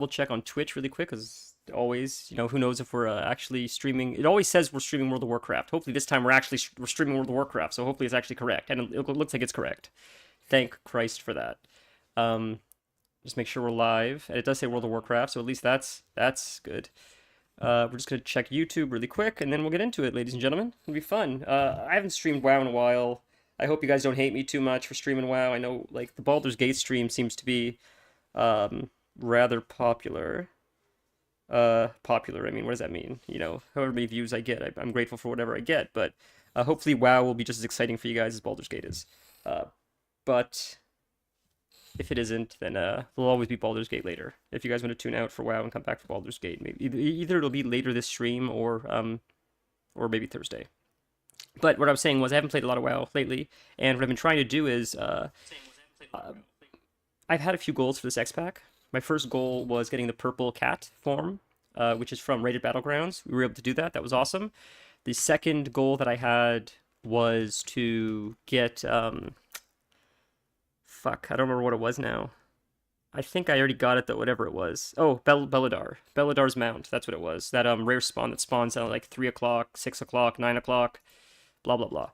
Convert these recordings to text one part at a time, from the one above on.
We'll check on Twitch really quick, because always, you know, who knows if we're actually streaming. It always says we're streaming World of Warcraft. Hopefully this time we're streaming World of Warcraft, so hopefully it's actually correct. And it looks like it's correct. Thank Christ for that. Just make sure we're live. And it does say World of Warcraft, so at least that's good. We're just going to check YouTube really quick, and then we'll get into it, ladies and gentlemen. It'll be fun. I haven't streamed WoW in a while. I hope you guys don't hate me too much for streaming WoW. I know, like, the Baldur's Gate stream seems to be rather popular. Popular, I mean, what does that mean? You know, however many views I get, I'm grateful for whatever I get, but hopefully WoW will be just as exciting for you guys as Baldur's Gate is. But if it isn't, then there'll always be Baldur's Gate later. If you guys want to tune out for WoW and come back for Baldur's Gate, maybe either it'll be later this stream or maybe Thursday. But what I was saying was I haven't played a lot of WoW lately, and what I've been trying to do is I've had a few goals for this X pack. My first goal was getting the purple cat form, which is from Rated Battlegrounds. We were able to do that. That was awesome. The second goal that I had was to get fuck, I don't remember what it was now. I think I already got it though, whatever it was. Oh, Belladar. Belladar's mount, that's what it was. That rare spawn that spawns at like 3 o'clock, 6 o'clock, 9 o'clock, blah blah blah.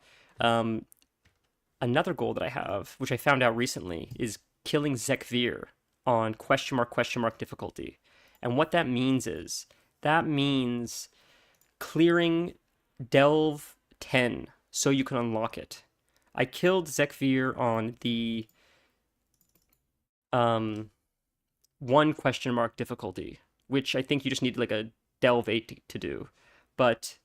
Another goal that I have, which I found out recently, is killing Zekvir on question mark difficulty. And what that means is, that means clearing Delve 10 so you can unlock it. I killed Zekvir on the 1 question mark difficulty, which I think you just need like a Delve 8 to do. But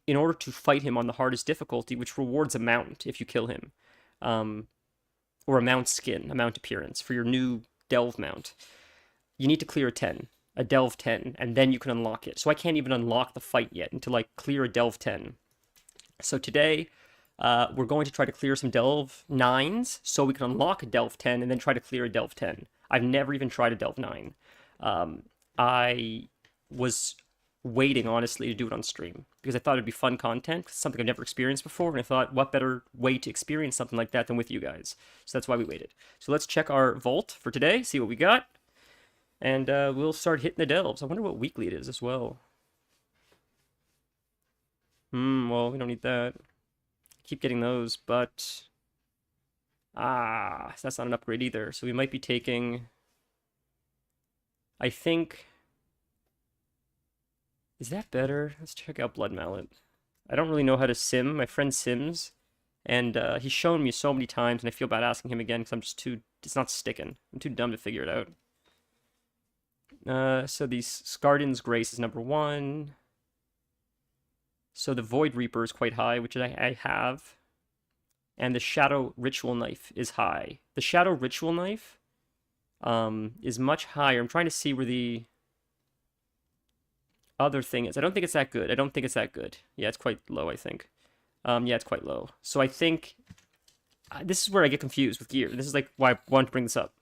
in order to fight him on the hardest difficulty, which rewards a mount if you kill him, or a mount skin, a mount appearance for your new Delve mount, you need to clear a Delve 10, and then you can unlock it. So I can't even unlock the fight yet until I clear a Delve 10. So today, we're going to try to clear some Delve 9s so we can unlock a Delve 10 and then try to clear a Delve 10. I've never even tried a Delve 9. I was waiting, honestly, to do it on stream because I thought it'd be fun content, something I've never experienced before, and I thought, what better way to experience something like that than with you guys? So that's why we waited. So let's check our vault for today, see what we got, and we'll start hitting the Delves. I wonder what weekly it is as well. Well, we don't need that. Keep getting those, but that's not an upgrade either. So we might be taking, I think, is that better? Let's check out Blood Mallet. I don't really know how to sim. My friend sims, and he's shown me so many times, and I feel bad asking him again because I'm just too, it's not sticking. I'm too dumb to figure it out. So these Skarden's Grace is number 1. So the Void Reaper is quite high, which I have. And the Shadow Ritual Knife is high. The Shadow Ritual Knife is much higher. I'm trying to see where the other thing is. I don't think it's that good. I don't think it's that good. Yeah, it's quite low, I think. Yeah, it's quite low. So I think this is where I get confused with gear. This is like why I wanted to bring this up.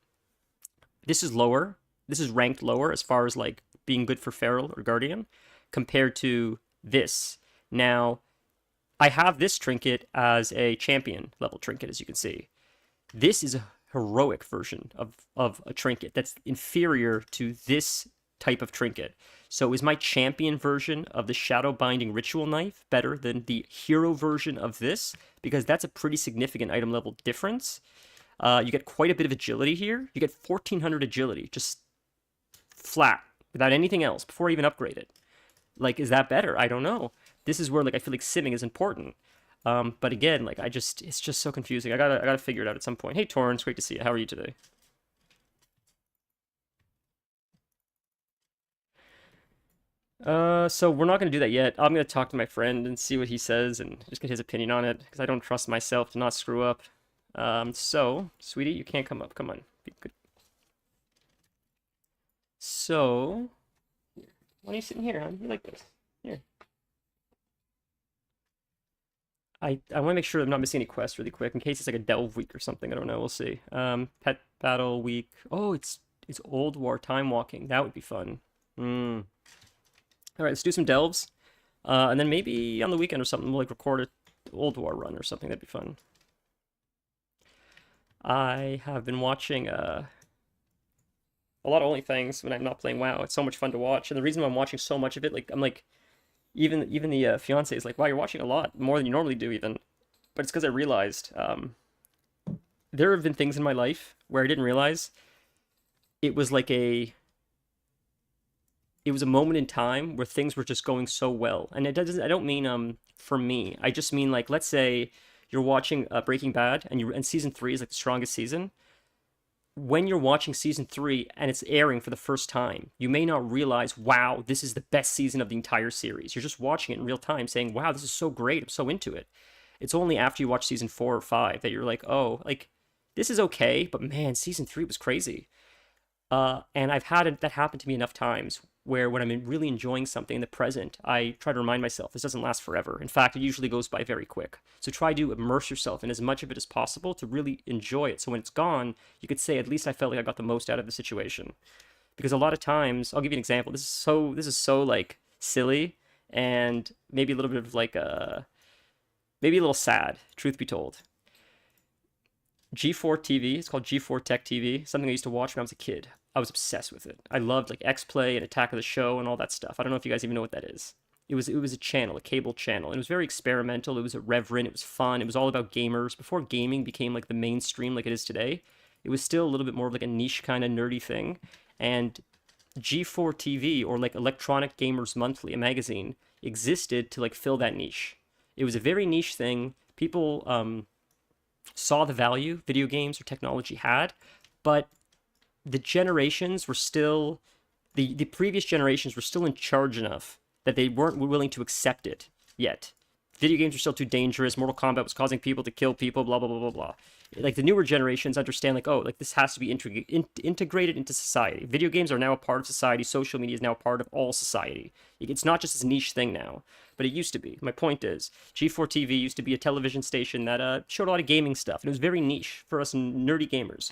This is lower. This is ranked lower as far as like being good for Feral or Guardian compared to this. Now, I have this trinket as a champion level trinket, as you can see. This is a heroic version of a trinket that's inferior to this type of trinket. So is my champion version of the Shadow Binding Ritual Knife better than the hero version of this? Because that's a pretty significant item level difference. You get quite a bit of agility here. You get 1400 agility, just flat, without anything else, before I even upgrade it. Like, is that better? I don't know. This is where, like, I feel like simming is important. But again, like, it's just so confusing. I gotta figure it out at some point. Hey, Torrance, great to see you. How are you today? So we're not gonna do that yet. I'm gonna talk to my friend and see what he says and just get his opinion on it, because I don't trust myself to not screw up. So, sweetie, you can't come up. Come on. Be good. So, why are you sitting here, hon? You like this? Here. I want to make sure I'm not missing any quests really quick in case it's like a Delve week or something. I don't know. We'll see. Pet Battle week. Oh, it's Old War Time Walking. That would be fun. All right, let's do some Delves. And then maybe on the weekend or something, we'll like record a Old War run or something. That'd be fun. I have been watching a lot of OnlyFans when I'm not playing WoW. It's so much fun to watch, and the reason I'm watching so much of it, like I'm like, even the fiance is like, wow, you're watching a lot more than you normally do, even. But it's because I realized there have been things in my life where I didn't realize it was like it was a moment in time where things were just going so well. And it doesn't, I don't mean for me. I just mean like, let's say you're watching Breaking Bad and season 3 is like the strongest season. When you're watching season 3 and it's airing for the first time, you may not realize, wow, this is the best season of the entire series. You're just watching it in real time saying, wow, this is so great. I'm so into it. It's only after you watch season 4 or 5 that you're like, oh, like this is okay, but man, season 3 was crazy. And I've had that happen to me enough times where when I'm really enjoying something in the present, I try to remind myself this doesn't last forever. In fact, it usually goes by very quick. So try to immerse yourself in as much of it as possible to really enjoy it. So when it's gone, you could say, at least I felt like I got the most out of the situation. Because a lot of times, I'll give you an example. This is so like silly and maybe a little bit of like maybe a little sad, truth be told. G4 TV, it's called G4 Tech TV, something I used to watch when I was a kid. I was obsessed with it. I loved like X-Play and Attack of the Show and all that stuff. I don't know if you guys even know what that is. It was a channel, a cable channel, and it was very experimental. It was irreverent. It was fun. It was all about gamers. Before gaming became like the mainstream like it is today, it was still a little bit more of like a niche kind of nerdy thing. And G4 TV, or like Electronic Gamers Monthly, a magazine, existed to like fill that niche. It was a very niche thing. People saw the value video games or technology had, but the generations were still, the previous generations were still in charge enough that they weren't willing to accept it yet. Video games were still too dangerous. Mortal Kombat was causing people to kill people, blah, blah, blah, blah, blah. Like the newer generations understand like, oh, like this has to be integrated into society. Video games are now a part of society. Social media is now a part of all society. It's not just this niche thing now, but it used to be. My point is, G4 TV used to be a television station that showed a lot of gaming stuff. And it was very niche for us nerdy gamers.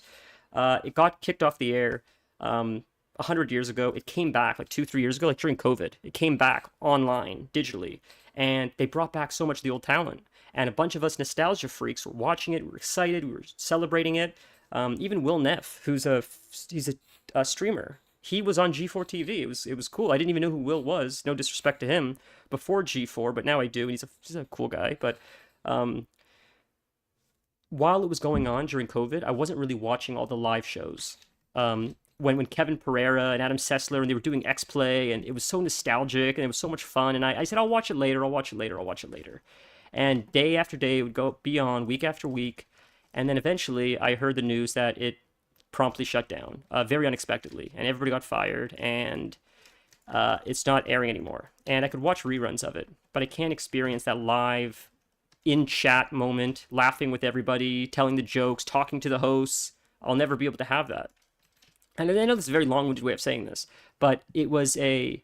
It got kicked off the air 100 years ago. It came back like 2-3 years ago, like during COVID. It came back online, digitally. And they brought back so much of the old talent. And a bunch of us nostalgia freaks were watching it. We were excited. We were celebrating it. Even Will Neff, he's a streamer. He was on G4 TV. It was cool. I didn't even know who Will was. No disrespect to him before G4, but now I do. And he's a cool guy. But while it was going on during COVID, I wasn't really watching all the live shows. When Kevin Pereira and Adam Sessler and they were doing X-Play, and it was so nostalgic and it was so much fun. And I said, I'll watch it later. I'll watch it later. I'll watch it later. And day after day, it would go be on week after week. And then eventually I heard the news that it promptly shut down, very unexpectedly. And everybody got fired, and it's not airing anymore. And I could watch reruns of it, but I can't experience that live in-chat moment, laughing with everybody, telling the jokes, talking to the hosts. I'll never be able to have that. And I know this is a very long-winded way of saying this, but it was a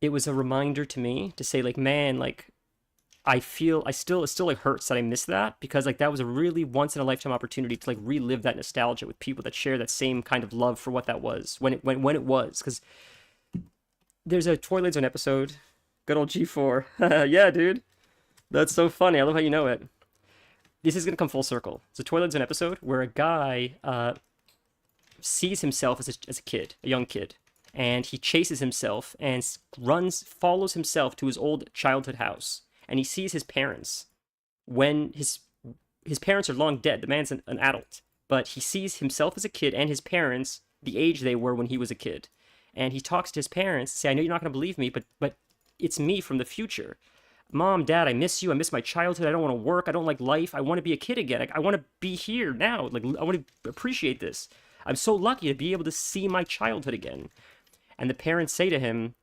reminder to me to say, like, man, like, it still like hurts that I missed that, because like that was a really once in a lifetime opportunity to like relive that nostalgia with people that share that same kind of love for what that was when it was. Because there's a Twilight Zone episode, good old G4. Yeah, dude, that's so funny. I love how you know it. This is gonna come full circle. It's a Twilight Zone episode where a guy sees himself as a kid, a young kid, and he chases himself and follows himself to his old childhood house. And he sees his parents when his parents are long dead. The man's an adult, but he sees himself as a kid and his parents the age they were when he was a kid. And he talks to his parents, say, I know you're not going to believe me, but it's me from the future. Mom, Dad, I miss you. I miss my childhood. I don't want to work. I don't like life. I want to be a kid again. I want to be here now. Like, I want to appreciate this. I'm so lucky to be able to see my childhood again. And the parents say to him,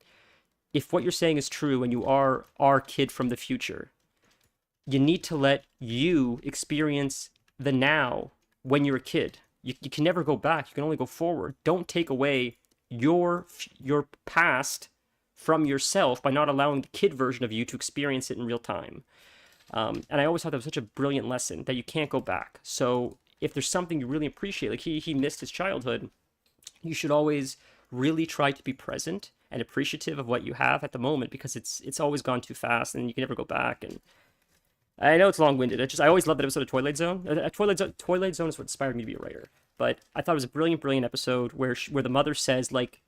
if what you're saying is true and you are our kid from the future, you need to let you experience the now when you're a kid. You can never go back. You can only go forward. Don't take away your past from yourself by not allowing the kid version of you to experience it in real time. And I always thought that was such a brilliant lesson that you can't go back. So if there's something you really appreciate, like he missed his childhood, you should always really try to be present and appreciative of what you have at the moment, because it's always gone too fast and you can never go back. And I know it's long-winded. I always love that episode of Twilight Zone. Twilight Zone is what inspired me to be a writer. But I thought it was a brilliant episode where the mother says, like,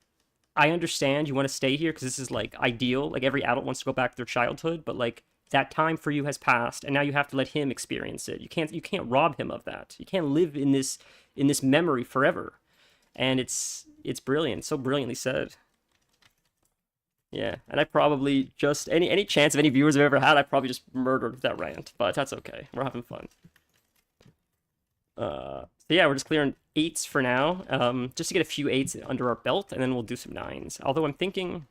I understand you want to stay here because this is like ideal. Like every adult wants to go back to their childhood, but like that time for you has passed, and now you have to let him experience it. You can't rob him of that. You can't live in this memory forever. And it's brilliant, so brilliantly said. Yeah, and I probably just any chance of any viewers I've ever had, I probably just murdered that rant, but that's okay. We're having fun. So yeah, we're just clearing 8s for now, just to get a few 8s under our belt, and then we'll do some 9s. Although I'm thinking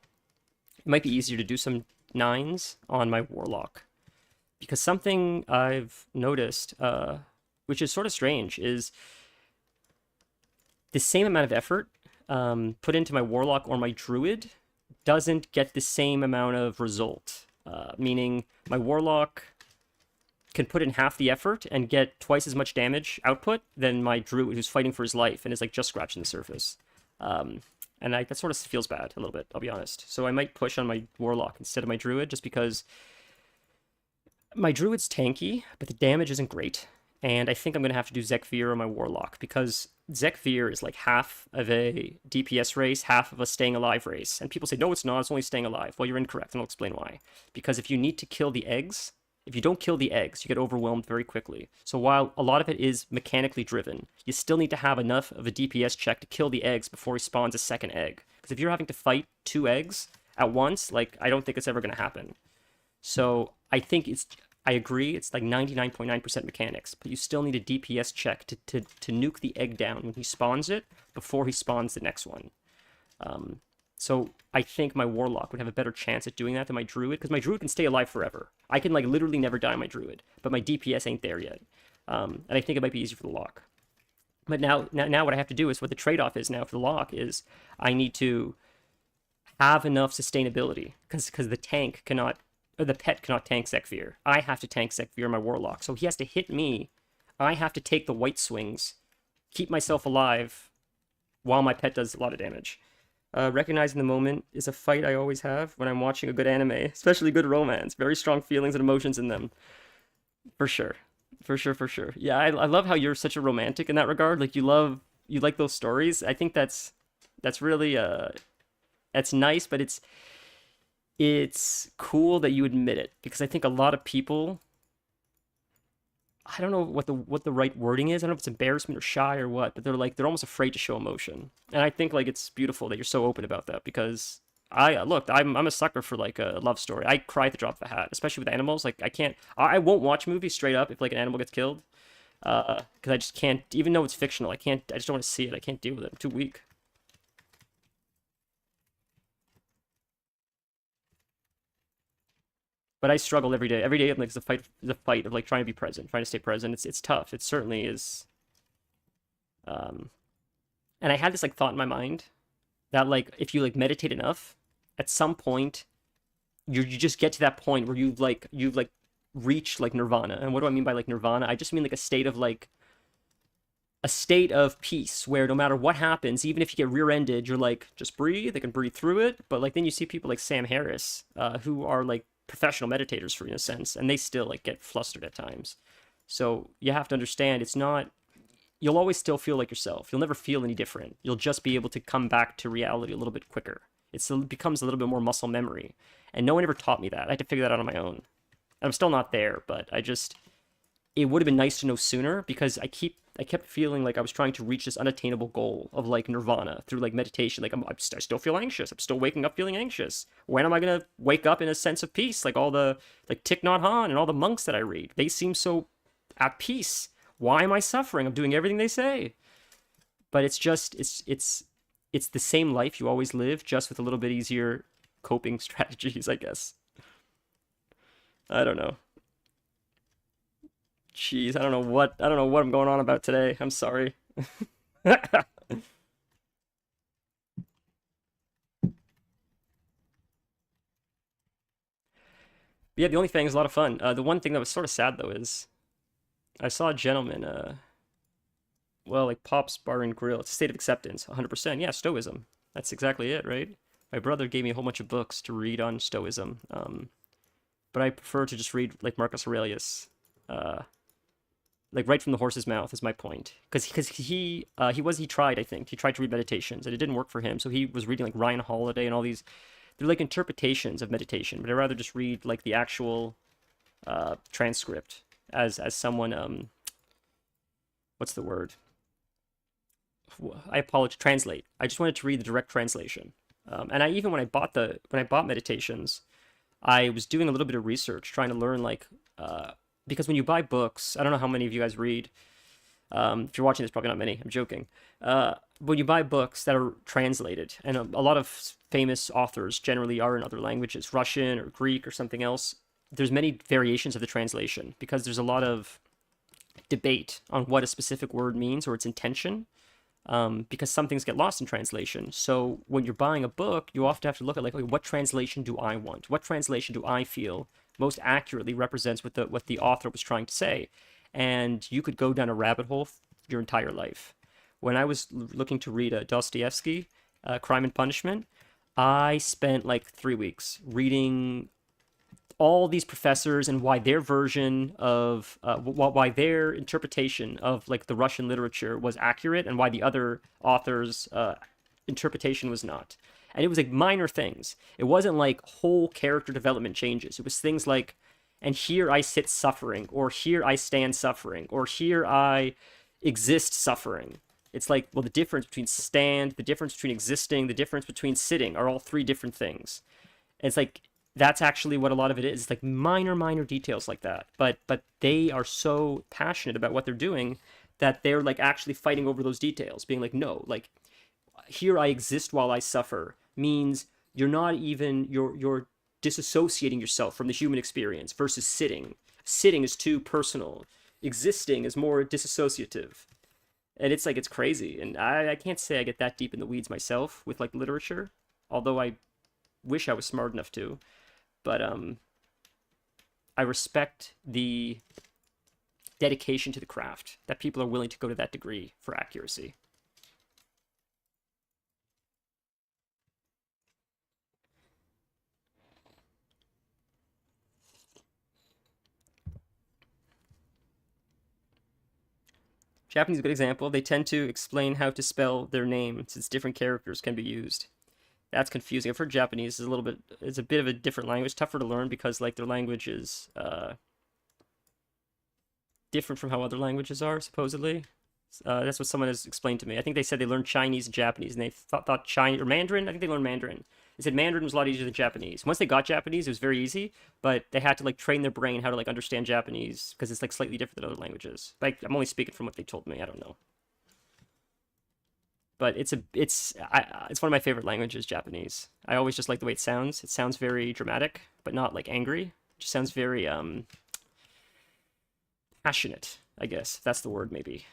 it might be easier to do some 9s on my Warlock, because something I've noticed, which is sort of strange, is the same amount of effort put into my Warlock or my Druid doesn't get the same amount of result. Meaning my Warlock can put in half the effort and get twice as much damage output than my Druid who's fighting for his life and is like just scratching the surface. And that sort of feels bad a little bit, I'll be honest. So I might push on my Warlock instead of my Druid just because my Druid's tanky, but the damage isn't great. And I think I'm going to have to do Zekvir on my Warlock because Zekvir is like half of a DPS race, half of a staying alive race. And people say, no, it's not, it's only staying alive. Well, you're incorrect, and I'll explain why. Because if you need to kill the eggs, if you don't kill the eggs, you get overwhelmed very quickly. So while a lot of it is mechanically driven, you still need to have enough of a DPS check to kill the eggs before he spawns a second egg. Because if you're having to fight 2 eggs at once, like, I don't think it's ever going to happen. So I think I agree, it's like 99.9% mechanics, but you still need a DPS check to nuke the egg down when he spawns it before he spawns the next one. So I think my Warlock would have a better chance at doing that than my Druid, because my Druid can stay alive forever. I can like literally never die on my Druid, but my DPS ain't there yet. And I think it might be easy for the lock. But now what I have to do is, what the trade-off is now for the lock is I need to have enough sustainability, because the tank cannot, or the pet cannot tank Zekvir. I have to tank Zekvir, my Warlock. So he has to hit me. I have to take the white swings, keep myself alive, while my pet does a lot of damage. Recognizing the moment is a fight I always have when I'm watching a good anime, especially good romance. Very strong feelings and emotions in them. For sure. For sure. Yeah, I love how you're such a romantic in that regard. Like, you like those stories. I think that's really, that's nice, but it's cool that you admit it, because I think a lot of people, I don't know what the right wording is. I don't know if it's embarrassment or shy or what, but they're almost afraid to show emotion. And I think like it's beautiful that you're so open about that, because I'm a sucker for like a love story. I cry at the drop of a hat, especially with animals. Like I won't watch movies straight up if like an animal gets killed, because I just can't, even though it's fictional. I just don't want to see it. I can't deal with it. I'm too weak. But I struggle every day. Every day, I'm like, it's a fight of like trying to be present, trying to stay present. It's tough. It certainly is. Um, and I had this like thought in my mind that like if you like meditate enough, at some point, you just get to that point where you've reached like nirvana. And what do I mean by like nirvana? I just mean like a state of peace where no matter what happens, even if you get rear-ended, you're like, just breathe. They can breathe through it. But like then you see people like Sam Harris, who are like professional meditators for in a sense, and they still like get flustered at times. So you have to understand, it's not, you'll always still feel like yourself. You'll never feel any different. You'll just be able to come back to reality a little bit quicker. It becomes a little bit more muscle memory. And no one ever taught me that. I had to figure that out on my own. I'm still not there, but it would have been nice to know sooner, because I kept feeling like I was trying to reach this unattainable goal of like nirvana through like meditation. Like I still feel anxious. I'm still waking up feeling anxious. When am I gonna wake up in a sense of peace? Like all the like Thich Nhat Hanh and all the monks that I read, they seem so at peace. Why am I suffering? I'm doing everything they say. But it's the same life you always live, just with a little bit easier coping strategies, I guess. I don't know. Jeez, I don't know what I'm going on about today. I'm sorry. Yeah, the only thing is a lot of fun. The one thing that was sort of sad though is I saw a gentleman, well, like Pop's Bar and Grill. It's a state of acceptance, 100%. Yeah, Stoicism. That's exactly it, right? My brother gave me a whole bunch of books to read on Stoicism, but I prefer to just read like Marcus Aurelius. like right from the horse's mouth is my point. Because he tried, I think he tried to read meditations and it didn't work for him, so he was reading like Ryan Holiday and all these. They're like interpretations of meditation, but I'd rather just read like the actual transcript as someone what's the word? I apologize. Translate. I just wanted to read the direct translation. And I even when I bought meditations, I was doing a little bit of research, trying to learn like because when you buy books, I don't know how many of you guys read. If you're watching this, probably not many. I'm joking. When you buy books that are translated, and a lot of famous authors generally are in other languages, Russian or Greek or something else, there's many variations of the translation because there's a lot of debate on what a specific word means or its intention. Because some things get lost in translation. So when you're buying a book, you often have to look at like, okay, what translation do I want? What translation do I feel most accurately represents what the author was trying to say? And you could go down a rabbit hole your entire life. When I was looking to read Dostoevsky, Crime and Punishment, I spent like 3 weeks reading all these professors and why their version of why their interpretation of like the Russian literature was accurate and why the other authors interpretation was not. And it was like minor things. It wasn't like whole character development changes. It was things like, and here I sit suffering, or here I stand suffering, or here I exist suffering. It's like, well, the difference between stand, the difference between existing, the difference between sitting are all 3 different things. And it's like, that's actually what a lot of it is. It's like minor details like that. But they are so passionate about what they're doing that they're like actually fighting over those details, being like, no, like here I exist while I suffer means you're not even you're disassociating yourself from the human experience versus sitting. Sitting is too personal. Existing is more disassociative. And it's like it's crazy. And I can't say I get that deep in the weeds myself with like literature, although I wish I was smart enough to. But I respect the dedication to the craft, that people are willing to go to that degree for accuracy. Japanese is a good example. They tend to explain how to spell their name since different characters can be used. That's confusing. I've heard Japanese is it's a bit of a different language, tougher to learn because like their language is different from how other languages are, supposedly. That's what someone has explained to me. I think they said they learned Chinese and Japanese, and they thought Chinese or Mandarin. I think they learned Mandarin. They said Mandarin was a lot easier than Japanese. Once they got Japanese, it was very easy, but they had to like train their brain how to like understand Japanese because it's like slightly different than other languages. Like I'm only speaking from what they told me. I don't know. But it's one of my favorite languages, Japanese. I always just like the way it sounds. It sounds very dramatic, but not like angry. It just sounds very passionate, I guess. That's the word, maybe.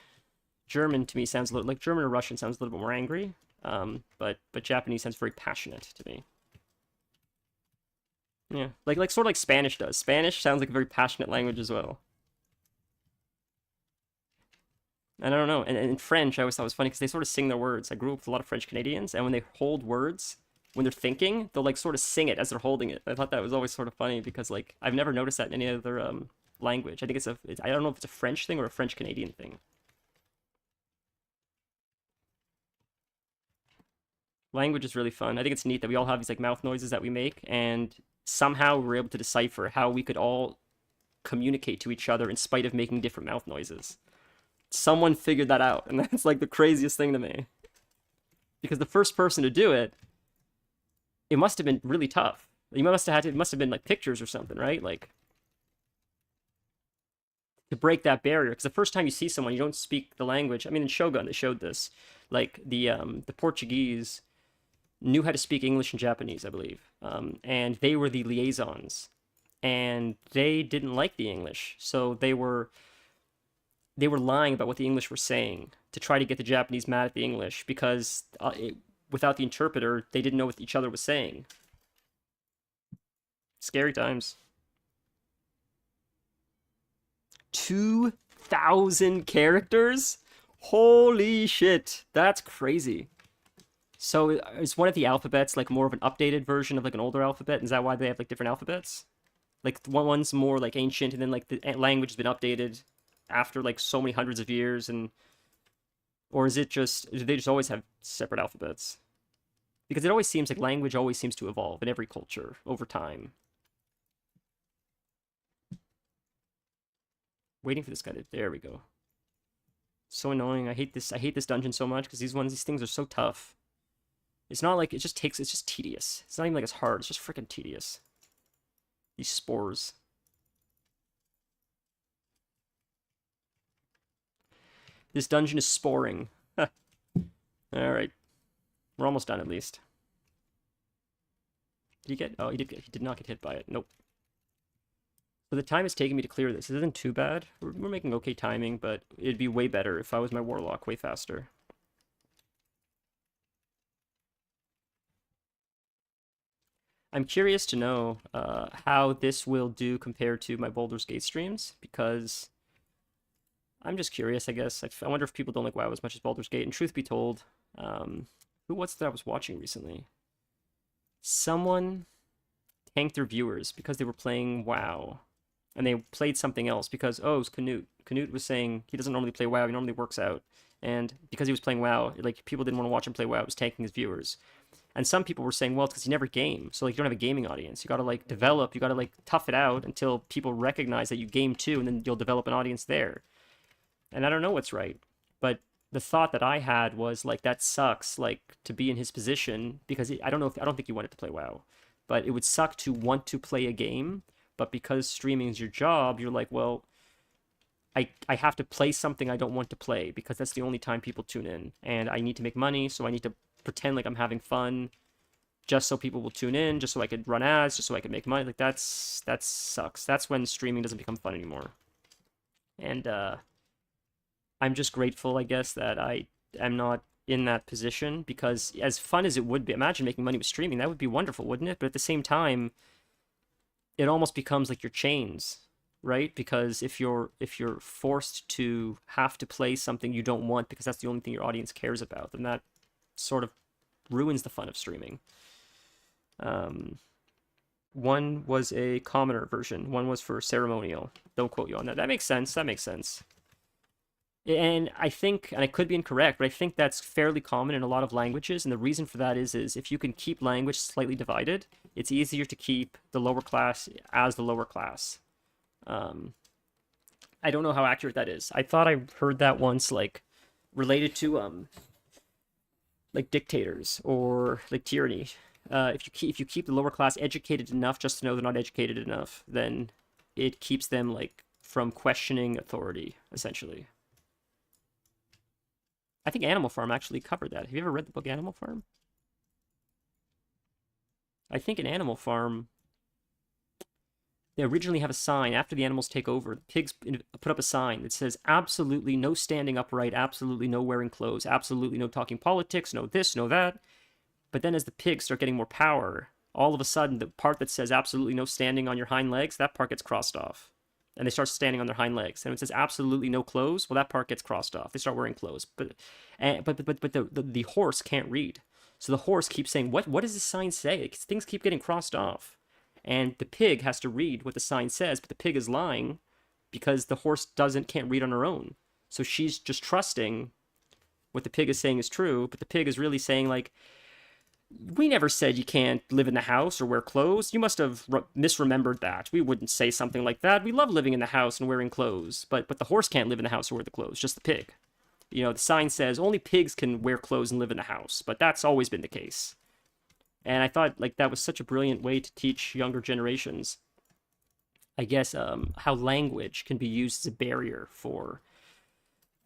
German to me sounds a little like German or Russian sounds a little bit more angry. But Japanese sounds very passionate to me. Yeah, like sort of like Spanish does. Spanish sounds like a very passionate language as well. And I don't know. And in French, I always thought it was funny because they sort of sing their words. I grew up with a lot of French Canadians, and when they hold words, when they're thinking, they'll like sort of sing it as they're holding it. I thought that was always sort of funny because like I've never noticed that in any other language. I think I don't know if it's a French thing or a French Canadian thing. Language is really fun. I think it's neat that we all have these like mouth noises that we make, and somehow we're able to decipher how we could all communicate to each other in spite of making different mouth noises. Someone figured that out, and that's like the craziest thing to me. Because the first person to do it, it must have been really tough. It must have been like pictures or something, right? Like to break that barrier. Because the first time you see someone, you don't speak the language. I mean, in Shogun, they showed this. Like the Portuguese knew how to speak English and Japanese, I believe, and they were the liaisons, and they didn't like the English, so they were lying about what the English were saying to try to get the Japanese mad at the English because without the interpreter, they didn't know what each other was saying. Scary times. 2,000 characters? Holy shit, that's crazy. So is one of the alphabets like more of an updated version of like an older alphabet? Is that why they have like different alphabets? Like one's more like ancient, and then like the language has been updated after like so many hundreds of years, and or is it just do they just always have separate alphabets? Because it always seems like language always seems to evolve in every culture over time. Waiting for this guy to there we go. So annoying. I hate this dungeon so much because these things are so tough. It's not like it's just tedious. It's not even like it's hard. It's just freaking tedious. These spores. This dungeon is sporing. Alright. We're almost done at least. Did he get... Oh, he did not get hit by it. Nope. So the time it's taking me to clear this isn't too bad. We're making okay timing, but it'd be way better if I was my warlock way faster. I'm curious to know how this will do compared to my Baldur's Gate streams, because I'm just curious, I guess. I wonder if people don't like WoW as much as Baldur's Gate. And truth be told, who was that I was watching recently? Someone tanked their viewers because they were playing WoW. And they played something else because, oh, it was Canute. Canute was saying he doesn't normally play WoW, he normally works out. And because he was playing WoW, like, people didn't want to watch him play WoW, it was tanking his viewers. And some people were saying, well, it's because you never game. So, like, you don't have a gaming audience. You gotta, like, develop, you gotta, like, tough it out until people recognize that you game too, and then you'll develop an audience there. And I don't know what's right. But the thought that I had was, like, that sucks, like, to be in his position, because I don't think he wanted to play WoW. But it would suck to want to play a game, but because streaming is your job, you're like, well, I have to play something I don't want to play because that's the only time people tune in. And I need to make money, so I need to pretend like I'm having fun just so people will tune in, just so I could run ads, just so I could make money. Like, that sucks. That's when streaming doesn't become fun anymore. And I'm just grateful, I guess, that I am not in that position, because as fun as it would be, imagine making money with streaming. That would be wonderful, wouldn't it? But at the same time, it almost becomes like your chains, right? Because if you're forced to have to play something you don't want because that's the only thing your audience cares about, then that sort of ruins the fun of streaming. One was a commoner version, one was for ceremonial. Don't quote you on that. That makes sense. That makes sense. And I think, and I could be incorrect, but I think that's fairly common in a lot of languages. And the reason for that is if you can keep language slightly divided, it's easier to keep the lower class as the lower class. I don't know how accurate that is. I thought I heard that once, like, related to like dictators or like tyranny. If you keep the lower class educated enough just to know they're not educated enough, then it keeps them, like, from questioning authority, essentially. I think Animal Farm actually covered that. Have you ever read the book Animal Farm? I think in Animal Farm, they originally have a sign after the animals take over. The pigs put up a sign that says, absolutely no standing upright, absolutely no wearing clothes, absolutely no talking politics, no this, no that. But then as the pigs start getting more power, all of a sudden the part that says absolutely no standing on your hind legs, that part gets crossed off. And they start standing on their hind legs. And it says absolutely no clothes, well, that part gets crossed off. They start wearing clothes. But the horse can't read. So the horse keeps saying, what does this sign say? Things keep getting crossed off. And the pig has to read what the sign says, but the pig is lying because the horse can't read on her own. So she's just trusting what the pig is saying is true, but the pig is really saying, like, we never said you can't live in the house or wear clothes. You must have misremembered that. We wouldn't say something like that. We love living in the house and wearing clothes, but the horse can't live in the house or wear the clothes, just the pig. You know, the sign says only pigs can wear clothes and live in the house, but that's always been the case. And I thought, like, that was such a brilliant way to teach younger generations, I guess, how language can be used as a barrier for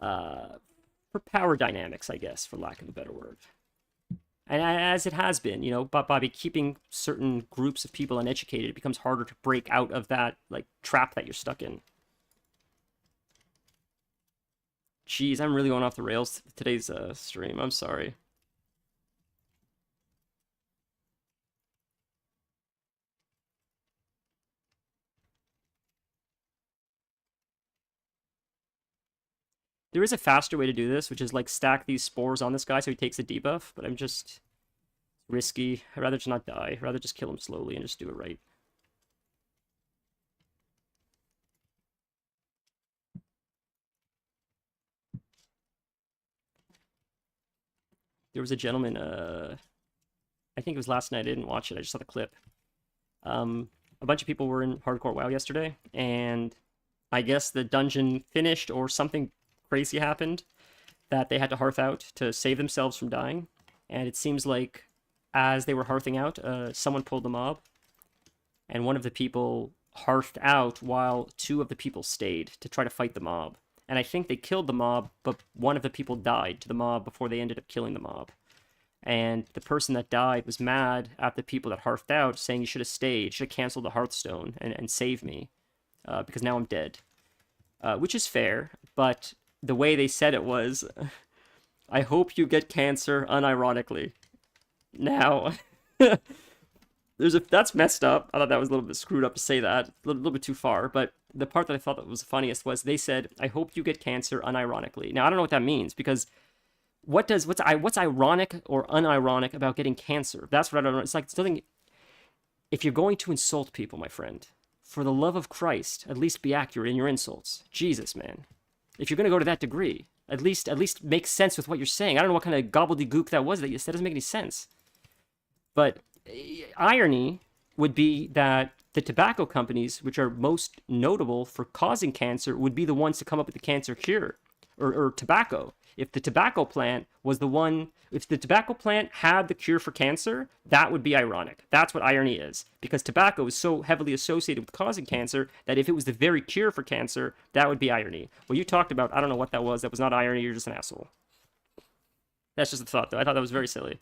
power dynamics, I guess, for lack of a better word. And as it has been, you know, but by keeping certain groups of people uneducated, it becomes harder to break out of that, like, trap that you're stuck in. Jeez, I'm really going off the rails today's stream. I'm sorry. There is a faster way to do this, which is, like, stack these spores on this guy so he takes a debuff, but I'm just risky. I'd rather just not die. I'd rather just kill him slowly and just do it right. There was a gentleman, I think it was last night, I didn't watch it, I just saw the clip. A bunch of people were in Hardcore WoW yesterday, and I guess the dungeon finished or something crazy happened that they had to hearth out to save themselves from dying. And it seems like as they were hearthing out, someone pulled the mob, and one of the people hearthed out while two of the people stayed to try to fight the mob. And I think they killed the mob, but one of the people died to the mob before they ended up killing the mob. And the person that died was mad at the people that hearthed out, saying you should have stayed, should have canceled the Hearthstone and saved me, because now I'm dead. Which is fair, but the way they said it was, I hope you get cancer unironically. Now, that's messed up. I thought that was a little bit screwed up to say that, a little bit too far, but the part that I thought that was funniest was they said, I hope you get cancer unironically. Now, I don't know what that means, because what's ironic or unironic about getting cancer? That's what I don't know. It's like something. If you're going to insult people, my friend, for the love of Christ, at least be accurate in your insults. Jesus, man. If you're going to go to that degree, at least make sense with what you're saying. I don't know what kind of gobbledygook that was that you said. Doesn't make any sense. But irony would be that the tobacco companies, which are most notable for causing cancer, would be the ones to come up with the cancer cure, or tobacco. If the tobacco plant was the one, if the tobacco plant had the cure for cancer, that would be ironic. That's what irony is. Because tobacco is so heavily associated with causing cancer that if it was the very cure for cancer, that would be irony. What you talked about, I don't know what that was. That was not irony. You're just an asshole. That's just a thought, though. I thought that was very silly.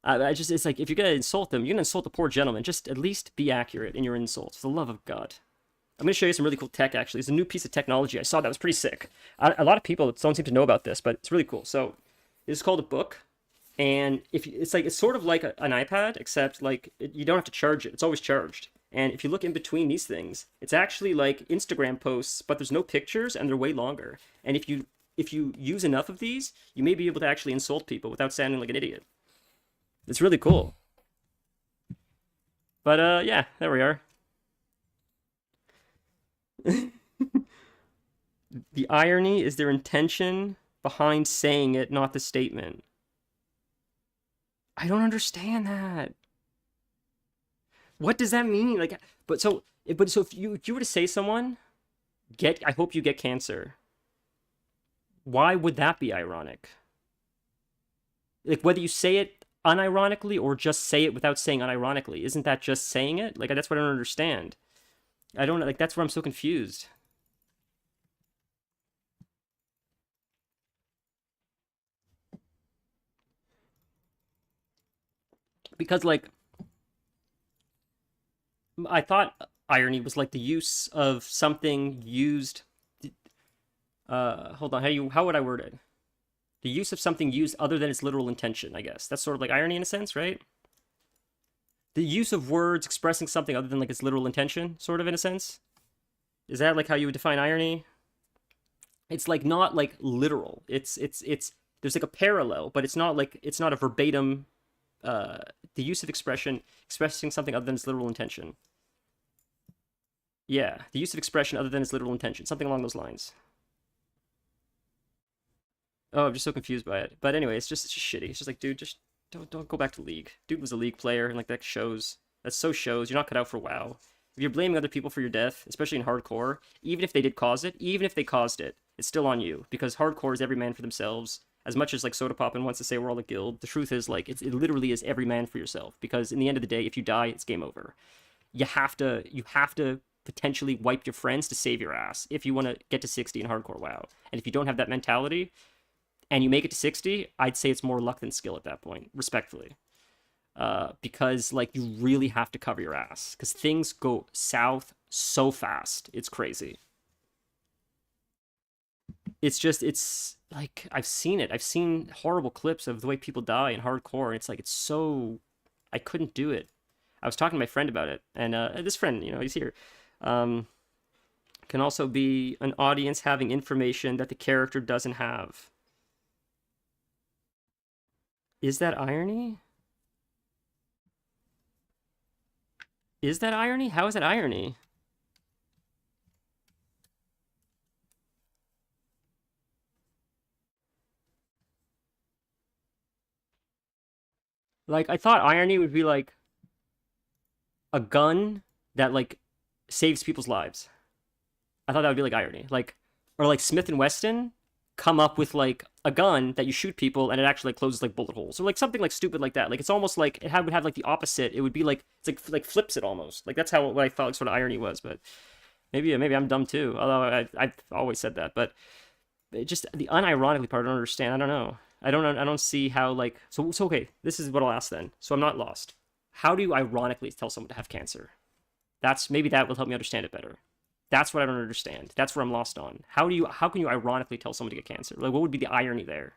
It's like, if you're going to insult them, you're going to insult the poor gentleman. Just at least be accurate in your insults, for the love of God. I'm going to show you some really cool tech, actually. It's a new piece of technology I saw that was pretty sick. A lot of people don't seem to know about this, but it's really cool. So it's called a book, and it's sort of like an iPad, except like you don't have to charge it. It's always charged. And if you look in between these things, it's actually like Instagram posts, but there's no pictures, and they're way longer. And if you use enough of these, you may be able to actually insult people without sounding like an idiot. It's really cool. But yeah, there we are. The irony is their intention behind saying it, not the statement. I don't understand that. What does that mean? Like, so if you were to say someone, I hope you get cancer. Why would that be ironic? Like, whether you say it unironically or just say it without saying unironically, isn't that just saying it? Like, that's what I don't understand. That's where I'm so confused. Because, like, I thought irony was like the use of something used. Hold on, how would I word it? The use of something used other than its literal intention, I guess. That's sort of like irony in a sense, right? The use of words expressing something other than like its literal intention, sort of in a sense. Is that like how you would define irony? It's like not like literal. It's there's like a parallel, but it's not a verbatim. The use of expression expressing something other than its literal intention. Yeah, the use of expression other than its literal intention, something along those lines. Oh, I'm just so confused by it. But anyway, it's just shitty. It's just like, dude, just don't go back to League. Dude was a League player, and like that shows. That so shows you're not cut out for WoW. If you're blaming other people for your death, especially in hardcore, even if they did cause it, even if they caused it, it's still on you, because hardcore is every man for themselves. As much as like Soda Poppin wants to say we're all a guild, the truth is like it literally is every man for yourself. Because in the end of the day, if you die, it's game over. You have to potentially wipe your friends to save your ass if you want to get to 60 in hardcore WoW. And if you don't have that mentality, and you make it to 60, I'd say it's more luck than skill at that point, respectfully. Because like you really have to cover your ass, because things go south so fast. It's crazy. It's like I've seen it. I've seen horrible clips of the way people die in hardcore, and it's so I couldn't do it. I was talking to my friend about it, and this friend, he's here. Can also be an audience having information that the character doesn't have. Is that irony? Is that irony? How is that irony? Like, I thought irony would be like a gun that like saves people's lives. I thought that would be like irony. Like, or like Smith and Wesson come up with like a gun that you shoot people and it actually like, closes like bullet holes or like something like stupid like that. Like it's almost like would have like the opposite. It would be like it's like flips it almost. Like that's how what I thought like, sort of irony was. But maybe I'm dumb too. Although I've always said that. But it just the unironically part I don't understand. I don't know. I don't see how like so okay. This is what I'll ask then. So I'm not lost. How do you ironically tell someone to have cancer? That's maybe that will help me understand it better. That's what I don't understand. That's where I'm lost on. How can you ironically tell someone to get cancer? Like what would be the irony there?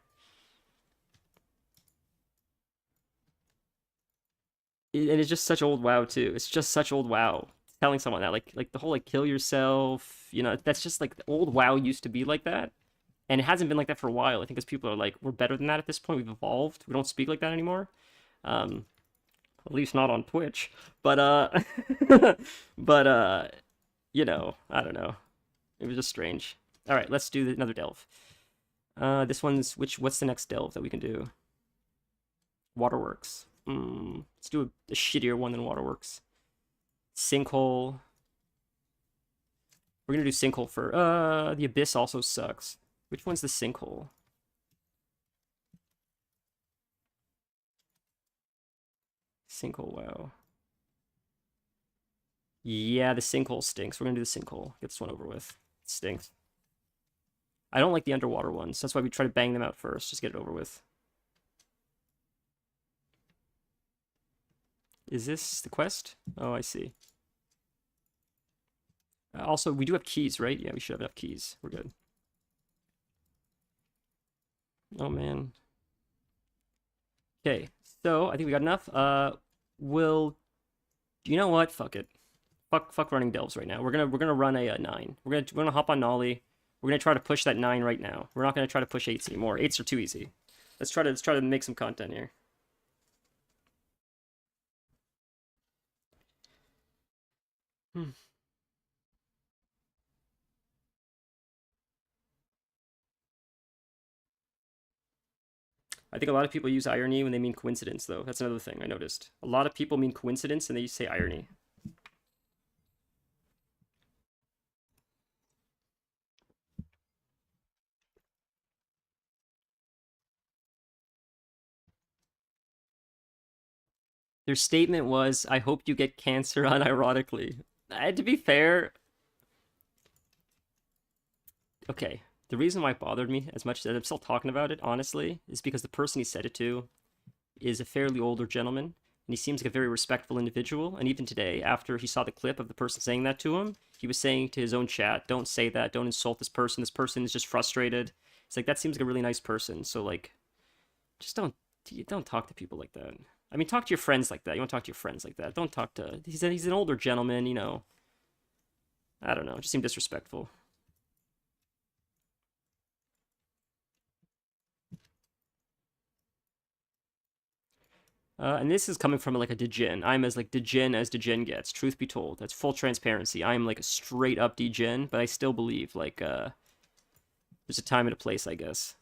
And it's just such old WoW too. It's just such old WoW. Telling someone that like the whole like kill yourself, that's just like the old WoW used to be like that. And it hasn't been like that for a while. I think because people are like, we're better than that at this point. We've evolved. We don't speak like that anymore. Um, at least not on Twitch. But but I don't know. It was just strange. All right, let's do another delve. This one's what's the next delve that we can do? Waterworks. Let's do a shittier one than Waterworks. Sinkhole. We're gonna do Sinkhole for the Abyss also sucks. Which one's the Sinkhole? Sinkhole, wow. Yeah, the Sinkhole stinks. We're gonna do the Sinkhole. Get this one over with. It stinks. I don't like the underwater ones. That's why we try to bang them out first. Just get it over with. Is this the quest? Oh, I see. Also, we do have keys, right? Yeah, we should have enough keys. We're good. Oh, man. Okay, so I think we got enough. You know what? Fuck it. Fuck running delves right now. We're gonna run a 9. We're gonna hop on Nolly. We're gonna try to push that 9 right now. We're not gonna try to push 8s anymore. 8s are too easy. Let's try to make some content here. Hmm. I think a lot of people use irony when they mean coincidence, though. That's another thing I noticed. A lot of people mean coincidence and they say irony. Their statement was, I hope you get cancer unironically. To be fair, okay, the reason why it bothered me as much as I'm still talking about it, honestly, is because the person he said it to is a fairly older gentleman, and he seems like a very respectful individual. And even today, after he saw the clip of the person saying that to him, he was saying to his own chat, "Don't say that. Don't insult this person. This person is just frustrated." It's like that seems like a really nice person. So like, just don't talk to people like that. I mean, talk to your friends like that. You want to talk to your friends like that. Don't talk to. He's an older gentleman. I don't know. It just seemed disrespectful. And this is coming from like a degen. I'm as like degen as degen gets. Truth be told, that's full transparency. I am like a straight up degen, but I still believe like there's a time and a place, I guess.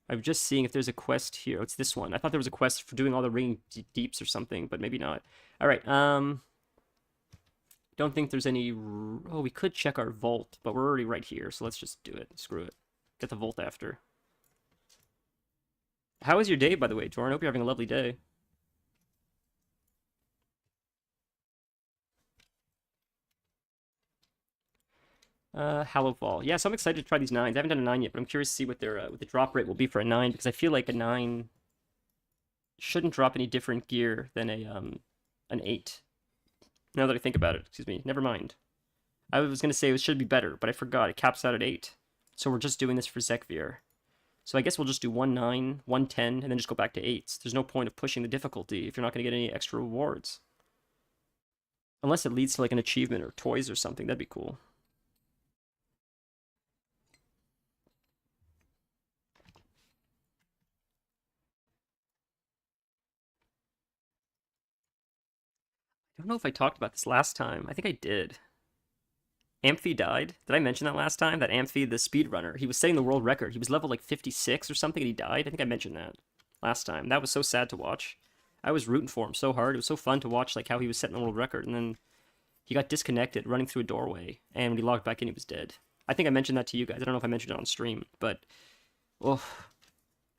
I'm just seeing if there's a quest here. It's this one. I thought there was a quest for doing all the ring deeps or something, but maybe not. All right. Don't think there's any. Oh, we could check our vault, but we're already right here, so let's just do it. Screw it. Get the vault after. How was your day, by the way, Jordan? I hope you're having a lovely day. Hallow Fall. Yeah, so I'm excited to try these 9s. I haven't done a 9 yet, but I'm curious to see what the drop rate will be for a 9 because I feel like a 9 shouldn't drop any different gear than an 8. Now that I think about it, excuse me. Never mind. I was gonna say it should be better, but I forgot. It caps out at 8. So we're just doing this for Zekvir. So I guess we'll just do 1 9, 1 10, and then just go back to 8s. There's no point of pushing the difficulty if you're not gonna get any extra rewards. Unless it leads to like an achievement or toys or something, that'd be cool. I don't know if I talked about this last time. I think I did. Amphi died. Did I mention that last time? That Amphi, the speedrunner, he was setting the world record. He was level like 56 or something and he died. I think I mentioned that last time. That was so sad to watch. I was rooting for him so hard. It was so fun to watch like how he was setting the world record, and then he got disconnected running through a doorway, and when he logged back in, he was dead. I think I mentioned that to you guys. I don't know if I mentioned it on stream, but oh,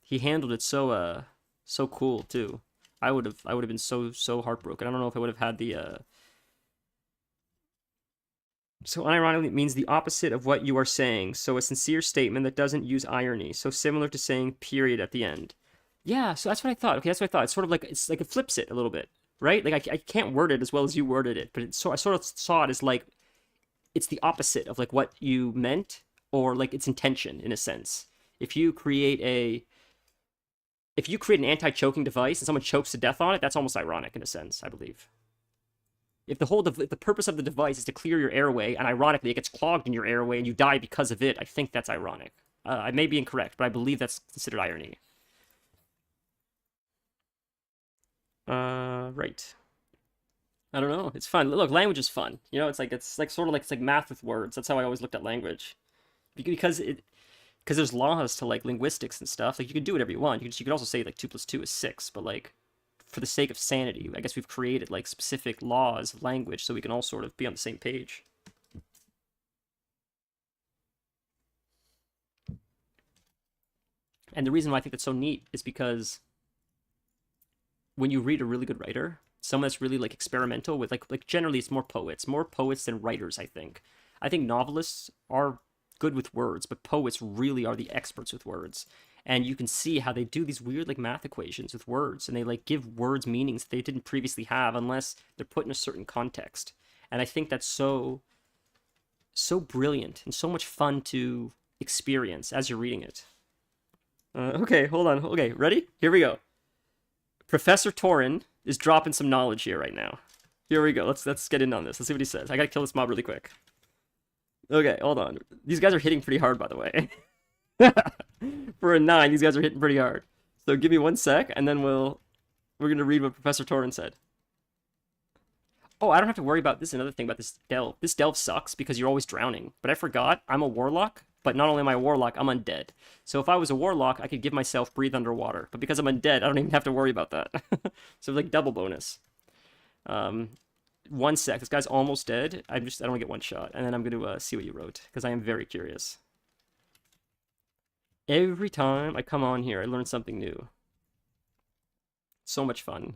he handled it so cool too. I would have been so heartbroken. I don't know if I would have had the So unironically means the opposite of what you are saying. So a sincere statement that doesn't use irony. So similar to saying period at the end. Yeah, so that's what I thought. Okay, that's what I thought. It's sort of like it's like it flips it a little bit, right? Like I can't word it as well as you worded it, but I sort of saw it as like it's the opposite of like what you meant or like its intention in a sense. If you create a if you create an anti-choking device and someone chokes to death on it, that's almost ironic in a sense, I believe. If the purpose of the device is to clear your airway, and ironically it gets clogged in your airway and you die because of it, I think that's ironic. I may be incorrect, but I believe that's considered irony. Right. I don't know. It's fun. Look, language is fun. You know, it's like sort of like it's like math with words. That's how I always looked at language, because there's laws to like linguistics and stuff. Like you can do whatever you want. You could also say like 2 + 2 is 6, but like for the sake of sanity, I guess we've created like specific laws of language so we can all sort of be on the same page. And the reason why I think that's so neat is because when you read a really good writer, someone that's really like experimental with like generally it's more poets than writers, I think. I think novelists are good with words, but poets really are the experts with words. And you can see how they do these weird like math equations with words, and they like give words meanings they didn't previously have unless they're put in a certain context. And I think that's so brilliant and so much fun to experience as you're reading it. Okay, hold on. Okay, ready? Here we go. Professor Torin is dropping some knowledge here right now. Here we go. Let's get in on this. Let's see what he says. I gotta kill this mob really quick. Okay, hold on. These guys are hitting pretty hard, by the way. For a 9, these guys are hitting pretty hard. So give me 1 sec, and then we're gonna read what Professor Torin said. Oh, I don't have to worry about this. Is another thing about this delve. This delve sucks because you're always drowning. But I forgot I'm a warlock. But not only am I a warlock, I'm undead. So if I was a warlock, I could give myself breathe underwater. But because I'm undead, I don't even have to worry about that. So like double bonus. 1 sec. This guy's almost dead. I don't want to get one shot. And then I'm going to see what you wrote. Because I am very curious. Every time I come on here, I learn something new. So much fun.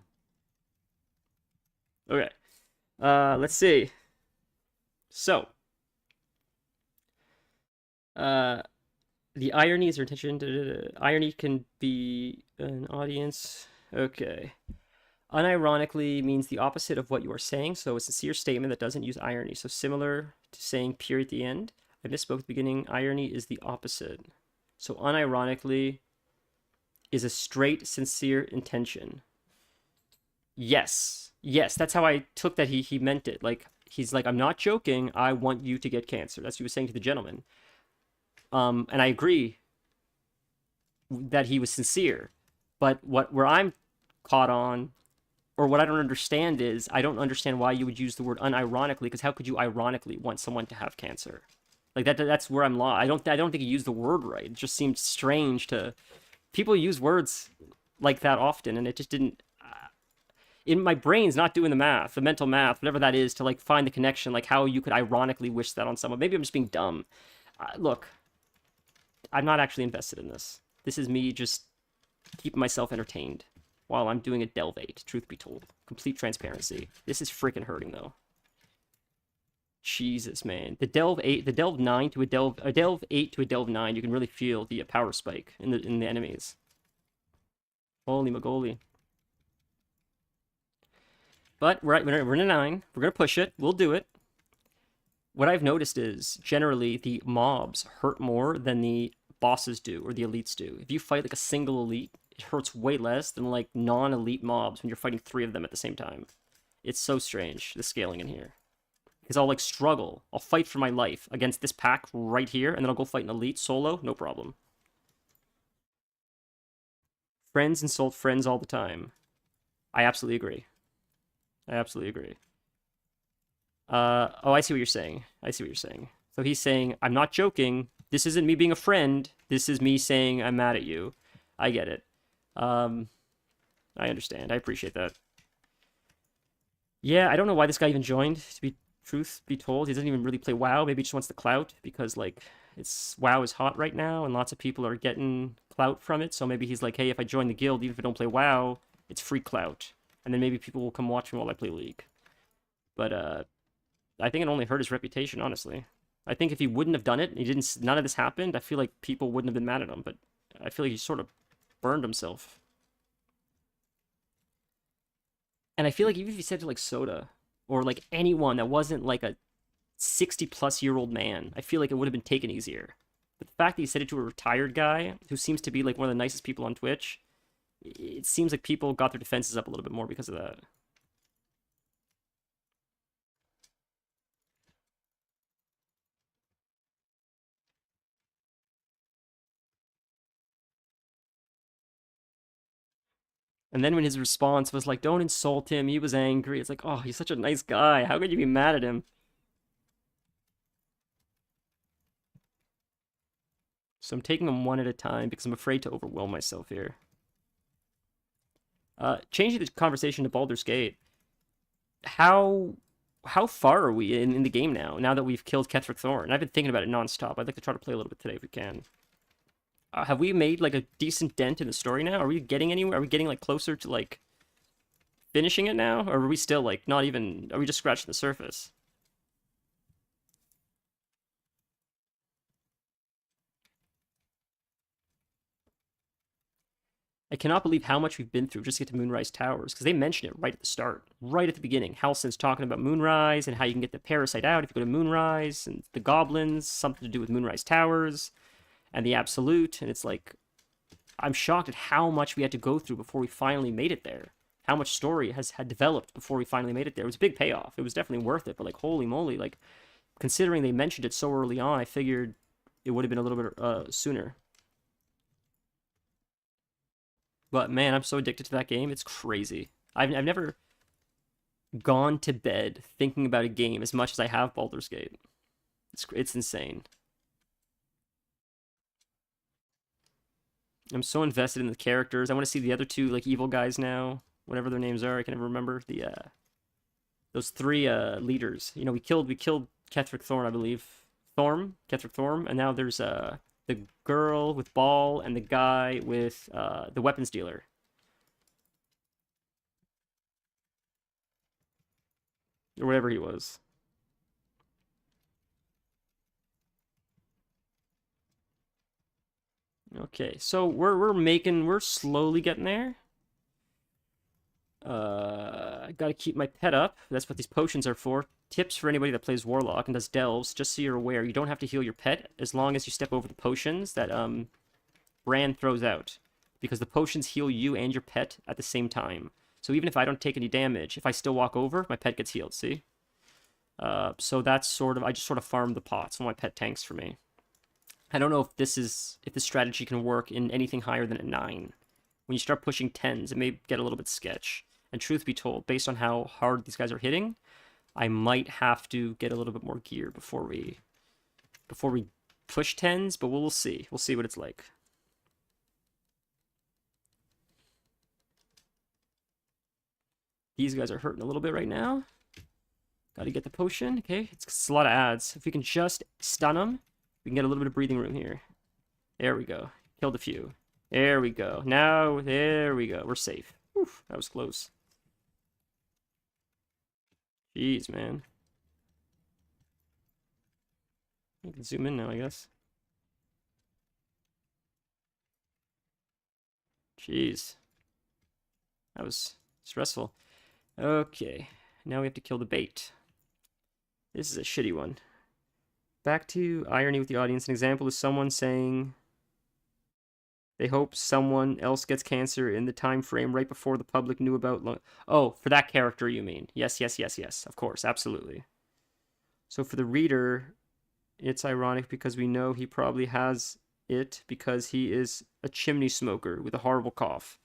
Okay. Let's see. So. The irony is your intention. Irony can be an audience. Okay. Unironically means the opposite of what you are saying, so a sincere statement that doesn't use irony. So similar to saying period at the end. I misspoke at the beginning. Irony is the opposite. So unironically is a straight, sincere intention. Yes. Yes, that's how I took that he meant it. Like, he's like, I'm not joking. I want you to get cancer. That's what he was saying to the gentleman. And I agree that he was sincere. But where I'm caught on, or what I don't understand is, I don't understand why you would use the word unironically, because how could you ironically want someone to have cancer? Like that's where I'm lost. I don't think you used the word right. It just seemed strange to people use words like that often, and it just didn't. In my brain's not doing the math, the mental math, whatever that is, to like find the connection, like how you could ironically wish that on someone. Maybe I'm just being dumb. Look, I'm not actually invested in this. This is me just keeping myself entertained while I'm doing a delve 8, truth be told. Complete transparency. This is freaking hurting, though. Jesus, man. The delve 9 to a delve 8 to a delve 9, you can really feel the power spike in the enemies. Holy mogoly. But we're in a 9. We're going to push it. We'll do it. What I've noticed is, generally, the mobs hurt more than the bosses do, or the elites do. If you fight like a single elite, it hurts way less than like non-elite mobs when you're fighting 3 of them at the same time. It's so strange, the scaling in here. Because I'll like struggle. I'll fight for my life against this pack right here, and then I'll go fight an elite solo, no problem. Friends insult friends all the time. I absolutely agree. I absolutely agree. Oh, I see what you're saying. I see what you're saying. So he's saying, I'm not joking. This isn't me being a friend. This is me saying I'm mad at you. I get it. Um, I understand. I appreciate that. Yeah, I don't know why this guy even joined, to be truth be told. He doesn't even really play WoW. Maybe he just wants the clout because like it's WoW is hot right now and lots of people are getting clout from it. So maybe he's like, hey, if I join the guild, even if I don't play WoW, it's free clout. And then maybe people will come watch me while I play League. But I think it only hurt his reputation, honestly. I think if he wouldn't have done it, none of this happened, I feel like people wouldn't have been mad at him, but I feel like he sort of burned himself. And I feel like even if he said to like Soda or like anyone that wasn't like a 60-plus-year-old man, I feel like it would have been taken easier. But the fact that he said it to a retired guy who seems to be like one of the nicest people on Twitch, it seems like people got their defenses up a little bit more because of that. And then when his response was like, don't insult him, he was angry. It's like, oh, he's such a nice guy. How could you be mad at him? So I'm taking them one at a time because I'm afraid to overwhelm myself here. Changing the conversation to Baldur's Gate. How how far are we in the game now? Now that we've killed Ketheric Thorn, I've been thinking about it nonstop. I'd like to try to play a little bit today if we can. Have we made like a decent dent in the story now? Are we getting anywhere? Are we getting like closer to like finishing it now, or are we still like not even? Are we just scratching the surface? I cannot believe how much we've been through just to get to Moonrise Towers, because they mention it right at the start, right at the beginning. Halsin's talking about Moonrise and how you can get the parasite out if you go to Moonrise, and the goblins, something to do with Moonrise Towers, and the Absolute, and it's like, I'm shocked at how much we had to go through before we finally made it there. How much story had developed before we finally made it there. It was a big payoff. It was definitely worth it, but like, holy moly, like, considering they mentioned it so early on, I figured it would have been a little bit sooner. But man, I'm so addicted to that game. It's crazy. I've never gone to bed thinking about a game as much as I have Baldur's Gate. It's insane. I'm so invested in the characters. I want to see the other two like evil guys now, whatever their names are. I can never remember the those three leaders. You know, we killed Ketheric Thorn, I believe. Ketheric Thorm, and now there's the girl with Ball and the guy with the weapons dealer. Or whatever he was. Okay, so we're slowly getting there. I gotta keep my pet up. That's what these potions are for. Tips for anybody that plays Warlock and does delves, just so you're aware, you don't have to heal your pet as long as you step over the potions that Bran throws out. Because the potions heal you and your pet at the same time. So even if I don't take any damage, if I still walk over, my pet gets healed, see? So that's sort of, I just sort of farm the pots while my pet tanks for me. I don't know if this strategy can work in anything higher than a 9. When you start pushing 10s, it may get a little bit sketch. And truth be told, based on how hard these guys are hitting, I might have to get a little bit more gear before we push 10s, but we'll see. We'll see what it's like. These guys are hurting a little bit right now. Gotta get the potion. Okay, it's a lot of ads. If we can just stun them, we can get a little bit of breathing room here. There we go. Killed a few. There we go. Now, there we go. We're safe. Whew, that was close. Jeez, man. You can zoom in now, I guess. Jeez. That was stressful. Okay. Now we have to kill the bait. This is a shitty one. Back to irony with the audience. An example is someone saying they hope someone else gets cancer in the time frame right before the public knew about... Oh, for that character, you mean. Yes, yes, yes, yes. Of course, absolutely. So for the reader, it's ironic because we know he probably has it because he is a chimney smoker with a horrible cough.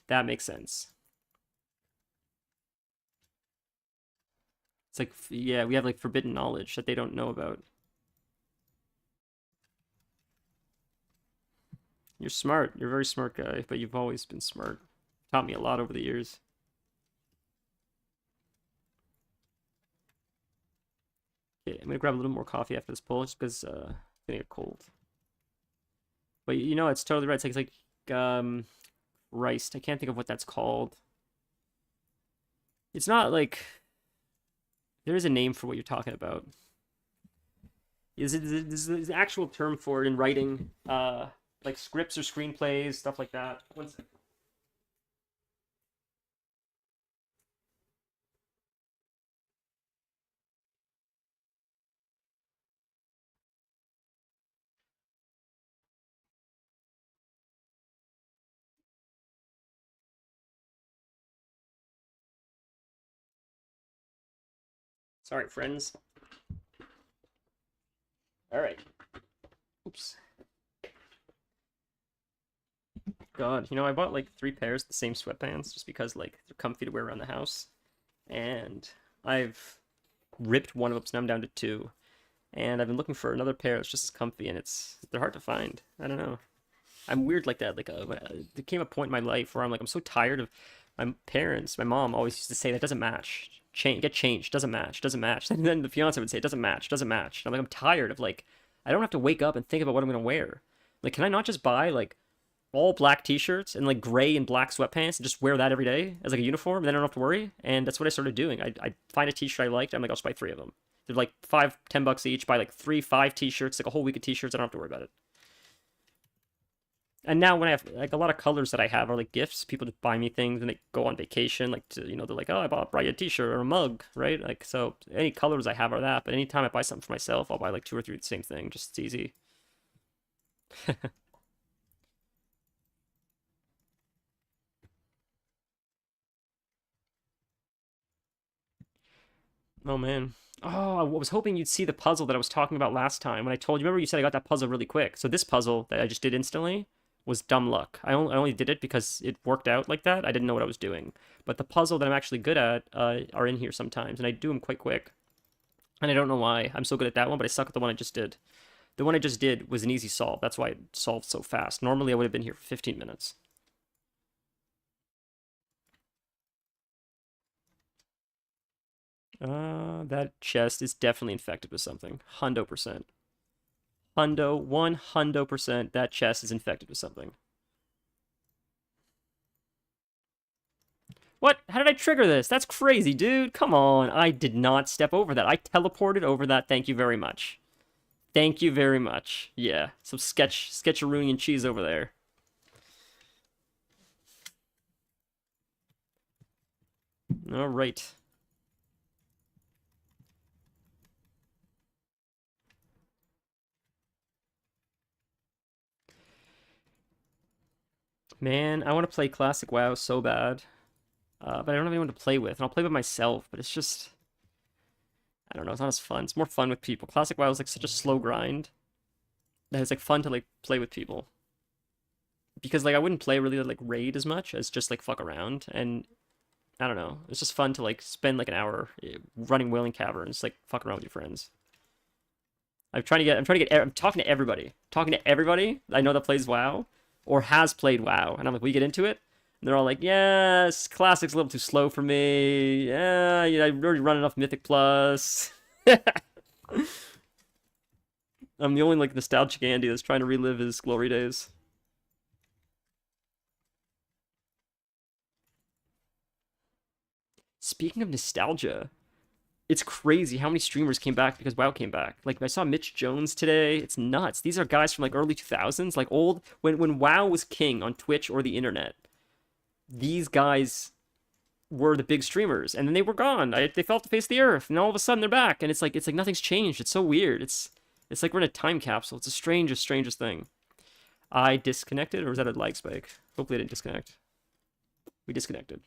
That makes sense. It's like, yeah, we have like forbidden knowledge that they don't know about. You're smart. You're a very smart guy, but you've always been smart. Taught me a lot over the years. Okay, I'm gonna grab a little more coffee after this pull, just because it's gonna get cold. But you know, it's totally right. It's like rice. I can't think of what that's called. It's not like there is a name for what you're talking about. There's an actual term for it in writing, like scripts or screenplays, stuff like that. One second. Sorry, friends. All right. Oops. God, you know, I bought like 3 pairs of the same sweatpants just because like they're comfy to wear around the house, and I've ripped one of them, so now I'm down to 2. And I've been looking for another pair that's just as comfy, and they're hard to find. I don't know. I'm weird like that. Like, there came a point in my life where I'm so tired of my parents. My mom always used to say that doesn't match. Get changed. Doesn't match. Doesn't match. And then the fiance would say it doesn't match. Doesn't match. And I'm tired of like, I don't have to wake up and think about what I'm gonna wear. Like, can I not just buy like all black t-shirts and like gray and black sweatpants and just wear that every day as like a uniform, and then I don't have to worry? And that's what I started doing. I find a t-shirt I liked. I'm like, I'll just buy 3 of them. They're like $5-10 each. Buy like 3-5 t-shirts, like a whole week of t-shirts. I don't have to worry about it. And now when I have like a lot of colors that I have are like gifts. People just buy me things when they go on vacation. Like, they're like, oh, I bought you a t-shirt or a mug, right? Like, so any colors I have are that. But anytime I buy something for myself, I'll buy like 2 or 3 of the same thing. Just it's easy. Oh man. Oh, I was hoping you'd see the puzzle that I was talking about last time when I told you. Remember you said I got that puzzle really quick. So this puzzle that I just did instantly was dumb luck. I only did it because it worked out like that. I didn't know what I was doing. But the puzzle that I'm actually good at are in here sometimes, and I do them quite quick. And I don't know why I'm so good at that one, but I suck at the one I just did. The one I just did was an easy solve. That's why it solved so fast. Normally I would have been here for 15 minutes. That chest is definitely infected with something. Hundo percent. Hundo, 100%, that chest is infected with something. What? How did I trigger this? That's crazy, dude. Come on. I did not step over that. I teleported over that. Thank you very much. Thank you very much. Yeah, some sketcheroonie and cheese over there. All right. Man, I want to play Classic WoW so bad. But I don't have anyone to play with. And I'll play with myself, but it's just... I don't know, it's not as fun. It's more fun with people. Classic WoW is like such a slow grind that it's like fun to like play with people. Because like I wouldn't play really like raid as much as just like fuck around. And I don't know. It's just fun to like spend like an hour running Wailing Caverns, like fucking around with your friends. I'm talking to everybody. Talking to everybody I know that plays WoW or has played WoW. And I'm like, we get into it? And they're all like, yes, Classic's a little too slow for me. Yeah, I already run enough Mythic Plus. I'm the only like nostalgic Andy that's trying to relive his glory days. Speaking of nostalgia, it's crazy how many streamers came back because WoW came back. Like I saw Mitch Jones today. It's nuts. These are guys from like early 2000s, like old when WoW was king on Twitch or the internet. These guys were the big streamers, and then they were gone. They fell off the face of the earth, and all of a sudden they're back, and it's like nothing's changed. It's so weird. It's like we're in a time capsule. It's the strangest thing. I disconnected, or was that a lag spike? Hopefully I didn't disconnect. We disconnected.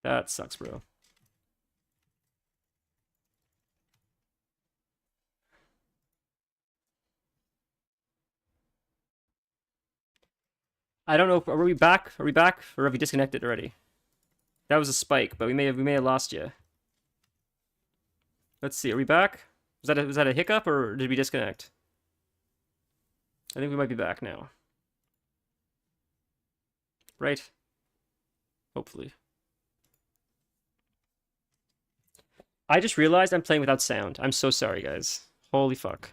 That sucks, bro. I don't know. Are we back? Are we back, or have we disconnected already? That was a spike, but we may have lost you. Let's see. Are we back? Was that a hiccup or did we disconnect? I think we might be back now. Right? Hopefully. I just realized I'm playing without sound. I'm so sorry, guys. Holy fuck.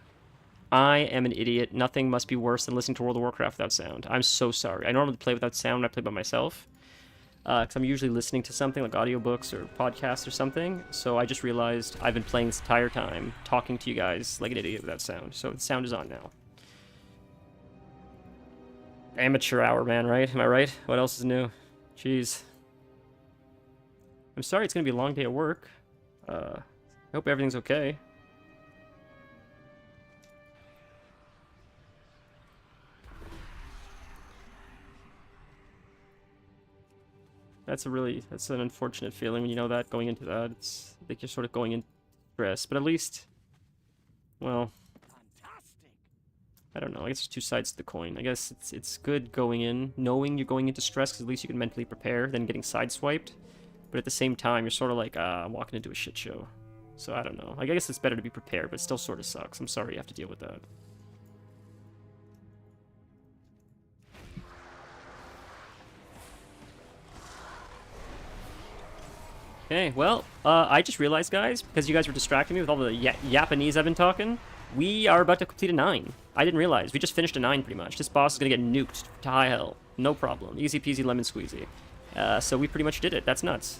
I am an idiot. Nothing must be worse than listening to World of Warcraft without sound. I'm so sorry. I normally play without sound when I play by myself. Because I'm usually listening to something like audiobooks or podcasts or something. So I just realized I've been playing this entire time, talking to you guys like an idiot without sound. So the sound is on now. Amateur hour, man, right? Am I right? What else is new? Jeez. I'm sorry it's going to be a long day at work. I hope everything's okay. That's an unfortunate feeling when you know that going into that. It's like you're sort of going in stress, but at least, well, I don't know. I guess there's two sides to the coin. I guess it's good going in, knowing you're going into stress, because at least you can mentally prepare than getting sideswiped. But at the same time, you're sort of like, I'm walking into a shit show. So I don't know. I guess it's better to be prepared, but it still sort of sucks. I'm sorry you have to deal with that. Okay, well, I just realized, guys, because you guys were distracting me with all the Japanese I've been talking, we are about to complete a 9. I didn't realize. We just finished a 9, pretty much. This boss is going to get nuked to high hell. No problem. Easy peasy lemon squeezy. So we pretty much did it. That's nuts.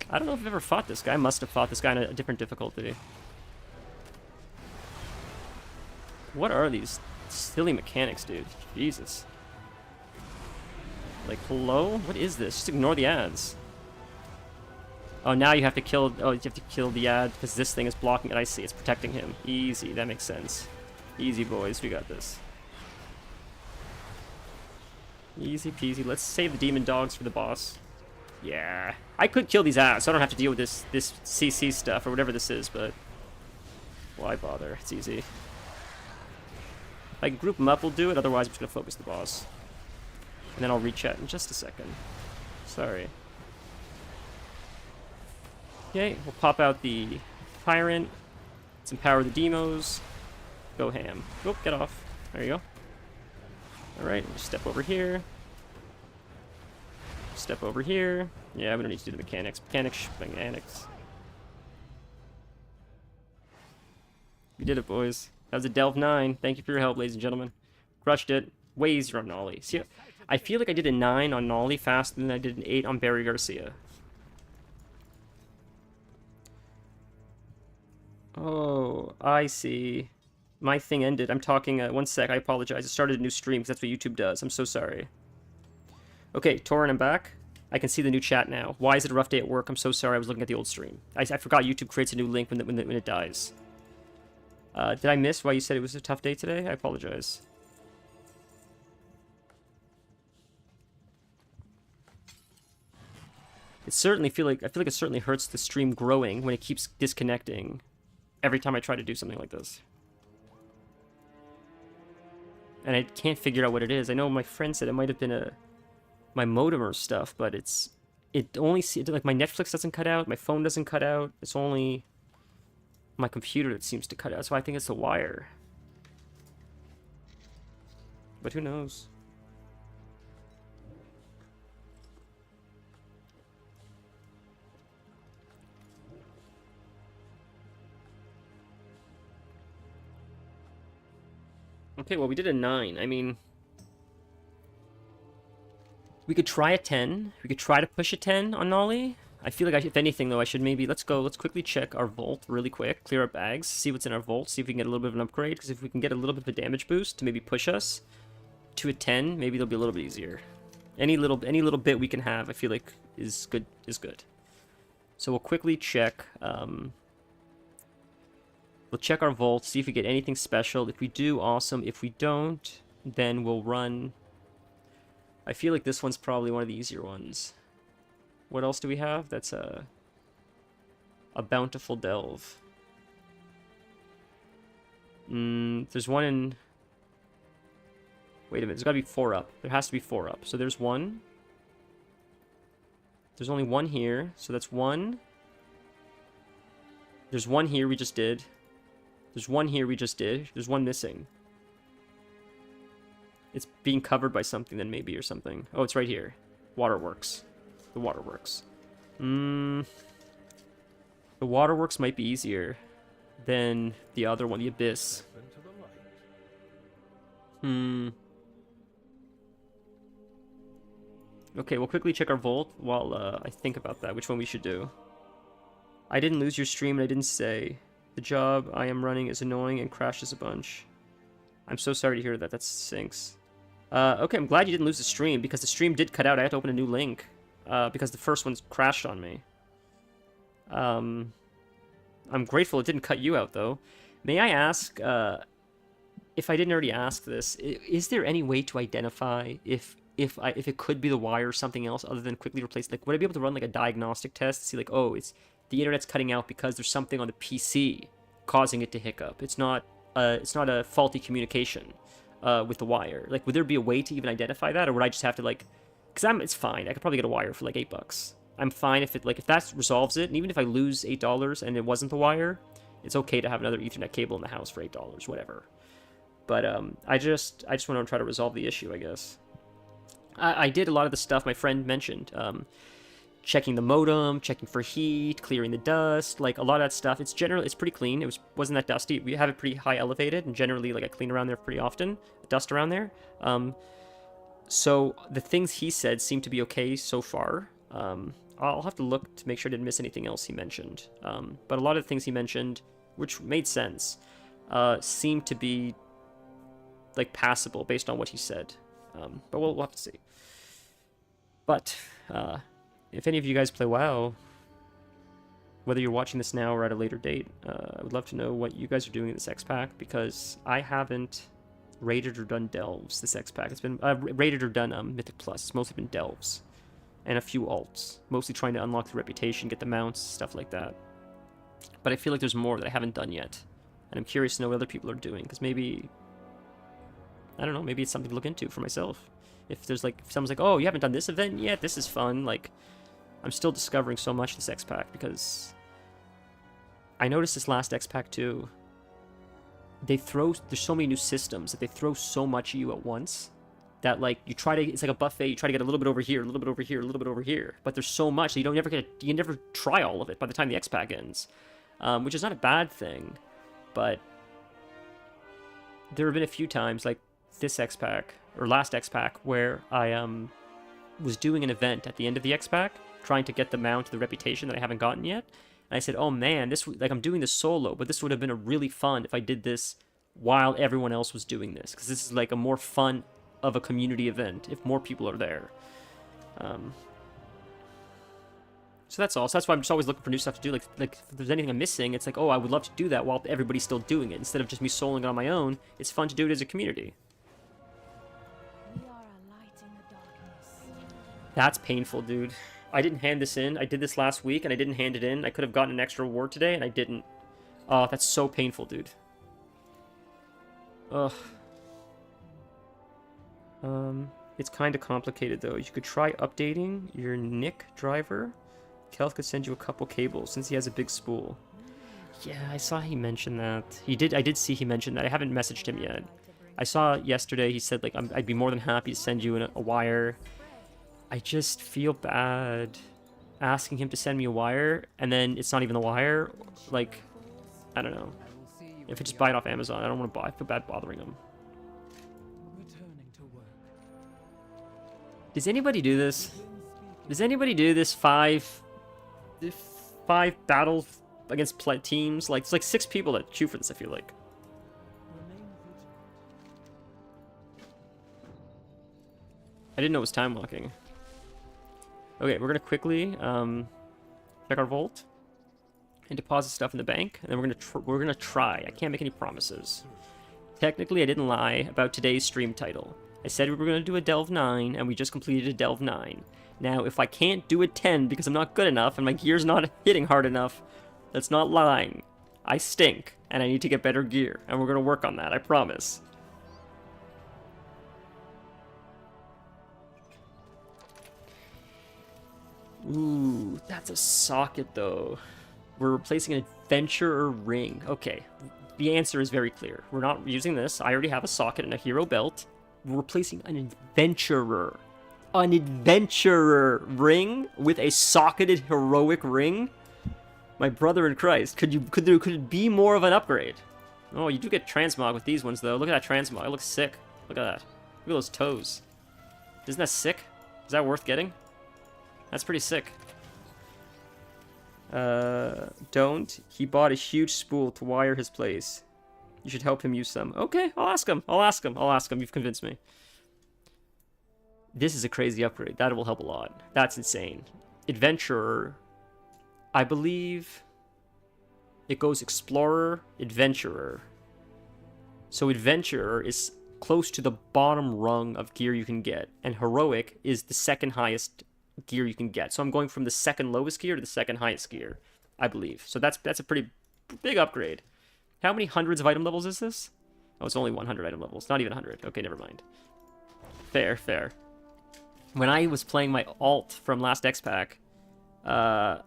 I don't know if I've ever fought this guy. I must have fought this guy in a different difficulty. What are these silly mechanics, dude? Jesus. Like, hello? What is this? Just ignore the ads. Oh, now you have to kill... Oh, you have to kill the ad because this thing is blocking it. I see. It's protecting him. Easy. That makes sense. Easy, boys. We got this. Easy peasy. Let's save the demon dogs for the boss. Yeah. I could kill these ads, so I don't have to deal with this CC stuff or whatever this is, but... why bother? It's easy. If I can group them up, we'll do it. Otherwise, I'm just going to focus the boss. And then I'll rechat in just a second. Sorry. Okay, we'll pop out the Tyrant. Let's empower the demos. Go ham. Oh, get off. There you go. Alright, we'll step over here. Step over here. Yeah, we don't need to do the mechanics. Mechanics. We did it, boys. That was a Delve 9. Thank you for your help, ladies and gentlemen. Crushed it. Way easier on Nolly. See, I feel like I did a 9 on Nolly faster than I did an 8 on Barry Garcia. Oh, I see. My thing ended. I'm talking... one sec, I apologize. I started a new stream because that's what YouTube does. I'm so sorry. Okay, Torin, I'm back. I can see the new chat now. Why is it a rough day at work? I'm so sorry. I was looking at the old stream. I forgot YouTube creates a new link when it dies. Did I miss why you said it was a tough day today? I apologize. I feel like it certainly hurts the stream growing when it keeps disconnecting every time I try to do something like this. And I can't figure out what it is. I know my friend said it might have been my modem or stuff, but like my Netflix doesn't cut out, my phone doesn't cut out. It's only my computer that seems to cut out. So I think it's the wire. But who knows? Okay, well, we did a 9. I mean, we could try a 10. We could try to push a 10 on Nolly. I feel like, if anything, though, I should maybe... Let's quickly check our vault really quick. Clear our bags. See what's in our vault. See if we can get a little bit of an upgrade. Because if we can get a little bit of a damage boost to maybe push us to a 10, maybe it'll be a little bit easier. Any little bit we can have, I feel like, is good. So we'll quickly check... We'll check our vault, see if we get anything special. If we do, awesome. If we don't, then we'll run... I feel like this one's probably one of the easier ones. What else do we have? That's a Bountiful Delve. There's one in... Wait a minute, there's gotta be 4 up. There has to be 4 up. So there's one. There's only one here, so that's one. There's one here we just did. There's one here we just did. There's one missing. It's being covered by something then maybe or something. Oh, it's right here. Waterworks. The waterworks. The waterworks might be easier than the other one, the abyss. Okay, we'll quickly check our vault while I think about that, which one we should do. I didn't lose your stream and I didn't say. The job I am running is annoying and crashes a bunch. I'm so sorry to hear that. That stinks. Okay, I'm glad you didn't lose the stream because the stream did cut out. I had to open a new link because the first one's crashed on me. I'm grateful it didn't cut you out, though. May I ask, if I didn't already ask this, is there any way to identify if it could be the wire or something else other than quickly replace? Like, would I be able to run like a diagnostic test to see like, oh, it's the internet's cutting out because there's something on the PC causing it to hiccup. It's not a faulty communication with the wire. Like, would there be a way to even identify that, or would I just have to like? Because it's fine. I could probably get a wire for like $8. I'm fine if if that resolves it, and even if I lose $8 and it wasn't the wire, it's okay to have another Ethernet cable in the house for $8, whatever. But I just want to try to resolve the issue, I guess. I did a lot of the stuff my friend mentioned. Checking the modem, checking for heat, clearing the dust, like a lot of that stuff. It's pretty clean. Wasn't that dusty. We have it pretty high elevated, and generally like I clean around there pretty often, dust around there. So the things he said seem to be okay so far. I'll have to look to make sure I didn't miss anything else he mentioned. But a lot of the things he mentioned, which made sense, seemed to be like passable based on what he said. But we'll have to see. But if any of you guys play WoW, whether you're watching this now or at a later date, I would love to know what you guys are doing in this X-Pack, because I haven't raided or done delves this X-Pack. It's been raided or done Mythic Plus. It's mostly been delves and a few alts, mostly trying to unlock the reputation, get the mounts, stuff like that. But I feel like there's more that I haven't done yet, and I'm curious to know what other people are doing, because maybe, I don't know, maybe it's something to look into for myself. If someone's like, oh, you haven't done this event yet, this is fun, like, I'm still discovering so much this X-Pack, because I noticed this last X-Pack too. There's so many new systems that they throw so much at you at once that, like, it's like a buffet, you try to get a little bit over here, a little bit over here, a little bit over here, but there's so much that you can never try all of it by the time the X-Pack ends, which is not a bad thing, but there have been a few times, like this X-Pack, or last X-Pack, where I was doing an event at the end of the X-Pack, trying to get the mount, the reputation that I haven't gotten yet, and I said, oh man, I'm doing this solo, but this would have been a really fun if I did this while everyone else was doing this, because this is like a more fun of a community event if more people are there. So that's all. So that's why I'm just always looking for new stuff to do. Like if there's anything I'm missing, it's like, oh, I would love to do that while everybody's still doing it. Instead of just me soloing it on my own, it's fun to do it as a community. We are a light in the darkness. That's painful, dude. I didn't hand this in. I did this last week, and I didn't hand it in. I could have gotten an extra reward today, and I didn't. Oh, that's so painful, dude. Ugh. It's kind of complicated, though. You could try updating your Nick driver. Kelth could send you a couple cables, since he has a big spool. Yeah, I saw he mentioned that. I did see he mentioned that. I haven't messaged him yet. I saw yesterday he said, like, I'd be more than happy to send you a wire. I just feel bad asking him to send me a wire, and then it's not even a wire. Like, I don't know. If I just buy it off Amazon, I don't want to buy. I feel bad bothering him. Does anybody do this? Does anybody do this five battles against teams? Like, it's like 6 people that queue for this, I feel like. I didn't know it was time walking. Okay, we're gonna quickly check our vault and deposit stuff in the bank, and then we're gonna try. I can't make any promises. Technically, I didn't lie about today's stream title. I said we were gonna do a Delve 9, and we just completed a Delve 9. Now, if I can't do a 10 because I'm not good enough and my gear's not hitting hard enough, that's not lying. I stink, and I need to get better gear, and we're gonna work on that, I promise. Ooh, that's a socket though. We're replacing an adventurer ring. Okay, the answer is very clear. We're not using this. I already have a socket and a hero belt. We're replacing an adventurer. An adventurer ring with a socketed heroic ring? My brother in Christ, could it be more of an upgrade? Oh, you do get transmog with these ones though. Look at that transmog. It looks sick. Look at that. Look at those toes. Isn't that sick? Is that worth getting? That's pretty sick. Don't. He bought a huge spool to wire his place. You should help him use some. Okay, I'll ask him. I'll ask him. I'll ask him. You've convinced me. This is a crazy upgrade. That will help a lot. That's insane. Adventurer. I believe it goes Explorer, Adventurer. So Adventurer is close to the bottom rung of gear you can get, and Heroic is the second highest gear you can get. So I'm going from the second lowest gear to the second highest gear, I believe. So that's a pretty big upgrade. How many hundreds of item levels is this? Oh, it's only 100 item levels. Not even 100. Okay, never mind. Fair, fair. When I was playing my alt from last X-Pack, I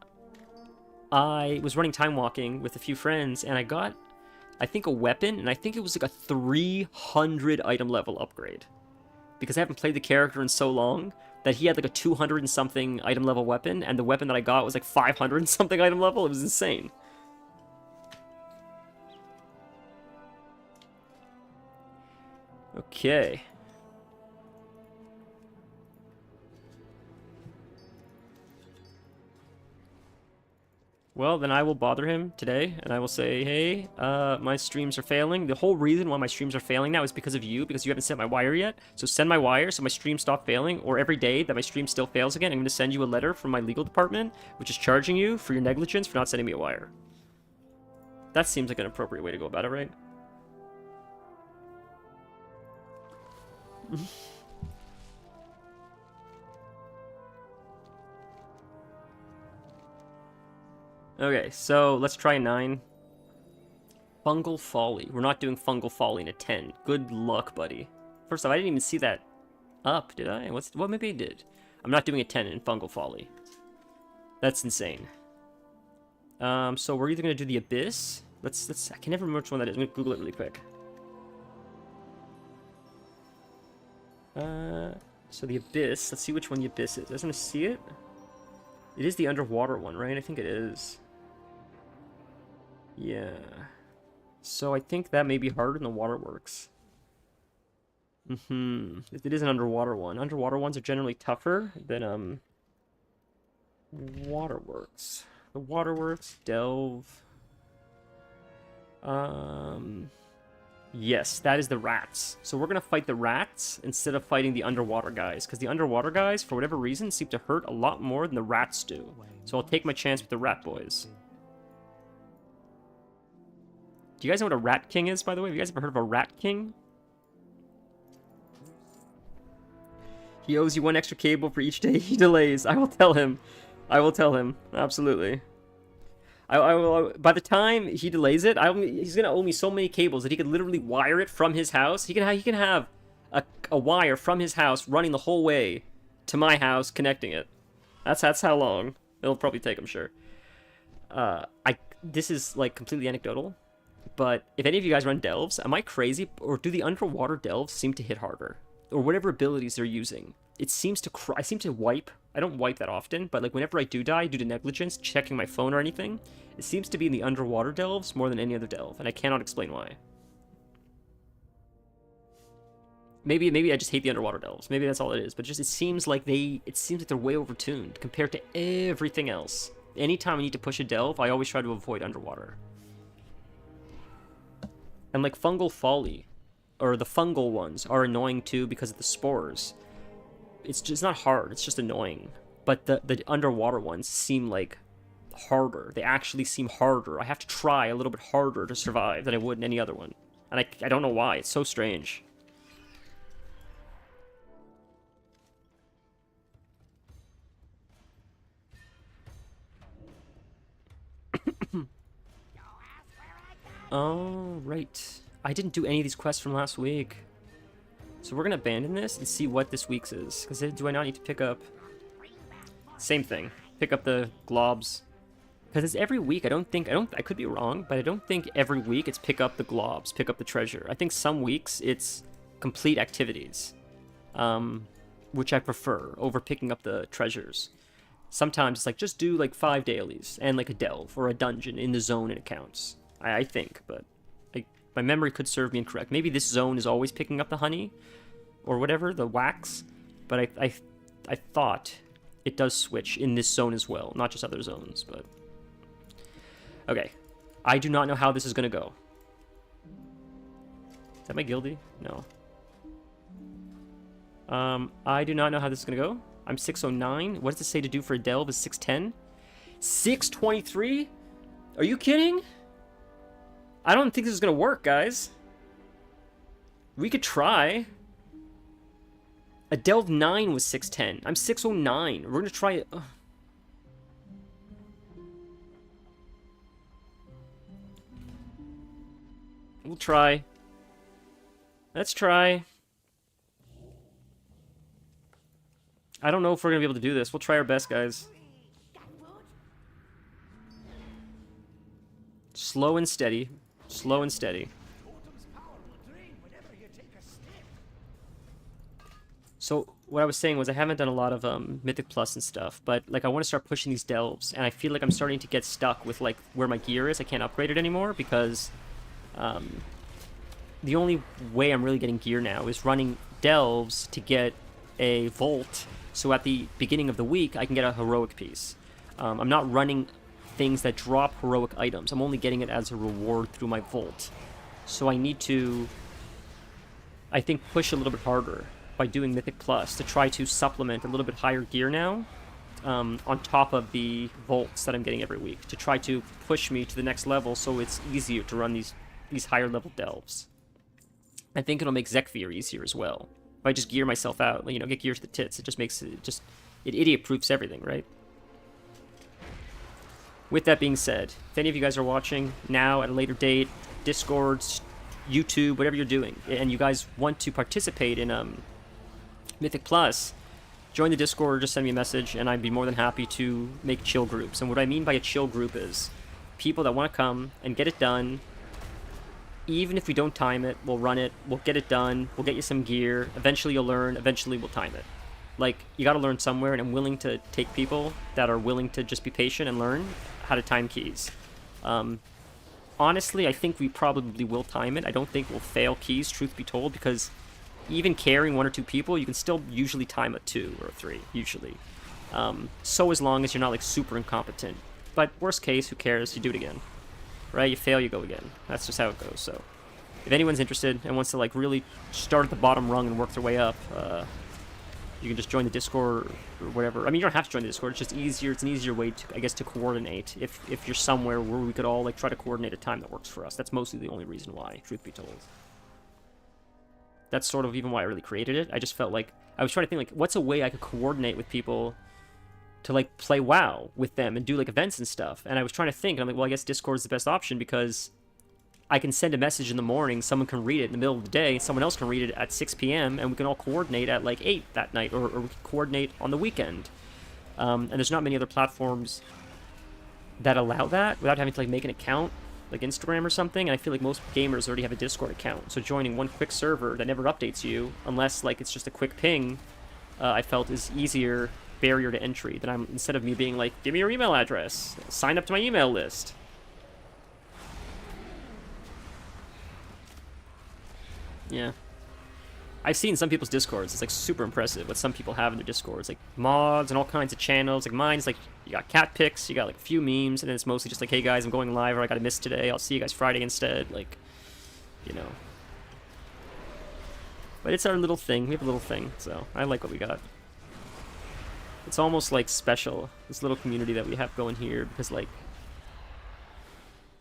was running time walking with a few friends, and I got, I think, a weapon, and I think it was like a 300 item level upgrade. Because I haven't played the character in so long, that he had like a 200 and something item level weapon, and the weapon that I got was like 500 and something item level. It was insane. Okay. Well, then I will bother him today, and I will say, hey, my streams are failing. The whole reason why my streams are failing now is because of you, because you haven't sent my wire yet. So send my wire so my stream stop failing, or every day that my stream still fails again, I'm going to send you a letter from my legal department, which is charging you for your negligence for not sending me a wire. That seems like an appropriate way to go about it, right? Okay, so let's try 9. Fungal Folly. We're not doing Fungal Folly in a 10. Good luck, buddy. First off, I didn't even see that up, did I? What? Maybe I did. I'm not doing a 10 in Fungal Folly. That's insane. So we're either gonna do the Abyss. Let's. I can never remember which one that is. I'm gonna Google it really quick. So the Abyss. Let's see which one the Abyss is. I just want to see it. It is the underwater one, right? I think it is. Yeah. So I think that may be harder than the waterworks. It is an underwater one. Underwater ones are generally tougher than waterworks. The waterworks delve. Yes, that is the rats. So we're gonna fight the rats instead of fighting the underwater guys, because the underwater guys, for whatever reason, seem to hurt a lot more than the rats do. So I'll take my chance with the rat boys. Do you guys know what a rat king is, by the way? Have you guys ever heard of a rat king? He owes you 1 extra cable for each day he delays. I will tell him. I will tell him. Absolutely. I will, by the time he delays it, he's gonna owe me so many cables that he could literally wire it from his house. He can have a wire from his house running the whole way to my house, connecting it. That's how long it'll probably take, I'm sure. This is like completely anecdotal, but if any of you guys run delves, am I crazy, or do the underwater delves seem to hit harder, or whatever abilities they're using? It seems to I seem to wipe. I don't wipe that often, but like whenever I do die due to negligence, checking my phone or anything, it seems to be in the underwater delves more than any other delve, and I cannot explain why. Maybe I just hate the underwater delves. Maybe that's all it is. But just it seems like they're way overtuned compared to everything else. Anytime I need to push a delve, I always try to avoid underwater. And like Fungal Folly, or the fungal ones, are annoying too because of the spores. It's just not hard, it's just annoying. But the underwater ones seem like harder. They actually seem harder. I have to try a little bit harder to survive than I would in any other one. And I don't know why, it's so strange. Oh, right. I didn't do any of these quests from last week. So we're going to abandon this and see what this week's is. Because do I not need to pick up... Same thing. pick up the globs. Because it's every week. I could be wrong, but I don't think every week it's pick up the globs, pick up the treasure. I think some weeks it's complete activities, which I prefer over picking up the treasures. Sometimes it's like, just do like 5 dailies and like a delve or a dungeon in the zone and it counts. I think, but my memory could serve me incorrect. Maybe this zone is always picking up the honey or whatever, the wax, but I thought it does switch in this zone as well, not just other zones, but... Okay. I do not know how this is going to go. Is that my guildie? No. I do not know how this is going to go. I'm 609. What does it say to do for a delve is 610? 623? Are you kidding? I don't think this is going to work, guys. We could try. A delve 9 was 610. I'm 609. We're going to try it. Ugh. We'll try. Let's try. I don't know if we're going to be able to do this. We'll try our best, guys. Slow and steady. Slow and steady. So, what I was saying was I haven't done a lot of Mythic Plus and stuff, but, like, I want to start pushing these delves, and I feel like I'm starting to get stuck with, like, where my gear is. I can't upgrade it anymore, because... the only way I'm really getting gear now is running delves to get a vault, so at the beginning of the week I can get a heroic piece. I'm not running things that drop heroic items. I'm only getting it as a reward through my vault. So I need to, I think, push a little bit harder by doing Mythic Plus to try to supplement a little bit higher gear now, on top of the vaults that I'm getting every week, to try to push me to the next level so it's easier to run these higher level delves. I think it'll make Zekvir easier as well. If I just gear myself out, you know, get gear to the tits, it just makes it, it idiot-proofs everything, right? With that being said, if any of you guys are watching now at a later date, Discord, YouTube, whatever you're doing, and you guys want to participate in Mythic Plus, join the Discord or just send me a message, and I'd be more than happy to make chill groups. And what I mean by a chill group is people that want to come and get it done. Even if we don't time it, we'll run it, we'll get it done, we'll get you some gear, eventually you'll learn, eventually we'll time it. Like, you gotta learn somewhere, and I'm willing to take people that are willing to just be patient and learn how to time keys. Honestly, I think we probably will time it. I don't think we'll fail keys, truth be told, because even carrying 1 or 2 people, you can still usually time a 2 or a 3, usually. So as long as you're not, like, super incompetent. But worst case, who cares, you do it again. Right, you fail, you go again. That's just how it goes. So, if anyone's interested and wants to like really start at the bottom rung and work their way up, you can just join the Discord or whatever. I mean, you don't have to join the Discord. It's just easier. It's an easier way to, I guess, to coordinate. If you're somewhere where we could all like try to coordinate a time that works for us. That's mostly the only reason why, truth be told. That's sort of even why I really created it. I just felt like I was trying to think like, what's a way I could coordinate with people to like play WoW with them and do like events and stuff. And I was trying to think, and I'm like, well, I guess Discord's the best option because I can send a message in the morning, someone can read it in the middle of the day, someone else can read it at 6 p.m., and we can all coordinate at like 8 that night, or we can coordinate on the weekend. And there's not many other platforms that allow that without having to like make an account, like Instagram or something. And I feel like most gamers already have a Discord account, so joining one quick server that never updates you, unless like it's just a quick ping, I felt is easier barrier to entry than I'm, instead of me being like, give me your email address, sign up to my email list. Yeah. I've seen some people's Discords. It's like super impressive what some people have in their Discords, like mods and all kinds of channels. Like mine's like, you got cat pics, you got like a few memes, and then it's mostly just like, hey guys, I'm going live, or I got a miss today, I'll see you guys Friday instead. Like, you know. But it's our little thing. We have a little thing, so I like what we got. It's almost like special, this little community that we have going here, because like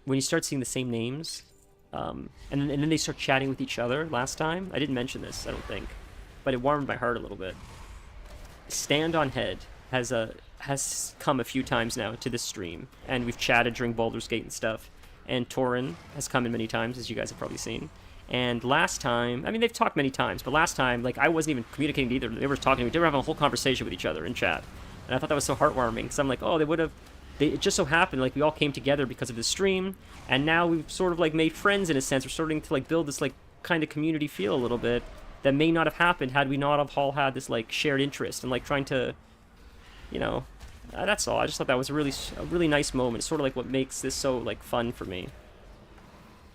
when you start seeing the same names, and then they start chatting with each other. Last time I didn't mention this, I don't think, but it warmed my heart a little bit. Stand on Head has come a few times now to this stream, and we've chatted during Baldur's Gate and stuff. And Torin has come in many times, as you guys have probably seen. And last time, I mean, they've talked many times, but last time, like, I wasn't even communicating to either. They were talking to me. They were having a whole conversation with each other in chat. And I thought that was so heartwarming, because I'm like, oh, it just so happened, like, we all came together because of this stream, and now we've sort of, like, made friends in a sense. We're starting to, like, build this, like, kind of community feel a little bit that may not have happened had we not have all had this, like, shared interest and, like, trying to, you know, that's all. I just thought that was a really nice moment. It's sort of like what makes this so, like, fun for me.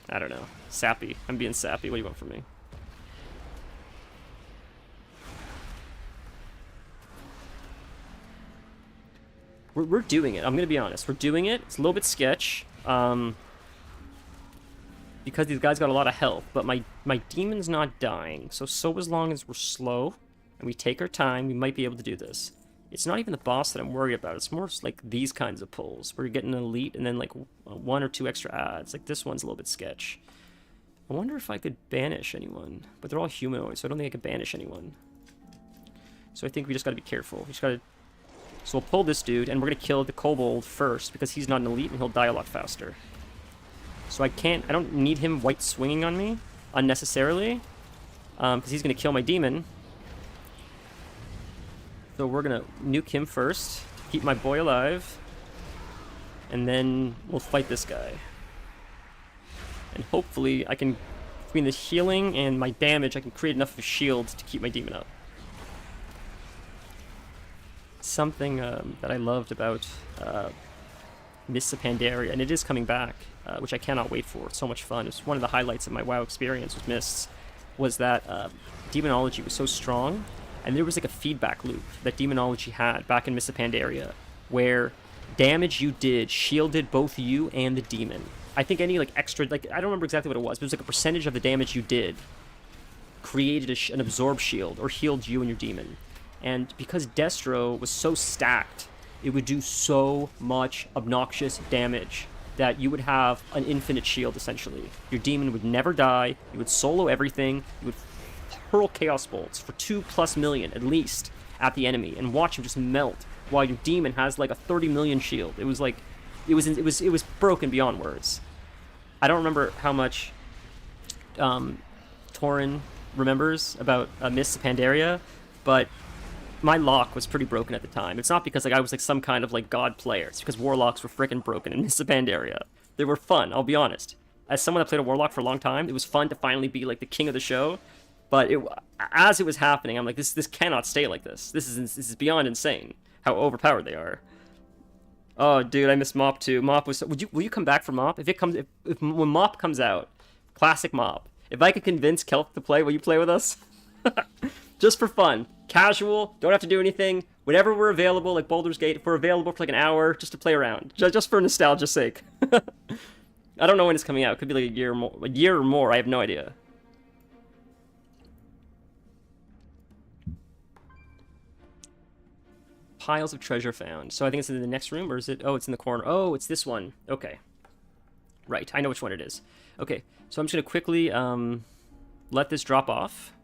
I don't know. Sappy. I'm being sappy. What do you want from me? We're doing it. I'm going to be honest. We're doing it. It's a little bit sketch. Because these guys got a lot of health. But my demon's not dying. So as long as we're slow and we take our time, we might be able to do this. It's not even the boss that I'm worried about. It's more like these kinds of pulls. Where you're getting an elite and then like 1 or 2 extra adds. Like this one's a little bit sketch. I wonder if I could banish anyone. But they're all humanoids, so I don't think I could banish anyone. So I think we just got to be careful. We just got to... So we'll pull this dude, and we're going to kill the kobold first, because he's not an elite, and he'll die a lot faster. So I don't need him white swinging on me, unnecessarily, because he's going to kill my demon. So we're going to nuke him first, keep my boy alive, and then we'll fight this guy. And hopefully I can, between the healing and my damage, I can create enough of a shield to keep my demon up. Something that I loved about Mists of Pandaria, and it is coming back, which I cannot wait for. It's so much fun. It's one of the highlights of my WoW experience with Mists, was that demonology was so strong, and there was like a feedback loop that demonology had back in Mists of Pandaria, where damage you did shielded both you and the demon. I think any like extra, like I don't remember exactly what it was, but it was like a percentage of the damage you did created an absorb shield or healed you and your demon. And because Destro was so stacked, it would do so much obnoxious damage that you would have an infinite shield, essentially. Your demon would never die, you would solo everything, you would hurl chaos bolts for 2+ million, at least, at the enemy, and watch him just melt, while your demon has like a 30 million shield. It was like, it was broken beyond words. I don't remember how much Torin remembers about Mists of Pandaria, but my lock was pretty broken at the time. It's not because like I was like some kind of like god player. It's because warlocks were freaking broken in Mists of Pandaria. They were fun, I'll be honest. As someone that played a warlock for a long time, it was fun to finally be like the king of the show. But as it was happening, I'm like, this cannot stay like this. This is beyond insane how overpowered they are. Oh, dude, I miss Mop too. Mop was. Will you come back for Mop? When Mop comes out, classic Mop. If I could convince Kelp to play, will you play with us? Just for fun. Casual, don't have to do anything. Whenever we're available, like Baldur's Gate, if we're available for like an hour, just to play around. Just for nostalgia's sake. I don't know when it's coming out. It could be like a year or more. I have no idea. Piles of treasure found. So I think it's in the next room, or is it? Oh, it's in the corner. Oh, it's this one. Okay. Right, I know which one it is. Okay, so I'm just going to quickly let this drop off.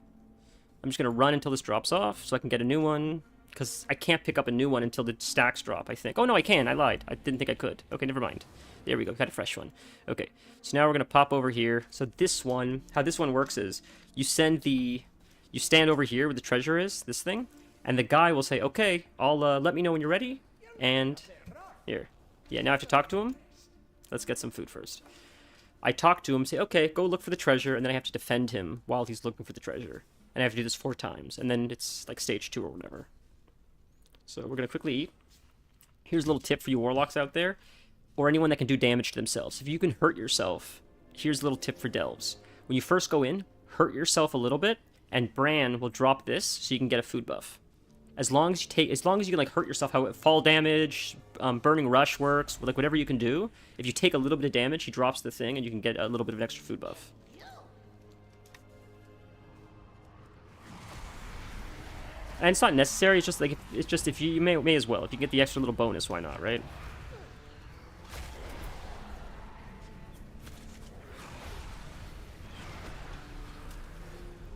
I'm just going to run until this drops off so I can get a new one, because I can't pick up a new one until the stacks drop, I think. Oh, no, I can. I lied. I didn't think I could. Okay, never mind. There we go. Got a fresh one. Okay, so now we're going to pop over here. So this one, how this one works is you stand over here where the treasure is, this thing, and the guy will say, okay, I'll let me know when you're ready, and here. Yeah, now I have to talk to him. Let's get some food first. I talk to him, say, okay, go look for the treasure, and then I have to defend him while he's looking for the treasure. And I have to do this 4 times, and then it's like stage 2 or whatever. So we're going to quickly eat. Here's a little tip for you warlocks out there, or anyone that can do damage to themselves. If you can hurt yourself, here's a little tip for delves. When you first go in, hurt yourself a little bit, and Bran will drop this so you can get a food buff. As long as you can like hurt yourself, how fall damage, burning rush works, like whatever you can do. If you take a little bit of damage, he drops the thing, and you can get a little bit of an extra food buff. And it's not necessary. It's just like if you may as well. If you get the extra little bonus, why not, right?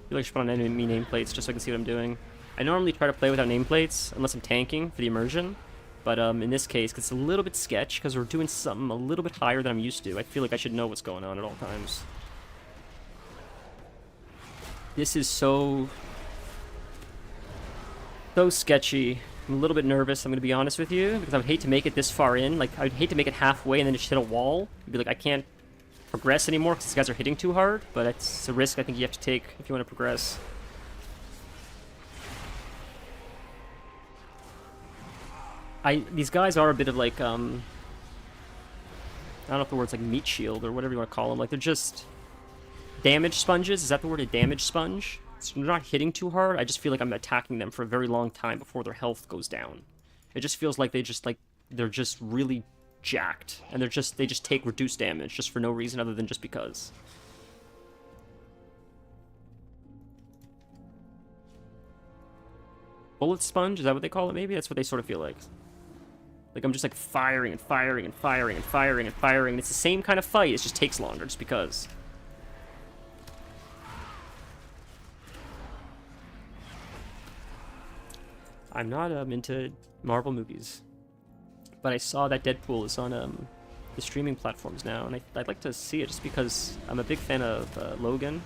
I feel like I should put on enemy nameplates just so I can see what I'm doing. I normally try to play without nameplates unless I'm tanking for the immersion, but in this case, it's a little bit sketch because we're doing something a little bit higher than I'm used to. I feel like I should know what's going on at all times. This is so sketchy. I'm a little bit nervous, I'm going to be honest with you, because I would hate to make it this far in. Like, I would hate to make it halfway and then just hit a wall. I'd be like, I can't progress anymore because these guys are hitting too hard, but it's a risk I think you have to take if you want to progress. These guys are a bit of like, I don't know if the word's like meat shield or whatever you want to call them. Like, they're just damage sponges. Is that the word, a damage sponge? So they're not hitting too hard. I just feel like I'm attacking them for a very long time before their health goes down. It just feels like they're just really jacked, and they just take reduced damage just for no reason other than just because. Bullet sponge, is that what they call it? Maybe that's what they sort of feel like. Like, I'm just like firing and firing and firing and firing and firing, and it's the same kind of fight, it just takes longer just because. I'm not into Marvel movies, but I saw that Deadpool is on the streaming platforms now, and I'd like to see it just because I'm a big fan of Logan,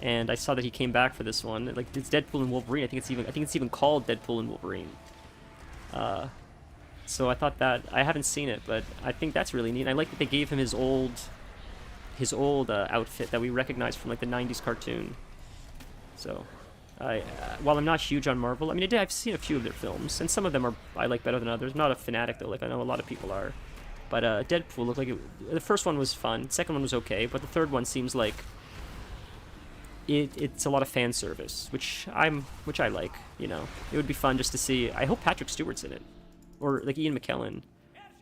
and I saw that he came back for this one. Like, it's Deadpool and Wolverine. I think it's even called Deadpool and Wolverine. So I thought that, I haven't seen it, but I think that's really neat. And I like that they gave him his old outfit that we recognized from like the '90s cartoon. So. While I'm not huge on Marvel, I mean, I've seen a few of their films, and some of them I like better than others. I'm not a fanatic, though, like I know a lot of people are. But Deadpool looked like the first one was fun, the second one was okay, but the third one seems like it's a lot of fan service, which I like, you know. It would be fun just to see. I hope Patrick Stewart's in it, or like Ian McKellen.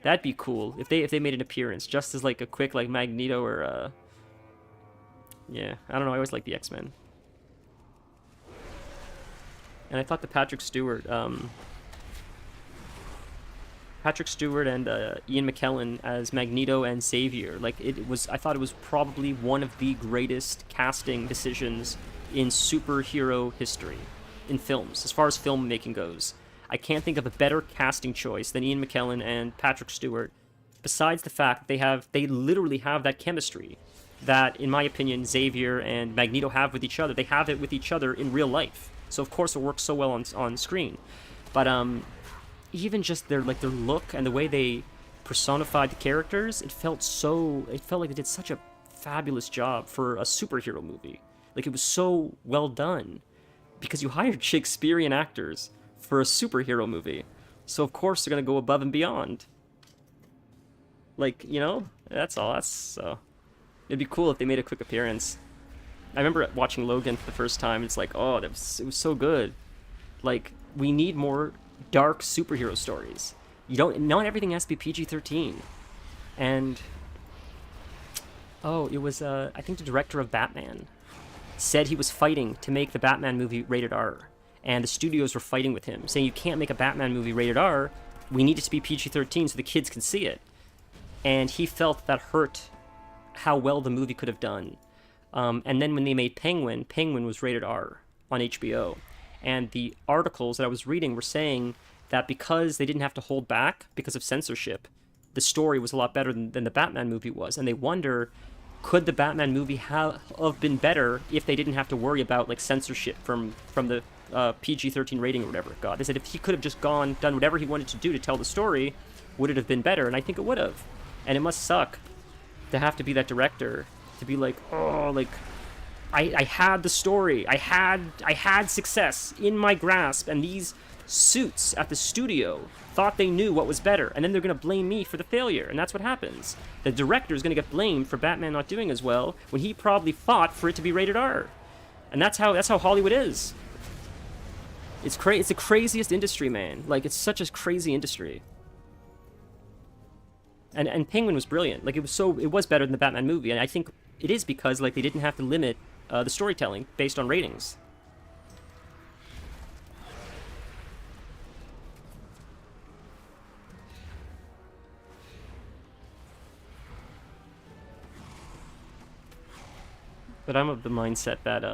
That'd be cool if they made an appearance, just as like a quick like Magneto or yeah, I don't know. I always like the X-Men. And I thought the Patrick Stewart and Ian McKellen as Magneto and Zekvir, like I thought it was probably one of the greatest casting decisions in superhero history, in films, as far as filmmaking goes. I can't think of a better casting choice than Ian McKellen and Patrick Stewart, besides the fact that they literally have that chemistry that, in my opinion, Zekvir and Magneto have with each other. They have it with each other in real life. So of course it works so well on screen, but even just their look and the way they personified the characters, it felt like they did such a fabulous job for a superhero movie. Like, it was so well done because you hired Shakespearean actors for a superhero movie, so of course they're gonna go above and beyond. Like, you know, that's all. It'd be cool if they made a quick appearance. I remember watching Logan for the first time. It's like, oh, it was so good. Like, we need more dark superhero stories. Not everything has to be PG-13. And it was I think the director of Batman said he was fighting to make the Batman movie rated R, and the studios were fighting with him, saying you can't make a Batman movie rated R. We need it to be PG-13 so the kids can see it. And he felt that hurt how well the movie could have done. And then when they made Penguin was rated R on HBO. And the articles that I was reading were saying that because they didn't have to hold back because of censorship, the story was a lot better than the Batman movie was. And they wonder, could the Batman movie have been better if they didn't have to worry about like censorship from the PG-13 rating or whatever it got? They said if he could have just done whatever he wanted to do to tell the story, would it have been better? And I think it would have. And it must suck to have to be that director, to be like, oh, like, I had the story, I had success in my grasp, and these suits at the studio thought they knew what was better, and then they're gonna blame me for the failure, and that's what happens. The director is gonna get blamed for Batman not doing as well when he probably fought for it to be rated R, and that's how Hollywood is. It's the craziest industry, man. Like, it's such a crazy industry. And Penguin was brilliant. Like, it was better than the Batman movie, and I think it is because like they didn't have to limit the storytelling based on ratings. But I'm of the mindset that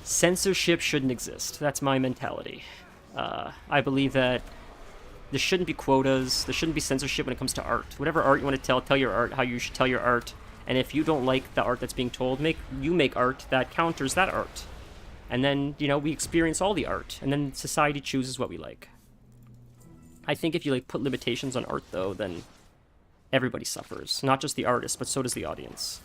censorship shouldn't exist. That's my mentality. I believe that there shouldn't be quotas. There shouldn't be censorship when it comes to art. Whatever art you want to tell your art how you should tell your art. And if you don't like the art that's being told, make art that counters that art. And then, you know, we experience all the art, and then society chooses what we like. I think if you, like, put limitations on art, though, then everybody suffers. Not just the artist, but so does the audience.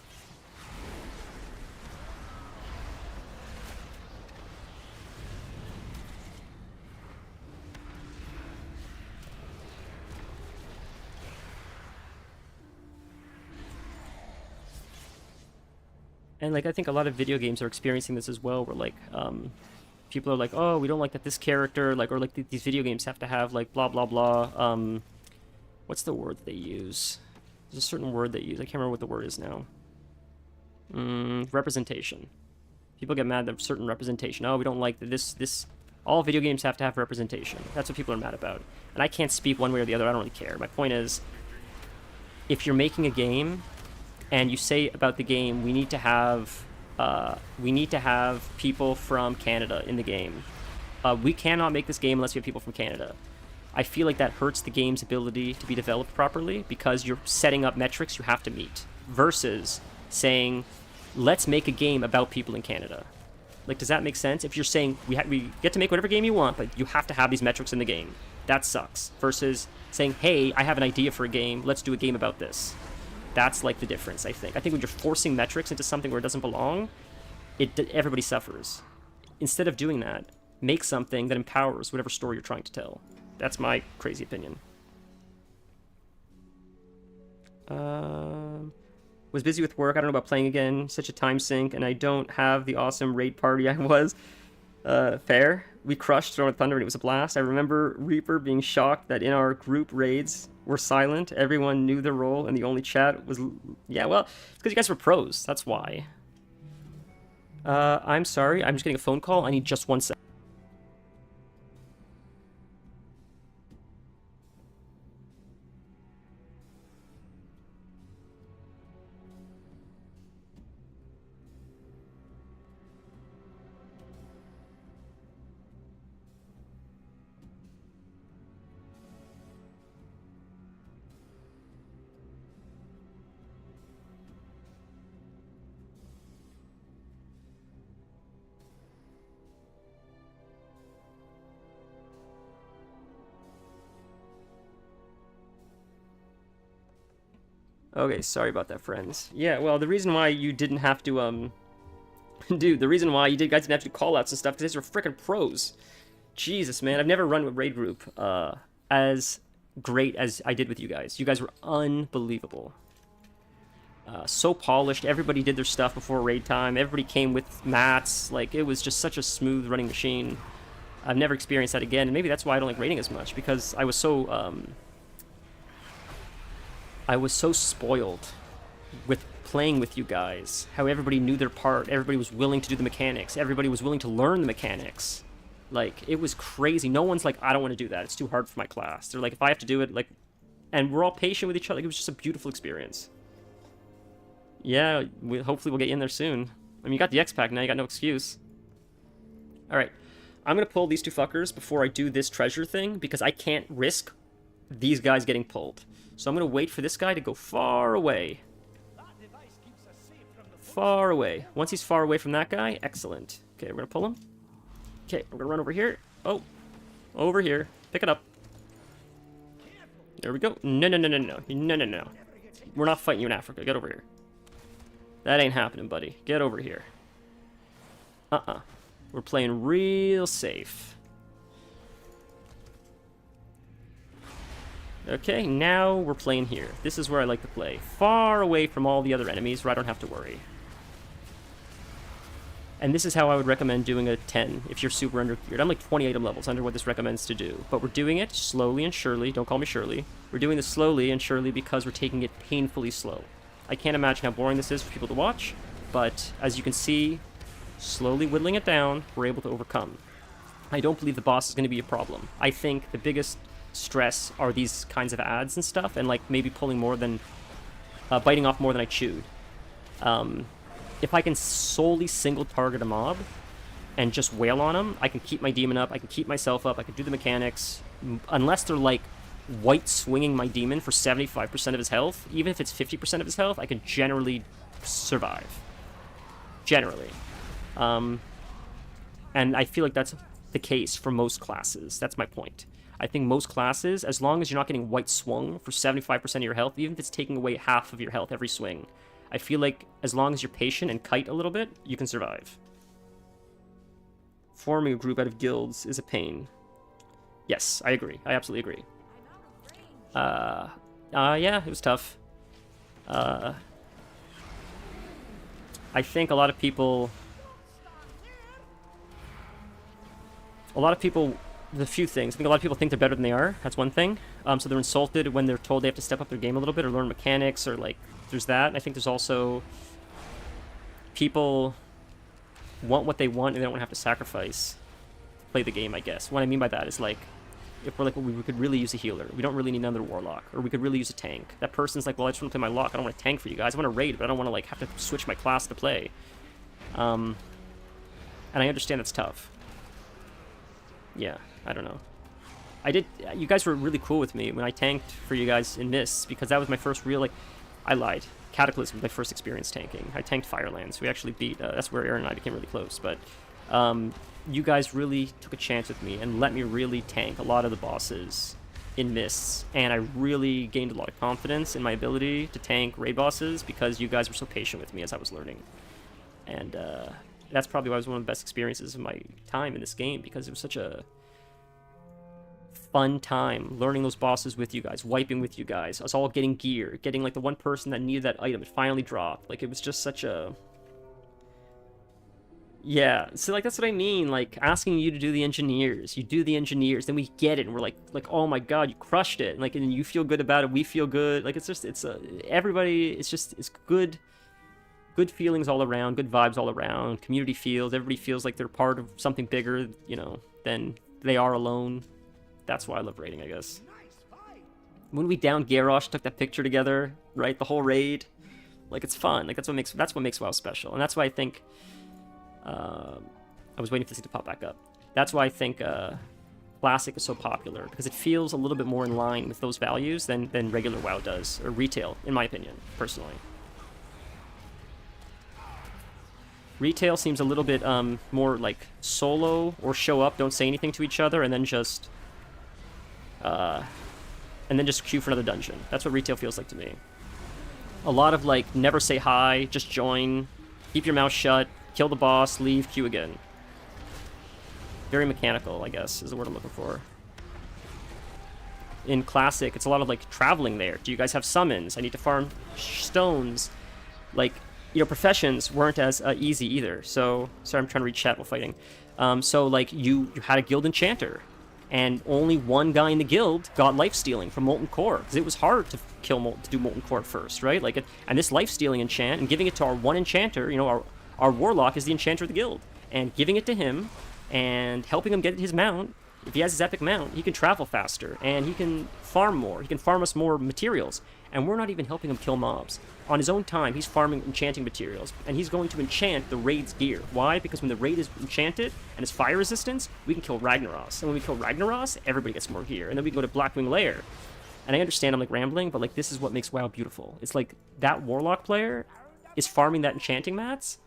And, like, I think a lot of video games are experiencing this as well, where, like, people are like, oh, we don't like that this character, like, or, like, these video games have to have, like, blah, blah, blah. What's the word that they use? There's a certain word they use. I can't remember what the word is now. Representation. People get mad at certain representation. Oh, we don't like this. All video games have to have representation. That's what people are mad about. And I can't speak one way or the other. I don't really care. My point is, if you're making a game and you say about the game, we need to have people from Canada in the game. We cannot make this game unless we have people from Canada. I feel like that hurts the game's ability to be developed properly because you're setting up metrics you have to meet versus saying, let's make a game about people in Canada. Like, does that make sense? If you're saying we get to make whatever game you want, but you have to have these metrics in the game, that sucks. Versus saying, hey, I have an idea for a game, let's do a game about this. That's, like, the difference, I think. I think when you're forcing metrics into something where it doesn't belong, everybody suffers. Instead of doing that, make something that empowers whatever story you're trying to tell. That's my crazy opinion. Was busy with work. I don't know about playing again. Such a time sink, and I don't have the awesome raid party I was. Fair. We crushed Throne of Thunder, and it was a blast. I remember Reaper being shocked that in our group raids were silent. Everyone knew their role, and the only chat was... Yeah, well, it's because you guys were pros. That's why. I'm sorry. I'm just getting a phone call. I need just 1 second. Okay, sorry about that, friends. Yeah, well, the reason why you didn't have to, dude, the reason why you guys didn't have to do call-outs and stuff, because these are freaking pros. Jesus, man, I've never run a raid group as great as I did with you guys. You guys were unbelievable. So polished. Everybody did their stuff before raid time. Everybody came with mats. Like, it was just such a smooth running machine. I've never experienced that again, and maybe that's why I don't like raiding as much, because I was so spoiled with playing with you guys, how everybody knew their part, everybody was willing to do the mechanics, everybody was willing to learn the mechanics. Like, it was crazy. No one's like, I don't want to do that, it's too hard for my class. They're like, if I have to do it, like, and we're all patient with each other. Like, it was just a beautiful experience. Yeah, hopefully we'll get you in there soon. I mean, you got the X-Pack now, you got no excuse. Alright, I'm gonna pull these two fuckers before I do this treasure thing, because I can't risk these guys getting pulled. So I'm going to wait for this guy to go far away. Far away. Once he's far away from that guy, excellent. Okay, we're going to pull him. Okay, we're going to run over here. Oh, over here. Pick it up. There we go. No, no, no, no, no. No, no, no. We're not fighting you in Africa. Get over here. That ain't happening, buddy. Get over here. We're playing real safe. Okay, now we're playing here. This is where I like to play. Far away from all the other enemies where I don't have to worry. And this is how I would recommend doing a 10 if you're super under-geared. I'm like 20 item levels under what this recommends to do. But we're doing it slowly and surely. Don't call me Shirley. We're doing this slowly and surely because we're taking it painfully slow. I can't imagine how boring this is for people to watch, but as you can see, slowly whittling it down, we're able to overcome. I don't believe the boss is going to be a problem. I think the biggest stress are these kinds of ads and stuff, and like maybe pulling more than biting off more than I chewed. If I can solely single target a mob and just wail on them, I can keep my demon up, I can keep myself up, I can do the mechanics. Unless they're like white swinging my demon for 75% of his health, even if it's 50% of his health, I can generally survive. Generally. And I feel like that's the case for most classes. That's my point. I think most classes, as long as you're not getting white swung for 75% of your health, even if it's taking away half of your health every swing, I feel like as long as you're patient and kite a little bit, you can survive. Forming a group out of guilds is a pain. Yes, I agree. I absolutely agree. Yeah, it was tough. I think a lot of people, there's a few things. I think a lot of people think they're better than they are. That's one thing. So they're insulted when they're told they have to step up their game a little bit or learn mechanics, or like, there's that. And I think there's also people want what they want and they don't want to have to sacrifice to play the game, I guess. What I mean by that is, like, if we're like, well, we could really use a healer. We don't really need another warlock. Or we could really use a tank. That person's like, well, I just want to play my lock. I don't want to tank for you guys. I want to raid, but I don't want to, like, have to switch my class to play. And I understand that's tough. Yeah, I don't know. You guys were really cool with me when I tanked for you guys in Mists, because that was my first real, like, I lied. Cataclysm was my first experience tanking. I tanked Firelands. We actually beat, that's where Aaron and I became really close, but you guys really took a chance with me and let me really tank a lot of the bosses in Mists, and I really gained a lot of confidence in my ability to tank raid bosses because you guys were so patient with me as I was learning. And that's probably why it was one of the best experiences of my time in this game, because it was such a fun time learning those bosses with you guys, wiping with you guys, us all getting gear, getting like the one person that needed that item, it finally dropped. Like, it was just such a... Yeah, so like that's what I mean, like asking you to do the engineers, you do the engineers, then we get it and we're like oh my god, you crushed it, and like, and you feel good about it, we feel good, like it's everybody, it's good feelings all around, good vibes all around, community feels, everybody feels like they're part of something bigger, you know, than they are alone. That's why I love raiding, I guess. When we downed Garrosh, took that picture together, right, the whole raid, like, it's fun, like that's what makes WoW special, and that's why I think I was waiting for this to pop back up. That's why I think Classic is so popular, because it feels a little bit more in line with those values than regular WoW does, or retail, in my opinion, personally. Retail seems a little bit more like solo, or show up, don't say anything to each other, and then just queue for another dungeon. That's what retail feels like to me. A lot of like, never say hi, just join, keep your mouth shut, kill the boss, leave, queue again. Very mechanical, I guess, is the word I'm looking for. In Classic, it's a lot of, like, traveling there. Do you guys have summons? I need to farm stones. Like, you know, professions weren't as easy either. So, sorry, I'm trying to read chat while fighting. So, like, you had a guild enchanter, and only one guy in the guild got life-stealing from Molten Core, because it was hard to do Molten Core first, right? Like, and this life-stealing enchant, and giving it to our one enchanter, you know, our warlock is the enchanter of the guild, and giving it to him and helping him get his mount. If he has his epic mount, he can travel faster and he can farm more. He can farm us more materials, and we're not even helping him kill mobs. On his own time, he's farming enchanting materials, and he's going to enchant the raid's gear. Why? Because when the raid is enchanted and it's fire resistance, we can kill Ragnaros, and when we kill Ragnaros, everybody gets more gear, and then we can go to Blackwing Lair. And I understand I'm like rambling, but like, this is what makes WoW beautiful. It's like that warlock player is farming that enchanting mats,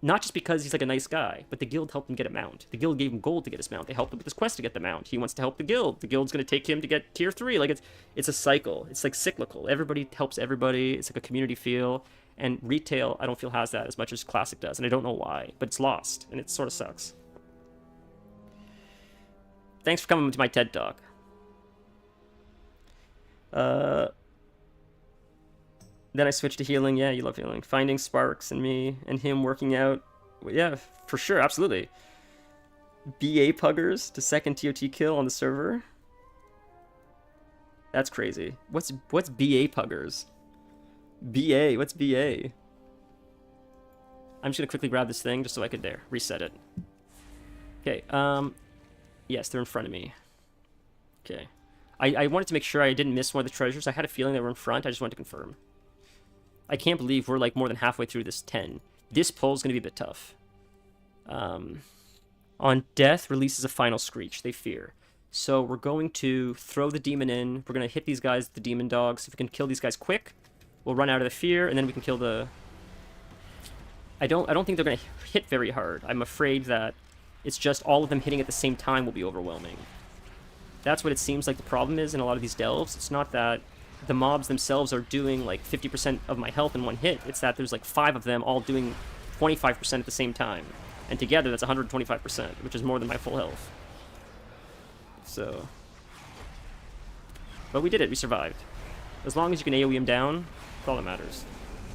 not just because he's like a nice guy, but the guild helped him get a mount. The guild gave him gold to get his mount. They helped him with his quest to get the mount. He wants to help the guild. The guild's going to take him to get tier 3. Like, it's a cycle. It's like cyclical. Everybody helps everybody. It's like a community feel. And retail, I don't feel has that as much as Classic does, and I don't know why, but it's lost, and it sort of sucks. Thanks for coming to my TED Talk. Then I switched to healing. Yeah, you love healing. Finding sparks and me and him working out. Well, yeah, for sure, absolutely. BA puggers to second TOT kill on the server. That's crazy. What's BA puggers? BA, what's BA? I'm just gonna quickly grab this thing just so I could reset it. Okay, yes, they're in front of me. Okay. I wanted to make sure I didn't miss one of the treasures. I had a feeling they were in front. I just wanted to confirm. I can't believe we're like more than halfway through this 10. This pull is going to be a bit tough. On death, releases a final screech. They fear. So we're going to throw the demon in. We're going to hit these guys, the demon dogs. If we can kill these guys quick, we'll run out of the fear, and then we can kill the... I don't think they're going to hit very hard. I'm afraid that It's just all of them hitting at the same time will be overwhelming. That's what it seems like the problem is in a lot of these delves. It's not that the mobs themselves are doing like 50% of my health in one hit. It's that there's like 5 of them all doing 25% at the same time. And together that's 125%, which is more than my full health. So... But we did it, we survived. As long as you can AoE him down, that's all that matters.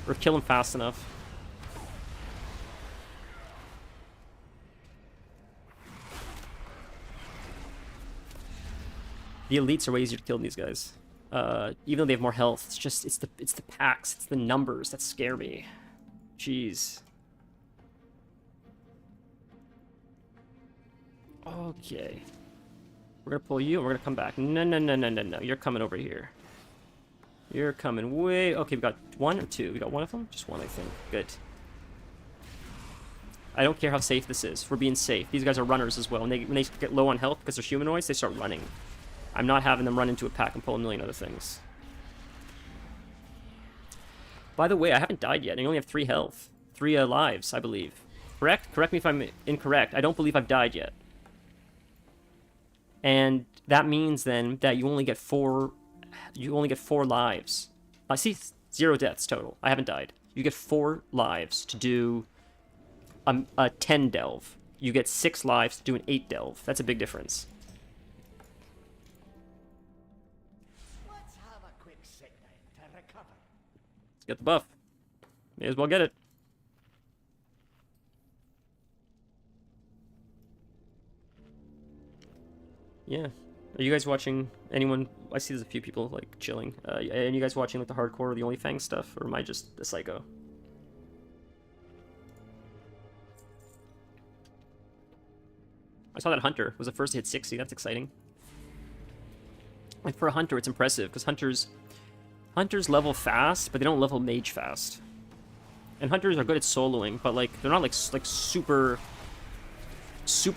Or kill him fast enough. The elites are way easier to kill than these guys. Even though they have more health, it's the packs, it's the numbers that scare me. Jeez. Okay. We're gonna pull you and we're gonna come back. No. You're coming over here. You're coming way... Okay, we got 1 or 2. We got 1 of them? Just 1, I think. Good. I don't care how safe this is. We're being safe. These guys are runners as well. When they get low on health because they're humanoids, they start running. I'm not having them run into a pack and pull a million other things. By the way, I haven't died yet. I only have 3 health. 3 lives, I believe. Correct? Correct me if I'm incorrect. I don't believe I've died yet. And that means then that you only get 4 lives. I see 0 deaths total. I haven't died. You get 4 lives to do a 10 delve. You get 6 lives to do an 8 delve. That's a big difference. Let's have a quick sit down to recover. Let's get the buff. May as well get it. Yeah. Are you guys watching anyone? I see there's a few people like chilling. Are you guys watching like the hardcore or the OnlyFans stuff, or am I just a psycho? I saw that Hunter was the first to hit 60. That's exciting. Like for a Hunter, it's impressive because Hunters level fast, but they don't level mage fast. And Hunters are good at soloing, but like they're not like super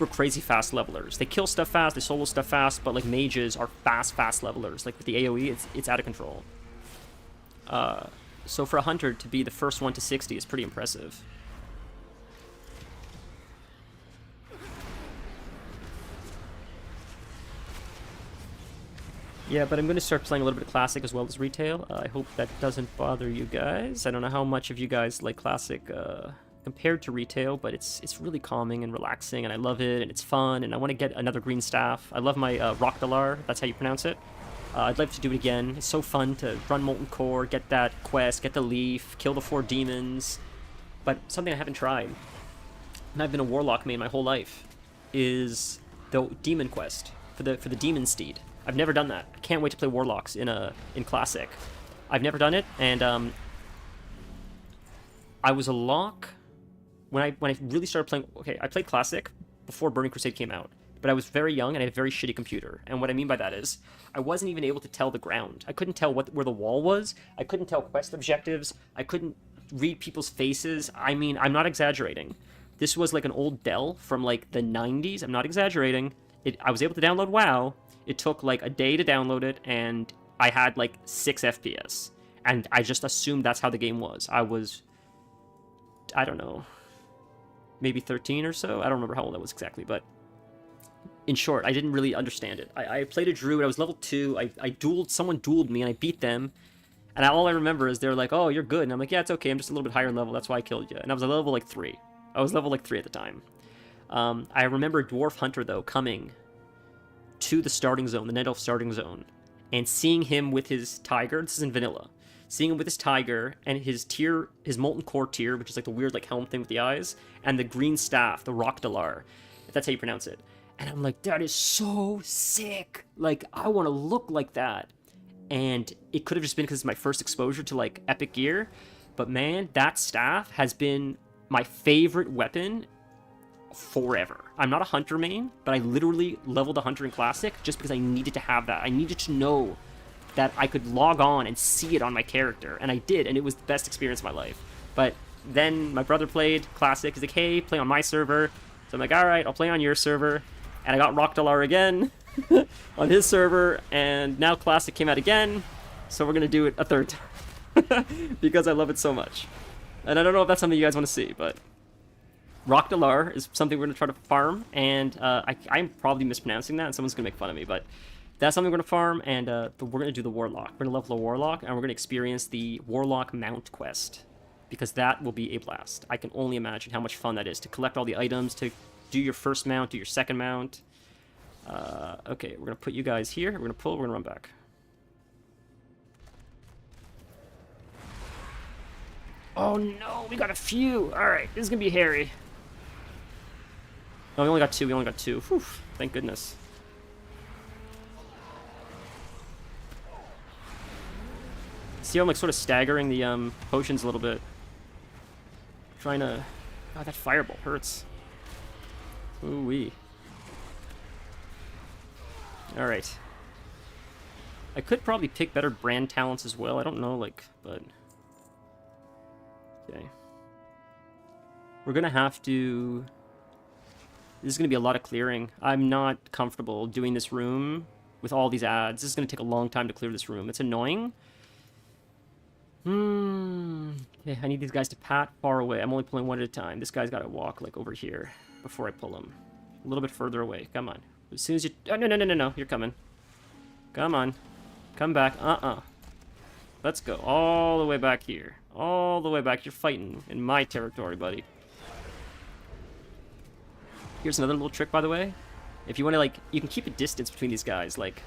crazy fast levelers. They kill stuff fast, they solo stuff fast, but like mages are fast levelers. Like with the AoE, it's out of control. So for a Hunter to be the first one to 60 is pretty impressive. Yeah, but I'm going to start playing a little bit of Classic as well as Retail. I hope that doesn't bother you guys. I don't know how much of you guys like Classic compared to Retail, but it's really calming and relaxing, and I love it, and it's fun, and I want to get another green staff. I love my Rockdalar, that's how you pronounce it. I'd like to do it again. It's so fun to run Molten Core, get that quest, get the leaf, kill the 4 demons. But something I haven't tried, and I've been a Warlock main my whole life, is the Demon quest for the Demon Steed. I've never done that. I can't wait to play Warlocks in Classic. I've never done it, and I was a lock when I really started playing. Okay, I played Classic before Burning Crusade came out, but I was very young and I had a very shitty computer. And what I mean by that is I wasn't even able to tell the ground. I couldn't tell where the wall was. I couldn't tell quest objectives. I couldn't read people's faces. I mean, I'm not exaggerating. This was like an old Dell from like the 90s. I'm not exaggerating. I was able to download WoW. It took like a day to download it, and I had like 6 FPS. And I just assumed that's how the game was. I don't know, maybe 13 or so? I don't remember how old I was exactly, but in short, I didn't really understand it. I played a druid, I was level 2, someone dueled me, and I beat them. And all I remember is they're like, oh, you're good. And I'm like, yeah, it's okay, I'm just a little bit higher in level, that's why I killed you. And I was level like 3. I was level like 3 at the time. I remember Dwarf Hunter, though, coming to the starting zone, the Night Elf starting zone, and seeing him with his tiger. This is in vanilla. Seeing him with his tiger and his Molten Core tier, which is like the weird like helm thing with the eyes, and the green staff, the Rockdalar, if that's how you pronounce it. And I'm like, that is so sick. Like, I want to look like that. And it could have just been because it's my first exposure to like epic gear, but man, that staff has been my favorite weapon forever. I'm not a Hunter main, but I literally leveled a Hunter in Classic just because I needed to have that. I needed to know that I could log on and see it on my character, and I did, and it was the best experience of my life. But then my brother played Classic. He's like, hey, play on my server. So I'm like, alright, I'll play on your server. And I got Rockdalar again on his server, and now Classic came out again, so we're gonna do it a 3rd time. Because I love it so much. And I don't know if that's something you guys want to see, but Rockdalar is something we're going to try to farm, and I'm probably mispronouncing that, and someone's going to make fun of me, but that's something we're going to farm, and we're going to do the Warlock. We're going to level a Warlock, and we're going to experience the Warlock Mount quest, because that will be a blast. I can only imagine how much fun that is, to collect all the items, to do your first mount, do your second mount. Okay, we're going to put you guys here, we're going to pull, we're going to run back. Oh no, we got a few! Alright, this is going to be hairy. Oh, we only got two. Whew, thank goodness. See how I'm like sort of staggering the potions a little bit. Trying to... God, that fireball hurts. Ooh-wee. Alright. I could probably pick better brand talents as well. I don't know, like, but... Okay. We're gonna have to... This is going to be a lot of clearing. I'm not comfortable doing this room with all these ads. This is going to take a long time to clear this room. It's annoying. Okay, I need these guys to pat far away. I'm only pulling one at a time. This guy's got to walk, like, over here before I pull him. A little bit further away. Come on. As soon as you... Oh, no. You're coming. Come on. Come back. Let's go. All the way back here. All the way back. You're fighting in my territory, buddy. Here's another little trick, by the way. If you want to, like, you can keep a distance between these guys. Like,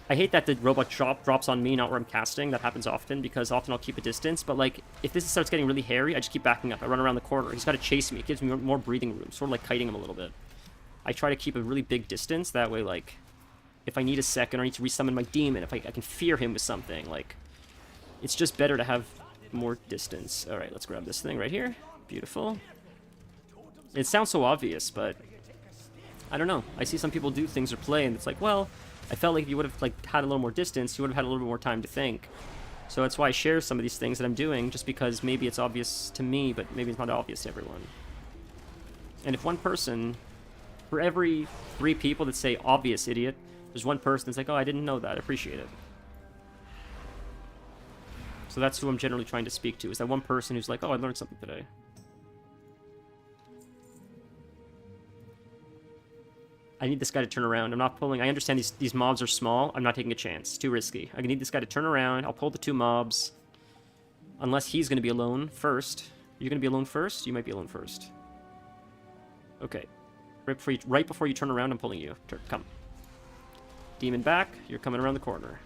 I hate that the robot drops on me, not where I'm casting. That happens often, because often I'll keep a distance. But, like, if this starts getting really hairy, I just keep backing up. I run around the corner. He's got to chase me. It gives me more breathing room. Sort of like kiting him a little bit. I try to keep a really big distance. That way, like, if I need a second or I need to resummon my demon, if I can fear him with something, like, it's just better to have more distance. Alright, let's grab this thing right here. Beautiful. It sounds so obvious, but I don't know. I see some people do things or play, and it's like, well, I felt like if you would have like had a little more distance, you would have had a little bit more time to think. So that's why I share some of these things that I'm doing, just because maybe it's obvious to me, but maybe it's not obvious to everyone. And if one person, for every 3 people that say obvious idiot, there's one person that's like, oh, I didn't know that. I appreciate it. So that's who I'm generally trying to speak to, is that one person who's like, oh, I learned something today. I need this guy to turn around. I'm not pulling. I understand these mobs are small. I'm not taking a chance. It's too risky. I need this guy to turn around. I'll pull the 2 mobs. Unless he's going to be alone first. You're going to be alone first? You might be alone first. Okay. Right before you turn around, I'm pulling you. Come. Demon back. You're coming around the corner.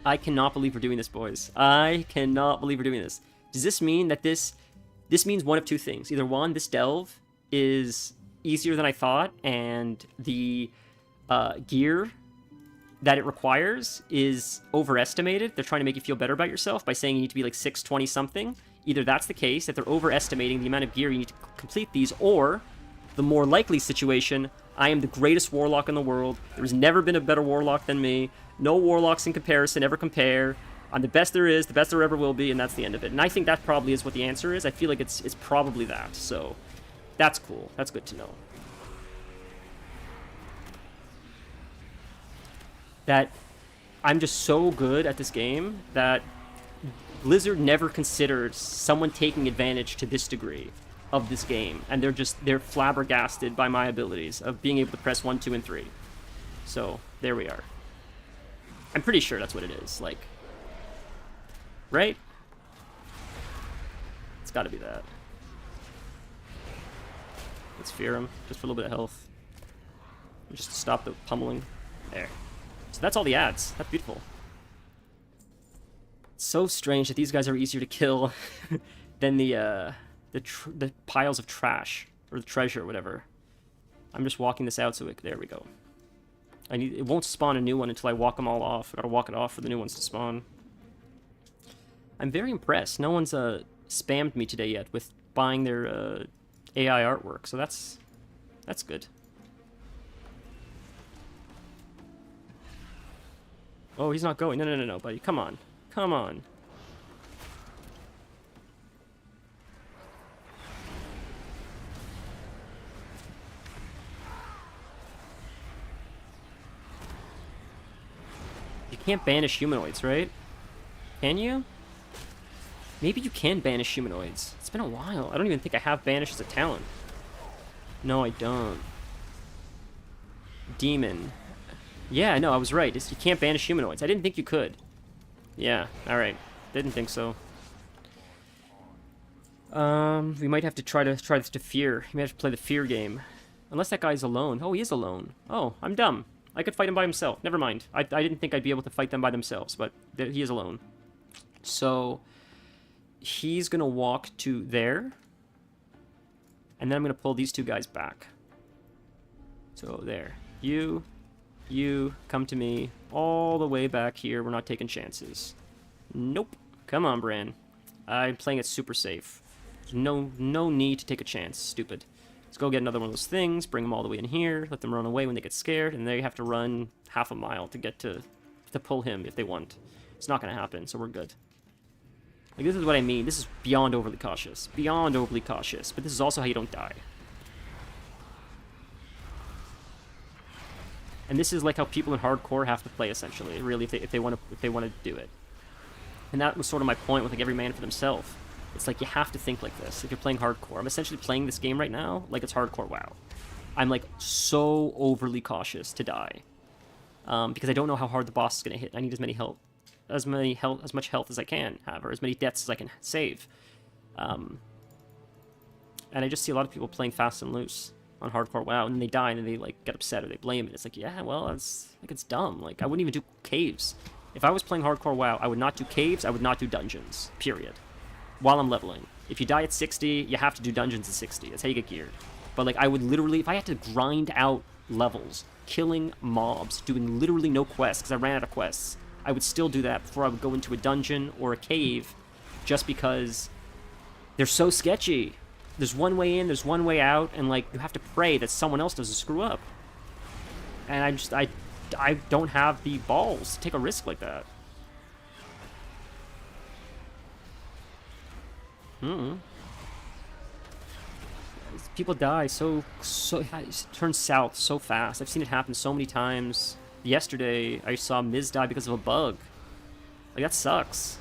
I cannot believe we're doing this, boys. I cannot believe we're doing this. Does this mean that this means one of 2 things? Either one, this delve is easier than I thought, and the gear that it requires is overestimated. They're trying to make you feel better about yourself by saying you need to be like 620 something. Either that's the case, that they're overestimating the amount of gear you need to complete these, or the more likely situation, I am the greatest warlock in the world. There's never been a better warlock than me. No warlocks in comparison ever compare. I'm the best there is, the best there ever will be, and that's the end of it. And I think that probably is what the answer is. I feel like it's probably that, so that's cool. That's good to know. That I'm just so good at this game that Blizzard never considered someone taking advantage to this degree of this game, and they're flabbergasted by my abilities of being able to press 1, 2, and 3. So there we are. I'm pretty sure that's what it is, like, right? It's got to be that. Let's fear him just for a little bit of health, just to stop the pummeling. There. So that's all the ads. That's beautiful. It's so strange that these guys are easier to kill than the piles of trash or the treasure or whatever. I'm just walking this out so there we go. It won't spawn a new one until I walk them all off. I gotta walk it off for the new ones to spawn. I'm very impressed. No one's spammed me today yet with buying their AI artwork, so that's good. Oh, he's not going. No, buddy. Come on. Come on. You can't banish humanoids, right? Can you? Maybe you can banish humanoids. It's been a while. I don't even think I have banish as a talent. No, I don't. Demon. Yeah, no, I was right. You can't banish humanoids. I didn't think you could. Yeah, alright. Didn't think so. We might have to try this to fear. We might have to play the fear game. Unless that guy's alone. Oh, he is alone. Oh, I'm dumb. I could fight him by himself. Never mind. I didn't think I'd be able to fight them by themselves, but he is alone. So, he's gonna walk to there. And then I'm gonna pull these two guys back. So, there. You, come to me. All the way back here. We're not taking chances. Nope. Come on, Bran. I'm playing it super safe. No need to take a chance. Stupid. Let's go get another one of those things, bring them all the way in here, let them run away when they get scared, and they have to run half a mile to get to pull him if they want. It's not going to happen, so we're good. Like, this is what I mean. This is beyond overly cautious. Beyond overly cautious. But this is also how you don't die. And this is like how people in hardcore have to play, essentially, really, if they want to do it. And that was sort of my point with like every man for themselves. It's like you have to think like this if you're playing hardcore. I'm essentially playing this game right now like it's hardcore WoW. I'm like so overly cautious to die because I don't know how hard the boss is gonna hit. I need as much health as I can have, or as many deaths as I can save. And I just see a lot of people playing fast and loose on hardcore WoW, and then they die and then they like get upset or they blame it. It's like, yeah, well, it's dumb. Like, I wouldn't even do caves. If I was playing hardcore WoW, I would not do caves, I would not do dungeons, period. While I'm leveling. If you die at 60, you have to do dungeons at 60. That's how you get geared. But, like, I would literally, if I had to grind out levels, killing mobs, doing literally no quests, because I ran out of quests, I would still do that before I would go into a dungeon or a cave, just because they're so sketchy. There's one way in, there's one way out, and, like, you have to pray that someone else doesn't screw up. And I don't have the balls to take a risk like that. People die so it turns south so fast. I've seen it happen so many times. Yesterday, I saw Miz die because of a bug. Like, that sucks.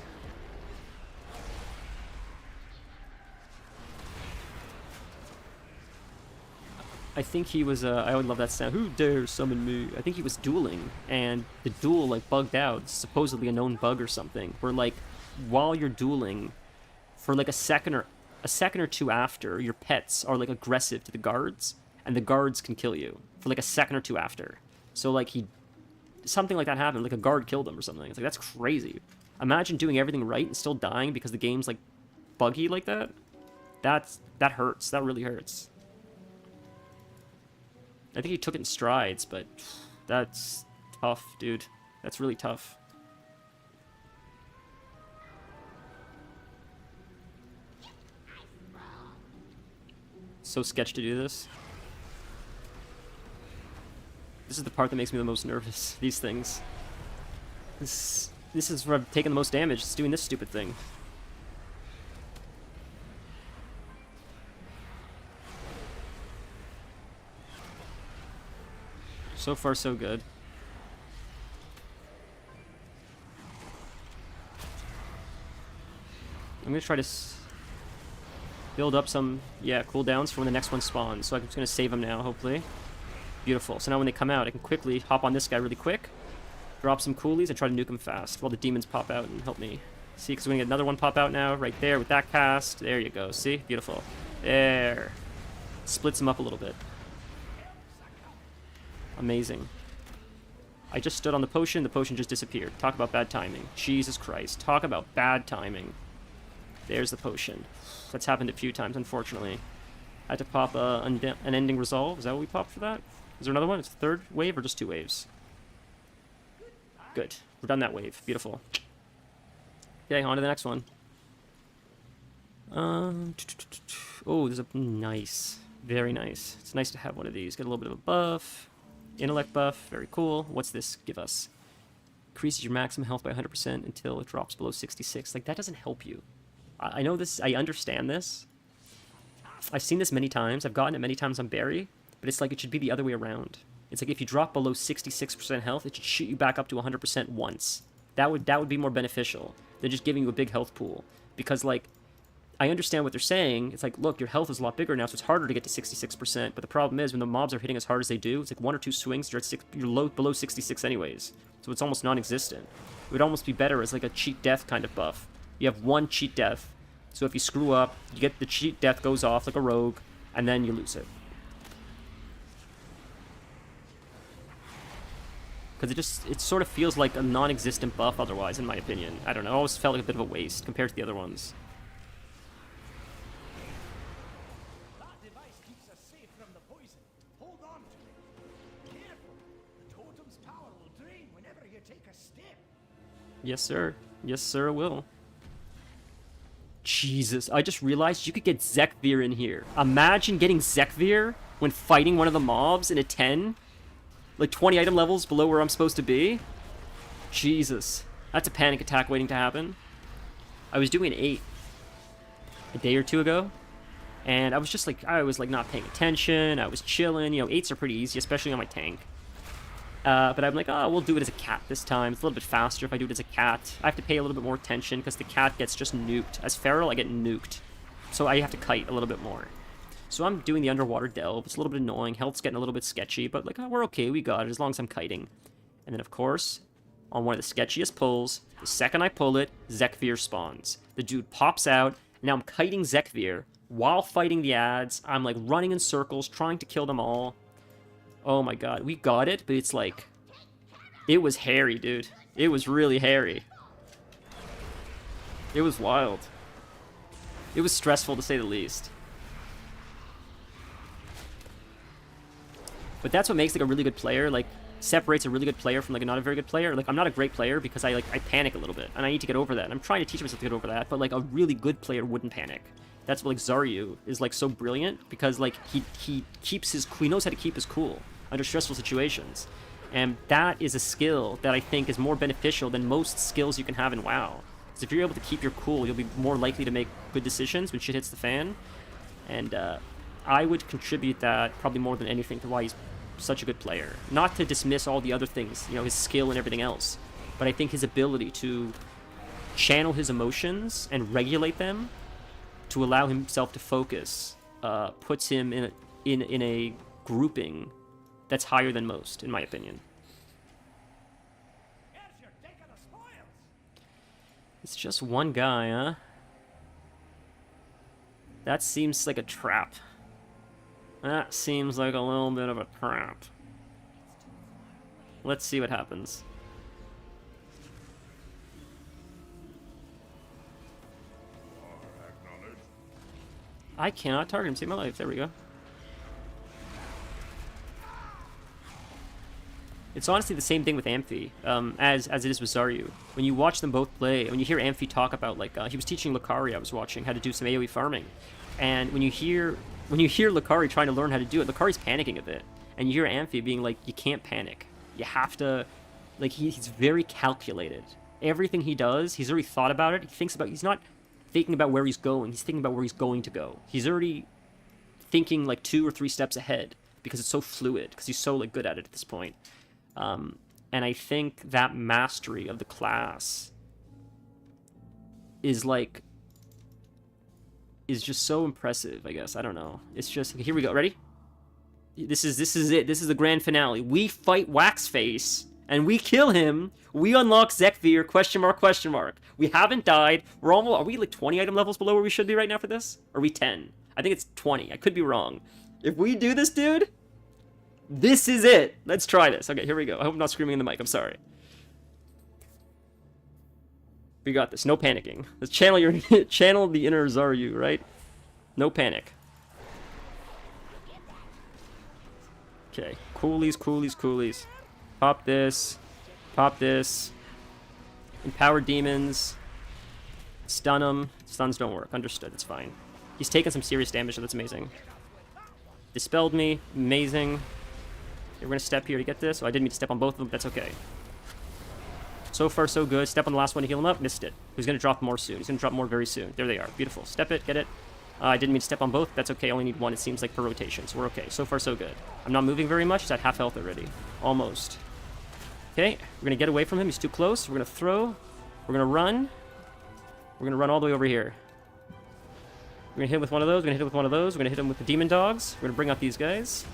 I think he was, I would love that sound. Who dares summon me? I think he was dueling, and the duel, like, bugged out. It's supposedly a known bug or something, where, like, while you're dueling, for, like, a second or two after, your pets are, like, aggressive to the guards, and the guards can kill you for, like, a second or two after. So, like, something like that happened, like, a guard killed him or something. It's like, that's crazy. Imagine doing everything right and still dying because the game's, like, buggy like that. That hurts. That really hurts. I think he took it in strides, but that's tough, dude. That's really tough. So sketch to do this. This is the part that makes me the most nervous. These things. This is where I've taken the most damage. It's doing this stupid thing. So far, so good. I'm gonna try to build up some, cooldowns for when the next one spawns. So I'm just gonna save them now, hopefully. Beautiful. So now when they come out, I can quickly hop on this guy really quick, drop some coolies, and try to nuke him fast while the demons pop out and help me. See, because we're gonna get another one pop out now, right there with that cast. There you go. See? Beautiful. There. Splits him up a little bit. Amazing. I just stood on the potion just disappeared. Talk about bad timing. Jesus Christ. Talk about bad timing. There's the potion. That's happened a few times, unfortunately. I had to pop an ending resolve. Is that what we popped for that? Is there another one? It's a third wave or just 2 waves? Good. We're done that wave. Beautiful. Okay, on to the next one. Oh, there's a nice. Very nice. It's nice to have one of these. Get a little bit of a buff. Intellect buff. Very cool. What's this give us? Increases your maximum health by 100% until it drops below 66. Like, that doesn't help you. I know this. I understand this. I've seen this many times. I've gotten it many times on Barry. But it's like it should be the other way around. It's like if you drop below 66% health, it should shoot you back up to 100% once. That would be more beneficial than just giving you a big health pool. because, like, I understand what they're saying. It's like, look, your health is a lot bigger now, so it's harder to get to 66%. But the problem is, when the mobs are hitting as hard as they do, it's like 1 or 2 swings, you're low, below 66 anyways. So it's almost non-existent. It would almost be better as like a cheat death kind of buff. You have 1 cheat death, so if you screw up, you get the cheat death goes off like a rogue, and then you lose it. Because it sort of feels like a non-existent buff otherwise, in my opinion. I don't know, it always felt like a bit of a waste compared to the other ones. That device keeps us safe from the poison. Hold on to it. Careful. The totem's power will drain whenever you take a step. Yes, sir. Yes, sir, it will. Jesus, I just realized you could get Zekvir in here. Imagine getting Zekvir when fighting one of the mobs in a 10. Like 20 item levels below where I'm supposed to be. Jesus. That's a panic attack waiting to happen. I was doing 8 a day or 2 ago. And I was just like, not paying attention. I was chilling. You know, 8s are pretty easy, especially on my tank. But I'm like, oh, we'll do it as a cat this time. It's a little bit faster if I do it as a cat. I have to pay a little bit more attention because the cat gets just nuked. As Feral, I get nuked. So I have to kite a little bit more. So I'm doing the underwater delve. It's a little bit annoying. Health's getting a little bit sketchy, but like, oh, we're okay. We got it as long as I'm kiting. And then, of course, on one of the sketchiest pulls, the second I pull it, Zekvir spawns. The dude pops out. Now I'm kiting Zekvir while fighting the ads. I'm like running in circles, trying to kill them all. Oh my god, we got it, but it's like... It was hairy, dude. It was really hairy. It was wild. It was stressful, to say the least. But that's what makes, like, a really good player, like, separates a really good player from, like, a not a very good player. Like, I'm not a great player because I panic a little bit, and I need to get over that. And I'm trying to teach myself to get over that, but, like, a really good player wouldn't panic. That's what, like, Zaryu is, like, so brilliant, because, like, he keeps his... He knows how to keep his cool under stressful situations. And that is a skill that I think is more beneficial than most skills you can have in WoW. Because if you're able to keep your cool, you'll be more likely to make good decisions when shit hits the fan. And I would contribute that probably more than anything to why he's such a good player. Not to dismiss all the other things, you know, his skill and everything else. But I think his ability to channel his emotions and regulate them to allow himself to focus puts him in a grouping that's higher than most, in my opinion. Here's your take of the spoils. It's just one guy, huh? That seems like a trap. That seems like a little bit of a trap. Let's see what happens. I cannot target him, save my life. There we go. It's honestly the same thing with Amphi, as it is with Zaryu. When you watch them both play, when you hear Amphi talk about, like, he was teaching Lakari, I was watching, how to do some AoE farming. And when you hear Lakari trying to learn how to do it, Lakari's panicking a bit. And you hear Amphi being like, you can't panic. You have to, like, he's very calculated. Everything he does, he's already thought about it. He's not thinking about where he's going, he's thinking about where he's going to go. He's already thinking, like, 2 or 3 steps ahead, because it's so fluid, because he's so, like, good at it at this point. And I think that mastery of the class is just so impressive, I guess. I don't know. It's just, okay, here we go. Ready? This is it. This is the grand finale. We fight Waxface, and we kill him. We unlock Zekvir, question mark, question mark. We haven't died. We're almost, are we like 20 item levels below where we should be right now for this? Or are we 10? I think it's 20. I could be wrong. If we do this, dude, this is it. Let's try this. Okay, here we go. I hope I'm not screaming in the mic. I'm sorry. We got this. No panicking. Let's channel the inner Zaryu, right? No panic. Okay. Coolies, coolies, coolies. Pop this. Pop this. Empower demons. Stun them. Stuns don't work. Understood. It's fine. He's taken some serious damage, so that's amazing. Dispelled me. Amazing. We're going to step here to get this. Oh, I didn't mean to step on both of them, but that's okay. So far, so good. Step on the last one to heal him up. Missed it. He's going to drop more soon. He's going to drop more very soon. There they are. Beautiful. Step it. Get it. I didn't mean to step on both. That's okay. I only need one, it seems like, per rotation. So we're okay. So far, so good. I'm not moving very much. He's at half health already. Almost. Okay. We're going to get away from him. He's too close. We're going to throw. We're going to run. We're gonna run all the way over here. We're gonna hit him with one of those. We're gonna hit him with one of those. We're gonna hit him with the demon dogs. We're gonna bring out these guys.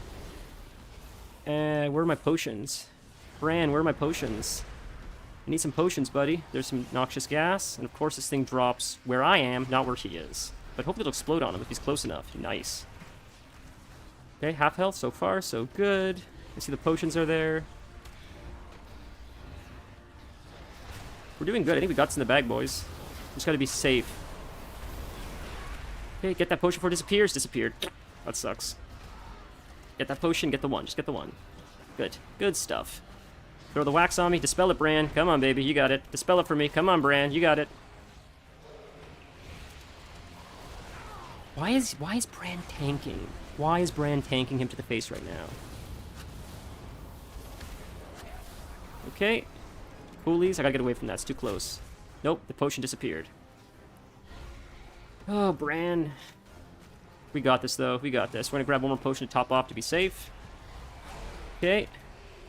And where are my potions? Bran, where are my potions? I need some potions, buddy. There's some noxious gas. And of course this thing drops where I am, not where he is. But hopefully it'll explode on him if he's close enough. Nice. Okay, half health so far, so good. I see the potions are there. We're doing good. I think we got this in the bag, boys. Just gotta be safe. Okay, get that potion before it disappears. Disappeared. That sucks. Get that potion, get the one. Just get the one. Good. Good stuff. Throw the wax on me. Dispel it, Bran. Come on, baby. You got it. Dispel it for me. Come on, Bran. You got it. Why is Bran tanking? Why is Bran tanking him to the face right now? Okay. Coolies. I gotta get away from that. It's too close. Nope. The potion disappeared. Oh, Bran. We got this, though. We got this. We're gonna grab one more potion to top off to be safe. Okay.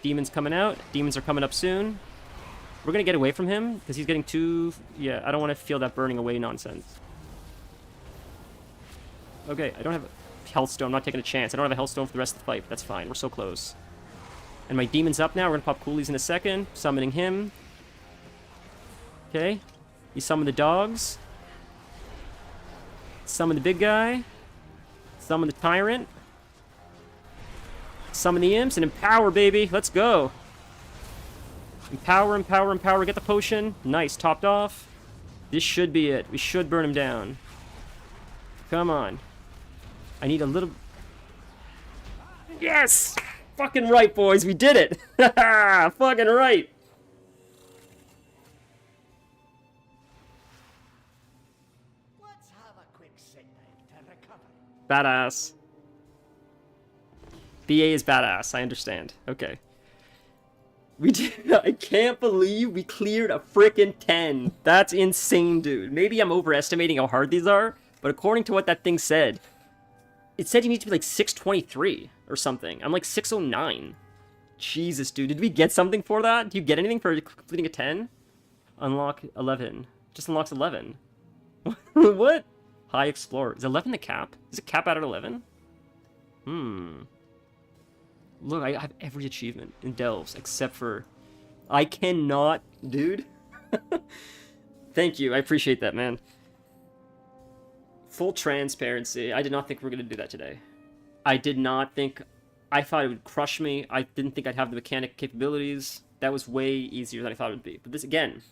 Demons coming out. Demons are coming up soon. We're gonna get away from him, because he's getting too... Yeah, I don't want to feel that burning away nonsense. Okay, I don't have a health stone. I'm not taking a chance. I don't have a health stone for the rest of the fight, but that's fine. We're so close. And my demon's up now. We're gonna pop coolies in a second. Summoning him. Okay. You summon the dogs. Summon the big guy. Summon the tyrant. Summon the imps and empower, baby. Let's go. Empower, empower, empower. Get the potion. Nice. Topped off. This should be it. We should burn him down. Come on. I need a little... Yes! Fucking right, boys. We did it. Fucking right. Let's have a quick sit down to recover. Badass. BA is badass. I understand. Okay. We did... I can't believe we cleared a frickin' 10. That's insane, dude. Maybe I'm overestimating how hard these are, but according to what that thing said, it said you need to be like 623 or something. I'm like 609. Jesus, dude. Did we get something for that? Do you get anything for completing a 10? Unlock 11. Just unlocks 11. What? High Explorer. Is 11 the cap? Is it cap out at 11? Look, I have every achievement in Delves except for... I cannot... Dude. Thank you. I appreciate that, man. Full transparency. I did not think we were going to do that today. I did not think... I thought it would crush me. I didn't think I'd have the mechanic capabilities. That was way easier than I thought it would be. But this, again...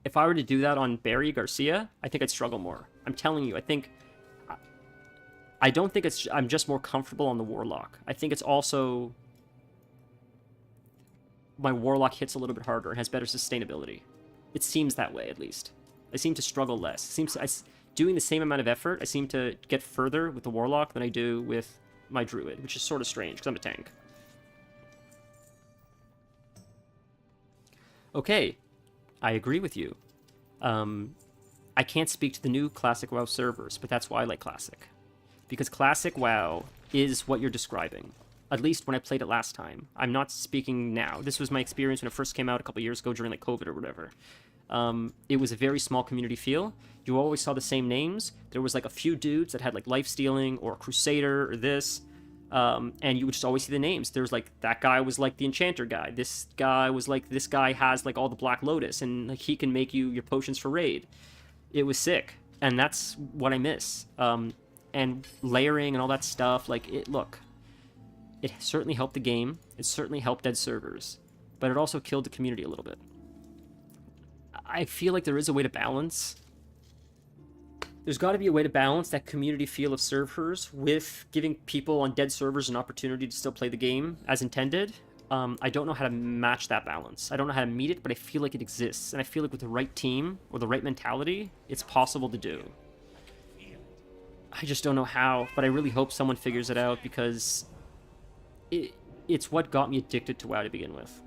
If I were to do that on Barry Garcia, I think I'd struggle more. I'm telling you, I think... I don't think it's... I'm just more comfortable on the Warlock. I think it's also... My Warlock hits a little bit harder and has better sustainability. It seems that way, at least. I seem to struggle less. It seems... doing the same amount of effort, I seem to get further with the Warlock than I do with my Druid, which is sort of strange, because I'm a tank. Okay. I agree with you. I can't speak to the new Classic WoW servers, but that's why I like Classic. Because Classic WoW is what you're describing. At least when I played it last time. I'm not speaking now. This was my experience when it first came out a couple years ago during like COVID or whatever. It was a very small community feel. You always saw the same names. There was like a few dudes that had like Lifestealing or Crusader or this. And you would just always see the names. There's like, that guy was like the Enchanter guy. This guy was like, this guy has like all the Black Lotus and like he can make you your potions for raid. It was sick. And that's what I miss. And layering and all that stuff, like, look, it certainly helped the game. It certainly helped dead servers. But it also killed the community a little bit. I feel like there is a way to balance. There's got to be a way to balance that community feel of servers with giving people on dead servers an opportunity to still play the game as intended. I don't know how to match that balance. I don't know how to meet it, but I feel like it exists. And I feel like with the right team or the right mentality, it's possible to do. I just don't know how, but I really hope someone figures it out because it's what got me addicted to WoW to begin with.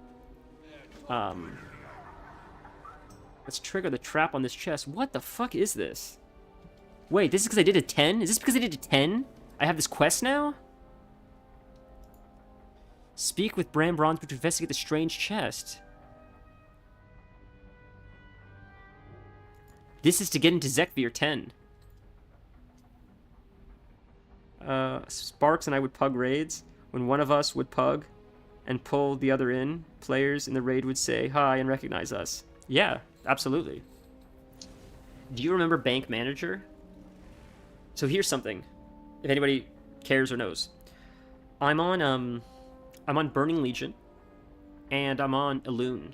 Let's trigger the trap on this chest. What the fuck is this? Wait, this is because I did a 10? Is this because I did a 10? I have this quest now? Speak with Bran Bronzebeard to investigate the strange chest. This is to get into Zekvir 10. Sparks and I would pug raids. When one of us would pug and pull the other in, players in the raid would say hi and recognize us. Yeah, absolutely. Do you remember Bank Manager? So here's something, if anybody cares or knows. I'm on Burning Legion, and I'm on Elune.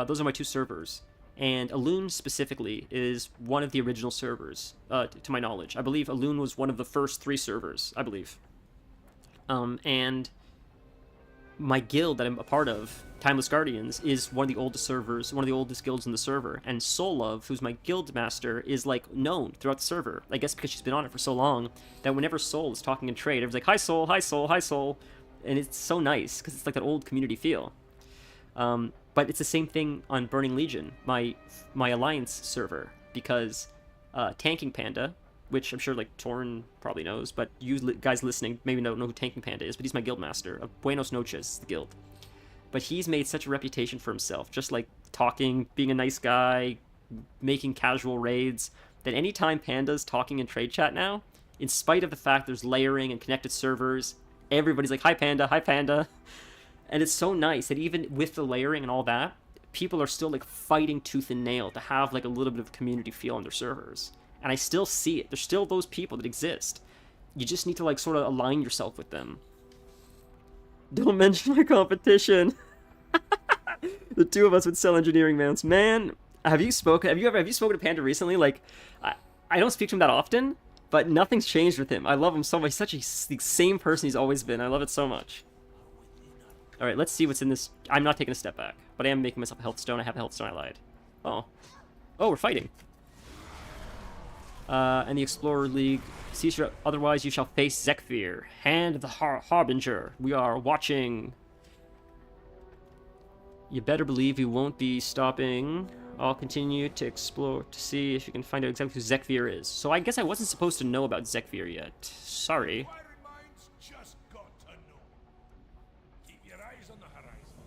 Those are my 2 servers. And Elune specifically is one of the original servers, to my knowledge. I believe Elune was one of the first 3 servers, I believe. And my guild that I'm a part of, Timeless Guardians, is one of the oldest servers, one of the oldest guilds in the server. And Soulove, who's my guild master, is like known throughout the server. I guess because she's been on it for so long that whenever Soul is talking in trade, everyone's like, "Hi Soul, hi Soul, hi Soul," and it's so nice because it's like that old community feel. But it's the same thing on Burning Legion, my Alliance server, because Tanking Panda, which I'm sure like Torn probably knows, but you guys listening maybe don't know who Tanking Panda is, but he's my guild master of Buenos Noches, the guild. But he's made such a reputation for himself, just like talking, being a nice guy, making casual raids, that anytime Panda's talking in trade chat now, in spite of the fact there's layering and connected servers, everybody's like, "Hi Panda, hi Panda." And it's so nice that even with the layering and all that, people are still like fighting tooth and nail to have like a little bit of community feel on their servers. And I still see it. There's still those people that exist. You just need to like sort of align yourself with them. Don't mention my competition. The 2 of us with cell engineering mounts. Man, have you spoken to Panda recently? Like, I don't speak to him that often, but nothing's changed with him. I love him so much. He's such the same person he's always been. I love it so much. All right, let's see what's in this. I'm not taking a step back, but I am making myself a health stone. I have a health stone. I lied. Oh, we're fighting. And the Explorer League. Otherwise, you shall face Zekvir, Hand of the Harbinger. We are watching. You better believe you won't be stopping. I'll continue to explore to see if you can find out exactly who Zekvir is. So I guess I wasn't supposed to know about Zekvir yet. Sorry. Inquiring minds just got to know. Keep your eyes on the horizon.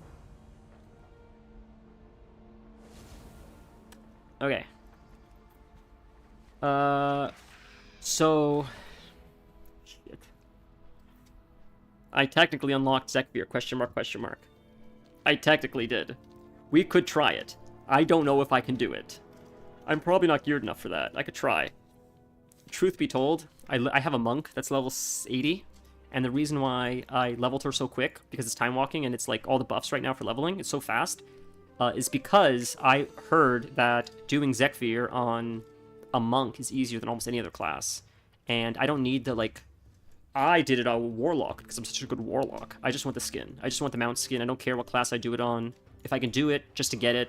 Okay. So... Shit. I technically unlocked Zekvir, question mark, question mark. I technically did. We could try it. I don't know if I can do it. I'm probably not geared enough for that. I could try. Truth be told, I have a monk that's level 80, and the reason why I leveled her so quick, because it's time walking and it's like all the buffs right now for leveling, it's so fast, is because I heard that doing Zekvir on a monk is easier than almost any other class. And I don't need to, like... I did it on Warlock, because I'm such a good Warlock. I just want the skin. I just want the mount skin. I don't care what class I do it on. If I can do it, just to get it,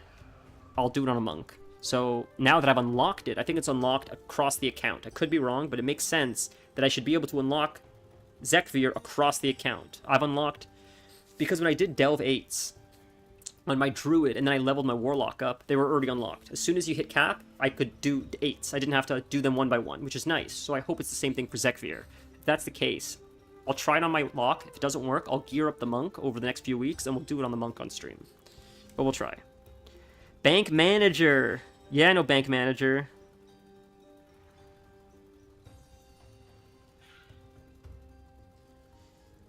I'll do it on a monk. So, now that I've unlocked it, I think it's unlocked across the account. I could be wrong, but it makes sense that I should be able to unlock Zekvir across the account. I've unlocked... Because when I did Delve 8s on my Druid, and then I leveled my Warlock up, they were already unlocked. As soon as you hit cap, I could do 8s. I didn't have to do them one by one, which is nice. So I hope it's the same thing for Zekvir. If that's the case, I'll try it on my lock. If it doesn't work, I'll gear up the monk over the next few weeks, and we'll do it on the monk on stream. But we'll try. Bank Manager! Yeah, I know Bank Manager.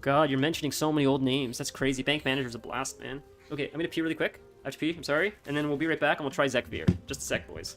God, you're mentioning so many old names. That's crazy. Bank Manager's a blast, man. Okay, I'm gonna pee really quick. I have to pee, I'm sorry. And then we'll be right back, and we'll try Zekvir. Just a sec, boys.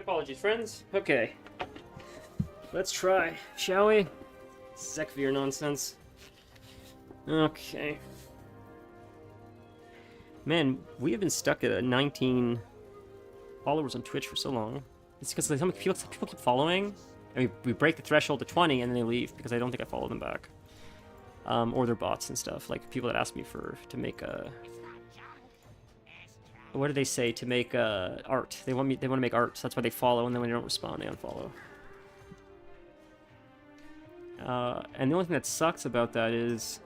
apologies, friends. Okay. Let's try, shall we? Zekvir nonsense. Okay. Man, we have been stuck at 19 followers on Twitch for so long. It's because like, people keep following, and we break the threshold to 20, and then they leave because I don't think I follow them back. Or their bots and stuff. Like people that ask me to make a. What do they say? To make art. They want to make art, so that's why they follow, and then when you don't respond, they unfollow. And the only thing that sucks about that is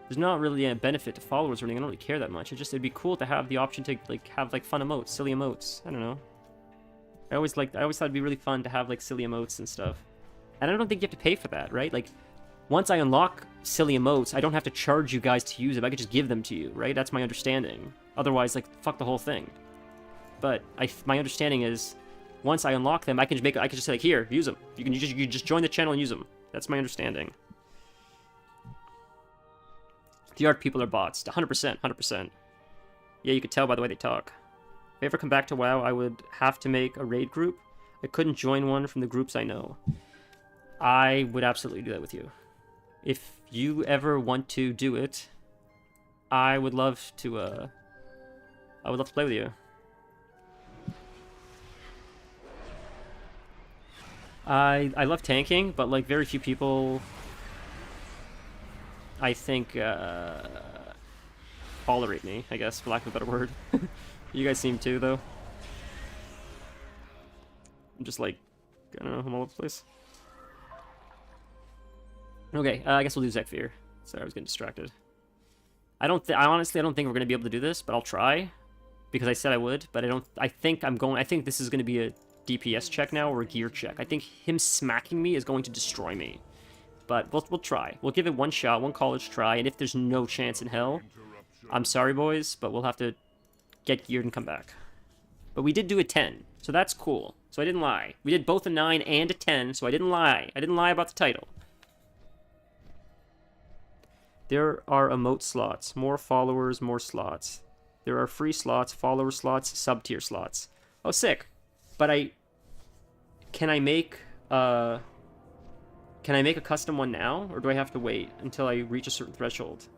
there's not really a benefit to followers or anything. I don't really care that much. It'd be cool to have the option to like have like fun emotes, silly emotes. I don't know. I always thought it'd be really fun to have like silly emotes and stuff. And I don't think you have to pay for that, right? Like once I unlock silly emotes, I don't have to charge you guys to use them. I could just give them to you, right? That's my understanding. Otherwise, like fuck the whole thing. But my understanding is once I unlock them, I can just say like, here, use them. You just join the channel and use them. That's my understanding. The art people are bots. 100%, 100%. Yeah, you could tell by the way they talk. If I ever come back to WoW, I would have to make a raid group. I couldn't join one from the groups I know. I would absolutely do that with you. If you ever want to do it, I would love to play with you. I love tanking, but like very few people, I think, tolerate me, I guess, for lack of a better word. You guys seem to, though. I'm just like, I don't know, I'm all over the place. Okay, I guess we'll do Zekvir. Sorry, I was getting distracted. I honestly don't think we're gonna be able to do this, but I'll try because I said I would. But I think this is gonna be a DPS check now or a gear check. I think him smacking me is going to destroy me. But we'll try. We'll give it one shot, one college try, and if there's no chance in hell, I'm sorry, boys, but we'll have to get geared and come back. But we did do a 10, so that's cool. So I didn't lie. We did both a 9 and a 10, so I didn't lie. I didn't lie about the title. There are emote slots. More followers, more slots. There are free slots, follower slots, sub-tier slots. Oh, sick. But can I make a custom one now, or do I have to wait until I reach a certain threshold?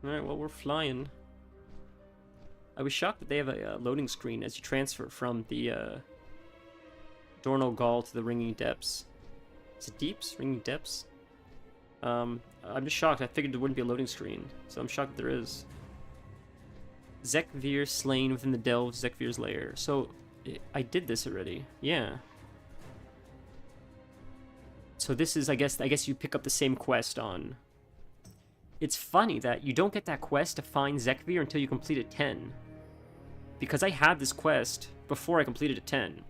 Alright, well, we're flying. I was shocked that they have a loading screen as you transfer from the Dorno Gall to the Ringing Depths. Is it Deeps? Ringing Depths? I'm just shocked. I figured there wouldn't be a loading screen, so I'm shocked that there is. Zekvir slain within the delve Zekvir's lair. So, I did this already. Yeah. So this is, I guess you pick up the same quest on... It's funny that you don't get that quest to find Zekvir until you complete a 10. Because I had this quest before I completed a 10.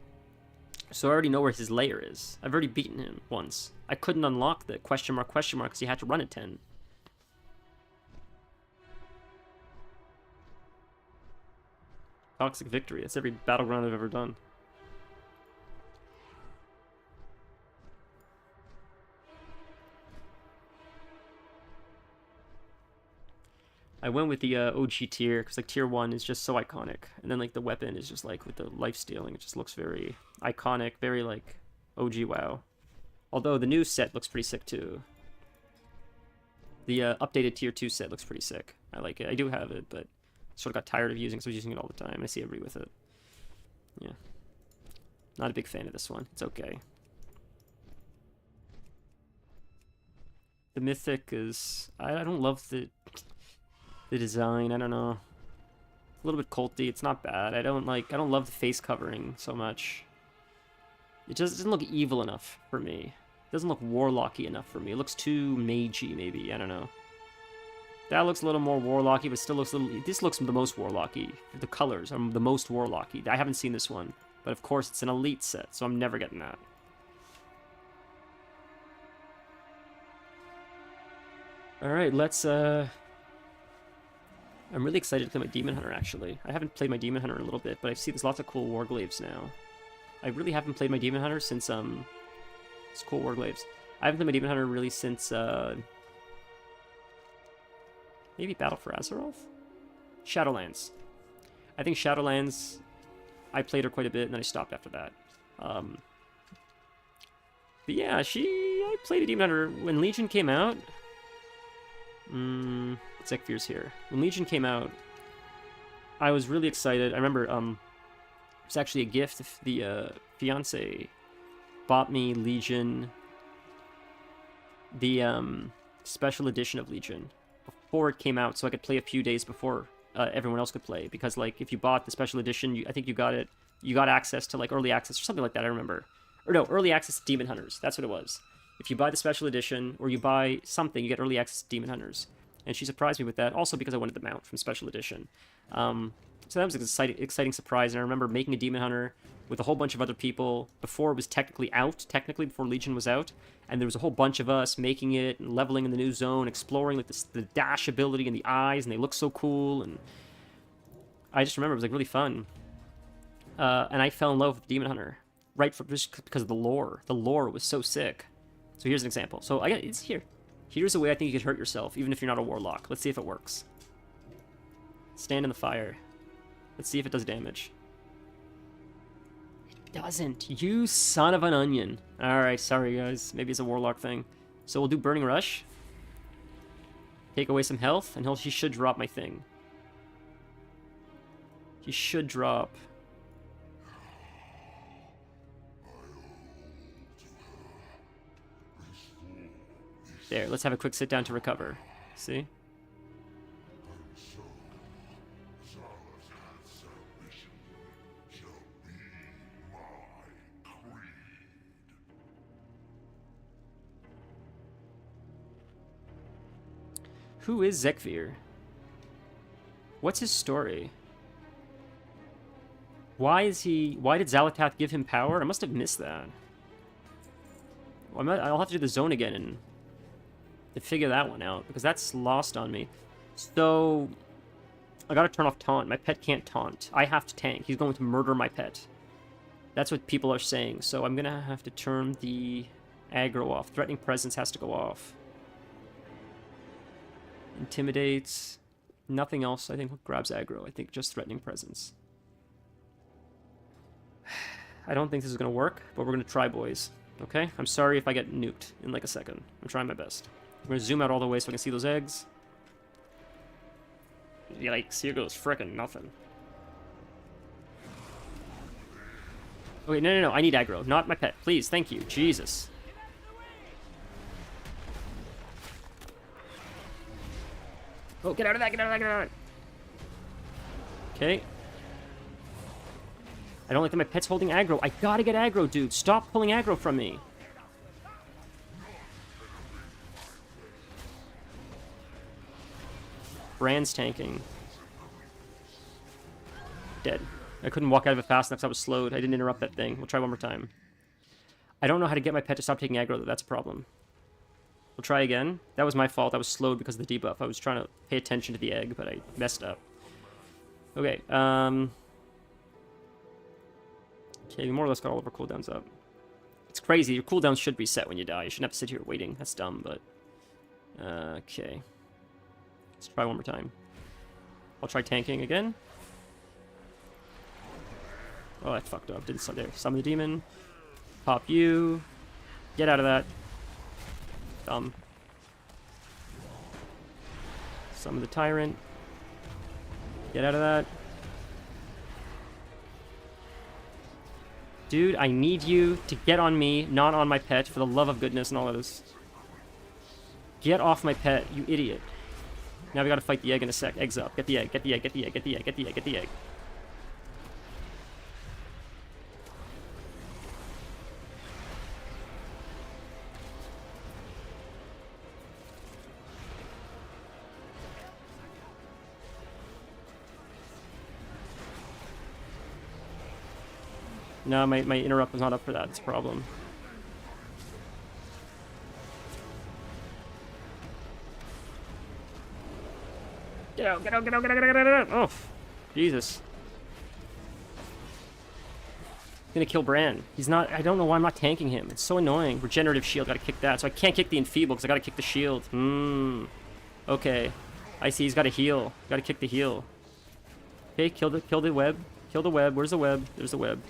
So I already know where his lair is. I've already beaten him once. I couldn't unlock the question mark because he had to run a 10. Toxic victory. That's every battleground I've ever done. I went with the OG tier because like tier 1 is just so iconic, and then like the weapon is just like with the life stealing, it just looks very iconic, very like OG WoW. Although the new set looks pretty sick too. The updated tier 2 set looks pretty sick. I like it. I do have it, but sort of got tired of using it, so I was using it all the time. I see everybody with it. Yeah. Not a big fan of this one. It's okay. The Mythic is... I don't love the design. I don't know. A little bit culty. It's not bad. I don't love the face covering so much. It just doesn't look evil enough for me. It doesn't look warlocky enough for me. It looks too magey, maybe. I don't know. That looks a little more warlocky, but still looks a little... This looks the most warlocky. The colors are the most warlocky. I haven't seen this one. But of course, it's an elite set, so I'm never getting that. Alright, let's, I'm really excited to play my Demon Hunter, actually. I haven't played my Demon Hunter in a little bit, but I see there's lots of cool Warglaives now. I really haven't played my Demon Hunter since, it's cool Warglaives. I haven't played my Demon Hunter really since, maybe Battle for Azeroth? Shadowlands. I think Shadowlands, I played her quite a bit, and then I stopped after that. But yeah, I played a Demon Hunter when Legion came out. Zekvir's here. When Legion came out, I was really excited. I remember, it was actually a gift. The fiance bought me Legion, the special edition of Legion, before it came out, so I could play a few days before everyone else could play. Because like, if you bought the special edition, I think you got access to like early access or something like that. I remember, or no, early access to Demon Hunters. That's what it was. If you buy the special edition or you buy something, you get early access to Demon Hunters. And she surprised me with that, also because I wanted the mount from special edition. So that was an exciting surprise, and I remember making a Demon Hunter with a whole bunch of other people before it was technically before Legion was out, and there was a whole bunch of us making it and leveling in the new zone, exploring like the dash ability and the eyes, and they look so cool, and I just remember it was like really fun. And I fell in love with Demon Hunter, just because of the lore. The lore was so sick. So here's an example. So it's here. Here's a way I think you could hurt yourself, even if you're not a warlock. Let's see if it works. Stand in the fire. Let's see if it does damage. It doesn't. You son of an onion. Alright, sorry guys. Maybe it's a warlock thing. So we'll do Burning Rush. Take away some health, and he should drop my thing. He should drop... There, let's have a quick sit down to recover. See? Who is Zekvir? What's his story? Why did Xalatath give him power? I must have missed that. Well, I'll have to do the zone again and to figure that one out, because that's lost on me. So, I gotta turn off taunt. My pet can't taunt. I have to tank. He's going to murder my pet. That's what people are saying. So I'm gonna have to turn the aggro off. Threatening presence has to go off. Intimidates. Nothing else, I think, grabs aggro. I think just threatening presence. I don't think this is gonna work, but we're gonna try, boys. Okay? I'm sorry if I get nuked in like a second. I'm trying my best. I'm gonna zoom out all the way so I can see those eggs. Yikes, here goes frickin' nothing. Okay, no, I need aggro, not my pet. Please, thank you. Jesus. Oh, get out of that, get out of that, get out of that. Okay. I don't like that my pet's holding aggro. I gotta get aggro, dude. Stop pulling aggro from me. Brand's tanking. Dead. I couldn't walk out of it fast enough because I was slowed. I didn't interrupt that thing. We'll try one more time. I don't know how to get my pet to stop taking aggro, though. That's a problem. We'll try again. That was my fault. I was slowed because of the debuff. I was trying to pay attention to the egg, but I messed up. Okay, okay, we more or less got all of our cooldowns up. It's crazy. Your cooldowns should be set when you die. You shouldn't have to sit here waiting. That's dumb, but... okay. Let's try one more time. I'll try tanking again. Oh, I fucked up. Didn't there. Summon the demon. Pop you. Get out of that. Dumb. Summon the tyrant. Get out of that. Dude, I need you to get on me, not on my pet, for the love of goodness and all of this. Get off my pet, you idiot. Now we gotta fight the egg in a sec. Egg's up. Get the egg, get the egg, get the egg, get the egg, get the egg, get the egg. No, my interrupt was not up for that. It's a problem. Get out, get out, get out, get out, get out, get out, get out. Oh, Jesus. Gonna kill Bran. He's not, I don't know why I'm not tanking him. It's so annoying. Regenerative shield, gotta kick that. So I can't kick the Enfeeble because I gotta kick the shield. Okay. I see he's gotta heal. Gotta kick the heal. Okay, kill the web. Kill the web. Where's the web? There's the web.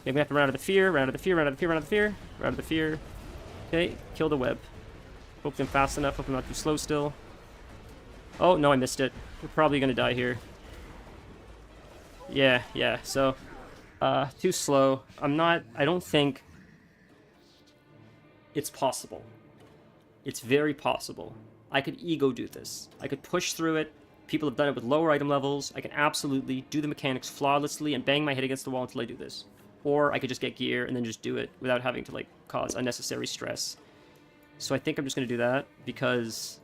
Okay, we have to run out of the fear, run out of the fear, run out of the fear, run out of the fear, run out of the fear. Okay, kill the web. Hope I'm fast enough, hope I'm not too slow still. Oh, no, I missed it. We're probably gonna die here. Yeah, so... too slow. I don't think it's possible. It's very possible. I could ego do this. I could push through it. People have done it with lower item levels. I can absolutely do the mechanics flawlessly and bang my head against the wall until I do this. Or I could just get gear and then just do it without having to, like, cause unnecessary stress. So I think I'm just going to do that because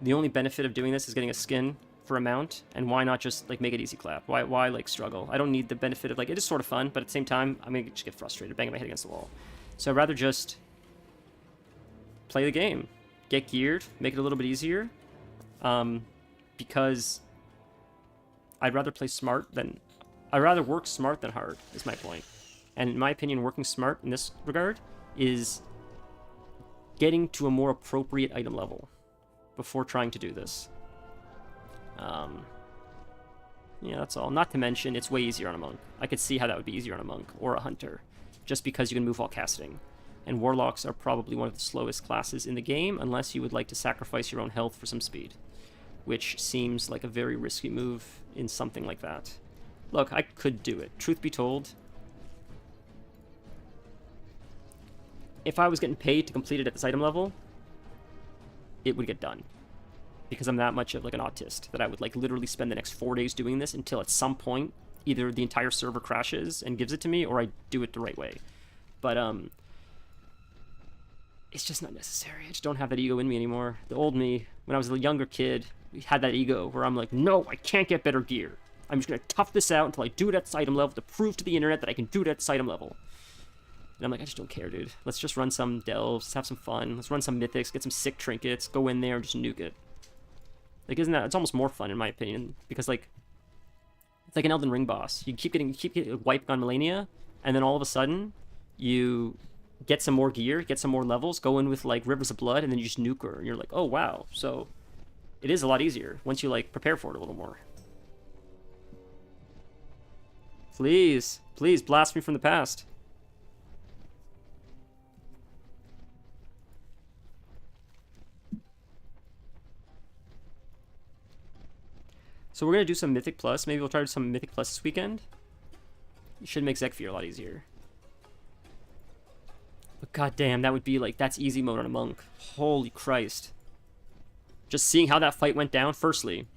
the only benefit of doing this is getting a skin for a mount, and why not just, like, make it easy clap? Why like, struggle? I don't need the benefit of, like, it is sort of fun, but at the same time, I'm going to just get frustrated, banging my head against the wall. So I'd rather just play the game. Get geared, make it a little bit easier, because I'd rather play smart than... I'd rather work smart than hard, is my point. And in my opinion, working smart in this regard is getting to a more appropriate item level before trying to do this. Yeah, that's all. Not to mention, it's way easier on a monk. I could see how that would be easier on a monk or a hunter, just because you can move while casting. And warlocks are probably one of the slowest classes in the game, unless you would like to sacrifice your own health for some speed, which seems like a very risky move in something like that. Look, I could do it. Truth be told, if I was getting paid to complete it at this item level, it would get done. Because I'm that much of, like, an autist, that I would, like, literally spend the next 4 days doing this until at some point either the entire server crashes and gives it to me, or I do it the right way. But it's just not necessary. I just don't have that ego in me anymore. The old me, when I was a younger kid, had that ego where I'm like, no, I can't get better gear. I'm just going to tough this out until I do it at this item level to prove to the internet that I can do it at this item level. And I'm like, I just don't care, dude. Let's just run some delves, let's have some fun. Let's run some mythics, get some sick trinkets, go in there and just nuke it. Like, isn't that... It's almost more fun, in my opinion, because, like... It's like an Elden Ring boss. You keep getting wiped on Melania, and then all of a sudden, you get some more gear, get some more levels, go in with, like, Rivers of Blood, and then you just nuke her, and you're like, oh, wow. So, it is a lot easier once you, like, prepare for it a little more. Please, please, blast me from the past. So we're going to do some Mythic Plus. Maybe we'll try to do some Mythic Plus this weekend. It should make Zekvir a lot easier. But goddamn, that would be like, that's easy mode on a monk. Holy Christ. Just seeing how that fight went down, firstly,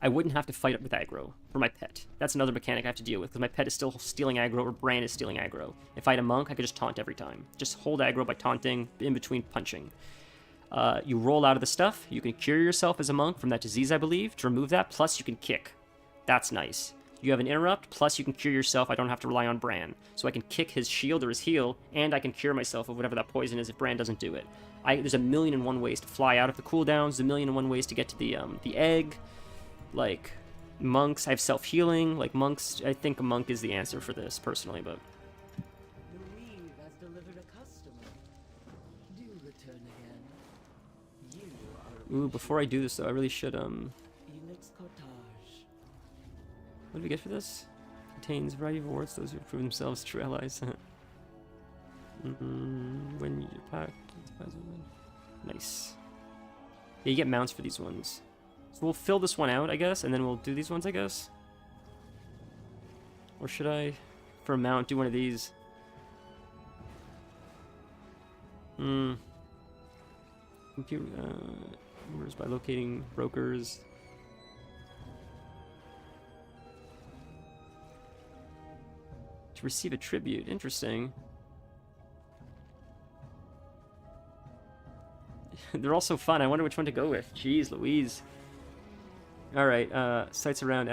I wouldn't have to fight it with aggro for my pet. That's another mechanic I have to deal with, because my pet is still stealing aggro, or Bran is stealing aggro. If I had a monk, I could just taunt every time. Just hold aggro by taunting, in between punching. You roll out of the stuff. You can cure yourself as a monk from that disease, I believe, to remove that. Plus, you can kick. That's nice. You have an interrupt, plus you can cure yourself. I don't have to rely on Bran. So I can kick his shield or his heal, and I can cure myself of whatever that poison is if Bran doesn't do it. There's a million and one ways to fly out of the cooldowns. There's a million and one ways to get to the egg. Like, monks, I have self-healing. Like, monks, I think a monk is the answer for this, personally, but... The weave has delivered a customer. Do return again. You are Ooh, before I do this, though, I really should, Elix Cottage. What do we get for this? Contains a variety of rewards, those who prove themselves true allies. When you pack... Nice. Yeah, you get mounts for these ones. So we'll fill this one out, I guess, and then we'll do these ones, I guess. Or should I, for a mount, do one of these? Computer, numbers by locating brokers. To receive a tribute. Interesting. They're all so fun. I wonder which one to go with. Jeez Louise. Alright, sites around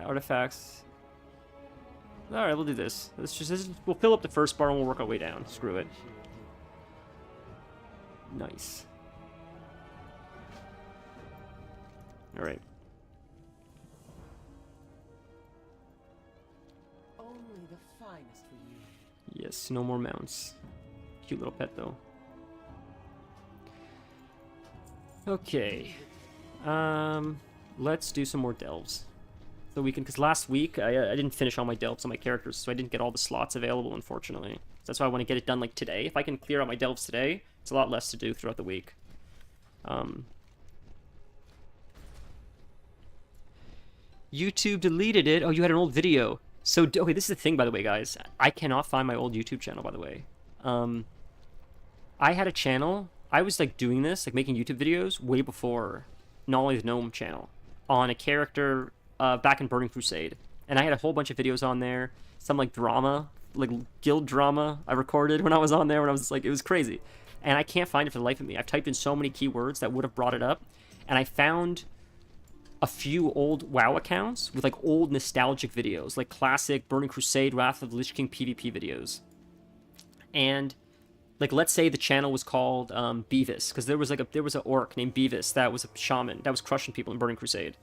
artifacts. Alright, we'll do this. We'll fill up the first bar and we'll work our way down. Screw it. Nice. All right. Only the finest for you. Yes, no more mounts. Cute little pet, though. Okay. Let's do some more delves. So we can, because last week I didn't finish all my delves on my characters, so I didn't get all the slots available, unfortunately. So that's why I want to get it done like today. If I can clear out my delves today, it's a lot less to do throughout the week. YouTube deleted it. Oh, you had an old video. So, okay, this is the thing, by the way, guys. I cannot find my old YouTube channel, by the way. I had a channel. I was, like, doing this, like, making YouTube videos way before Nolly's Gnome channel on a character back in Burning Crusade. And I had a whole bunch of videos on there. Some, like, drama, like, guild drama I recorded when I was on there when I was, like, it was crazy. And I can't find it for the life of me. I've typed in so many keywords that would have brought it up. And I found a few old WoW accounts with, like, old nostalgic videos, like classic Burning Crusade, Wrath of the Lich King PvP videos. And, like, let's say the channel was called Beavis, because there was an orc named Beavis that was a shaman that was crushing people in Burning Crusade.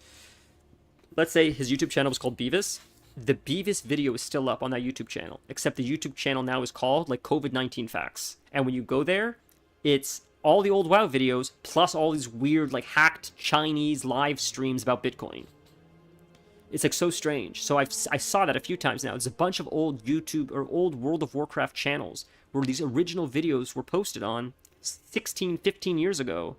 Let's say his YouTube channel was called Beavis. The Beavis video is still up on that YouTube channel, except the YouTube channel now is called, like, COVID-19 Facts. And when you go there, it's all the old WoW videos, plus all these weird, like, hacked Chinese live streams about Bitcoin. It's, like, so strange. So I saw that a few times now. There's a bunch of old YouTube or old World of Warcraft channels where these original videos were posted on 16, 15 years ago.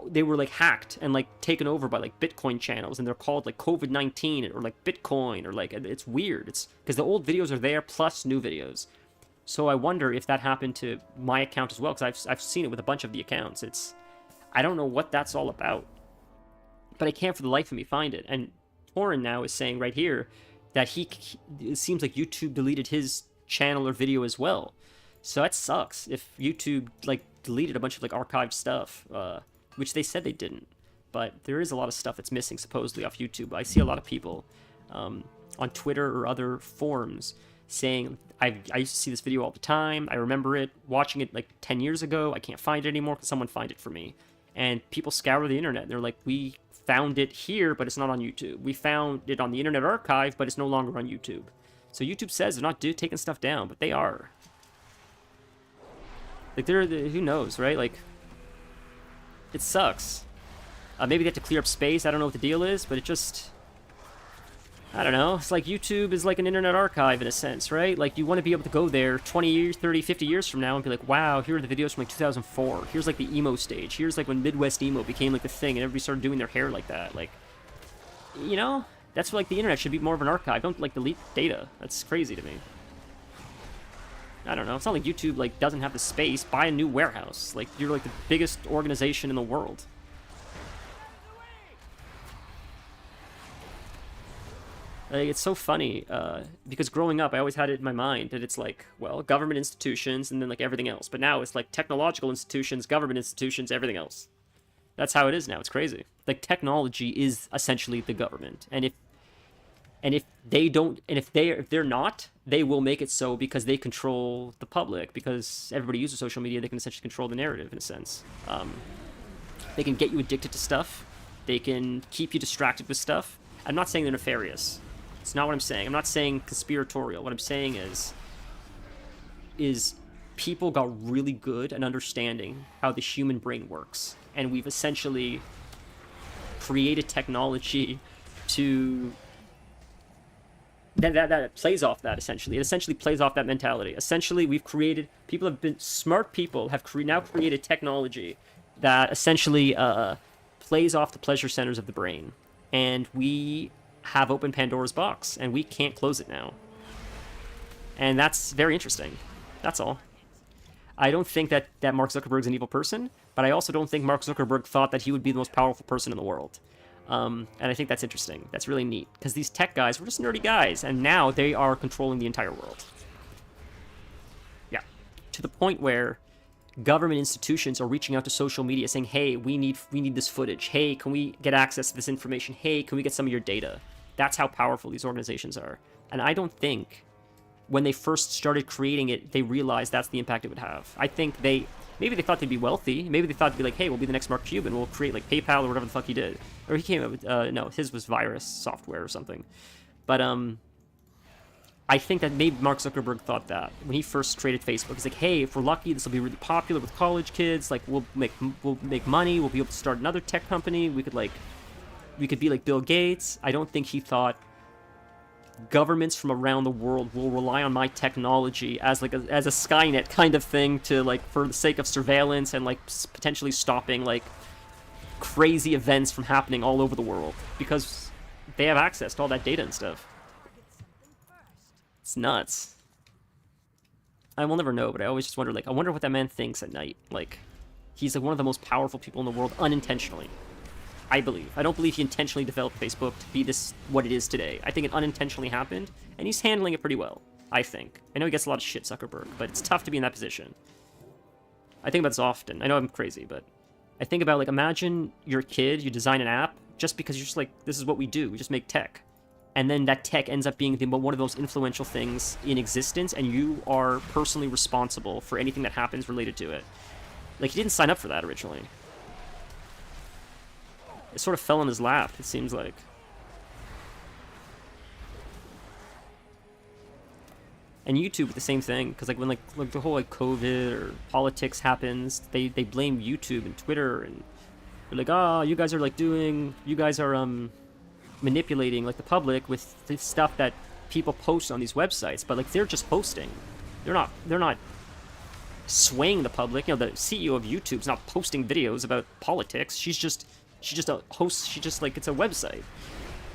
They were, like, hacked and, like, taken over by, like, Bitcoin channels, and they're called, like, COVID-19 or, like, Bitcoin, or, like, it's weird. It's because the old videos are there plus new videos. So I wonder if that happened to my account as well, because I've seen it with a bunch of the accounts. I don't know what that's all about, but I can't for the life of me find it. And Torin now is saying right here that it seems like YouTube deleted his channel or video as well. So that sucks if YouTube, like, deleted a bunch of, like, archived stuff, which they said they didn't. But there is a lot of stuff that's missing supposedly off YouTube. I see a lot of people on Twitter or other forums saying, I used to see this video all the time. I remember it, watching it like 10 years ago. I can't find it anymore. Can someone find it for me? And people scour the internet. And they're like, we found it here, but it's not on YouTube. We found it on the Internet Archive, but it's no longer on YouTube. So YouTube says they're not taking stuff down, but they are. Like, who knows, right? Like, it sucks. Maybe they have to clear up space. I don't know what the deal is, but it just... I don't know. It's like YouTube is like an internet archive in a sense, right? Like, you want to be able to go there 20 years, 30, 50 years from now and be like, wow, here are the videos from like 2004. Here's like the emo stage. Here's like when Midwest emo became like the thing and everybody started doing their hair like that. Like, you know, that's what, like, the internet should be more of an archive. Don't, like, delete data. That's crazy to me. I don't know. It's not like YouTube, like, doesn't have the space. Buy a new warehouse. Like, you're like the biggest organization in the world. Like, it's so funny, because growing up, I always had it in my mind that it's like, well, government institutions and then, like, everything else. But now it's like technological institutions, government institutions, everything else. That's how it is now. It's crazy. Like, technology is essentially the government. And if they're not, they will make it so because they control the public. Because everybody uses social media, they can essentially control the narrative in a sense. They can get you addicted to stuff. They can keep you distracted with stuff. I'm not saying they're nefarious. It's not what I'm saying. I'm not saying conspiratorial. What I'm saying is people got really good at understanding how the human brain works. And we've essentially created technology to... That plays off that, essentially. It essentially plays off that mentality. Essentially, smart people have now created technology that essentially plays off the pleasure centers of the brain. And we have opened Pandora's box, and we can't close it now. And that's very interesting. That's all. I don't think that Mark Zuckerberg's an evil person, but I also don't think Mark Zuckerberg thought that he would be the most powerful person in the world. And I think that's interesting. That's really neat. Because these tech guys were just nerdy guys, and now they are controlling the entire world. Yeah. To the point where government institutions are reaching out to social media saying, hey, we need this footage. Hey, can we get access to this information? Hey, can we get some of your data? That's how powerful these organizations are. And I don't think when they first started creating it, they realized that's the impact it would have. I think Maybe they thought they'd be wealthy. Maybe they thought they'd be like, hey, we'll be the next Mark Cuban. We'll create like PayPal or whatever the fuck he did. Or he came up with, no, his was virus software or something. But, I think that maybe Mark Zuckerberg thought that when he first created Facebook. He's like, hey, if we're lucky, this will be really popular with college kids. Like, we'll make money. We'll be able to start another tech company. We could be like Bill Gates. I don't think he thought governments from around the world will rely on my technology as like as a Skynet kind of thing to like for the sake of surveillance and like potentially stopping like crazy events from happening all over the world because they have access to all that data and stuff. It's nuts. I will never know, but I always just wonder, like, I wonder what that man thinks at night. Like, he's like one of the most powerful people in the world unintentionally. I believe. I don't believe he intentionally developed Facebook to be what it is today. I think it unintentionally happened, and he's handling it pretty well, I think. I know he gets a lot of shit, Zuckerberg, but it's tough to be in that position. I think about this often. I know I'm crazy, but I think about, like, imagine you're a kid, you design an app, just because you're just like, this is what we do. We just make tech. And then that tech ends up being one of the most influential things in existence, and you are personally responsible for anything that happens related to it. Like, he didn't sign up for that originally. It sort of fell in his lap, it seems like. And YouTube, the same thing, because like when like the whole like COVID or politics happens, they blame YouTube and Twitter, and they're like, oh, you guys are manipulating like the public with the stuff that people post on these websites, but like they're just posting. They're not swaying the public. You know, the CEO of YouTube's not posting videos about politics. She's just a host. She just like, it's a website.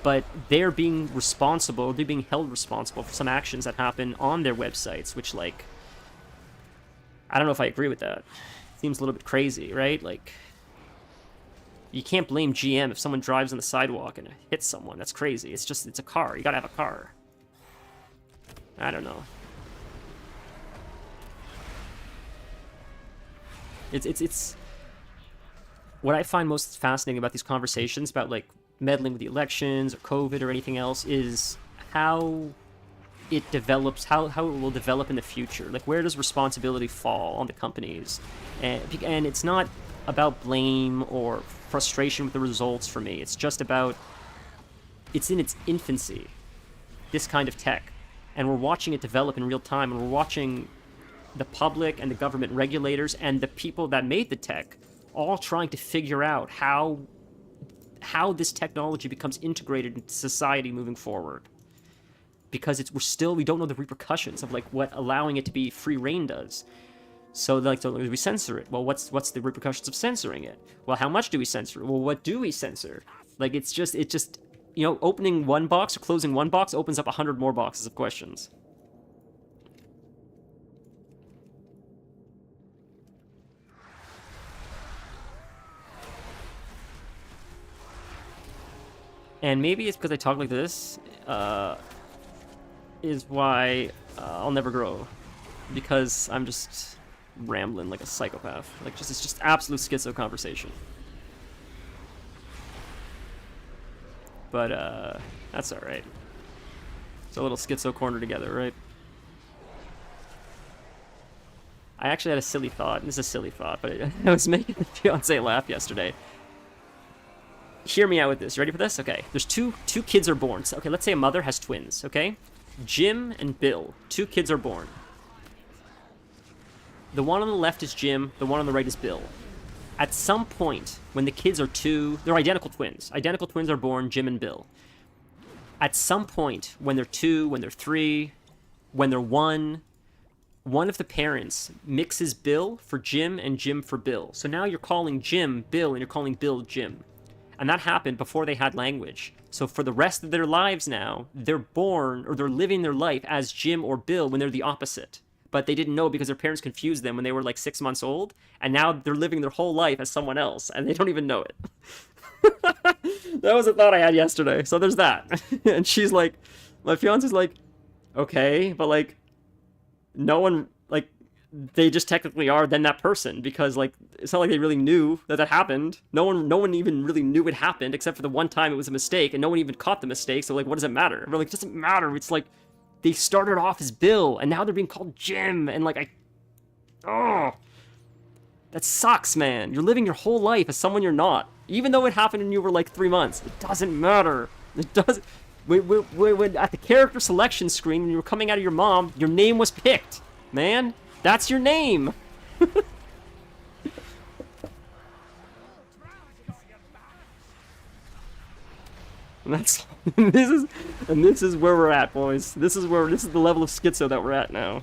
But they're being held responsible for some actions that happen on their websites, which like, I don't know if I agree with that. Seems a little bit crazy, right? Like, you can't blame GM if someone drives on the sidewalk and hits someone. That's crazy. It's a car. You gotta have a car. I don't know. It's what I find most fascinating about these conversations about like meddling with the elections or COVID or anything else is how it develops, how it will develop in the future. Like, where does responsibility fall on the companies? And it's not about blame or frustration with the results for me. It's just about, it's in its infancy, this kind of tech. And we're watching it develop in real time, and we're watching the public and the government regulators and the people that made the tech all trying to figure out how this technology becomes integrated into society moving forward. Because we don't know the repercussions of like what allowing it to be free reign does. So like, do we censor it? Well, what's the repercussions of censoring it? Well, how much do we censor it? Well, what do we censor? Like, it just, you know, opening one box or closing one box opens up 100 more boxes of questions. And maybe it's because I talk like this, is why I'll never grow. Because I'm just rambling like a psychopath. Like, it's just absolute schizo conversation. But, that's alright. It's a little schizo corner together, right? I actually had a silly thought. This is a silly thought, but I was making the fiance laugh yesterday. Hear me out with this. You ready for this? Okay. There's two kids are born. So, okay, let's say a mother has twins, okay? Jim and Bill. 2 kids are born. The one on the left is Jim. The one on the right is Bill. At some point, when the kids are 2... They're identical twins. Identical twins are born, Jim and Bill. At some point, when they're 2, when they're 3, when they're 1... One of the parents mixes Bill for Jim and Jim for Bill. So now you're calling Jim Bill and you're calling Bill Jim. And that happened before they had language. So for the rest of their lives now, they're born, or they're living their life as Jim or Bill when they're the opposite. But they didn't know because their parents confused them when they were like 6 months old. And now they're living their whole life as someone else, and they don't even know it. That was a thought I had yesterday. So there's that. And she's like, my fiance's like, okay, but like, no one, like, they just technically are then that person, because like, it's not like they really knew that happened. No one even really knew it happened, except for the one time it was a mistake, and no one even caught the mistake, so like, what does it matter? We're like, it doesn't matter. It's like, they started off as Bill, and now they're being called Jim, and like, That sucks, man. You're living your whole life as someone you're not. Even though it happened when you were like 3 months. It doesn't matter. It doesn't... When at the character selection screen, when you were coming out of your mom, your name was picked. Man, that's your name. And that's this is where we're at, boys. This is the level of schizo that we're at now.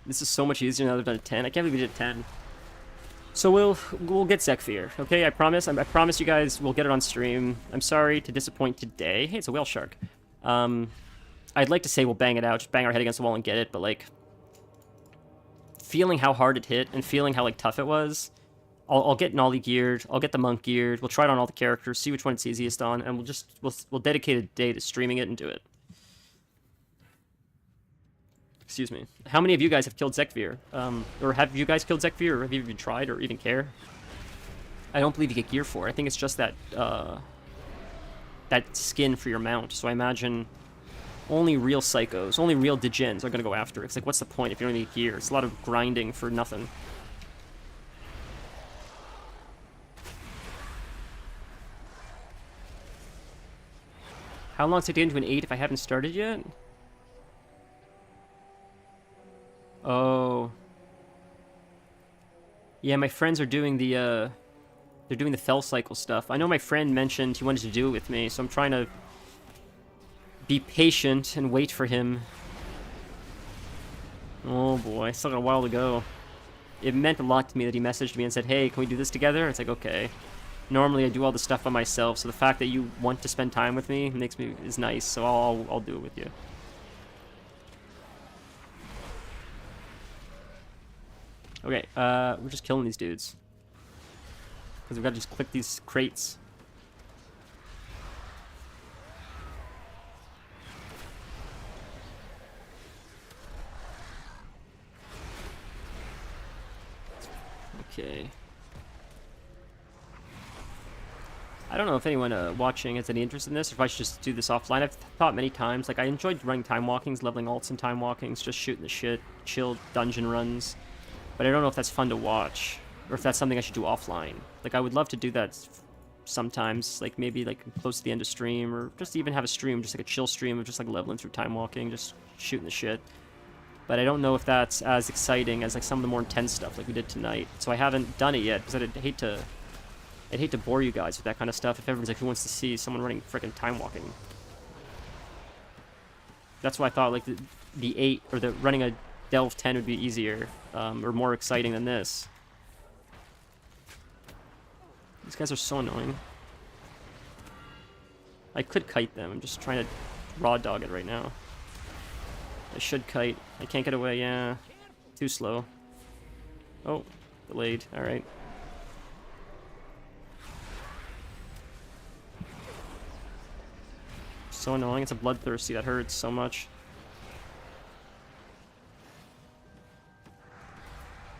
This is so much easier now that I've done a 10. I can't believe we did a 10. So we'll get Zekvir, okay? I promise. I promise you guys we'll get it on stream. I'm sorry to disappoint today. Hey, it's a whale shark. I'd like to say we'll bang it out, just bang our head against the wall and get it, but like, feeling how hard it hit and feeling how like tough it was, I'll get Nolly geared. I'll get the monk geared. We'll try it on all the characters, see which one it's easiest on, and we'll dedicate a day to streaming it and do it. Excuse me. How many of you guys have killed Zekvir? Or have you guys killed Zekvir, or have you even tried, or even care? I don't believe you get gear for it. I think it's just that, that skin for your mount. So I imagine only real psychos, only real degens are gonna go after it. It's like, what's the point if you don't need gear? It's a lot of grinding for nothing. How long does it get into an 8 if I haven't started yet? Oh. Yeah, my friends are doing the, they're doing the Fell Cycle stuff. I know my friend mentioned he wanted to do it with me, so I'm trying to be patient and wait for him. Oh boy, I still got a while to go. It meant a lot to me that he messaged me and said, hey, can we do this together? It's like, okay. Normally I do all the stuff by myself, so the fact that you want to spend time with me is nice, so I'll do it with you. Okay, we're just killing these dudes. Because we've got to just click these crates. Okay. I don't know if anyone watching has any interest in this, or if I should just do this offline. I've thought many times, like, I enjoyed running time walkings, leveling alts and time walkings, just shooting the shit, chill dungeon runs. But I don't know if that's fun to watch, or if that's something I should do offline. Like, I would love to do that sometimes, like, maybe, like, close to the end of stream, or just even have a stream, just like a chill stream of just, like, leveling through time walking, just shooting the shit. But I don't know if that's as exciting as, like, some of the more intense stuff like we did tonight. So I haven't done it yet, because I'd hate to bore you guys with that kind of stuff if everyone's like, who wants to see someone running freaking time walking? That's why I thought, like, the 8, or the running a Delve 10 would be easier, or more exciting than this. These guys are so annoying. I could kite them, I'm just trying to raw dog it right now. I should kite. I can't get away, yeah. Too slow. Oh, delayed, alright. So annoying, it's a bloodthirsty, that hurts so much.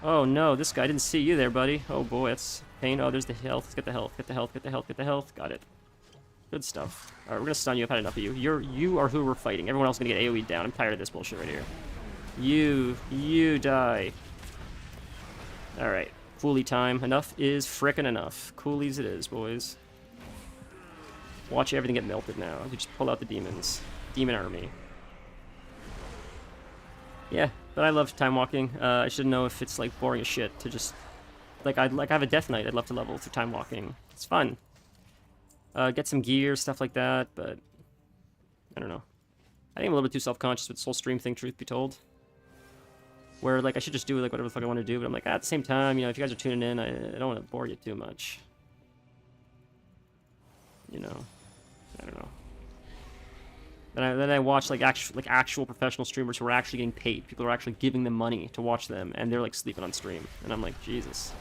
Oh no, this guy didn't see you there, buddy. Oh boy, that's pain. Oh, there's the health. Let's get the health, get the health, get the health, get the health. Got it. Good stuff. Alright, we're gonna stun you. I've had enough of you. You are who we're fighting. Everyone else is gonna get AoE'd down. I'm tired of this bullshit right here. You die. Alright. Coolie time. Enough is frickin' enough. Coolies it is, boys. Watch everything get melted now. We just pull out the demons. Demon army. Yeah, but I love time walking. I should know if it's like boring as shit to just like I have a death knight I'd love to level through time walking. It's fun. Get some gear, stuff like that, but I don't know. I think I'm a little bit too self-conscious with this whole stream thing, truth be told. Where like I should just do like whatever the fuck I want to do, but I'm like at the same time, you know, if you guys are tuning in, I don't want to bore you too much. You know, I don't know. Then I watch like actual professional streamers who are actually getting paid. People are actually giving them money to watch them, and they're like sleeping on stream, and I'm like, Jesus.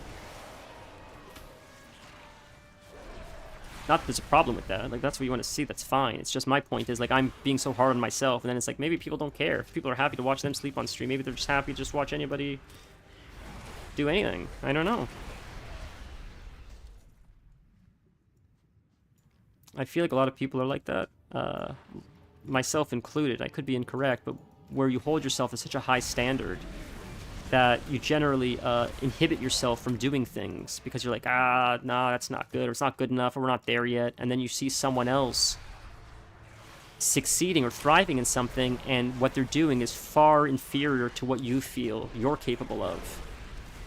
Not that there's a problem with that. Like that's what you want to see. That's fine. It's just my point is like I'm being so hard on myself, and then it's like maybe people don't care. If people are happy to watch them sleep on stream, maybe they're just happy to just watch anybody do anything. I don't know. I feel like a lot of people are like that. myself included, I could be incorrect, but where you hold yourself to such a high standard that you generally inhibit yourself from doing things because you're like, nah, that's not good, or it's not good enough, or we're not there yet. And then you see someone else succeeding or thriving in something, and what they're doing is far inferior to what you feel you're capable of.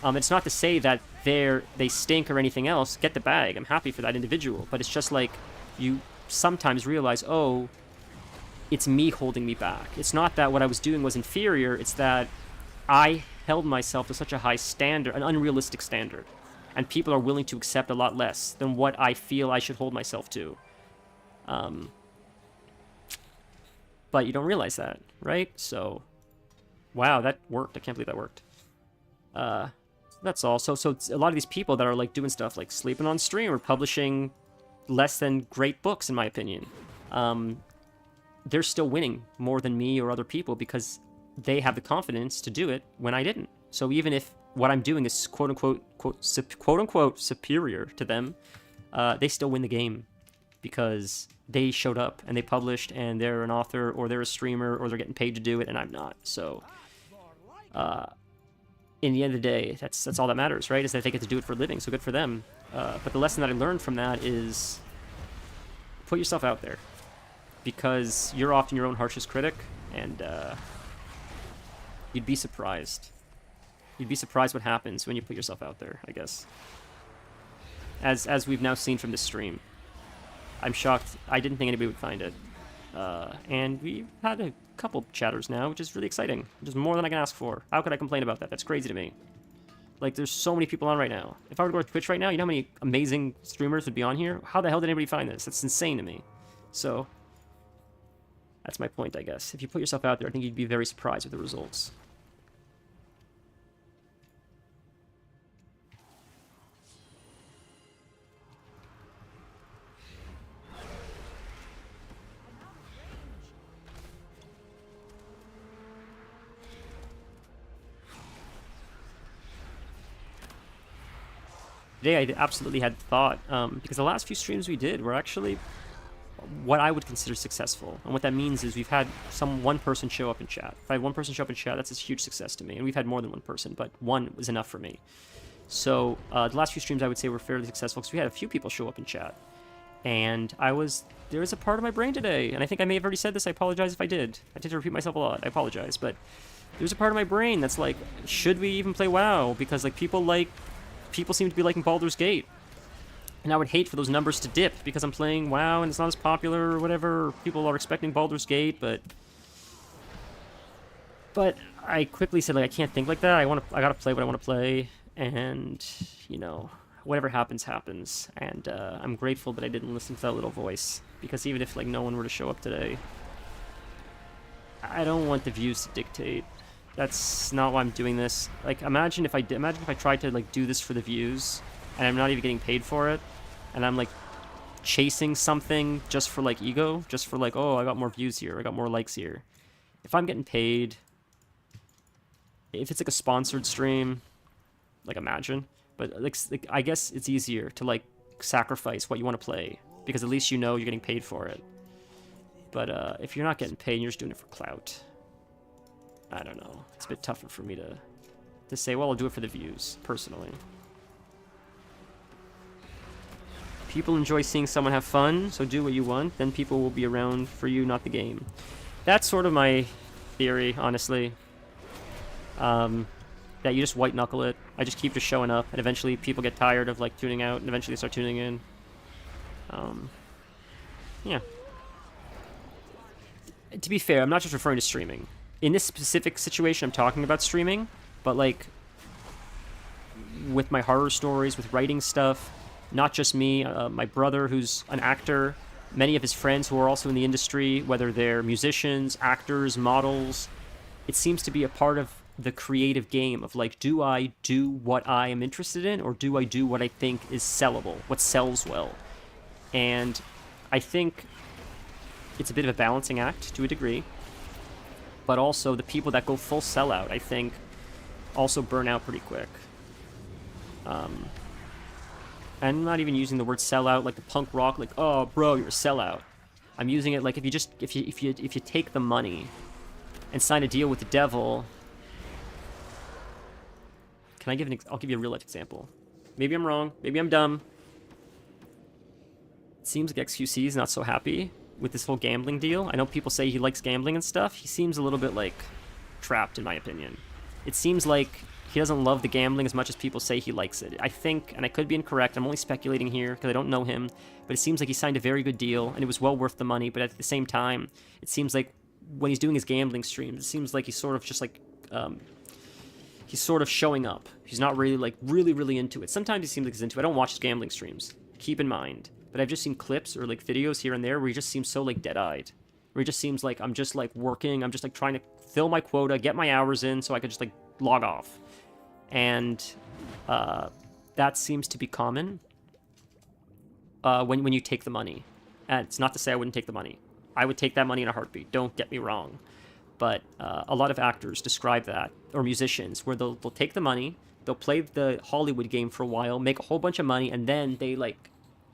It's not to say that they stink or anything else. Get the bag. I'm happy for that individual. But it's just like you sometimes realize, oh, it's me holding me back. It's not that what I was doing was inferior. It's that I held myself to such a high standard, an unrealistic standard. And people are willing to accept a lot less than what I feel I should hold myself to. But you don't realize that, right? So, wow, that worked. I can't believe that worked. That's all. So it's a lot of these people that are like doing stuff like sleeping on stream or publishing less than great books, in my opinion, they're still winning more than me or other people because they have the confidence to do it when I didn't. So even if what I'm doing is quote unquote superior to them, they still win the game because they showed up and they published and they're an author or they're a streamer or they're getting paid to do it and I'm not. So in the end of the day, that's all that matters, right? Is that they get to do it for a living. So good for them. But the lesson that I learned from that is put yourself out there because you're often your own harshest critic, and you'd be surprised. You'd be surprised what happens when you put yourself out there, I guess. As we've now seen from this stream. I'm shocked. I didn't think anybody would find it. And we've had a couple chatters now, which is really exciting. Which is more than I can ask for. How could I complain about that? That's crazy to me. Like, there's so many people on right now. If I were to go to Twitch right now, you know how many amazing streamers would be on here? How the hell did anybody find this? That's insane to me. So, that's my point, I guess. If you put yourself out there, I think you'd be very surprised with the results. Today I absolutely had thought, because the last few streams we did were actually what I would consider successful. And what that means is we've had one person show up in chat. If I had one person show up in chat, that's a huge success to me. And we've had more than one person, but one was enough for me. So the last few streams I would say were fairly successful because we had a few people show up in chat. And there was a part of my brain today, and I think I may have already said this, I apologize if I did. I tend to repeat myself a lot, I apologize, but there's a part of my brain that's like, should we even play WoW? Because like people seem to be liking Baldur's Gate. And I would hate for those numbers to dip because I'm playing WoW and it's not as popular or whatever. Or people are expecting Baldur's Gate, but I quickly said, like, I can't think like that. I gotta play what I want to play, and you know, whatever happens, happens. And I'm grateful that I didn't listen to that little voice, because even if like no one were to show up today, I don't want the views to dictate. That's not why I'm doing this. Like, imagine if I tried to like do this for the views, and I'm not even getting paid for it, and I'm like chasing something just for like ego, just for like, oh, I got more views here, I got more likes here. If I'm getting paid, if it's like a sponsored stream, like imagine, but like I guess it's easier to like sacrifice what you want to play because at least you know you're getting paid for it. But if you're not getting paid and you're just doing it for clout, I don't know. It's a bit tougher for me to say, well, I'll do it for the views, personally. People enjoy seeing someone have fun, so do what you want, then people will be around for you, not the game. That's sort of my theory, honestly. That you just white knuckle it. I just keep showing up, and eventually people get tired of like tuning out, and eventually they start tuning in. Yeah. To be fair, I'm not just referring to streaming. In this specific situation, I'm talking about streaming, but like with my horror stories, with writing stuff, not just me, my brother who's an actor, many of his friends who are also in the industry, whether they're musicians, actors, models, it seems to be a part of the creative game of like, do I do what I am interested in, or do I do what I think is sellable, what sells well? And I think it's a bit of a balancing act to a degree, but also the people that go full sellout, I think, also burn out pretty quick. I'm not even using the word sellout like the punk rock, like, oh, bro, you're a sellout. I'm using it like if you take the money and sign a deal with the devil. Can I give I'll give you a real life example. Maybe I'm wrong. Maybe I'm dumb. It seems like XQC is not so happy with this whole gambling deal. I know people say he likes gambling and stuff. He seems a little bit like trapped, in my opinion. It seems like he doesn't love the gambling as much as people say he likes it. I think, and I could be incorrect, I'm only speculating here because I don't know him, but it seems like he signed a very good deal and it was well worth the money, but at the same time, it seems like when he's doing his gambling streams, it seems like he's sort of just like, he's sort of showing up. He's not really like, really into it. Sometimes he seems like he's into it. I don't watch his gambling streams, keep in mind. But I've just seen clips or like videos here and there where he just seems so like dead-eyed. Where he just seems like I'm just like working, I'm just like trying to fill my quota, get my hours in so I could just like log off. And that seems to be common when you take the money. And it's not to say I wouldn't take the money. I would take that money in a heartbeat, don't get me wrong. But a lot of actors describe that, or musicians, where they'll take the money, they'll play the Hollywood game for a while, make a whole bunch of money, and then they like,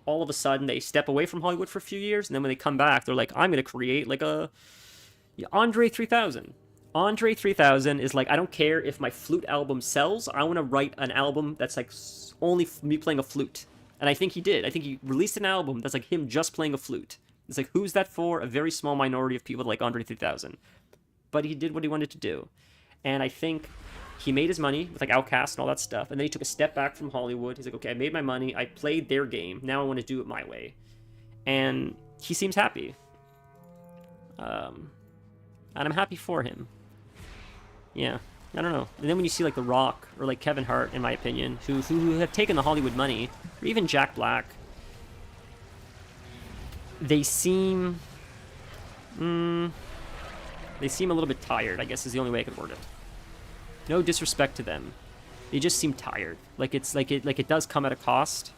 all of a sudden they step away from Hollywood for a few years, and then when they come back, they're like, I'm going to create like a Andre 3000. Andre 3000 is like, I don't care if my flute album sells, I want to write an album that's like only me playing a flute. And I think he did. I think he released an album that's like him just playing a flute. It's like, who's that for? A very small minority of people like Andre 3000. But he did what he wanted to do. And I think he made his money with like Outkast and all that stuff, and then he took a step back from Hollywood. He's like, okay, I made my money, I played their game, now I want to do it my way. And he seems happy. And I'm happy for him. Yeah, I don't know. And then when you see like The Rock or like Kevin Hart, in my opinion, who have taken the Hollywood money, or even Jack Black, they seem a little bit tired, I guess is the only way I could word it. No disrespect to them, they just seem tired. Like it does come at a cost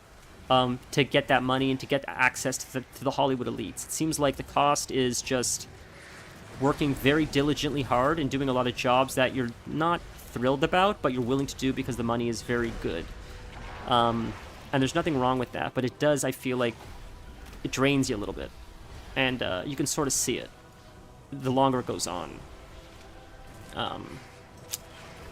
to get that money and to get access to the Hollywood elites. It seems like the cost is just working very diligently hard and doing a lot of jobs that you're not thrilled about, but you're willing to do because the money is very good. And there's nothing wrong with that, but it does, I feel like, it drains you a little bit. And you can sort of see it the longer it goes on.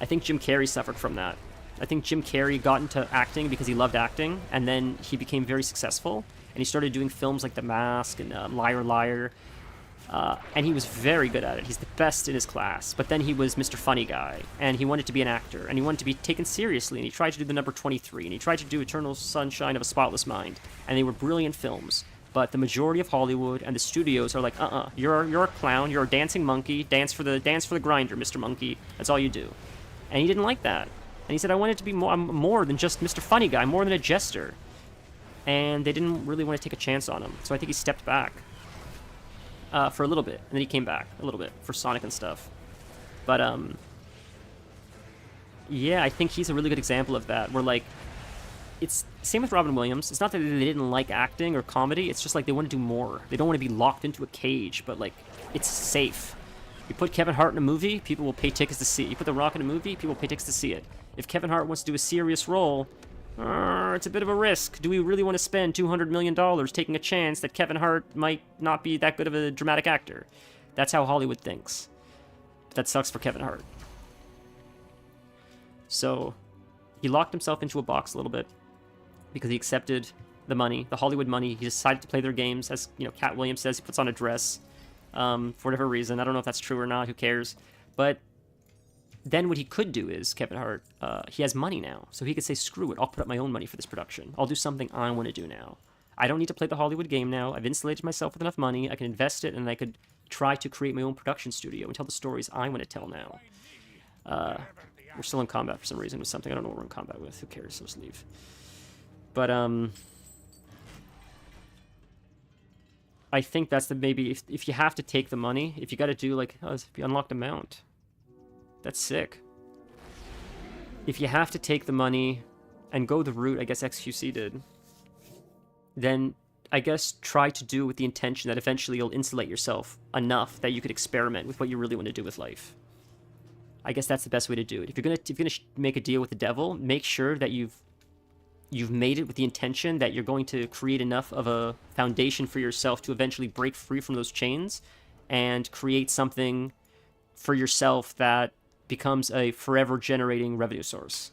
I think Jim Carrey suffered from that. I think Jim Carrey got into acting because he loved acting, and then he became very successful, and he started doing films like The Mask and Liar Liar, and he was very good at it. He's the best in his class. But then he was Mr. Funny Guy, and he wanted to be an actor, and he wanted to be taken seriously, and he tried to do The Number 23, and he tried to do Eternal Sunshine of a Spotless Mind, and they were brilliant films. But the majority of Hollywood and the studios are like, you're a clown, you're a dancing monkey, dance for the grinder, Mr. Monkey. That's all you do. And he didn't like that. And he said, I wanted to be more than just Mr. Funny Guy, more than a jester. And they didn't really want to take a chance on him. So I think he stepped back for a little bit. And then he came back a little bit for Sonic and stuff. But, yeah, I think he's a really good example of that. Where, like, it's same with Robin Williams. It's not that they didn't like acting or comedy. It's just like they want to do more. They don't want to be locked into a cage, but, like, it's safe. You put Kevin Hart in a movie, people will pay tickets to see it. You put The Rock in a movie, people will pay tickets to see it. If Kevin Hart wants to do a serious role, it's a bit of a risk. Do we really want to spend $200 million taking a chance that Kevin Hart might not be that good of a dramatic actor? That's how Hollywood thinks. But that sucks for Kevin Hart. So, he locked himself into a box a little bit because he accepted the money, the Hollywood money. He decided to play their games. As you know, Cat Williams says, he puts on a dress. For whatever reason. I don't know if that's true or not, who cares. But then what he could do is, Kevin Hart, he has money now. So he could say, screw it, I'll put up my own money for this production. I'll do something I want to do now. I don't need to play the Hollywood game now. I've insulated myself with enough money. I can invest it, and I could try to create my own production studio and tell the stories I want to tell now. We're still in combat for some reason with something. I don't know what we're in combat with. Who cares? So just leave. But, I think that's the maybe if you have to take the money, if you got to do like if you unlocked a mount, that's sick. If you have to take the money and go the route I guess XQC did, then I guess try to do it with the intention that eventually you'll insulate yourself enough that you could experiment with what you really want to do with life. I guess that's the best way to do it. If you're gonna make a deal with the devil, make sure that you've you've made it with the intention that you're going to create enough of a foundation for yourself to eventually break free from those chains and create something for yourself that becomes a forever generating revenue source.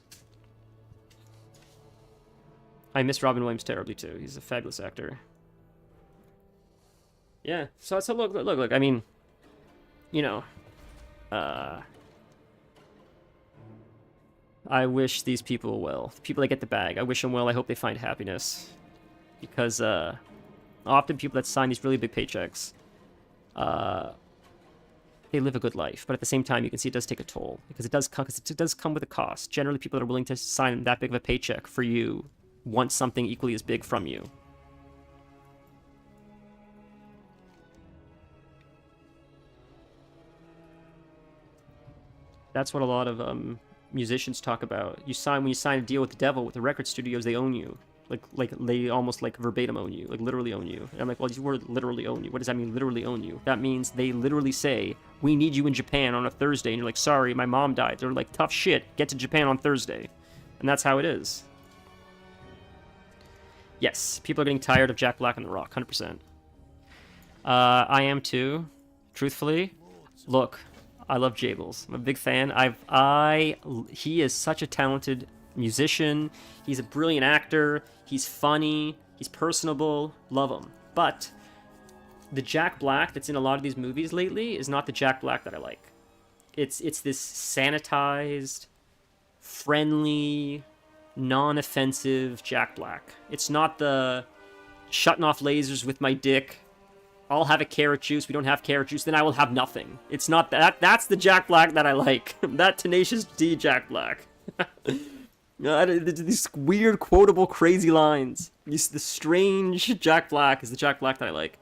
I miss Robin Williams terribly too. He's a fabulous actor. Yeah, so look, I mean, you know, I wish these people well. The people that get the bag, I wish them well. I hope they find happiness. Because, often people that sign these really big paychecks, they live a good life. But at the same time, you can see it does take a toll. Because it does come with a cost. Generally, people that are willing to sign that big of a paycheck for you want something equally as big from you. That's what a lot of, musicians talk about. When you sign a deal with the devil, with the record studios, they own you. Like they almost like verbatim own you, like literally own you. And I'm like, well, this word literally own you. What does that mean, literally own you? That means they literally say, we need you in Japan on a Thursday, and you're like, sorry, my mom died. They're like, tough shit, get to Japan on Thursday. And that's how it is. Yes, people are getting tired of Jack Black and The Rock, 100%. I am too, truthfully. Look, I love Jables. I'm a big fan. He is such a talented musician. He's a brilliant actor. He's funny. He's personable. Love him. But the Jack Black that's in a lot of these movies lately is not the Jack Black that I like. It's this sanitized, friendly, non-offensive Jack Black. It's not the shutting off lasers with my dick. I'll have a carrot juice. We don't have carrot juice. Then I will have nothing. It's not that. That's the Jack Black that I like. That Tenacious D Jack Black. These weird, quotable, crazy lines. The strange Jack Black is the Jack Black that I like.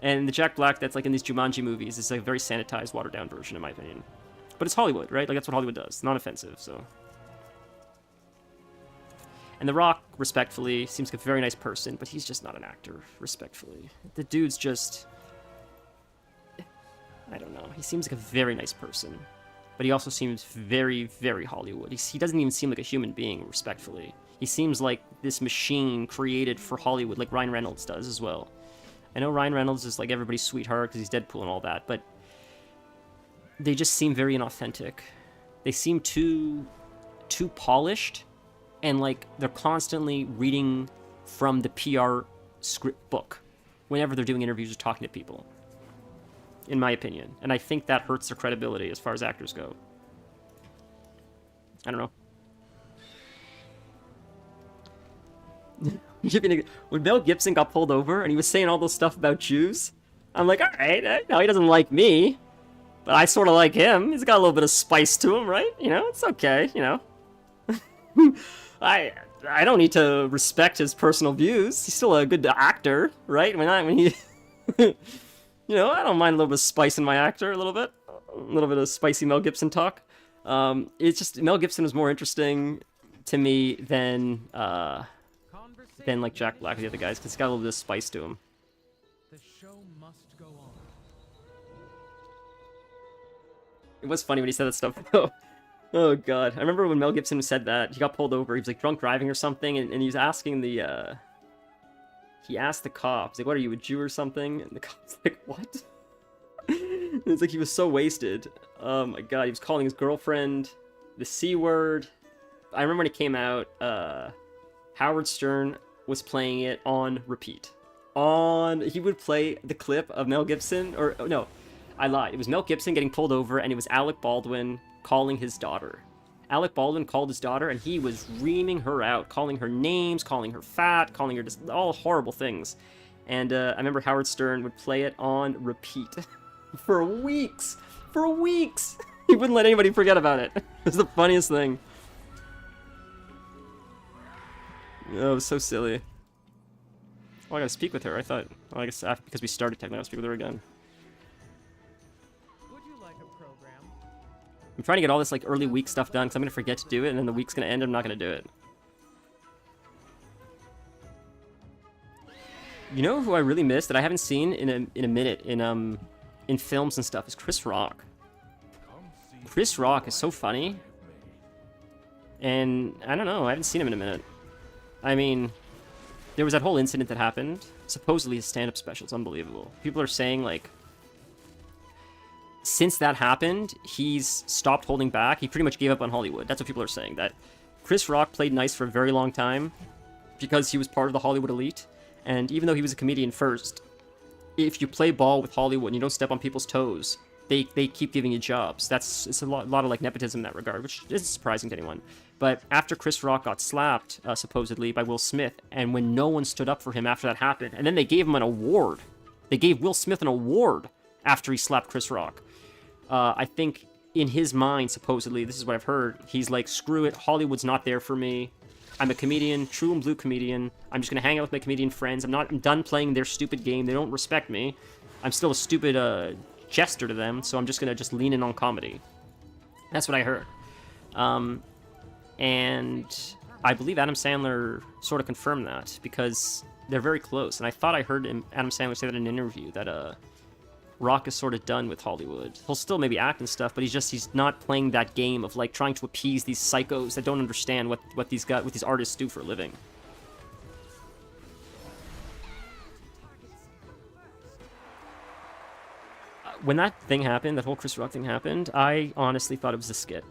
And the Jack Black that's like in these Jumanji movies is like a very sanitized, watered-down version, in my opinion. But it's Hollywood, right? Like, that's what Hollywood does. Non-offensive, so... And The Rock, respectfully, seems like a very nice person, but he's just not an actor, respectfully. The dude's just... I don't know. He seems like a very nice person. But he also seems very, very Hollywood. He doesn't even seem like a human being, respectfully. He seems like this machine created for Hollywood, like Ryan Reynolds does as well. I know Ryan Reynolds is like everybody's sweetheart because he's Deadpool and all that, but... they just seem very inauthentic. They seem too polished... and, like, they're constantly reading from the PR script book whenever they're doing interviews or talking to people, in my opinion. And I think that hurts their credibility as far as actors go. I don't know. When Mel Gibson got pulled over and he was saying all those stuff about Jews, I'm like, alright, no, he doesn't like me, but I sort of like him. He's got a little bit of spice to him, right? You know, it's okay, you know. I don't need to respect his personal views. He's still a good actor, right? When he, you know, I don't mind a little bit of spice in my actor, a little bit of spicy Mel Gibson talk. It's just Mel Gibson is more interesting to me than like Jack Black or the other guys, because he's got a little bit of spice to him. The show must go on. It was funny when he said that stuff though. Oh god, I remember when Mel Gibson said that, he got pulled over, he was like drunk driving or something, and he was asking the, he asked the cops, like, what are you, a Jew or something? And the cop's like, what? It's like he was so wasted. Oh my god, he was calling his girlfriend the C word. I remember when it came out, Howard Stern was playing it on repeat. He would play the clip of Mel Gibson, or, oh, no, I lied. It was Mel Gibson getting pulled over, and it was Alec Baldwin calling his daughter. Alec Baldwin called his daughter, and he was reaming her out, calling her names, calling her fat, calling her just all horrible things. And I remember Howard Stern would play it on repeat for weeks. For weeks! He wouldn't let anybody forget about it. It was the funniest thing. Oh, it was so silly. Oh, I gotta speak with her. I thought, well, I guess after, because we started technically, I'll speak with her again. I'm trying to get all this, like, early week stuff done, because I'm going to forget to do it, and then the week's going to end, and I'm not going to do it. You know who I really miss that I haven't seen in a minute in films and stuff is Chris Rock. Chris Rock is so funny. And, I don't know, I haven't seen him in a minute. I mean, there was that whole incident that happened. Supposedly his stand-up special is unbelievable. People are saying, like, since that happened, he's stopped holding back. He pretty much gave up on Hollywood. That's what people are saying. That Chris Rock played nice for a very long time because he was part of the Hollywood elite. And even though he was a comedian first, if you play ball with Hollywood and you don't step on people's toes, they keep giving you jobs. It's a lot of like nepotism in that regard, which isn't surprising to anyone. But after Chris Rock got slapped, supposedly, by Will Smith, and when no one stood up for him after that happened, and then they gave him an award. They gave Will Smith an award after he slapped Chris Rock. I think in his mind, supposedly, this is what I've heard, he's like, screw it, Hollywood's not there for me. I'm a comedian, true and blue comedian. I'm just gonna hang out with my comedian friends. I'm done playing their stupid game. They don't respect me. I'm still a stupid jester to them, so I'm just gonna lean in on comedy. That's what I heard. And I believe Adam Sandler sort of confirmed that, because they're very close. And I thought I heard Adam Sandler say that in an interview, that Rock is sort of done with Hollywood. He'll still maybe act and stuff, but he's not playing that game of like trying to appease these psychos that don't understand what these artists do for a living. When that thing happened, that whole Chris Rock thing happened, I honestly thought it was a skit.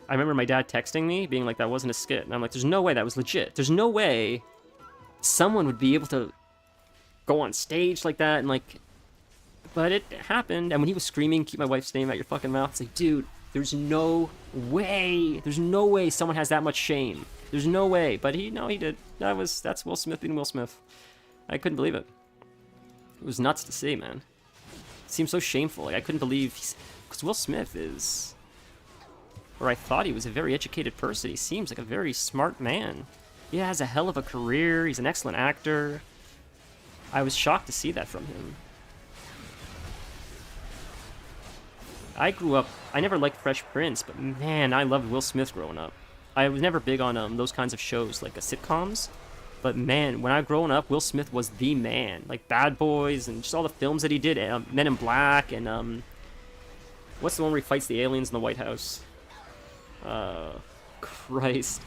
I remember my dad texting me, being like, that wasn't a skit. And I'm like, there's no way that was legit. There's no way someone would be able to go on stage like that and like... But it happened, and when he was screaming, keep my wife's name out your fucking mouth, it's like, dude, there's no way someone has that much shame. There's no way. But he did. That's Will Smith being Will Smith. I couldn't believe it. It was nuts to see, man. It seemed so shameful. Like, I couldn't believe... Because Will Smith is... Or I thought he was a very educated person. He seems like a very smart man. He has a hell of a career. He's an excellent actor. I was shocked to see that from him. I grew up... I never liked Fresh Prince, but man, I loved Will Smith growing up. I was never big on those kinds of shows, like sitcoms. But man, when I was growing up, Will Smith was the man. Like Bad Boys and just all the films that he did. Men in Black and... what's the one where he fights the aliens in the White House? Christ.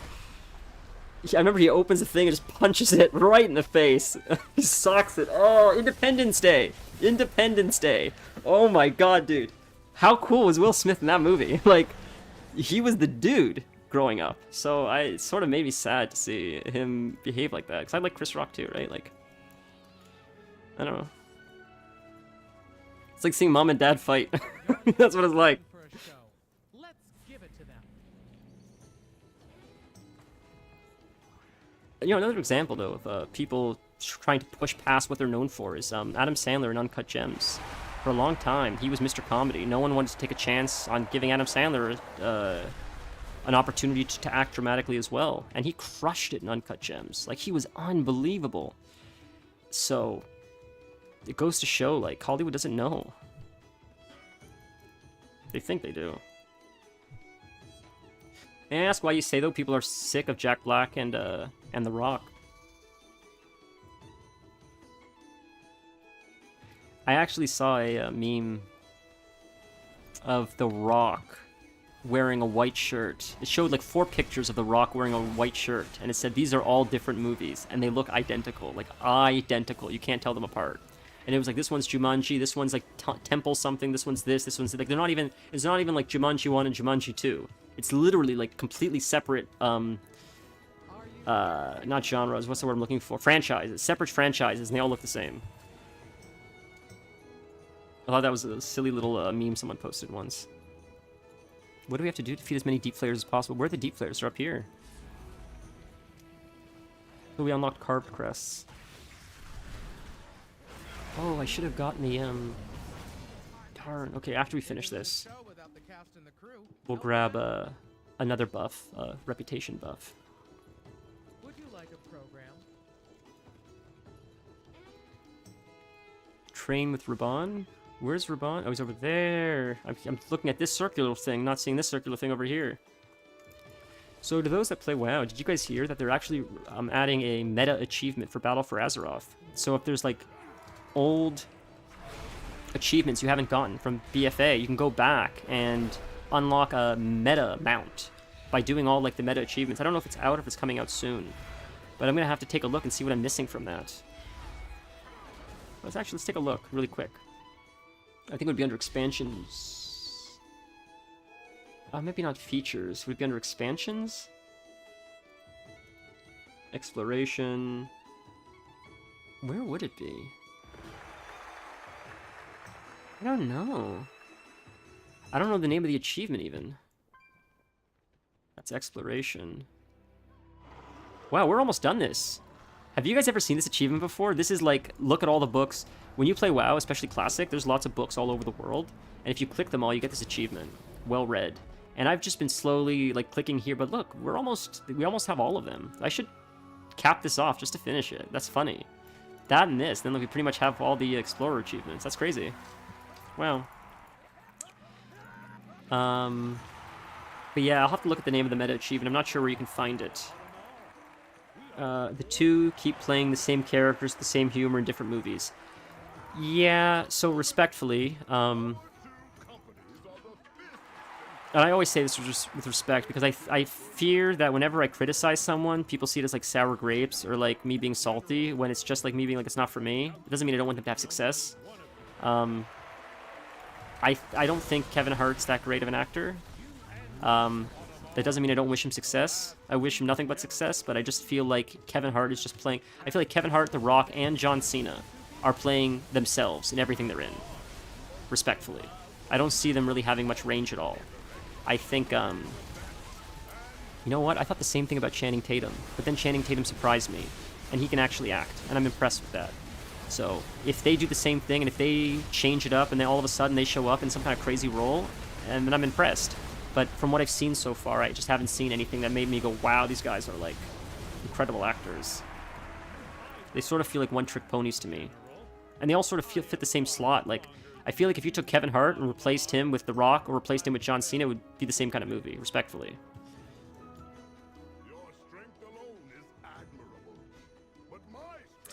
I remember he opens the thing and just punches it right in the face. He socks it. Oh, Independence Day. Independence Day. Oh my god, dude. How cool was Will Smith in that movie? Like, he was the dude growing up. So it sort of made me sad to see him behave like that. Because I like Chris Rock too, right? Like, I don't know. It's like seeing mom and dad fight. That's what it's like. Let's give it to them. You know, another example, though, of people trying to push past what they're known for is Adam Sandler in Uncut Gems. For a long time, he was Mr. Comedy. No one wanted to take a chance on giving Adam Sandler an opportunity to act dramatically as well. And he crushed it in Uncut Gems. Like, he was unbelievable. So, it goes to show, like, Hollywood doesn't know. They think they do. May I ask why you say, though, people are sick of Jack Black and The Rock? I actually saw a meme of The Rock wearing a white shirt. It showed like 4 pictures of The Rock wearing a white shirt, and it said these are all different movies, and they look identical, like identical. You can't tell them apart. And it was like, this one's Jumanji, this one's like Temple something, this one's this one's like, they're not even. It's not even like Jumanji 1 and Jumanji 2. It's literally like completely separate. Not genres. What's the word I'm looking for? Franchises, separate franchises, and they all look the same. I thought that was a silly little meme someone posted once. What do we have to do to defeat as many deep flayers as possible? Where are the deep flayers? They're up here. So we unlocked carved crests. Oh, I should have gotten the darn. Okay, after we finish this, we'll grab another buff, reputation buff. Would you like a program? Train with Raban. Where's Raban? Oh, he's over there. I'm looking at this circular thing, not seeing this circular thing over here. So to those that play WoW, did you guys hear that they're actually adding a meta achievement for Battle for Azeroth? So if there's like old achievements you haven't gotten from BFA, you can go back and unlock a meta mount by doing all like the meta achievements. I don't know if it's out or if it's coming out soon. But I'm gonna have to take a look and see what I'm missing from that. Let's take a look really quick. I think it would be under expansions. Maybe not features. Would it be under expansions? Exploration. Where would it be? I don't know. I don't know the name of the achievement even. That's exploration. Wow, we're almost done this. Have you guys ever seen this achievement before? This is like, look at all the books. When you play WoW, especially Classic, there's lots of books all over the world. And if you click them all, you get this achievement. Well read. And I've just been slowly like clicking here, but look, we almost have all of them. I should cap this off just to finish it. That's funny. That and this, then we pretty much have all the Explorer achievements. That's crazy. Wow. But yeah, I'll have to look at the name of the meta achievement. I'm not sure where you can find it. The two keep playing the same characters, the same humor in different movies. Yeah, so respectfully, and I always say this with respect, because I fear that whenever I criticize someone, people see it as like sour grapes or like me being salty, when it's just like me being like, it's not for me. It doesn't mean I don't want them to have success. I don't think Kevin Hart's that great of an actor. That doesn't mean I don't wish him success. I wish him nothing but success, but I just feel like Kevin Hart is just playing... I feel like Kevin Hart, The Rock, and John Cena are playing themselves in everything they're in. Respectfully. I don't see them really having much range at all. I think, you know what? I thought the same thing about Channing Tatum, but then Channing Tatum surprised me, and he can actually act, and I'm impressed with that. So, if they do the same thing, and if they change it up, and then all of a sudden they show up in some kind of crazy role, and then I'm impressed. But from what I've seen so far, I just haven't seen anything that made me go, wow, these guys are, like, incredible actors. They sort of feel like one-trick ponies to me. And they all sort of fit the same slot. Like, I feel like if you took Kevin Hart and replaced him with The Rock, or replaced him with John Cena, it would be the same kind of movie, respectfully.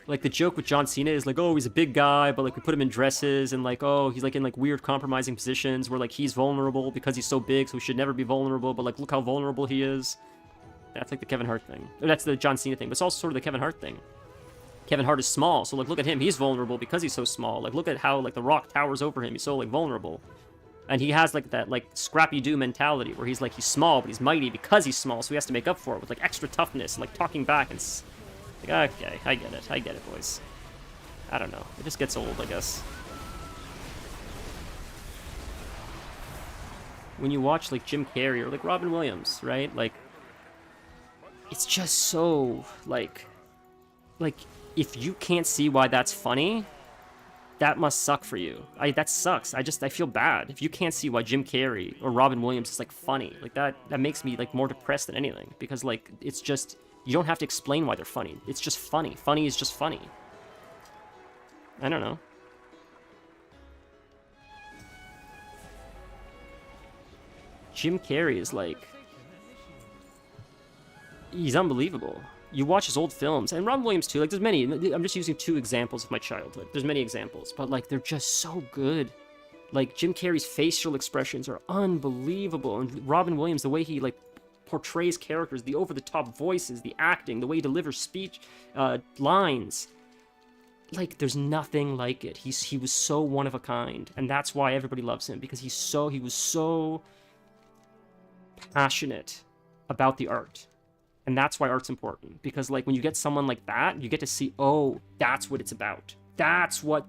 Like, the joke with John Cena is like, oh, he's a big guy, but like we put him in dresses, and like, oh, he's like in like weird compromising positions where like he's vulnerable because he's so big, so he should never be vulnerable, but like look how vulnerable he is. That's like the Kevin Hart thing. Or that's the John Cena thing, but it's also sort of the Kevin Hart thing. Kevin Hart is small, so like look at him, he's vulnerable because he's so small. Like look at how like The Rock towers over him, he's so like vulnerable. And he has like that like Scrappy-Doo mentality where he's like, he's small, but he's mighty because he's small, so he has to make up for it with like extra toughness and like talking back and like, okay, I get it, boys. I don't know. It just gets old, I guess. When you watch, like, Jim Carrey or, like, Robin Williams, right? Like, it's just so, like, if you can't see why that's funny, that must suck for you. That sucks. I feel bad. If you can't see why Jim Carrey or Robin Williams is, like, funny, like, that makes me, like, more depressed than anything. Because, like, it's just... You don't have to explain why they're funny. It's just funny. Funny is just funny. I don't know. Jim Carrey is like... He's unbelievable. You watch his old films, and Robin Williams too, like there's many, I'm just using 2 examples of my childhood. There's many examples, but like they're just so good. Like Jim Carrey's facial expressions are unbelievable, and Robin Williams, the way he like portrays characters, the over-the-top voices, the acting, the way he delivers speech, lines. Like, there's nothing like it. He was so one of a kind, and that's why everybody loves him, because he was so passionate about the art. And that's why art's important, because like when you get someone like that, you get to see, oh, that's what it's about. That's what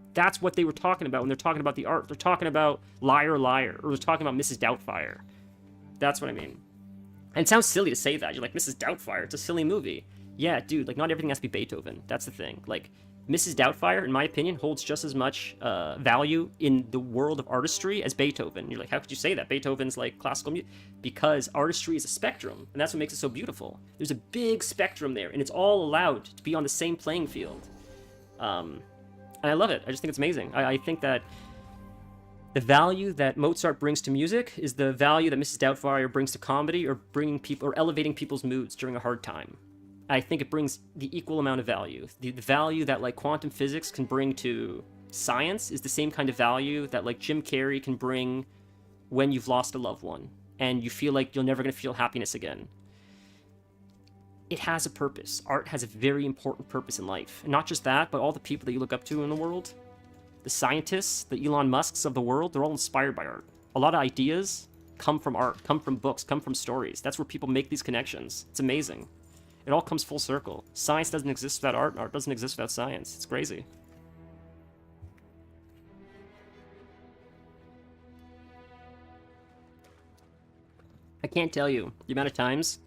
they were talking about when they're talking about the art. They're talking about Liar Liar, or they're talking about Mrs. Doubtfire. That's what I mean. And it sounds silly to say that. You're like, Mrs. Doubtfire, it's a silly movie. Yeah, dude, like, not everything has to be Beethoven. That's the thing. Like, Mrs. Doubtfire, in my opinion, holds just as much value in the world of artistry as Beethoven. You're like, how could you say that? Beethoven's, like, classical music. Because artistry is a spectrum, and that's what makes it so beautiful. There's a big spectrum there, and it's all allowed to be on the same playing field. And I love it. I just think it's amazing. I think that the value that Mozart brings to music is the value that Mrs. Doubtfire brings to comedy, or bringing people, or elevating people's moods during a hard time. I think it brings the equal amount of value. The value that like quantum physics can bring to science is the same kind of value that like Jim Carrey can bring when you've lost a loved one and you feel like you're never going to feel happiness again. it has a purpose. Art has a very important purpose in life. And not just that, but all the people that you look up to in the world, the scientists, the Elon Musks of the world, they're all inspired by art. A lot of ideas come from art, come from books, come from stories. That's where people make these connections. It's amazing. It all comes full circle. Science doesn't exist without art, and art doesn't exist without science. It's crazy. I can't tell you the amount of times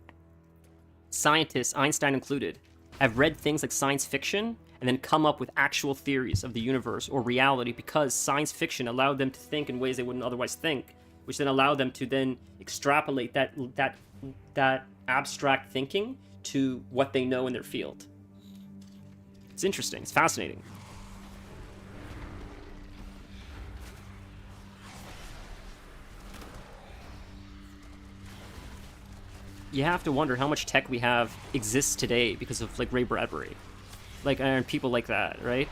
scientists, Einstein included, have read things like science fiction and then come up with actual theories of the universe or reality because science fiction allowed them to think in ways they wouldn't otherwise think, which then allowed them to then extrapolate that abstract thinking to what they know in their field. It's interesting. It's fascinating. You have to wonder how much tech we have exists today because of like Ray Bradbury, like, and people like that, right?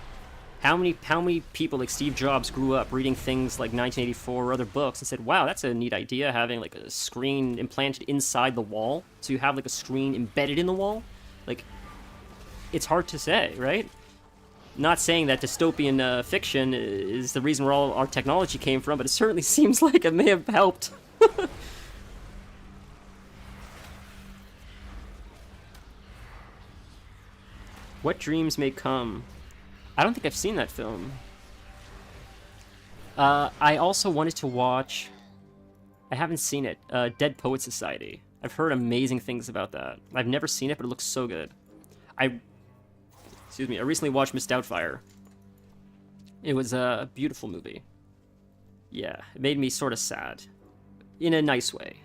How many people like Steve Jobs grew up reading things like 1984 or other books and said, wow, that's a neat idea, having like a screen implanted inside the wall, so you have like a screen embedded in the wall. Like, it's hard to say, right? Not saying that dystopian fiction is the reason where all our technology came from, but it certainly seems like it may have helped. What Dreams May Come. I don't think I've seen that film. I also wanted to watch... I haven't seen it. Dead Poet Society. I've heard amazing things about that. I've never seen it, but it looks so good. I recently watched Miss Doubtfire. It was a beautiful movie. Yeah, it made me sort of sad. In a nice way.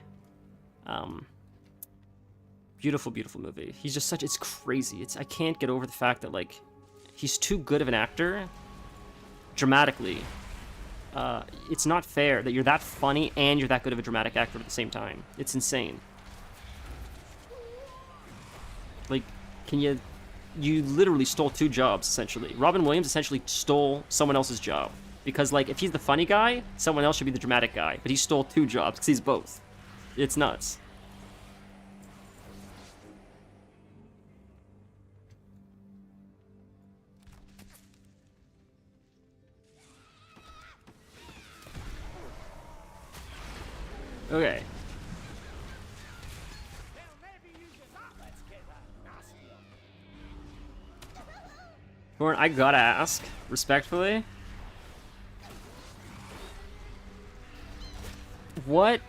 Beautiful, beautiful movie. He's just such... It's crazy. I can't get over the fact that, like, he's too good of an actor. Dramatically. It's not fair that you're that funny and you're that good of a dramatic actor at the same time. It's insane. Like, you literally stole two jobs, essentially. Robin Williams essentially stole someone else's job. Because, like, if he's the funny guy, someone else should be the dramatic guy. But he stole two jobs, because he's both. It's nuts. Okay. Lauren, I gotta ask, respectfully. What?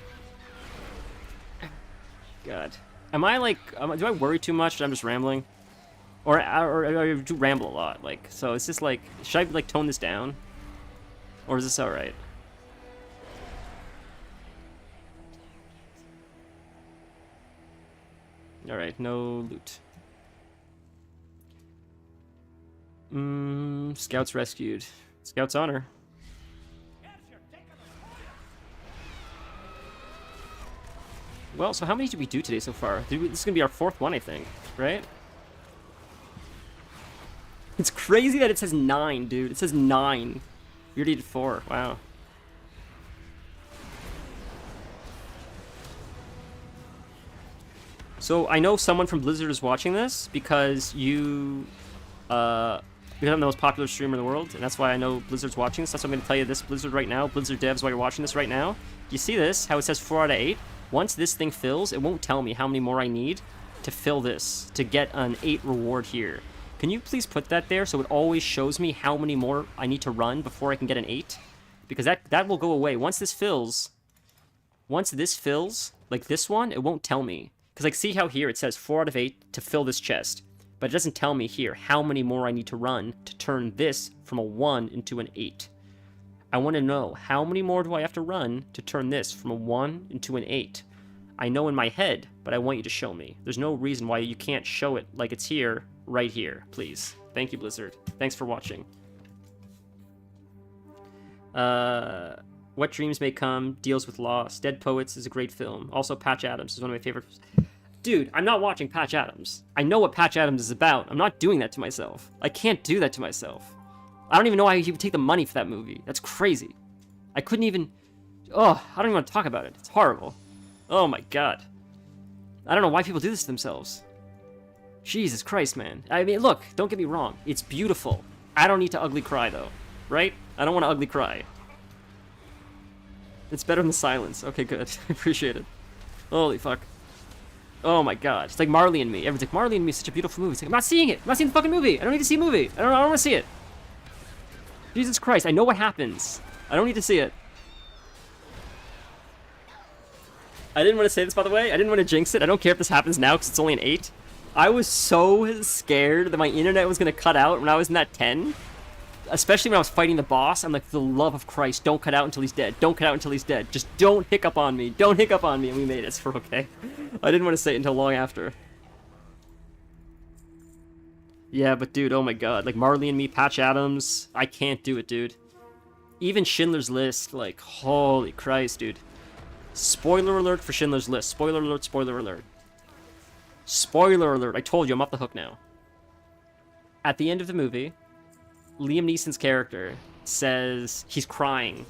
God. Am I like, do I worry too much that I'm just rambling? Or I do ramble a lot, like, so it's just like, should I like tone this down? Or is this alright? Alright, no loot. Scouts rescued. Scouts honor. Well, so how many did we do today so far? This is gonna be our fourth one, I think, right? It's crazy that it says 9, dude. It says 9. We already did 4. Wow. So I know someone from Blizzard is watching this because you're the most popular streamer in the world, and that's why I know Blizzard's watching this. That's why I'm going to tell you this, Blizzard, right now. Blizzard devs, while you're watching this right now. You see this, how it says 4 out of 8? Once this thing fills, it won't tell me how many more I need to fill this, to get an 8 reward here. Can you please put that there so it always shows me how many more I need to run before I can get an 8? Because that will go away. Once this fills, like this one, it won't tell me. Because, like, see how here it says 4 out of 8 to fill this chest. But it doesn't tell me here how many more I need to run to turn this from a 1 into an 8. I want to know, how many more do I have to run to turn this from a 1 into an 8? I know in my head, but I want you to show me. There's no reason why you can't show it like it's here, right here, please. Thank you, Blizzard. Thanks for watching. What Dreams May Come deals with loss. Dead Poets is a great film. Also, Patch Adams is one of my favorites. Dude, I'm not watching Patch Adams. I know what Patch Adams is about. I'm not doing that to myself. I can't do that to myself. I don't even know why he would take the money for that movie. That's crazy. I couldn't even... Oh, I don't even want to talk about it. It's horrible. Oh my god. I don't know why people do this to themselves. Jesus Christ, man. I mean, look, don't get me wrong. It's beautiful. I don't need to ugly cry, though. Right? I don't want to ugly cry. It's better than the silence. Okay, good. I appreciate it. Holy fuck. Oh my god. It's like Marley and Me. Everyone's like, Marley and Me is such a beautiful movie. It's like, I'm not seeing it. I'm not seeing the fucking movie. I don't need to see a movie. I don't want to see it. Jesus Christ. I know what happens. I don't need to see it. I didn't want to say this, by the way. I didn't want to jinx it. I don't care if this happens now because it's only an 8. I was so scared that my internet was going to cut out when I was in that 10. Especially when I was fighting the boss. I'm like, for the love of Christ, don't cut out until he's dead. Don't cut out until he's dead. Just don't hiccup on me. Don't hiccup on me. And we made it, so we're okay. I didn't want to say it until long after. Yeah, but dude, oh my god. Like, Marley and Me, Patch Adams. I can't do it, dude. Even Schindler's List. Like, holy Christ, dude. Spoiler alert for Schindler's List. Spoiler alert, spoiler alert. Spoiler alert. I told you, I'm off the hook now. At the end of the movie, Liam Neeson's character says he's crying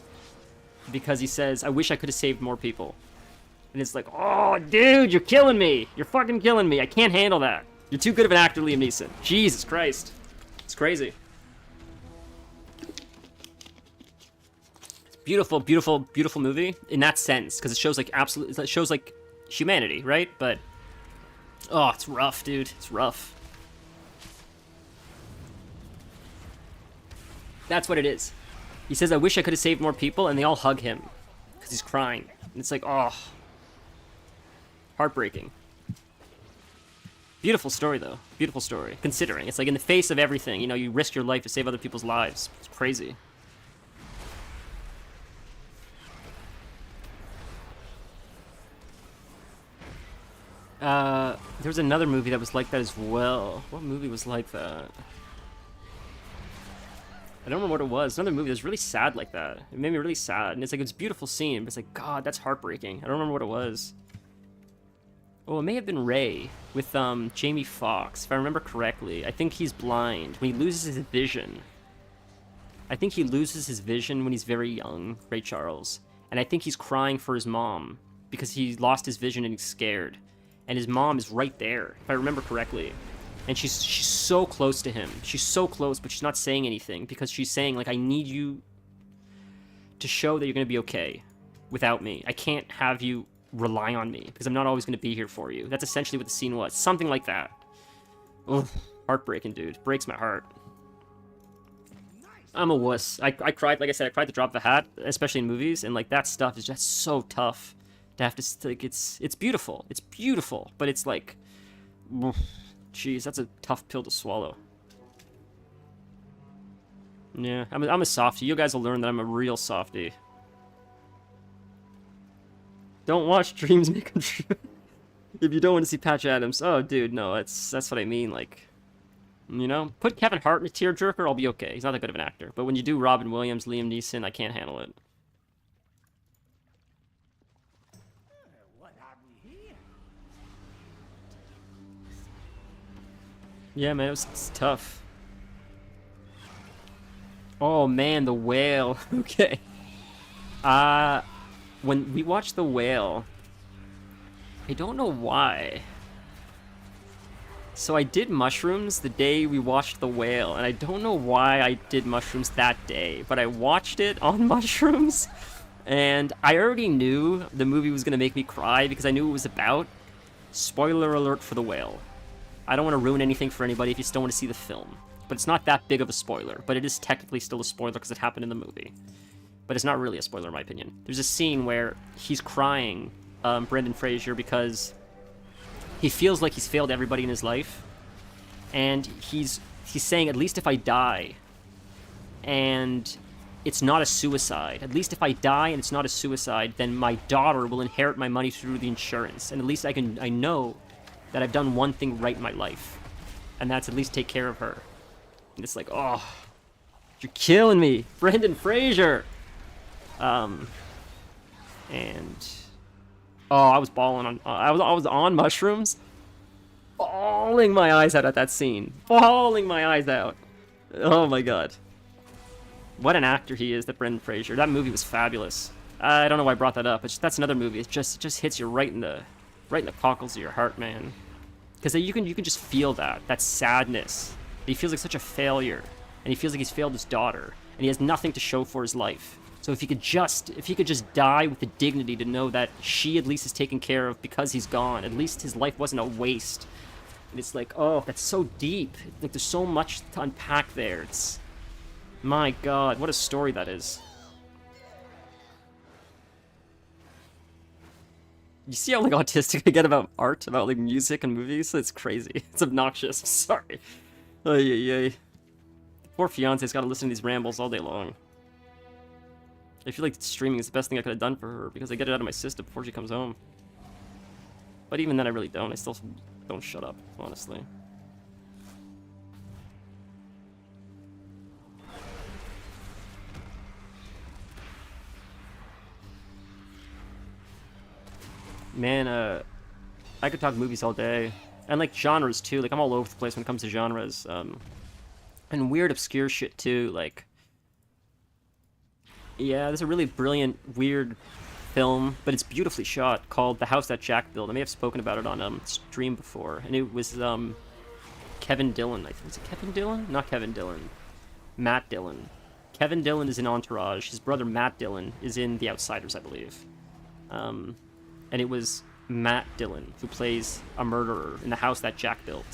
because he says, I wish I could have saved more people. And it's like, oh, dude, you're killing me. You're fucking killing me. I can't handle that. You're too good of an actor, Liam Neeson. Jesus Christ. It's crazy. It's beautiful, beautiful, beautiful movie in that sense because it shows like it shows like humanity, right? But, oh, it's rough, dude. It's rough. That's what it is. He says, I wish I could have saved more people, and they all hug him. Because he's crying. And it's like, oh. Heartbreaking. Beautiful story, though. Beautiful story. Considering. It's like in the face of everything. You know, you risk your life to save other people's lives. It's crazy. There was another movie that was like that as well. What movie was like that? I don't remember what it was. Another movie that was really sad like that. It made me really sad. And it's like, it's a beautiful scene, but it's like, God, that's heartbreaking. I don't remember what it was. Oh, it may have been Ray with Jamie Foxx, if I remember correctly. I think he's blind when he loses his vision. I think he loses his vision when he's very young, Ray Charles. And I think he's crying for his mom because he lost his vision and he's scared. And his mom is right there, if I remember correctly. And she's so close to him. She's so close, but she's not saying anything because she's saying, like, I need you to show that you're going to be okay without me. I can't have you rely on me because I'm not always going to be here for you. That's essentially what the scene was. Something like that. Ugh, heartbreaking, dude. Breaks my heart. I'm a wuss. I cried, like I said, I cried to drop the hat, especially in movies, and, like, that stuff is just so tough to have to, like, it's beautiful. It's beautiful, but it's like, jeez, that's a tough pill to swallow. Yeah, I'm a softie. You guys will learn that I'm a real softie. Don't watch Dreams Make Come True. If you don't want to see Patch Adams. Oh, dude, no, that's what I mean, like, you know? Put Kevin Hart in a tearjerker, I'll be okay. He's not that good of an actor. But when you do Robin Williams, Liam Neeson, I can't handle it. What have we here? Yeah, man, it's tough. Oh, man, The Whale. Okay. When we watched The Whale, I don't know why. So I did mushrooms the day we watched The Whale, and I don't know why I did mushrooms that day, but I watched it on mushrooms, and I already knew the movie was going to make me cry because I knew what it was about. Spoiler alert for The Whale. I don't want to ruin anything for anybody if you still want to see the film, but it's not that big of a spoiler, but it is technically still a spoiler because it happened in the movie. But it's not really a spoiler in my opinion. There's a scene where he's crying, Brendan Fraser, because he feels like he's failed everybody in his life, and he's saying, at least if I die, and it's not a suicide, at least if I die and it's not a suicide, then my daughter will inherit my money through the insurance, and at least I know that I've done one thing right in my life, and that's at least take care of her. And it's like, oh, you're killing me, Brendan Fraser. And oh, I was bawling on. I was on mushrooms, bawling my eyes out at that scene, bawling my eyes out. Oh my god, what an actor he is, that Brendan Fraser. That movie was fabulous. I don't know why I brought that up. That's another movie. It just hits you right in the cockles of your heart, man. Because you can just feel that sadness. He feels like such a failure, and he feels like he's failed his daughter, and he has nothing to show for his life. So if he could just die with the dignity to know that she at least is taken care of because he's gone, at least his life wasn't a waste. And it's like, oh, that's so deep. Like, there's so much to unpack there. It's, my God, what a story that is. You see how, like, autistic I get about art, about, like, music and movies? It's crazy. It's obnoxious. Sorry. Ay. Poor fiance's gotta listen to these rambles all day long. I feel like streaming is the best thing I could have done for her, because I get it out of my system before she comes home. But even then, I really don't. I still don't shut up, honestly. Man, I could talk movies all day. And, like, genres, too. Like, I'm all over the place when it comes to genres. And weird, obscure shit, too. Like, yeah, there's a really brilliant, weird film, but it's beautifully shot, called The House That Jack Built. I may have spoken about it on stream before. And it was, Kevin Dillon. I think, was it Kevin Dillon? Not Kevin Dillon. Matt Dillon. Kevin Dillon is in Entourage. His brother, Matt Dillon, is in The Outsiders, I believe. And it was Matt Dillon, who plays a murderer in The House That Jack Built.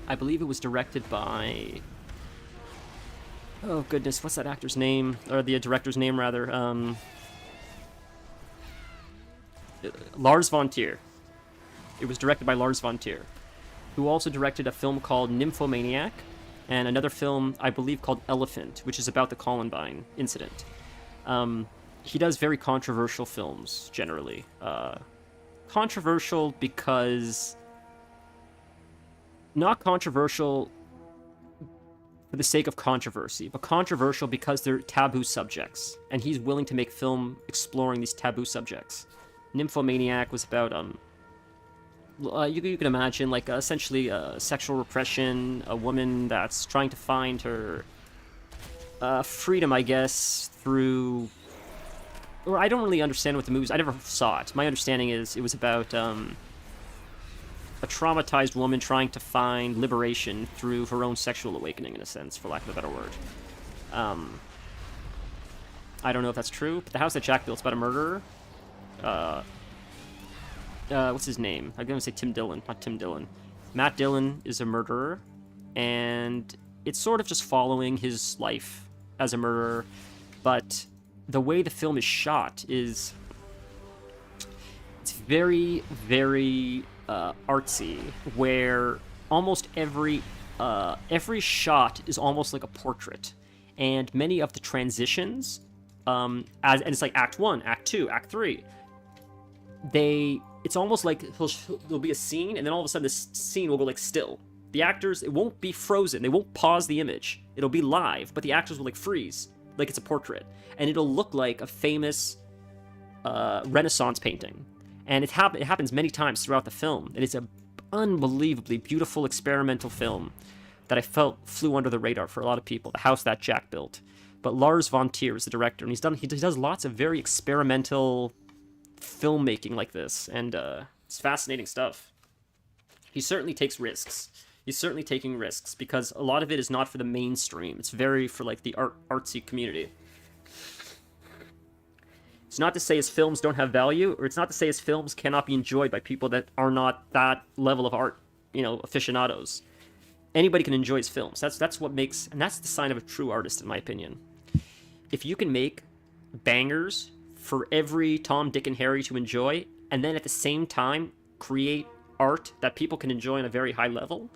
I believe it was directed by... Oh, goodness, what's that actor's name? Or the director's name, rather. Lars von Trier. It was directed by Lars von Trier, who also directed a film called Nymphomaniac, and another film, I believe, called Elephant, which is about the Columbine incident. He does very controversial films, generally. Controversial because... Not controversial for the sake of controversy, but controversial because they're taboo subjects, and he's willing to make film exploring these taboo subjects. Nymphomaniac was about, you can imagine, like, essentially sexual repression, a woman that's trying to find her freedom, I guess, through... Or I don't really understand what the movie's... I never saw it. My understanding is it was about a traumatized woman trying to find liberation through her own sexual awakening, in a sense, for lack of a better word. I don't know if that's true, but The House That Jack Built's about a murderer. What's his name? I'm gonna say Tim Dillon, not Tim Dillon. Matt Dillon is a murderer, and it's sort of just following his life as a murderer, but the way the film is shot is... It's very, very artsy, where almost every shot is almost like a portrait, and many of the transitions, and it's like Act 1, Act 2, Act 3, it's almost like there'll be a scene, and then all of a sudden this scene will go like still. The actors, it won't be frozen, they won't pause the image, it'll be live, but the actors will like freeze, like it's a portrait, and it'll look like a famous Renaissance painting. And it happens many times throughout the film. And it's an unbelievably beautiful experimental film that I felt flew under the radar for a lot of people. The House That Jack Built. But Lars von Trier is the director, and he does lots of very experimental filmmaking like this, and it's fascinating stuff. He certainly takes risks. He's certainly taking risks because a lot of it is not for the mainstream. It's very for like the artsy community. It's not to say his films don't have value, or it's not to say his films cannot be enjoyed by people that are not that level of art, aficionados. Anybody can enjoy his films. That's what makes, and that's the sign of a true artist, in my opinion. If you can make bangers for every Tom, Dick, and Harry to enjoy, and then at the same time create art that people can enjoy on a very high level,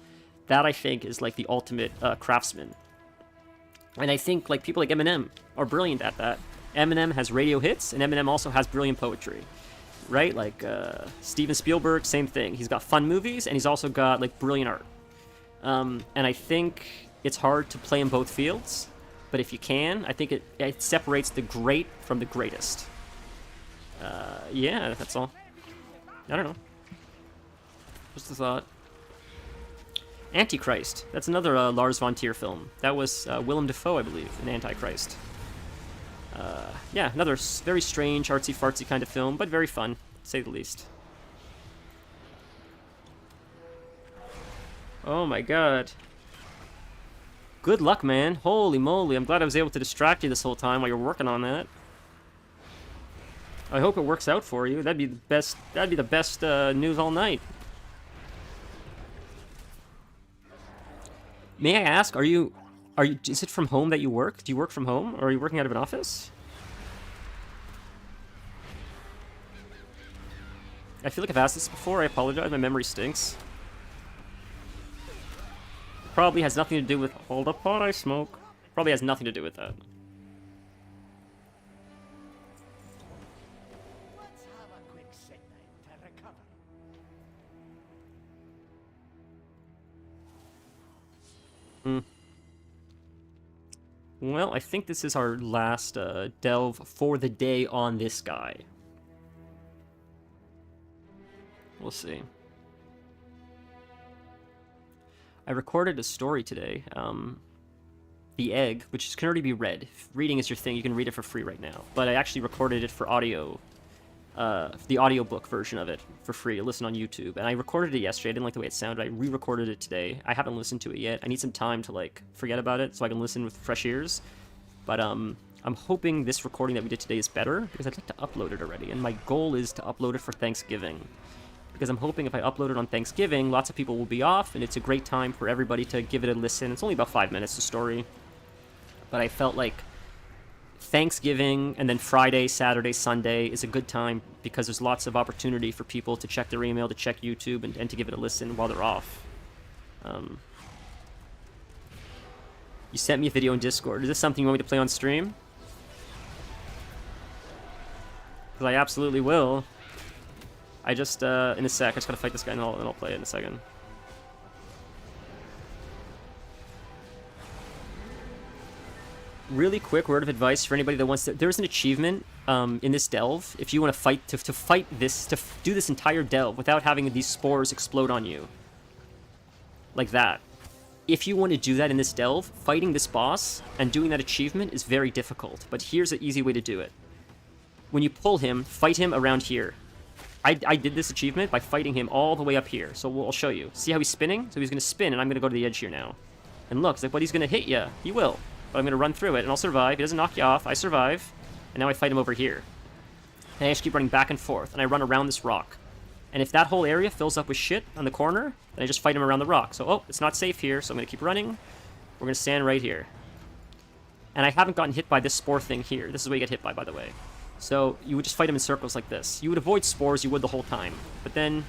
that I think is like the ultimate craftsman. And I think like people like Eminem are brilliant at that. Eminem has radio hits, and Eminem also has brilliant poetry, right? Like Steven Spielberg, same thing. He's got fun movies, and he's also got like brilliant art. And I think it's hard to play in both fields, but if you can, I think it separates the great from the greatest. Yeah, that's all. I don't know. Just a thought. Antichrist. That's another Lars von Trier film. That was Willem Dafoe, I believe, in Antichrist. Yeah, another very strange, artsy-fartsy kind of film, but very fun, to say the least. Oh my god. Good luck, man. Holy moly, I'm glad I was able to distract you this whole time while you're working on that. I hope it works out for you. That'd be the best news all night. May I ask, is it from home that you work? Do you work from home, or are you working out of an office? I feel like I've asked this before. I apologize. My memory stinks. Probably has nothing to do with... Hold up while I smoke. Probably has nothing to do with that. Let's have a quick sit down to recover. Well, I think this is our last delve for the day on this guy. We'll see. I recorded a story today. The Egg, which can already be read. If reading is your thing, you can read it for free right now. But I actually recorded it for audio. The audiobook version of it for free to listen on YouTube. And I recorded it yesterday. I didn't like the way it sounded. I re-recorded it today. I haven't listened to it yet. I need some time to like forget about it so I can listen with fresh ears. But I'm hoping this recording that we did today is better because I'd like to upload it already. And my goal is to upload it for Thanksgiving. Because I'm hoping if I upload it on Thanksgiving, lots of people will be off, and it's a great time for everybody to give it a listen. It's only about 5 minutes, the story. But I felt like Thanksgiving and then Friday, Saturday, Sunday is a good time because there's lots of opportunity for people to check their email, to check YouTube, and to give it a listen while they're off. You sent me a video in Discord. Is this something you want me to play on stream? Because I absolutely will. I just, in a sec, I just gotta fight this guy and I'll play it in a second. Really quick word of advice for anybody that wants to... There's an achievement in this delve. If you want to fight, to fight this, to do this entire delve without having these spores explode on you. Like that. If you want to do that in this delve, fighting this boss and doing that achievement is very difficult. But here's an easy way to do it. When you pull him, fight him around here. I did this achievement by fighting him all the way up here. So I'll show you. See how he's spinning? So he's going to spin, and I'm going to go to the edge here now. And look, it's like, but he's going to hit you. He will. But I'm going to run through it, and I'll survive. He doesn't knock you off. I survive. And now I fight him over here. And I just keep running back and forth, and I run around this rock. And if that whole area fills up with shit on the corner, then I just fight him around the rock. So, oh, it's not safe here, so I'm going to keep running. We're going to stand right here. And I haven't gotten hit by this spore thing here. This is what you get hit by the way. So you would just fight him in circles like this. You would avoid spores, you would the whole time. But then,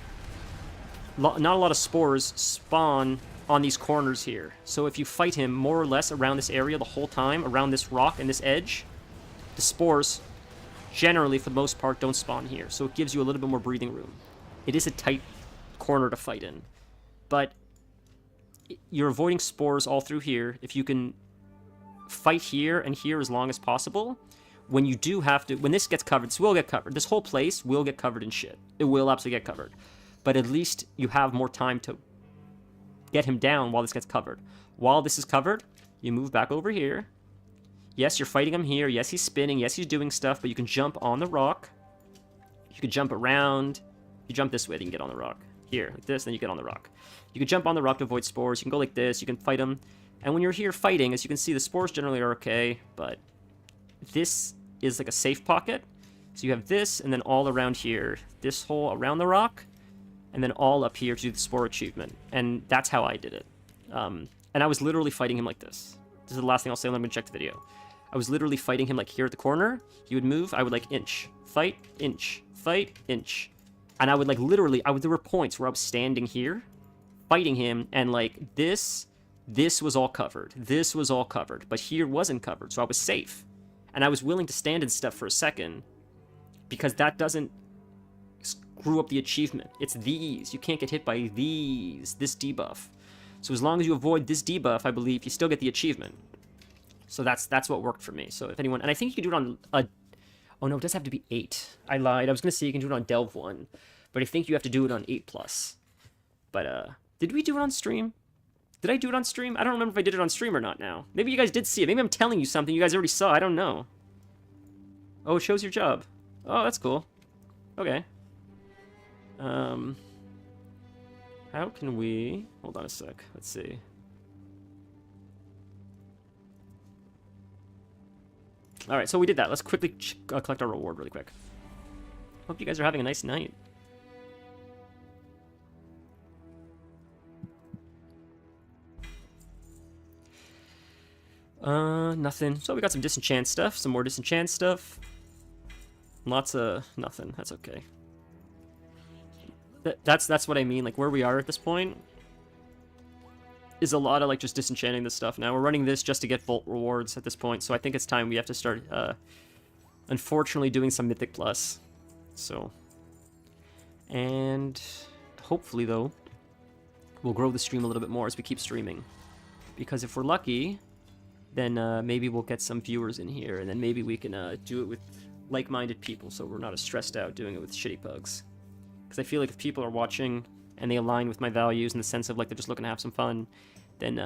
not a lot of spores spawn on these corners here. So if you fight him more or less around this area the whole time, around this rock and this edge, the spores, generally, for the most part, don't spawn here. So it gives you a little bit more breathing room. It is a tight corner to fight in. But you're avoiding spores all through here. If you can fight here and here as long as possible... When you do have to, when this gets covered, this will get covered. This whole place will get covered in shit. It will absolutely get covered. But at least you have more time to get him down while this gets covered. While this is covered, you move back over here. Yes, you're fighting him here. Yes, he's spinning. Yes, he's doing stuff, but you can jump on the rock. You can jump around. You jump this way, then you can get on the rock. Here, like this, then you get on the rock. You can jump on the rock to avoid spores. You can go like this. You can fight him. And when you're here fighting, as you can see, the spores generally are okay, but this is like a safe pocket. So you have this, and then all around here. This hole around the rock, and then all up here to do the spore achievement. And that's how I did it. And I was literally fighting him like this. This is the last thing I'll say, and I'm going to check the video. I was literally fighting him like here at the corner. He would move, I would like inch, fight, inch, fight, inch. And I would like literally, there were points where I was standing here, fighting him, and like this was all covered. This was all covered, but here wasn't covered, so I was safe. And I was willing to stand and stuff for a second, because that doesn't screw up the achievement. It's these. You can't get hit by these, this debuff. So as long as you avoid this debuff, I believe, you still get the achievement. So that's what worked for me. So if anyone, and I think you can do it on a, oh no, it does have to be 8. I lied. I was going to say you can do it on Delve 1, but I think you have to do it on 8+. But, did we do it on stream? Did I do it on stream? I don't remember if I did it on stream or not now. Maybe you guys did see it. Maybe I'm telling you something you guys already saw. I don't know. Oh, it shows your job. Oh, that's cool. Okay. How How can we... Hold on a sec. Let's see. Alright, so we did that. Let's quickly collect our reward really quick. Hope you guys are having a nice night. Nothing. So we got some disenchant stuff, some more disenchant stuff. Lots of nothing. That's okay. That's what I mean. Like where we are at this point is a lot of like just disenchanting this stuff. Now we're running this just to get Volt rewards at this point, so I think it's time we have to start unfortunately doing some Mythic Plus. So, and hopefully though we'll grow the stream a little bit more as we keep streaming, because if we're lucky, then maybe we'll get some viewers in here, and then maybe we can do it with like-minded people, so we're not as stressed out doing it with shitty pugs. Because I feel like if people are watching and they align with my values in the sense of like they're just looking to have some fun, then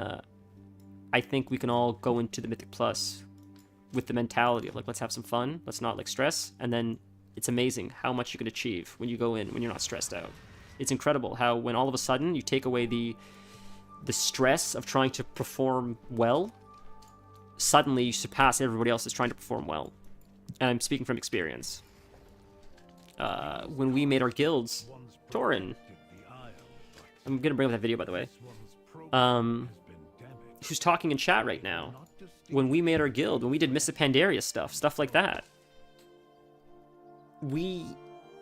I think we can all go into the Mythic Plus with the mentality of like, let's have some fun, let's not like stress, and then it's amazing how much you can achieve when you go in when you're not stressed out. It's incredible how when all of a sudden you take away the stress of trying to perform well, suddenly you surpass everybody else that's trying to perform well. And I'm speaking from experience. When we made our guilds, Torin, I'm gonna bring up that video by the way, who's talking in chat right now. When we made our guild, when we did Mists of Pandaria stuff like that, we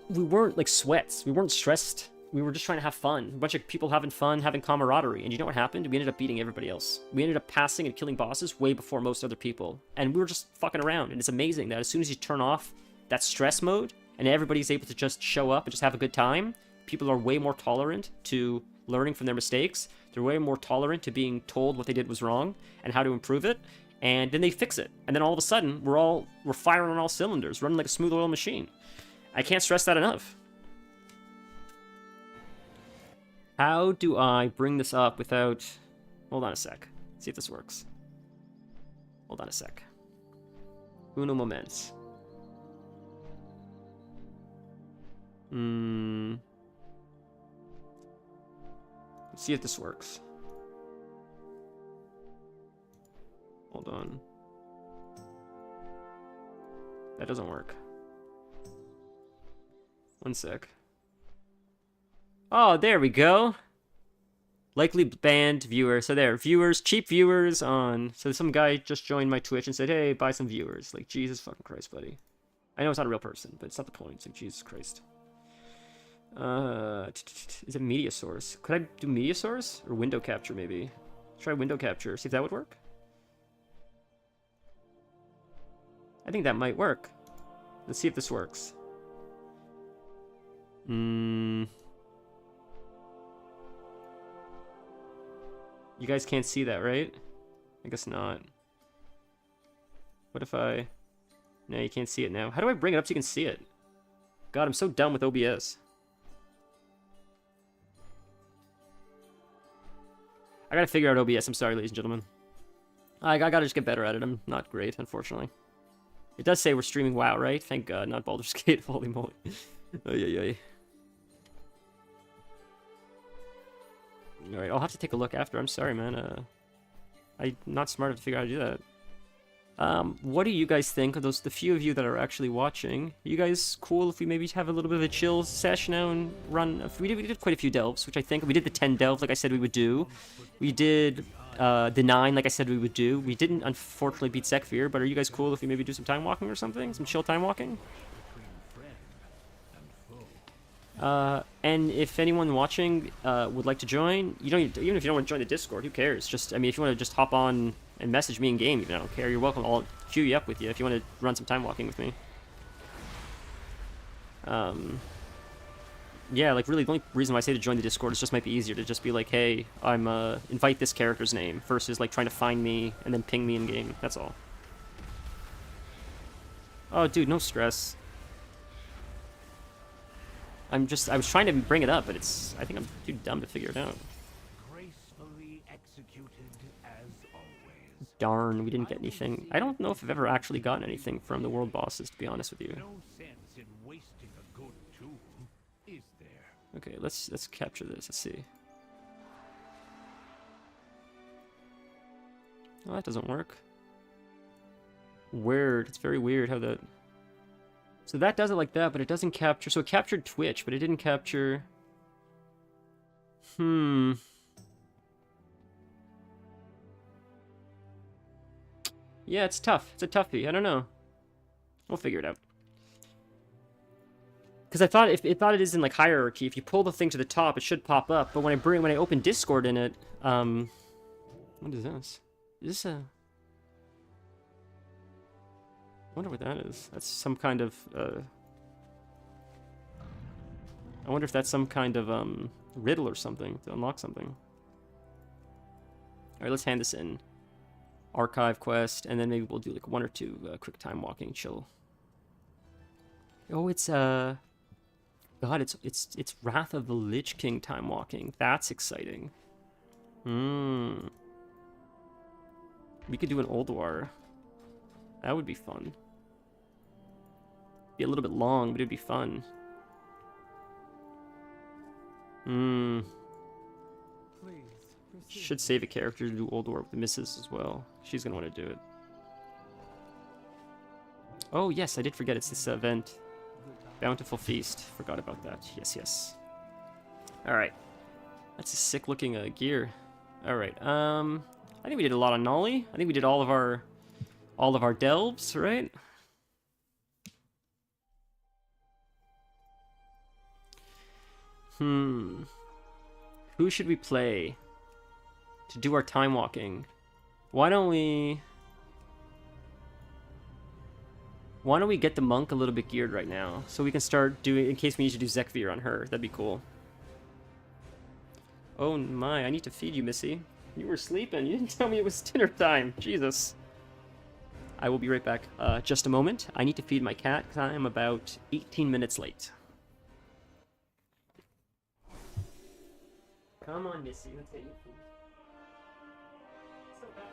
weren't like sweats, we weren't stressed, we were just trying to have fun. A bunch of people having fun, having camaraderie, and you know what happened? We ended up beating everybody else. We ended up passing and killing bosses way before most other people, and we were just fucking around. And it's amazing that as soon as you turn off that stress mode and everybody's able to just show up and just have a good time, people are way more tolerant to learning from their mistakes. They're way more tolerant to being told what they did was wrong and how to improve it, and then they fix it. And then all of a sudden, we're firing on all cylinders, running like a smooth oil machine. I can't stress that enough. How do I bring this up without... Hold on a sec. See if this works. Hold on a sec. Uno moments. Let's see if this works. Hold on. That doesn't work. One sec. Oh, there we go. Likely banned viewer. So there, viewers, cheap viewers on. So some guy just joined my Twitch and said, hey, buy some viewers. Like, Jesus fucking Christ, buddy. I know it's not a real person, but it's not the point. It's like, Jesus Christ. Is it media source? Could I do media source? Or window capture, maybe? Try window capture. See if that would work. I think that might work. Let's see if this works. You guys can't see that, right? I guess not. What if I... No, you can't see it now. How do I bring it up so you can see it? God, I'm so dumb with OBS. I gotta figure out OBS. I'm sorry, ladies and gentlemen. I gotta just get better at it. I'm not great, unfortunately. It does say we're streaming WoW, right? Thank God, not Baldur's Gate. Holy moly. Ay. Alright, I'll have to take a look after. I'm sorry, man. I'm not smart enough to figure out how to do that. What do you guys think of the few of you that are actually watching? Are you guys cool if we maybe have a little bit of a chill session now and run? We did quite a few delves, which I think we did the 10 delve like I said we would do. We did the 9 like I said we would do. We didn't unfortunately beat Zekvir, but are you guys cool if we maybe do some time walking or something? Some chill time walking? And if anyone watching would like to join, even if you don't want to join the Discord, who cares? Just, I mean, if you want to just hop on and message me in game, even I don't care. You're welcome. I'll queue you up with you if you want to run some time walking with me. Yeah, like really, the only reason why I say to join the Discord is just might be easier to just be like, hey, I'm invite this character's name versus like trying to find me and then ping me in game. That's all. Oh, dude, no stress. I was trying to bring it up, but I think I'm too dumb to figure it out. Gracefully executed as always. Darn, we didn't get anything. I don't know if I've ever actually gotten anything from the world bosses, to be honest with you. No sense in wasting a good tool, is there? Okay, let's capture this. Let's see. Oh, that doesn't work. Weird. It's very weird how that... So that does it like that, but it doesn't capture... So it captured Twitch, but it didn't capture... Hmm. Yeah, it's tough. It's a toughie. I don't know. We'll figure it out. Because I thought if it thought it is in like hierarchy, if you pull the thing to the top, it should pop up. But when I open Discord in it, what is this? Is this a? I wonder what that is. That's some kind of I wonder if that's some kind of riddle or something to unlock something. All right, let's hand this in. Archive quest, and then maybe we'll do like 1 or 2 quick time walking chill. Oh, it's God, it's Wrath of the Lich King time walking. That's exciting. Hmm. We could do an Old War. That would be fun. Be a little bit long, but it'd be fun. Hmm. Should save a character to do Old War with the missus as well. She's gonna want to do it. Oh yes, I did forget it's this event. Bountiful Feast. Forgot about that. Yes, yes. Alright. That's a sick looking gear. Alright, I think we did a lot on Nolly. I think we did all of our delves, right? Who should we play to do our time walking? Why don't we get the monk a little bit geared right now, so we can start doing, in case we need to do Zekvir on her. That'd be cool. Oh my, I need to feed you, Missy. You were sleeping. You didn't tell me it was dinner time. Jesus. I will be right back. Just a moment. I need to feed my cat because I am about 18 minutes late. Come on, Missy. Let's get you food. So bad.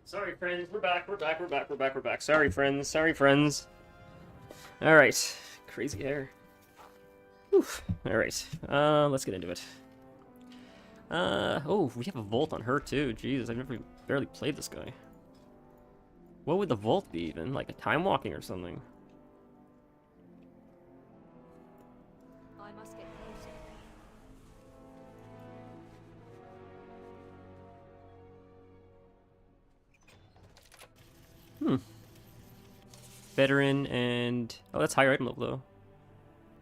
Sorry, friends. We're back. Sorry, friends. Alright. Crazy hair. Oof. Alright. Let's get into it. Oh, we have a Volt on her, too. Jesus, I've never barely played this guy. What would the Volt be, even? Like a time walking or something? I must get closer. Veteran and... Oh, that's higher item level, though.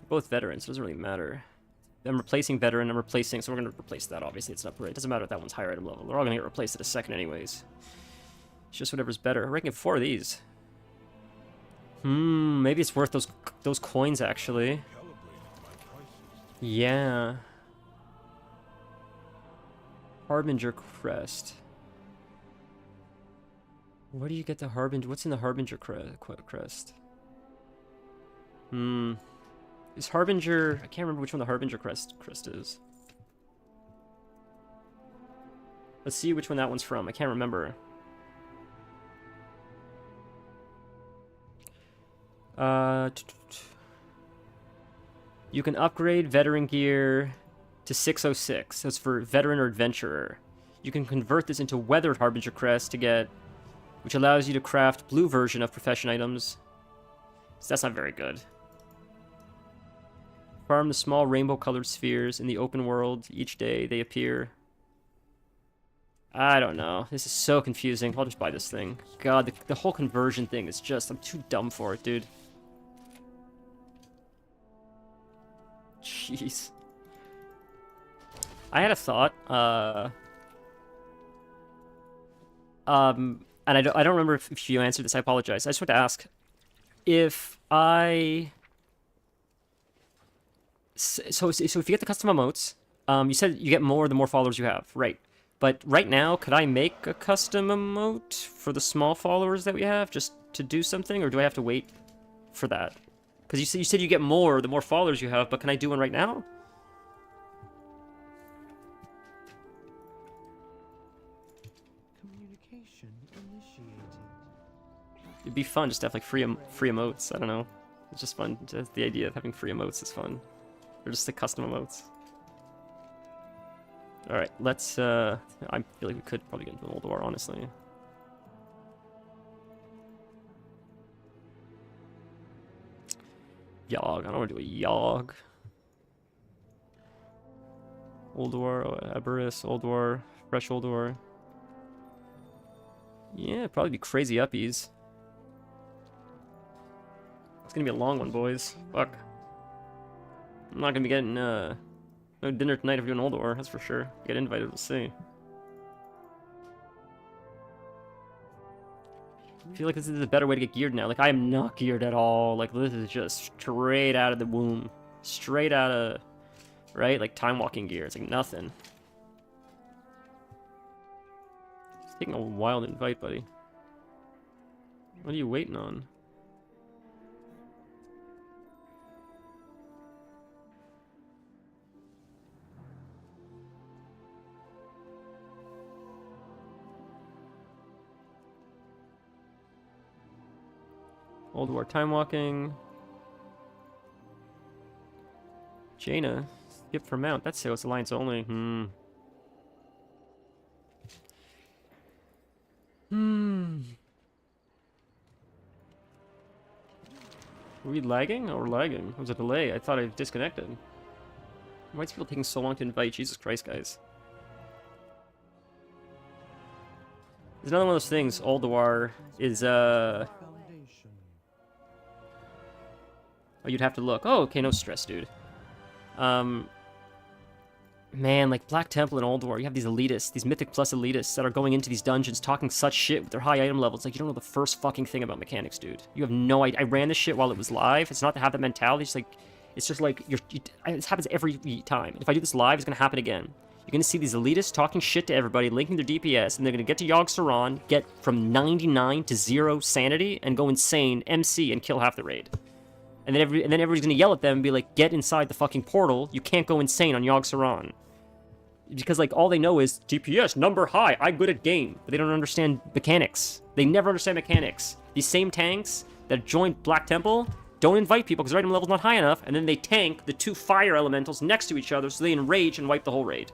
Both veterans, so it doesn't really matter. I'm replacing veteran, I'm replacing... So we're going to replace that, obviously. It's an upgrade. It doesn't matter if that one's higher item level. They're all going to get replaced at a second anyways. It's just whatever's better. We're ranking 4 of these. Maybe it's worth those coins, actually. Yeah. Harbinger Crest. Where do you get the Harbinger? What's in the Harbinger Crest? Is Harbinger... I can't remember which one the Harbinger Crest is. Let's see which one that one's from. I can't remember. You can upgrade veteran gear to 606. That's for veteran or adventurer. You can convert this into weathered Harbinger Crest to get... which allows you to craft blue version of profession items. So that's not very good. Farm the small rainbow-colored spheres in the open world. Each day they appear. I don't know. This is so confusing. I'll just buy this thing. God, the whole conversion thing is just... I'm too dumb for it, dude. Jeez. I had a thought. And I don't remember if you answered this. I apologize. I just want to ask if I... So if you get the custom emotes, you said you get more the more followers you have, right? But right now, could I make a custom emote for the small followers that we have just to do something, or do I have to wait for that? Because you said you get more the more followers you have, but can I do one right now? Communication initiated. It'd be fun just to have like free emotes. I don't know. It's just fun. Just the idea of having free emotes is fun. Or just the custom emotes. Alright, let's I feel like we could probably get into an old war, honestly. Yogg. I don't want to do a Yogg. Old War, Aberris, Old War, Fresh Old War. Yeah, probably be crazy uppies. It's gonna be a long one, boys. Fuck. I'm not gonna be getting no dinner tonight if we're doing Old War, that's for sure. Get invited, we'll see. I feel like this is a better way to get geared now. Like, I am not geared at all. Like, this is just straight out of the womb. Straight out of, right? Like, time walking gear. It's like nothing. It's taking a while to invite, buddy. What are you waiting on? Old War time walking. Jaina. Skip for mount. That's sales alliance only. Were we lagging? Oh, we're lagging. It was a delay. I thought I disconnected. Why is people taking so long to invite? Jesus Christ, guys. There's another one of those things. Old War is, Oh, you'd have to look. Oh, okay, no stress, dude. Man, like Black Temple and Old War, you have these elitists, these Mythic Plus elitists that are going into these dungeons talking such shit with their high item levels. Like, you don't know the first fucking thing about mechanics, dude. You have no idea. I ran this shit while it was live. It's not to have that mentality. It's just like, this happens every time. If I do this live, it's going to happen again. You're going to see these elitists talking shit to everybody, linking their DPS, and they're going to get to Yogg Saron, get from 99 to 0 sanity, and go insane, MC, and kill half the raid. And then everybody's gonna yell at them and be like, get inside the fucking portal. You can't go insane on Yogg Saron. Because, like, all they know is, DPS, number high, I'm good at game. But they don't understand mechanics. They never understand mechanics. These same tanks that joined Black Temple don't invite people because their item level's not high enough, and then they tank the 2 fire elementals next to each other so they enrage and wipe the whole raid.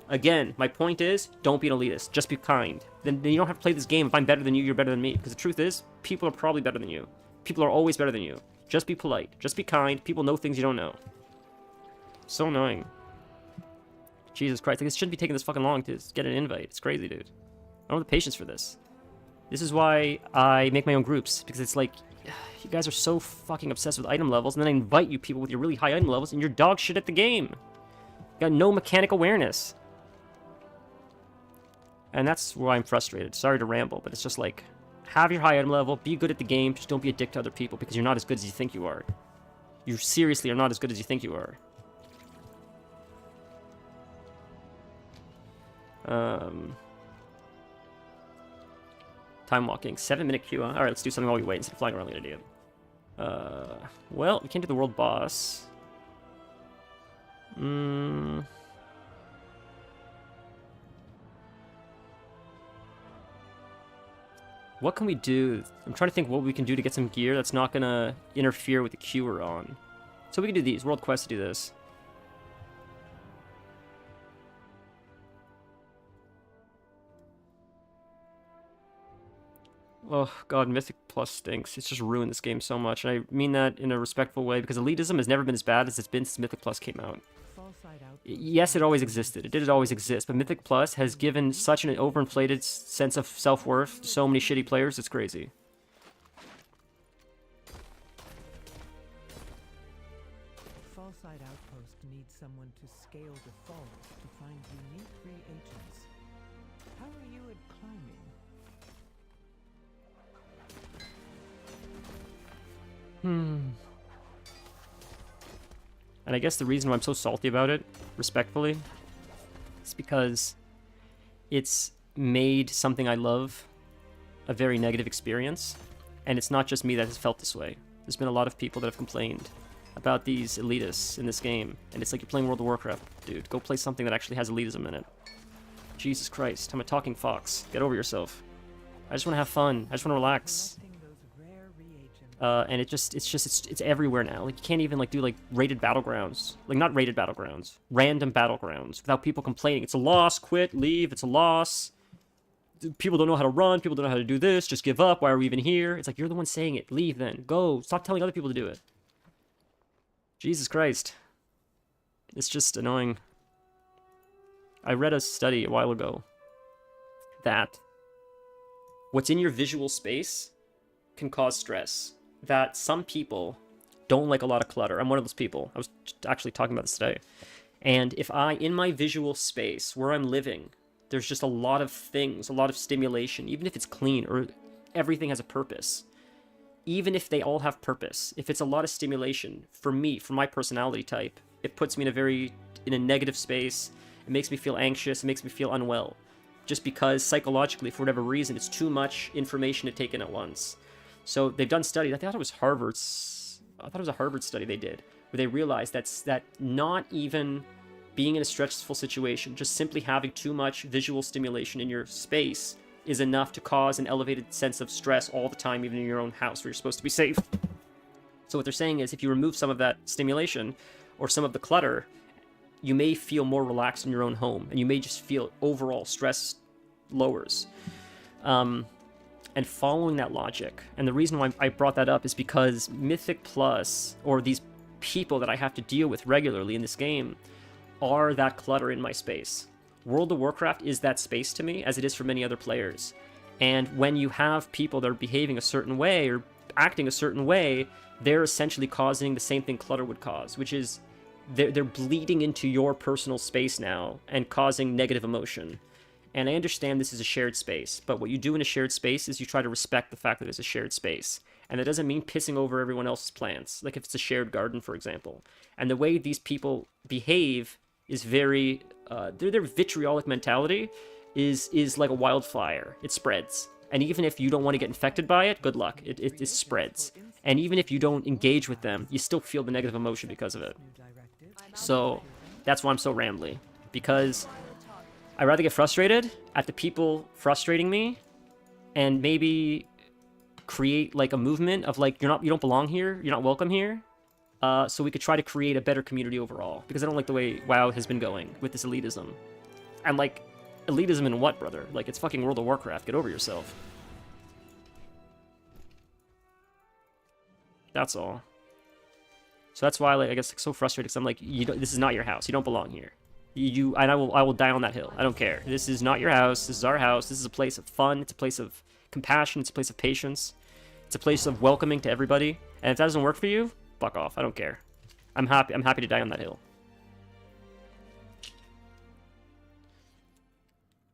Again, my point is, don't be an elitist. Just be kind. Then you don't have to play this game if I'm better than you, you're better than me. Because the truth is, people are probably better than you. People are always better than you. Just be polite. Just be kind. People know things you don't know. So annoying. Jesus Christ. Like, this shouldn't be taking this fucking long to get an invite. It's crazy, dude. I don't have the patience for this. This is why I make my own groups. Because it's like... You guys are so fucking obsessed with item levels, and then I invite you people with your really high item levels, and you're dog shit at the game. You got no mechanic awareness. And that's why I'm frustrated. Sorry to ramble, but it's just like, have your high item level, be good at the game, just don't be a dick to other people, because you're not as good as you think you are. You seriously are not as good as you think you are. Time walking. 7-minute queue, huh? Alright, let's do something while we wait instead of flying around the idea. Well, we can't do the world boss. What can we do? I'm trying to think what we can do to get some gear that's not gonna interfere with the queue we're on. So we can do these. World quest to do this. Oh god, Mythic Plus stinks. It's just ruined this game so much. And I mean that in a respectful way, because elitism has never been as bad as it's been since Mythic Plus came out. Yes, it always existed. It did always exist, but Mythic Plus has given such an overinflated sense of self-worth to so many shitty players, it's crazy. Fallside Outpost needs someone to scale the falls to find unique reagents. How are you at climbing? And I guess the reason why I'm so salty about it, respectfully, is because it's made something I love a very negative experience. And it's not just me that has felt this way. There's been a lot of people that have complained about these elitists in this game. And it's like you're playing World of Warcraft, dude. Go play something that actually has elitism in it. Jesus Christ, I'm a talking fox. Get over yourself. I just want to have fun. I just want to relax. And it's everywhere now. Like, you can't even, like, do, like, rated battlegrounds. Like, not rated battlegrounds. Random battlegrounds. Without people complaining. It's a loss, quit, leave, it's a loss. People don't know how to run, people don't know how to do this, just give up, why are we even here? It's like, you're the one saying it. Leave then. Go. Stop telling other people to do it. Jesus Christ. It's just annoying. I read a study a while ago that what's in your visual space can cause stress. That some people don't like a lot of clutter. I'm one of those people. I was actually talking about this today. And if in my visual space where I'm living, there's just a lot of things, a lot of stimulation, even if it's clean or everything has a purpose, even if they all have purpose, if it's a lot of stimulation, for me, for my personality type, it puts me in a negative space. It makes me feel anxious. It makes me feel unwell. Just because psychologically, for whatever reason, it's too much information to take in at once. So they've done studies. I thought it was a Harvard study they did, where they realized that not even being in a stressful situation, just simply having too much visual stimulation in your space is enough to cause an elevated sense of stress all the time, even in your own house where you're supposed to be safe. So what they're saying is, if you remove some of that stimulation or some of the clutter, you may feel more relaxed in your own home, and you may just feel overall stress lowers. And following that logic, and the reason why I brought that up is because Mythic Plus, or these people that I have to deal with regularly in this game, are that clutter in my space. World of Warcraft is that space to me, as it is for many other players. And when you have people that are behaving a certain way, or acting a certain way, they're essentially causing the same thing clutter would cause, which is they're bleeding into your personal space now, and causing negative emotion. And I understand this is a shared space, but what you do in a shared space is you try to respect the fact that it's a shared space. And that doesn't mean pissing over everyone else's plants, like if it's a shared garden, for example. And the way these people behave is very, their vitriolic mentality is like a wildfire. It spreads. And even if you don't want to get infected by it, good luck. It spreads. And even if you don't engage with them, you still feel the negative emotion because of it. So that's why I'm so rambly. Because I'd rather get frustrated at the people frustrating me, and maybe create like a movement of like, you don't belong here, you're not welcome here, so we could try to create a better community overall. Because I don't like the way WoW has been going with this elitism. And like, elitism in what, brother? Like, it's fucking World of Warcraft. Get over yourself. That's all. So that's why, like, I guess, like, so frustrated, because I'm like, this is not your house. You don't belong here. And I will die on that hill. I don't care. This is not your house. This is our house. This is a place of fun. It's a place of compassion. It's a place of patience. It's a place of welcoming to everybody. And if that doesn't work for you, fuck off. I don't care. I'm happy to die on that hill.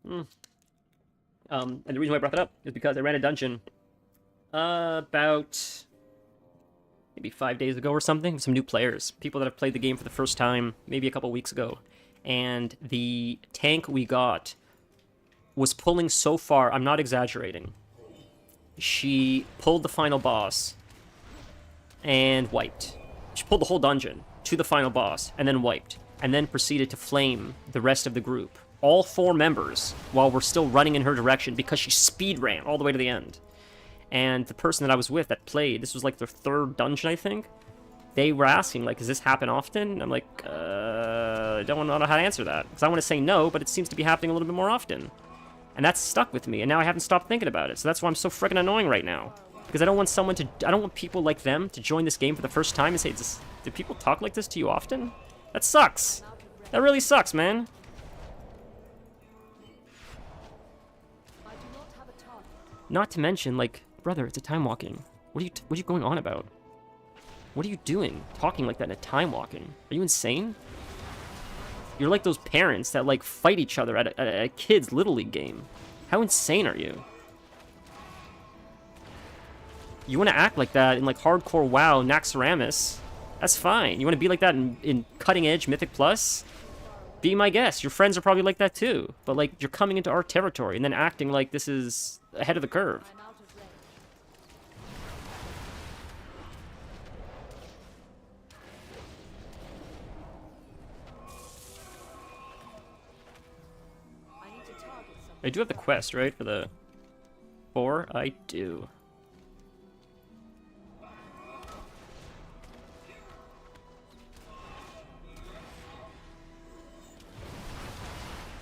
And the reason why I brought that up is because I ran a dungeon about maybe 5 days ago or something with some new players, people that have played the game for the first time maybe a couple weeks ago, and the tank we got was pulling so far, I'm not exaggerating, she pulled the final boss and wiped. She pulled the whole dungeon to the final boss and then wiped, and then proceeded to flame the rest of the group, all 4 members, while we're still running in her direction because she speed ran all the way to the end. And the person that I was with that played, this was like their 3rd dungeon, I think, they were asking, like, does this happen often? And I'm like, I don't know how to answer that. Because I want to say no, but it seems to be happening a little bit more often. And that's stuck with me, and now I haven't stopped thinking about it. So that's why I'm so freaking annoying right now. Because I don't want people like them to join this game for the first time and say, do people talk like this to you often? That sucks. That really sucks, man. Not to mention, like, brother, it's a time walking. What are you going on about? What are you doing, talking like that in a time walking? Are you insane? You're like those parents that, like, fight each other at a kid's Little League game. How insane are you? You want to act like that in, like, hardcore WoW, Naxxramas, that's fine. You want to be like that in Cutting Edge Mythic Plus? Be my guest. Your friends are probably like that too. But, like, you're coming into our territory and then acting like this is ahead of the curve. I do have the quest, right, for the 4? I do.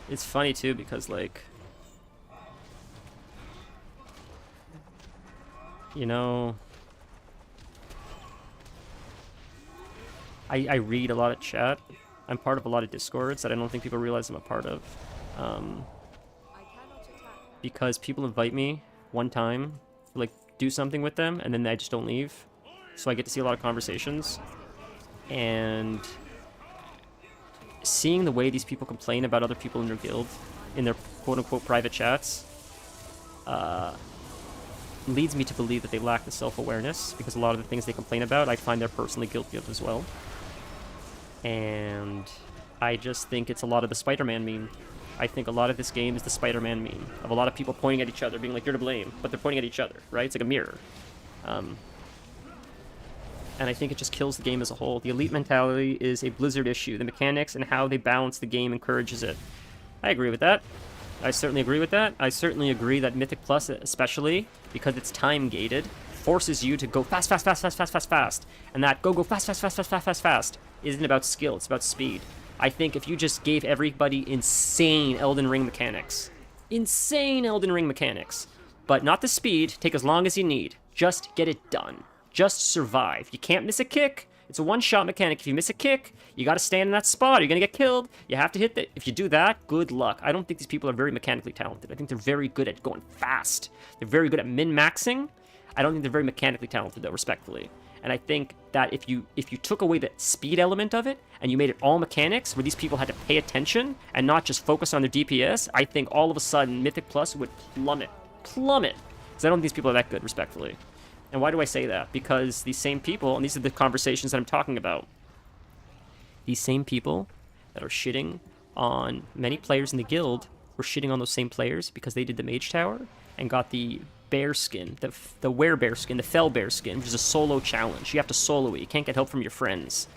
It's funny too because, like, you know, I read a lot of chat. I'm part of a lot of Discords that I don't think people realize I'm a part of. Because people invite me one time to, like, do something with them, and then I just don't leave. So I get to see a lot of conversations. And seeing the way these people complain about other people in their guild, in their quote-unquote private chats, leads me to believe that they lack the self-awareness, because a lot of the things they complain about, I find they're personally guilty of as well. And I just think it's a lot of the Spider-Man meme. I think a lot of this game is the Spider-Man meme, of a lot of people pointing at each other, being like, you're to blame, but they're pointing at each other, right? It's like a mirror. And I think it just kills the game as a whole. The elite mentality is a Blizzard issue. The mechanics and how they balance the game encourages it. I agree with that. I certainly agree with that. I certainly agree that Mythic Plus, especially, because it's time-gated, forces you to go fast, fast, fast, fast, fast, fast, fast. And that go fast, fast, fast, fast, fast, fast, fast isn't about skill, it's about speed. I think if you just gave everybody insane Elden Ring mechanics, but not the speed, take as long as you need, just get it done. Just survive. You can't miss a kick. It's a one-shot mechanic. If you miss a kick, you gotta stand in that spot, or you're gonna get killed. You have to hit the... If you do that, good luck. I don't think these people are very mechanically talented. I think they're very good at going fast. They're very good at min-maxing. I don't think they're very mechanically talented, though, respectfully. And I think that if you took away the speed element of it, and you made it all mechanics, where these people had to pay attention, and not just focus on their DPS, I think all of a sudden Mythic Plus would plummet. Plummet! Because I don't think these people are that good, respectfully. And why do I say that? Because these same people, and these are the conversations that I'm talking about, these same people that are shitting on many players in the guild were shitting on those same players because they did the Mage Tower and got the bear skin, the werebear skin, the fell bear skin, which is a solo challenge. You have to solo it. You can't get help from your friends.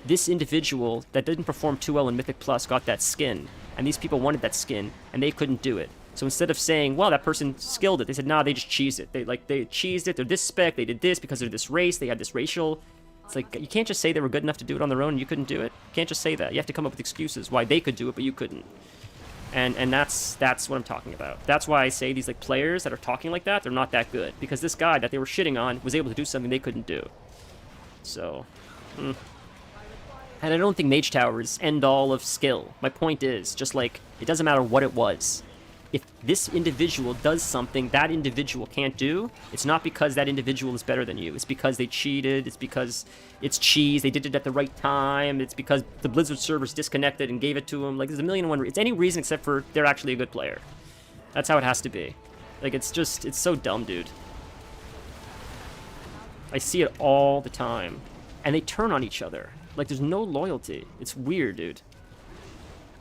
This individual that didn't perform too well in Mythic Plus got that skin, and these people wanted that skin, and they couldn't do it. So instead of saying, well, that person skilled it, they said, nah, they just cheesed it. They cheesed it, they're this spec, they did this because they're this race, they had this racial... It's like, you can't just say they were good enough to do it on their own and you couldn't do it. You can't just say that. You have to come up with excuses why they could do it, but you couldn't. And that's what I'm talking about. That's why I say these, like, players that are talking like that, they're not that good. Because this guy that they were shitting on was able to do something they couldn't do. So... And I don't think Mage Tower is end-all of skill. My point is, just like, it doesn't matter what it was. if this individual does something that individual can't do, it's not because that individual is better than you. It's because they cheated. It's because it's cheese. They did it at the right time. It's because the Blizzard servers disconnected and gave it to them. Like, there's a million and one. It's any reason except for they're actually a good player. That's how it has to be. Like, it's so dumb, dude. I see it all the time. And they turn on each other. Like, there's no loyalty. It's weird, dude.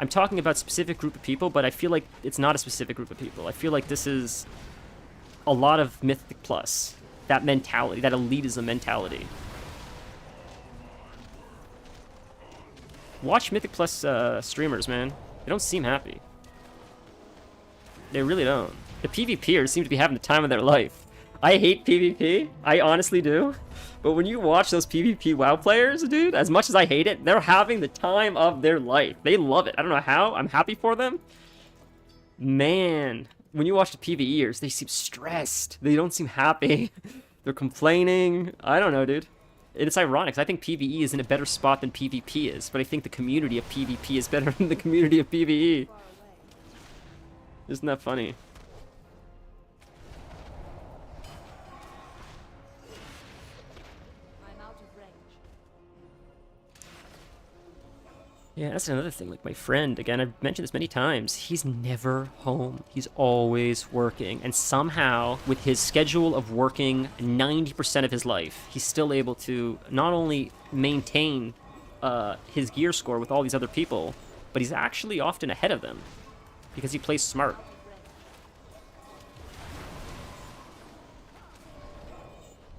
I'm talking about a specific group of people, but I feel like it's not a specific group of people. I feel like this is a lot of Mythic Plus. That mentality, that elitism mentality. Watch Mythic Plus streamers, man. They don't seem happy. They really don't. The PvPers seem to be having the time of their life. I hate PvP. I honestly do. But when you watch those PvP WoW players, dude, as much as I hate it, they're having the time of their life. They love it. I don't know how. I'm happy for them. Man, when you watch the PvEers, they seem stressed. They don't seem happy. They're complaining. I don't know, dude. It's ironic, 'cause I think PvE is in a better spot than PvP is, but I think the community of PvP is better than the community of PvE. Isn't that funny? I'm out of range. Yeah, that's another thing. Like, my friend, again, I've mentioned this many times, he's never home. He's always working. And somehow, with his schedule of working 90% of his life, he's still able to not only maintain his gear score with all these other people, but he's actually often ahead of them because he plays smart.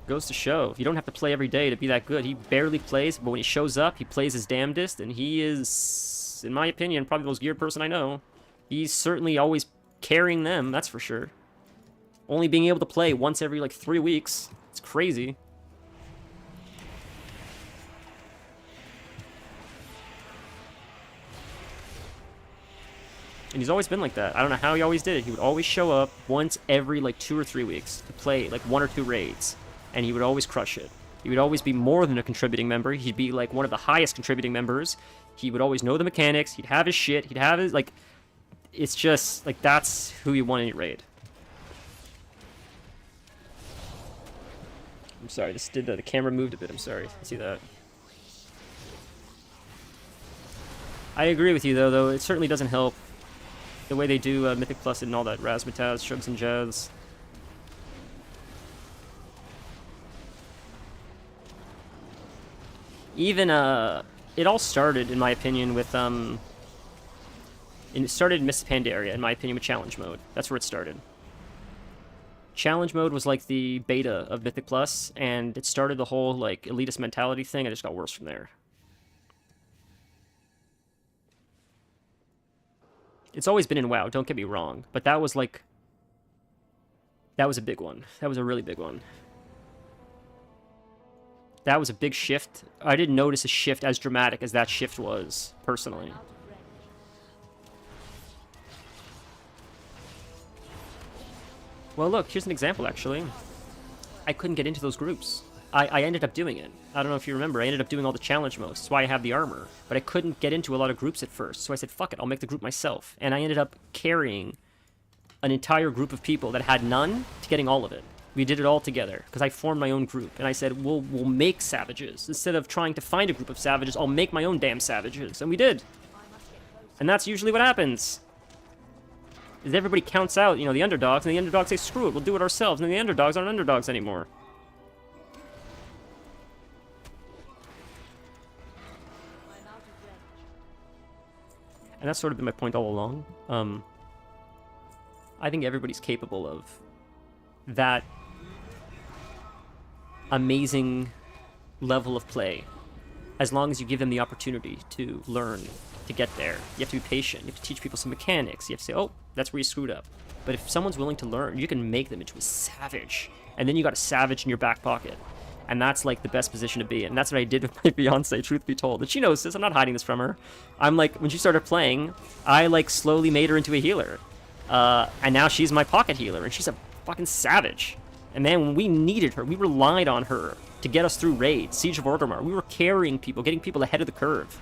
Goes to show, you don't have to play every day to be that good. He barely plays, but when he shows up, he plays his damnedest, and he is, in my opinion, probably the most geared person I know. He's certainly always carrying them, that's for sure. Only being able to play once every, like, 3 weeks. It's crazy. And he's always been like that. I don't know how he always did it. He would always show up once every, like, 2 or 3 weeks to play, like, 1 or 2 raids. And he would always crush it. He would always be more than a contributing member. He'd be, like, one of the highest contributing members. He would always know the mechanics. He'd have his shit. He'd have his, like... It's just, like, that's who you want in your raid. I'm sorry, this did... the camera moved a bit. I'm sorry. See that? I agree with you, though. It certainly doesn't help the way they do Mythic Plus and all that razzmatazz, shugs and jazz. Even, it all started, in my opinion, with, it started in Mists of Pandaria, in my opinion, with Challenge Mode. That's where it started. Challenge Mode was like the beta of Mythic Plus, and it started the whole, like, elitist mentality thing, and it just got worse from there. It's always been in WoW, don't get me wrong, but that was, like... That was a big one. That was a really big one. That was a big shift. I didn't notice a shift as dramatic as that shift was, personally. Well, look, here's an example, actually. I couldn't get into those groups. I ended up doing it. I don't know if you remember, I ended up doing all the challenge modes. That's why I have the armor. But I couldn't get into a lot of groups at first, so I said, fuck it, I'll make the group myself. And I ended up carrying an entire group of people that had none to getting all of it. We did it all together, because I formed my own group, and I said, we'll make savages. Instead of trying to find a group of savages, I'll make my own damn savages. And we did. And that's usually what happens. Is everybody counts out, you know, the underdogs, and the underdogs say, screw it, we'll do it ourselves, and the underdogs aren't underdogs anymore. And that's sort of been my point all along. I think everybody's capable of that amazing level of play, as long as you give them the opportunity to learn, to get there. You have to be patient. You have to teach people some mechanics. You have to say, oh, that's where you screwed up. But if someone's willing to learn, you can make them into a savage. And then you got a savage in your back pocket. And that's, like, the best position to be in. And that's what I did with my fiance, truth be told. And she knows this. I'm not hiding this from her. I'm, like, when she started playing, I, like, slowly made her into a healer. And now she's my pocket healer. And she's a fucking savage. And man, when we needed her, we relied on her to get us through raids, Siege of Orgrimmar. We were carrying people, getting people ahead of the curve.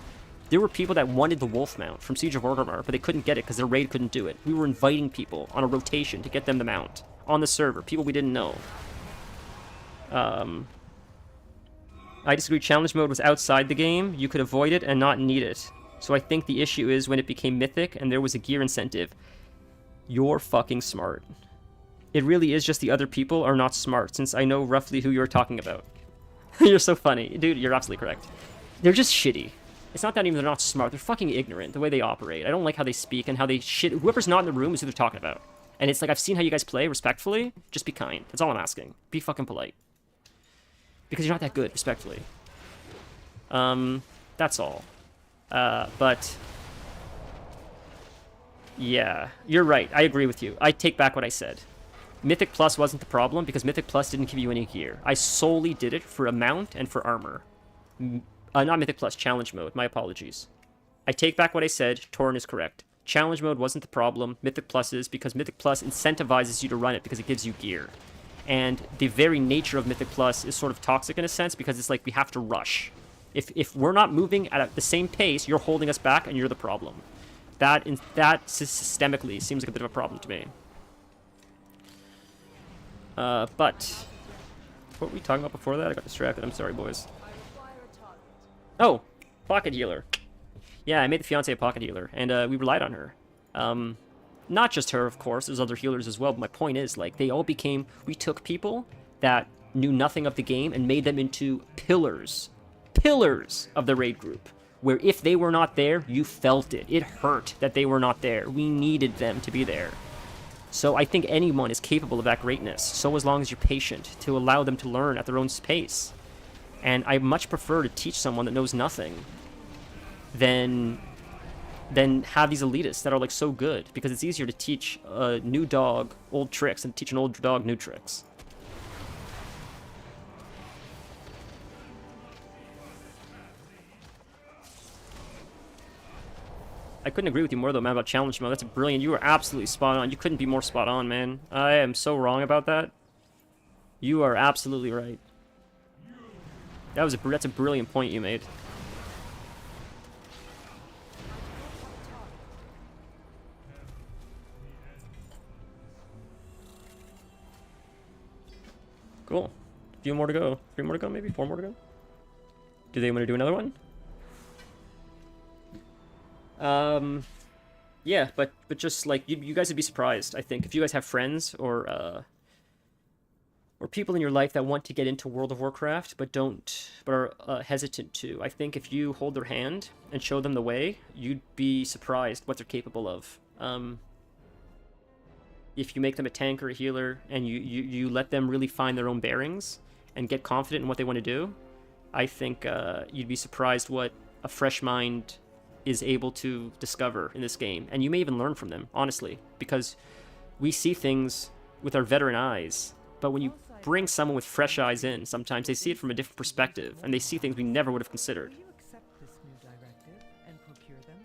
There were people that wanted the wolf mount from Siege of Orgrimmar, but they couldn't get it because their raid couldn't do it. We were inviting people on a rotation to get them the mount on the server, people we didn't know. I disagree. Challenge mode was outside the game. You could avoid it and not need it. So I think the issue is when it became mythic and there was a gear incentive. You're fucking smart. It really is just the other people are not smart, since I know roughly who you're talking about. You're so funny. Dude, you're absolutely correct. They're just shitty. It's not that even they're not smart. They're fucking ignorant, the way they operate. I don't like how they speak and how they shit. Whoever's not in the room is who they're talking about. And it's like, I've seen how you guys play, respectfully. Just be kind. That's all I'm asking. Be fucking polite. Because you're not that good, respectfully. That's all. But... yeah, you're right. I agree with you. I take back what I said. Mythic Plus wasn't the problem, because Mythic Plus didn't give you any gear. I solely did it for a mount and for armor. Not Mythic Plus, Challenge Mode. My apologies. I take back what I said. Torn is correct. Challenge Mode wasn't the problem. Mythic Plus is, because Mythic Plus incentivizes you to run it because it gives you gear. And the very nature of Mythic Plus is sort of toxic in a sense, because it's like we have to rush. If we're not moving at the same pace, you're holding us back and you're the problem. That systemically seems like a bit of a problem to me. But what were we talking about before that? I got distracted. I'm sorry, boys. Oh, pocket healer. Yeah, I made the fiance a pocket healer, and we relied on her. Not just her, of course. There's other healers as well. But my point is, like, they all became. We took people that knew nothing of the game and made them into pillars of the raid group. Where if they were not there, you felt it. It hurt that they were not there. We needed them to be there. So I think anyone is capable of that greatness, so as long as you're patient, to allow them to learn at their own pace. And I much prefer to teach someone that knows nothing than have these elitists that are like so good, because it's easier to teach a new dog old tricks than teach an old dog new tricks. I couldn't agree with you more, though, man, about challenge mode. That's brilliant. You were absolutely spot on. You couldn't be more spot on, man. I am so wrong about that. You are absolutely right. That's a brilliant point you made. Cool. A few more to go. 3 more to go, maybe? 4 more to go? Do they want to do another one? Yeah, but just like you guys would be surprised, I think, if you guys have friends or people in your life that want to get into World of Warcraft but are hesitant to. I think if you hold their hand and show them the way, you'd be surprised what they're capable of. If you make them a tank or a healer and you let them really find their own bearings and get confident in what they want to do, I think you'd be surprised what a fresh mind is able to discover in this game. And you may even learn from them, honestly, because we see things with our veteran eyes, but when you bring someone with fresh eyes in, sometimes they see it from a different perspective, and they see things we never would have considered. Will you accept this new directive and procure them?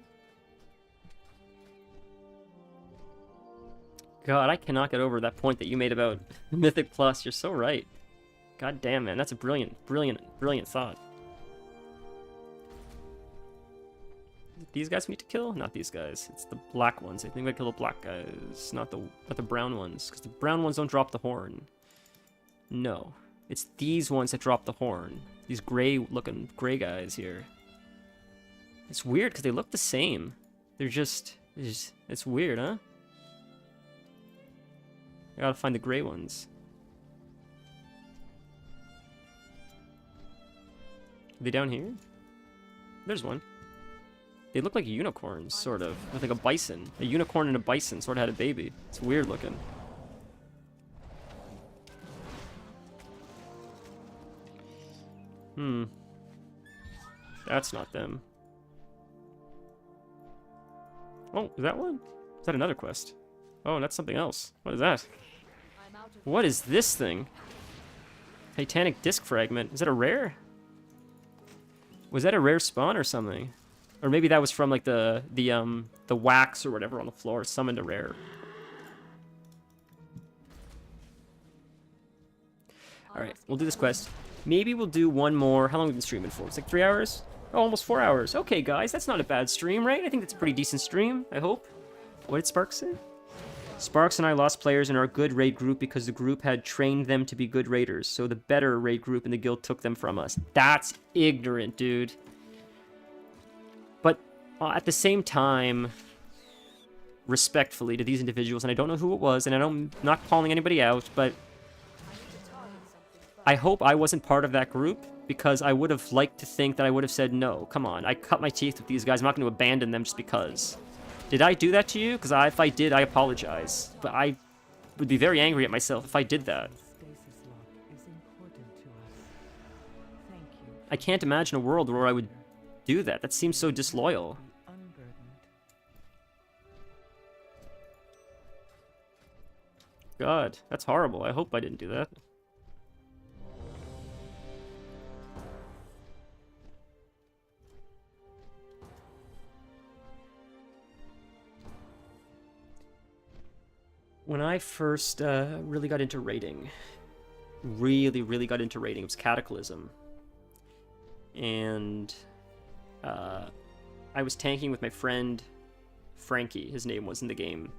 God, I cannot get over that point that you made about Mythic Plus. You're so right. God damn, man, that's a brilliant thought. These guys we need to kill? Not these guys. It's the black ones. I think we kill the black guys, not the brown ones, because the brown ones don't drop the horn. No, it's these ones that drop the horn. These gray-looking gray guys here. It's weird because they look the same. They're just it's weird, huh? I gotta find the gray ones. Are they down here? There's one. They look like unicorns, sort of, with like a bison. A unicorn and a bison sort of had a baby. It's weird looking. That's not them. Oh, is that one? Is that another quest? Oh, that's something else. What is that? What is this thing? Titanic disc fragment. Is that a rare? Was that a rare spawn or something? Or maybe that was from like the wax or whatever on the floor, summoned a rare. Alright, we'll do this quest. Maybe we'll do one more. How long have we been streaming for? It's like 3 hours? Oh, almost 4 hours. Okay, guys, that's not a bad stream, right? I think that's a pretty decent stream, I hope. What did Sparks say? Sparks and I lost players in our good raid group because the group had trained them to be good raiders, so the better raid group in the guild took them from us. That's ignorant, dude. But at the same time, respectfully to these individuals, and I don't know who it was, and I'm not calling anybody out, but I hope I wasn't part of that group, because I would have liked to think that I would have said, no, come on, I cut my teeth with these guys, I'm not going to abandon them just because. Did I do that to you? Because if I did, I apologize. But I would be very angry at myself if I did that. Stasis lock is important to us. Thank you. I can't imagine a world where I would do that. That seems so disloyal. Be unburdened. God, that's horrible. I hope I didn't do that. When I first really got into raiding, really got into raiding, it was Cataclysm. And I was tanking with my friend Frankie, his name was in the game.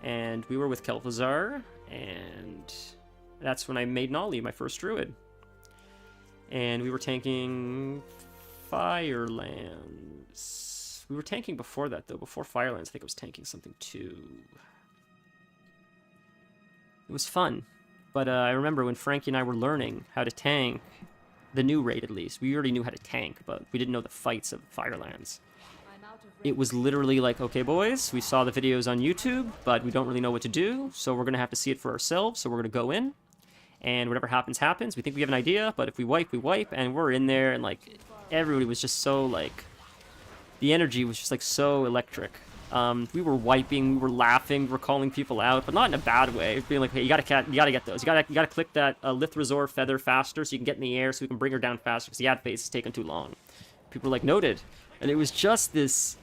And we were with Kel'Thuzar, and that's when I made Nolly, my first druid. And we were tanking Firelands. We were tanking before that, though. Before Firelands, I think I was tanking something too. It was fun, but I remember when Frankie and I were learning how to tank, the new raid at least, we already knew how to tank, but we didn't know the fights of Firelands. It was literally like, okay boys, we saw the videos on YouTube, but we don't really know what to do, so we're going to have to see it for ourselves, so we're going to go in, and whatever happens, happens. We think we have an idea, but if we wipe, we wipe, and we're in there, and like, everybody was just so like, the energy was just like so electric. We were wiping, we were laughing, we were calling people out, but not in a bad way. Being like, hey, you gotta get those. You gotta click that Lithrazor feather faster so you can get in the air so we can bring her down faster because the ad phase is taking too long. People were like, noted. And it was just this,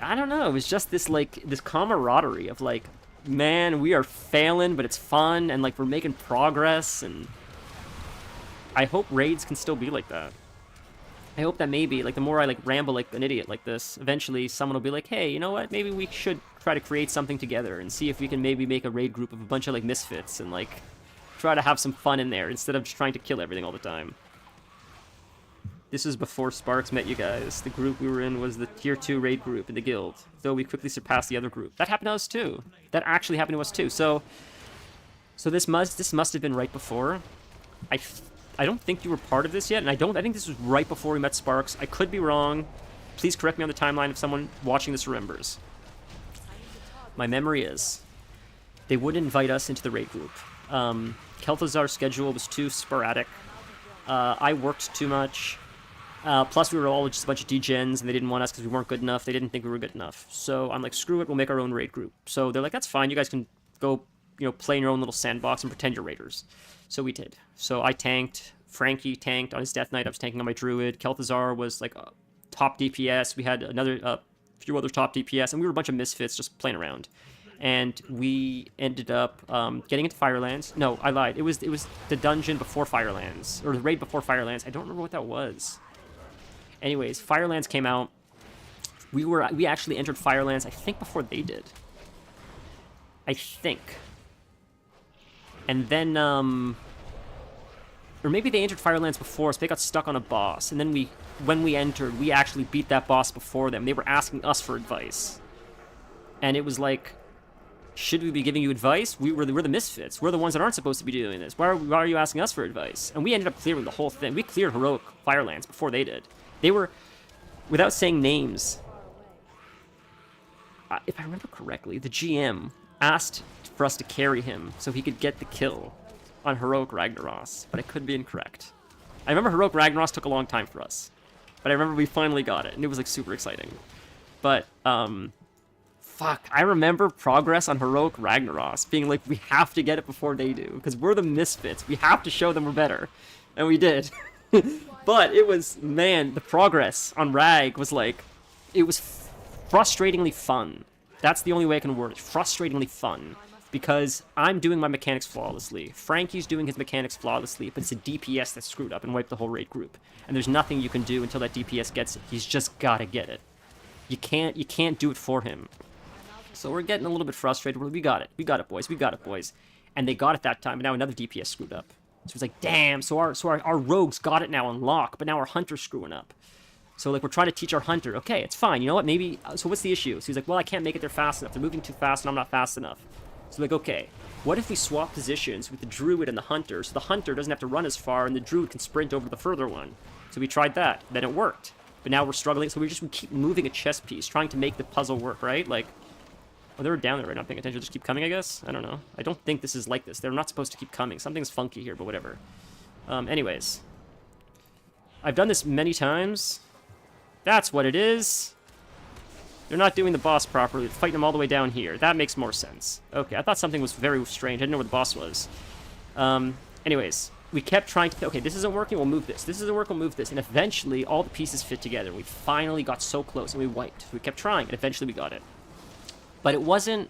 I don't know, it was just this like, this camaraderie of like, man, we are failing, but it's fun, and like we're making progress, and I hope raids can still be like that. I hope that maybe, like, the more I, like, ramble like an idiot like this, eventually someone will be like, hey, you know what, maybe we should try to create something together and see if we can maybe make a raid group of a bunch of, like, misfits and, like, try to have some fun in there instead of just trying to kill everything all the time. This was before Sparks met you guys. The group we were in was the Tier 2 raid group in the guild, though we quickly surpassed the other group. That happened to us, too. That actually happened to us, too. So this must have been right before. I don't think you were part of this yet, and I think this was right before we met Sparks. I could be wrong. Please correct me on the timeline if someone watching this remembers. My memory is they wouldn't invite us into the raid group. Kel'Thuzar's schedule was too sporadic. I worked too much. Plus, we were all just a bunch of degens, and they didn't want us because we weren't good enough. They didn't think we were good enough. So I'm like, screw it, we'll make our own raid group. So they're like, that's fine. You guys can go, play in your own little sandbox and pretend you're raiders. So we did. So I tanked. Frankie tanked on his death knight. I was tanking on my druid. Kel'Thuzar was like top DPS. We had a few other top DPS, and we were a bunch of misfits just playing around. And we ended up getting into Firelands. No, I lied. It was the dungeon before Firelands, or the raid before Firelands. I don't remember what that was. Anyways, Firelands came out. We actually entered Firelands, I think, before they did. I think. And then, or maybe they entered Firelands before us, they got stuck on a boss, and then when we entered, we actually beat that boss before them. They were asking us for advice. And it was like, should we be giving you advice? We're the misfits. We're the ones that aren't supposed to be doing this. Why are you asking us for advice? And we ended up clearing the whole thing. We cleared Heroic Firelands before they did. They were, without saying names, if I remember correctly, the GM asked for us to carry him so he could get the kill on Heroic Ragnaros, but I could be incorrect. I remember Heroic Ragnaros took a long time for us, but I remember we finally got it, and it was like super exciting. But, fuck, I remember progress on Heroic Ragnaros being like, we have to get it before they do, because we're the misfits. We have to show them we're better, and we did. But it was, man, the progress on Rag was like, it was frustratingly fun. That's the only way I can word it. Frustratingly fun. because I'm doing my mechanics flawlessly. Frankie's doing his mechanics flawlessly, but it's a DPS that's screwed up and wiped the whole raid group. And there's nothing you can do until that DPS gets it. He's just gotta get it. You can't do it for him. So we're getting a little bit frustrated. We got it. We got it, boys. We got it, boys. And they got it that time, and now another DPS screwed up. So it's like, damn, so our rogues got it now on lock, but now our hunter's screwing up. So, like, we're trying to teach our hunter, okay, it's fine, you know what, maybe, so what's the issue? So he's like, well, I can't make it there fast enough. They're moving too fast, and I'm not fast enough. So, like, okay, what if we swap positions with the druid and the hunter, so the hunter doesn't have to run as far, and the druid can sprint over the further one? So we tried that. Then it worked. But now we're struggling, so we keep moving a chess piece, trying to make the puzzle work, right? Like, oh, they're down there right now, paying attention. Just keep coming, I guess? I don't know. I don't think this is like this. They're not supposed to keep coming. Something's funky here, but whatever. Anyways. I've done this many times. That's what it is. They're not doing the boss properly. They're fighting him all the way down here. That makes more sense. Okay, I thought something was very strange. I didn't know where the boss was. Anyways, we kept trying to... Okay, this isn't working, we'll move this. This isn't working, we'll move this. And eventually, all the pieces fit together. We finally got so close, and we wiped. We kept trying, and eventually we got it. But it wasn't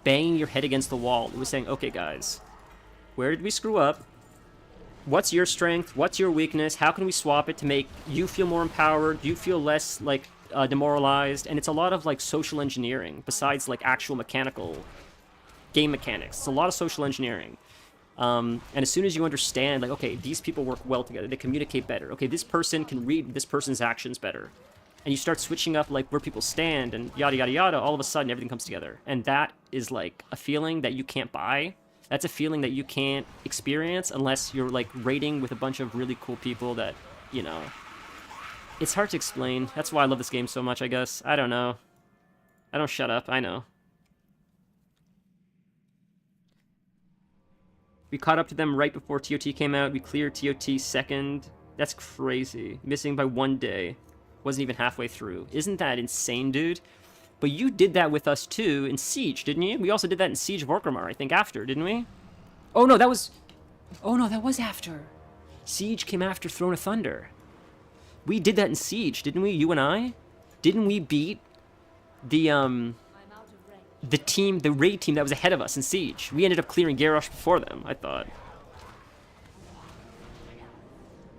banging your head against the wall. It was saying, okay, guys, where did we screw up? What's your strength? What's your weakness? How can we swap it to make you feel more empowered? You feel less, like, demoralized? And it's a lot of, like, social engineering, besides, like, actual mechanical game mechanics. It's a lot of social engineering. And as soon as you understand, like, okay, these people work well together. They communicate better. Okay, this person can read this person's actions better. And you start switching up, like, where people stand and yada, yada, yada, all of a sudden everything comes together. And that is, like, a feeling that you can't buy. That's a feeling that you can't experience unless you're, like, raiding with a bunch of really cool people that, you know... It's hard to explain. That's why I love this game so much, I guess. I don't know. I don't shut up. I know. We caught up to them right before TOT came out. We cleared TOT second. That's crazy. Missing by 1 day. Wasn't even halfway through. Isn't that insane, dude? But you did that with us, too, in Siege, didn't you? We also did that in Siege of Orgrimmar, I think, after, didn't we? Oh, no, that was... Oh, no, that was after. Siege came after Throne of Thunder. We did that in Siege, didn't we? You and I? Didn't we beat the team, the raid team that was ahead of us in Siege? We ended up clearing Garrosh before them, I thought.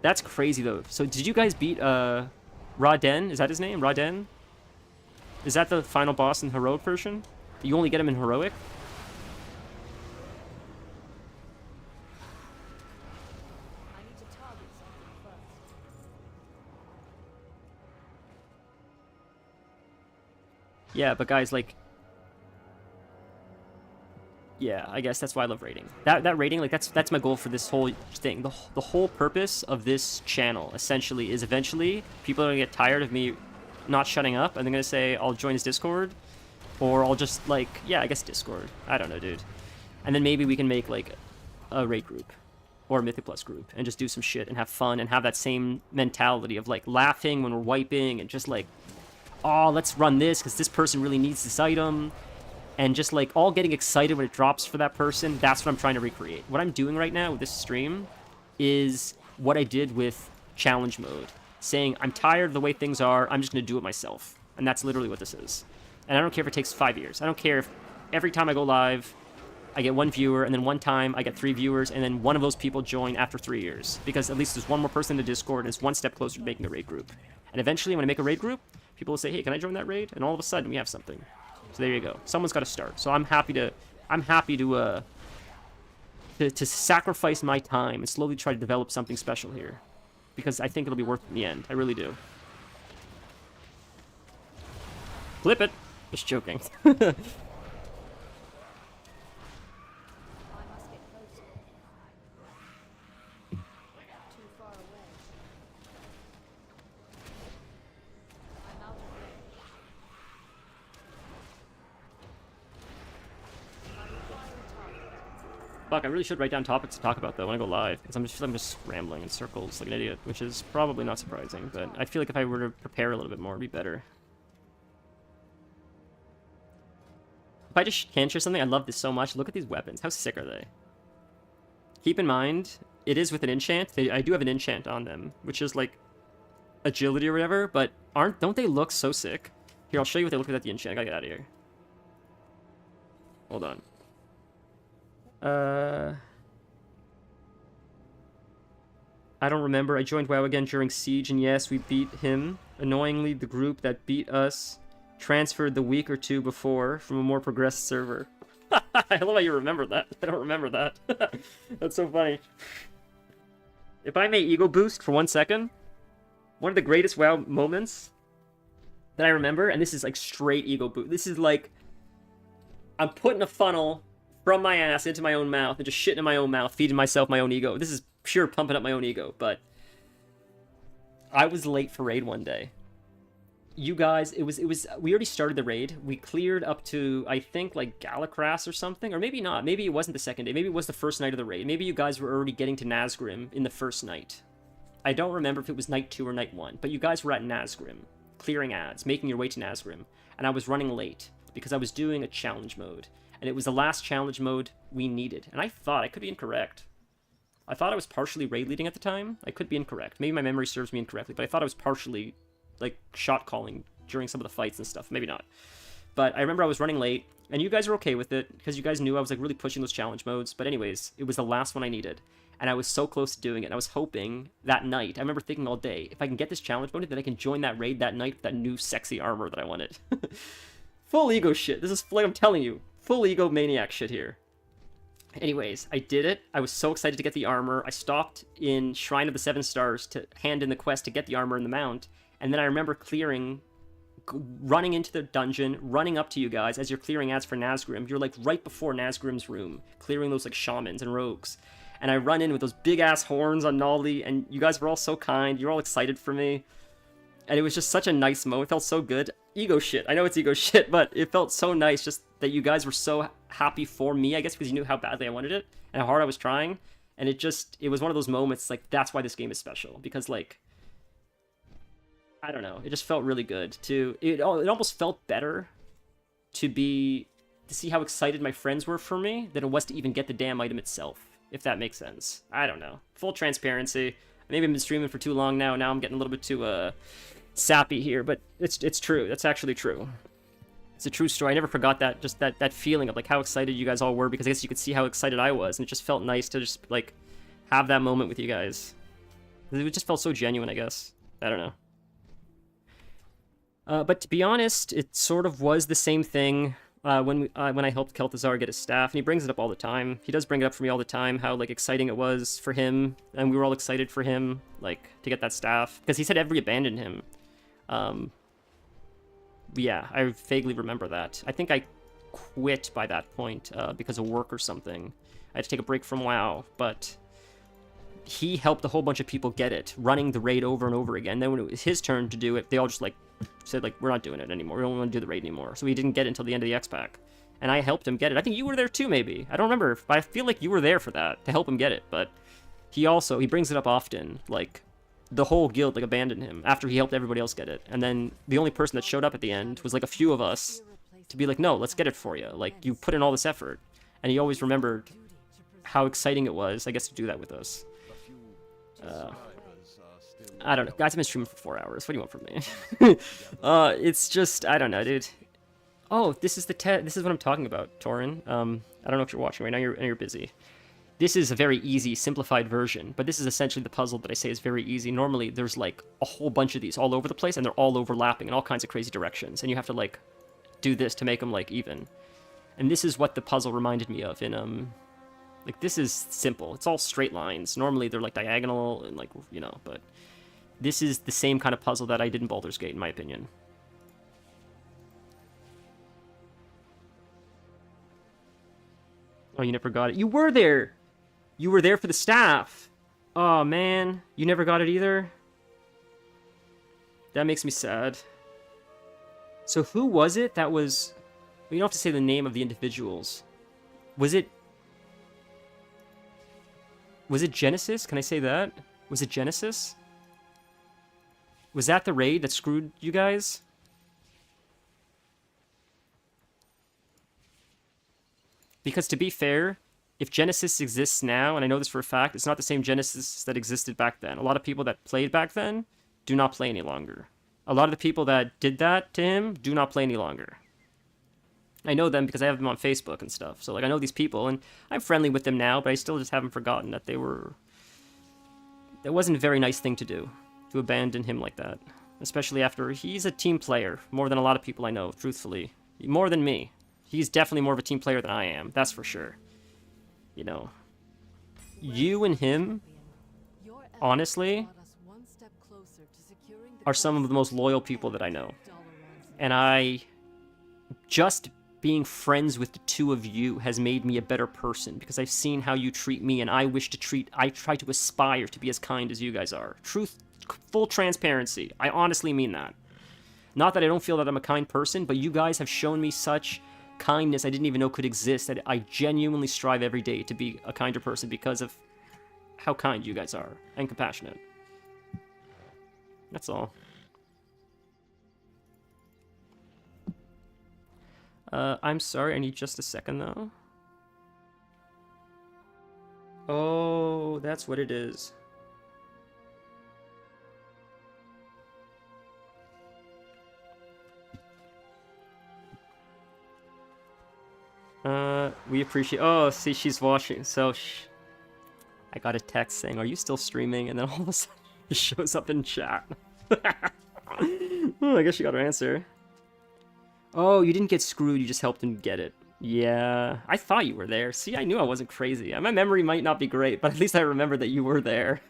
That's crazy, though. So, did you guys beat, Raden? Is that his name? Raden? Is that the final boss in Heroic version? You only get him in Heroic? I need to target something first. Yeah, but guys, like... Yeah, I guess that's why I love raiding. That raiding, like, that's my goal for this whole thing. The whole purpose of this channel, essentially, is eventually people are going to get tired of me not shutting up, and they're going to say, I'll join his Discord, or I'll just, like, yeah, I guess Discord. I don't know, dude. And then maybe we can make, like, a raid group, or a Mythic Plus group, and just do some shit, and have fun, and have that same mentality of, like, laughing when we're wiping, and just, like, oh, let's run this, because this person really needs this item, and just, like, all getting excited when it drops for that person. That's what I'm trying to recreate. What I'm doing right now with this stream is what I did with challenge mode. Saying, I'm tired of the way things are, I'm just going to do it myself. And that's literally what this is. And I don't care if it takes 5 years. I don't care if every time I go live, I get 1 viewer, and then one time I get 3 viewers, and then one of those people join after 3 years. Because at least there's one more person in the Discord, and it's one step closer to making a raid group. And eventually, when I make a raid group, people will say, hey, can I join that raid? And all of a sudden, we have something. So there you go. Someone's got to start. So I'm happy to sacrifice my time and slowly try to develop something special here. Because I think it'll be worth it in the end. I really do. Flip it. Just joking. I must get closer. Too far away. I'm out of range. I require a target. Fuck, I really should write down topics to talk about, though, when I go live. Because I'm just rambling in circles like an idiot, which is probably not surprising. But I feel like if I were to prepare a little bit more, it'd be better. If I just can share something, I love this so much. Look at these weapons. How sick are they? Keep in mind, it is with an enchant. I do have an enchant on them, which is like agility or whatever, but don't they look so sick? Here, I'll show you what they look like at the enchant. I gotta get out of here. Hold on. I don't remember. I joined WoW again during Siege, and yes, we beat him. Annoyingly, the group that beat us transferred the week or two before from a more progressed server. I love how you remember that. I don't remember that. That's so funny. If I may ego boost for 1 second, one of the greatest WoW moments that I remember, and this is like straight ego boost. This is like, I'm putting a funnel from my ass into my own mouth and just shitting in my own mouth, feeding myself my own ego. This is pure pumping up my own ego, but I was late for raid one day. You guys, we already started the raid. We cleared up to, I think, like Galacras or something, or maybe not. Maybe it wasn't the second day. Maybe it was the first night of the raid. Maybe you guys were already getting to Nazgrim in the first night. I don't remember if it was night 2 or night 1, but you guys were at Nazgrim, clearing ads, making your way to Nazgrim, and I was running late because I was doing a challenge mode, and it was the last challenge mode we needed, and I thought, I could be incorrect. I thought I was partially raid leading at the time. I could be incorrect. Maybe my memory serves me incorrectly, but I thought I was partially like shot calling during some of the fights and stuff. Maybe not. But I remember I was running late, and you guys were okay with it because you guys knew I was like really pushing those challenge modes. But anyways, it was the last one I needed, and I was so close to doing it. And I was hoping that night, I remember thinking all day, if I can get this challenge mode, then I can join that raid that night with that new sexy armor that I wanted. Full ego shit. This is like I'm telling you, full ego maniac shit here. Anyways, I did it. I was so excited to get the armor. I stopped in Shrine of the Seven Stars to hand in the quest to get the armor and the mount. And then I remember running into the dungeon, running up to you guys as you're clearing ads for Nazgrim. You're like right before Nazgrim's room, clearing those like shamans and rogues. And I run in with those big ass horns on Nolly, and you guys were all so kind. You're all excited for me. And it was just such a nice moment. It felt so good. Ego shit. I know it's ego shit, but it felt so nice just that you guys were so happy for me, I guess, because you knew how badly I wanted it and how hard I was trying. And it was one of those moments, like, that's why this game is special. Because, like, I don't know. It just felt really good it almost felt better to see how excited my friends were for me than it was to even get the damn item itself, if that makes sense. I don't know. Full transparency. Maybe I've been streaming for too long now. Now I'm getting a little bit too sappy here, but it's true. That's actually true. It's a true story. I never forgot that, just that feeling of like how excited you guys all were, because I guess you could see how excited I was, and it just felt nice to just like have that moment with you guys. It just felt so genuine, I guess. I don't know. But to be honest, it sort of was the same thing when I helped Kel'Thuzar get his staff, and he brings it up all the time. He does bring it up for me all the time, how like exciting it was for him, and we were all excited for him, like, to get that staff, because he said Every abandoned him. Yeah, I vaguely remember that. I think I quit by that point because of work or something. I had to take a break from WoW, but he helped a whole bunch of people get it, running the raid over and over again. Then when it was his turn to do it, they all just like said like, we're not doing it anymore. We don't want to do the raid anymore. So he didn't get it until the end of the X-Pack. And I helped him get it. I think you were there too, maybe. I don't remember. But I feel like you were there for that, to help him get it. But he brings it up often. Like, the whole guild like abandoned him after he helped everybody else get it. And then the only person that showed up at the end was like a few of us to be like, no, let's get it for you. Like, you put in all this effort. And he always remembered how exciting it was, I guess, to do that with us. I don't know. Guys, I've been streaming for 4 hours. What do you want from me? It's just, I don't know, dude. Oh, this is this is what I'm talking about, Torin. I don't know if you're watching right now. You're busy. This is a very easy, simplified version, but this is essentially the puzzle that I say is very easy. Normally, there's like a whole bunch of these all over the place, and they're all overlapping in all kinds of crazy directions, and you have to like do this to make them like even. And this is what the puzzle reminded me of in like, this is simple. It's all straight lines. Normally they're like diagonal and like, you know, but this is the same kind of puzzle that I did in Baldur's Gate, in my opinion. Oh, you never got it. You were there! You were there for the staff! Oh, man. You never got it either? That makes me sad. So who was it that was... Well, you don't have to say the name of the individuals. Was it Genesis? Can I say that? Was it Genesis? Was that the raid that screwed you guys? Because to be fair, if Genesis exists now, and I know this for a fact, it's not the same Genesis that existed back then. A lot of people that played back then do not play any longer. A lot of the people that did that to him do not play any longer. I know them because I have them on Facebook and stuff. So like I know these people and I'm friendly with them now, but I still just haven't forgotten that they were. That wasn't a very nice thing to do, to abandon him like that. Especially after he's a team player more than a lot of people I know. Truthfully, more than me. He's definitely more of a team player than I am. That's for sure. You know. You and him, Your efforts honestly, brought us one step closer to securing the are some of the most loyal people that I know. And just being friends with the two of you has made me a better person because I've seen how you treat me and I try to aspire to be as kind as you guys are. Full transparency. I honestly mean that. Not that I don't feel that I'm a kind person, but you guys have shown me such kindness I didn't even know could exist that I genuinely strive every day to be a kinder person because of how kind you guys are and compassionate. That's all. I'm sorry, I need just a second though. Oh, that's what it is. We appreciate. Oh, see, she's watching. So, I got a text saying, "Are you still streaming?" And then all of a sudden, it shows up in chat. Oh, I guess she got her answer. Oh, you didn't get screwed. You just helped him get it. Yeah, I thought you were there. See, I knew I wasn't crazy. My memory might not be great, but at least I remember that you were there.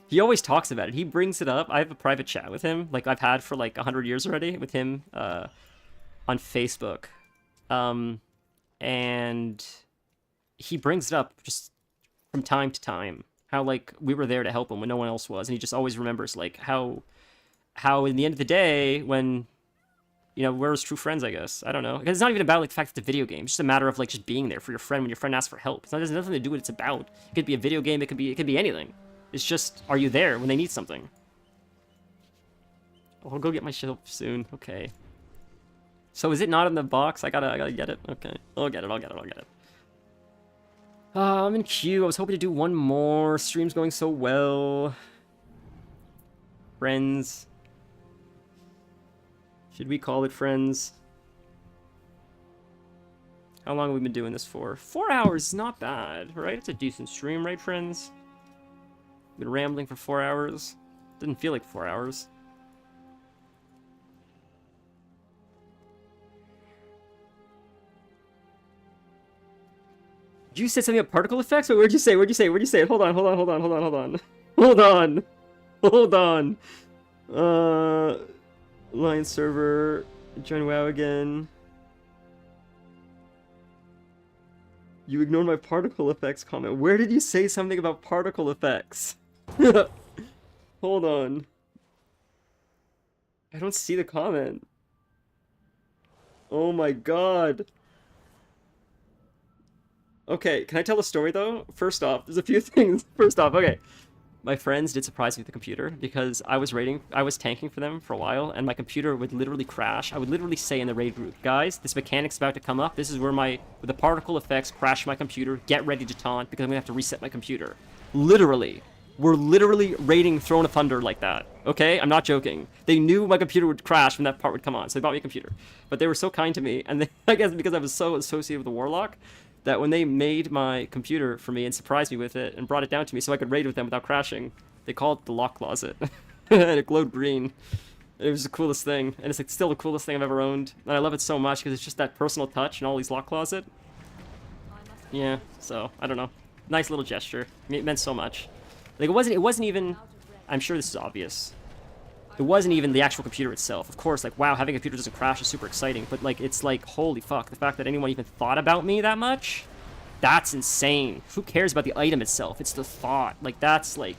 He always talks about it. He brings it up. I have a private chat with him, like I've had for like 100 years already with him on Facebook. And he brings it up just from time to time. How, like, we were there to help him when no one else was. And he just always remembers, like, how in the end of the day, when, you know, we're his true friends, I guess. I don't know. Because it's not even about, like, the fact that it's a video game. It's just a matter of, like, just being there for your friend when your friend asks for help. It has nothing to do with what it's about. It could be a video game. It could be anything. It's just, are you there when they need something? Oh, I'll go get my shelf soon. Okay. So is it not in the box? I gotta get it. Okay. I'll get it. I'm in queue. I was hoping to do one more. Stream's going so well. Friends. Should we call it friends? How long have we been doing this for? 4 hours is not bad, right? It's a decent stream, right, friends? Been rambling for 4 hours. Didn't feel like 4 hours. You said something about particle effects? Wait, where'd you say? Hold on. Lion server. Join WoW again. You ignored my particle effects comment. Where did you say something about particle effects? Hold on. I don't see the comment. Oh my god. Okay, can I tell a story though? First off, there's a few things. First off, okay. My friends did surprise me with the computer because I was tanking for them for a while, and my computer would literally crash. I would literally say in the raid group, guys, this mechanic's about to come up. This is where the particle effects crash my computer. Get ready to taunt because I'm gonna have to reset my computer. Literally. We're literally raiding Throne of Thunder like that. Okay? I'm not joking. They knew my computer would crash when that part would come on, so they bought me a computer. But they were so kind to me, and they, I guess because I was so associated with the Warlock, that when they made my computer for me and surprised me with it and brought it down to me so I could raid with them without crashing, they called it the lock closet. And it glowed green. It was the coolest thing. And it's like still the coolest thing I've ever owned. And I love it so much because it's just that personal touch and all these lock closet. Yeah, so, I don't know. Nice little gesture. It meant so much. Like, it wasn't even... I'm sure this is obvious. It wasn't even the actual computer itself. Of course, like, wow, having a computer doesn't crash is super exciting, but, like, it's like, holy fuck, the fact that anyone even thought about me that much, that's insane. Who cares about the item itself? It's the thought. Like, that's, like...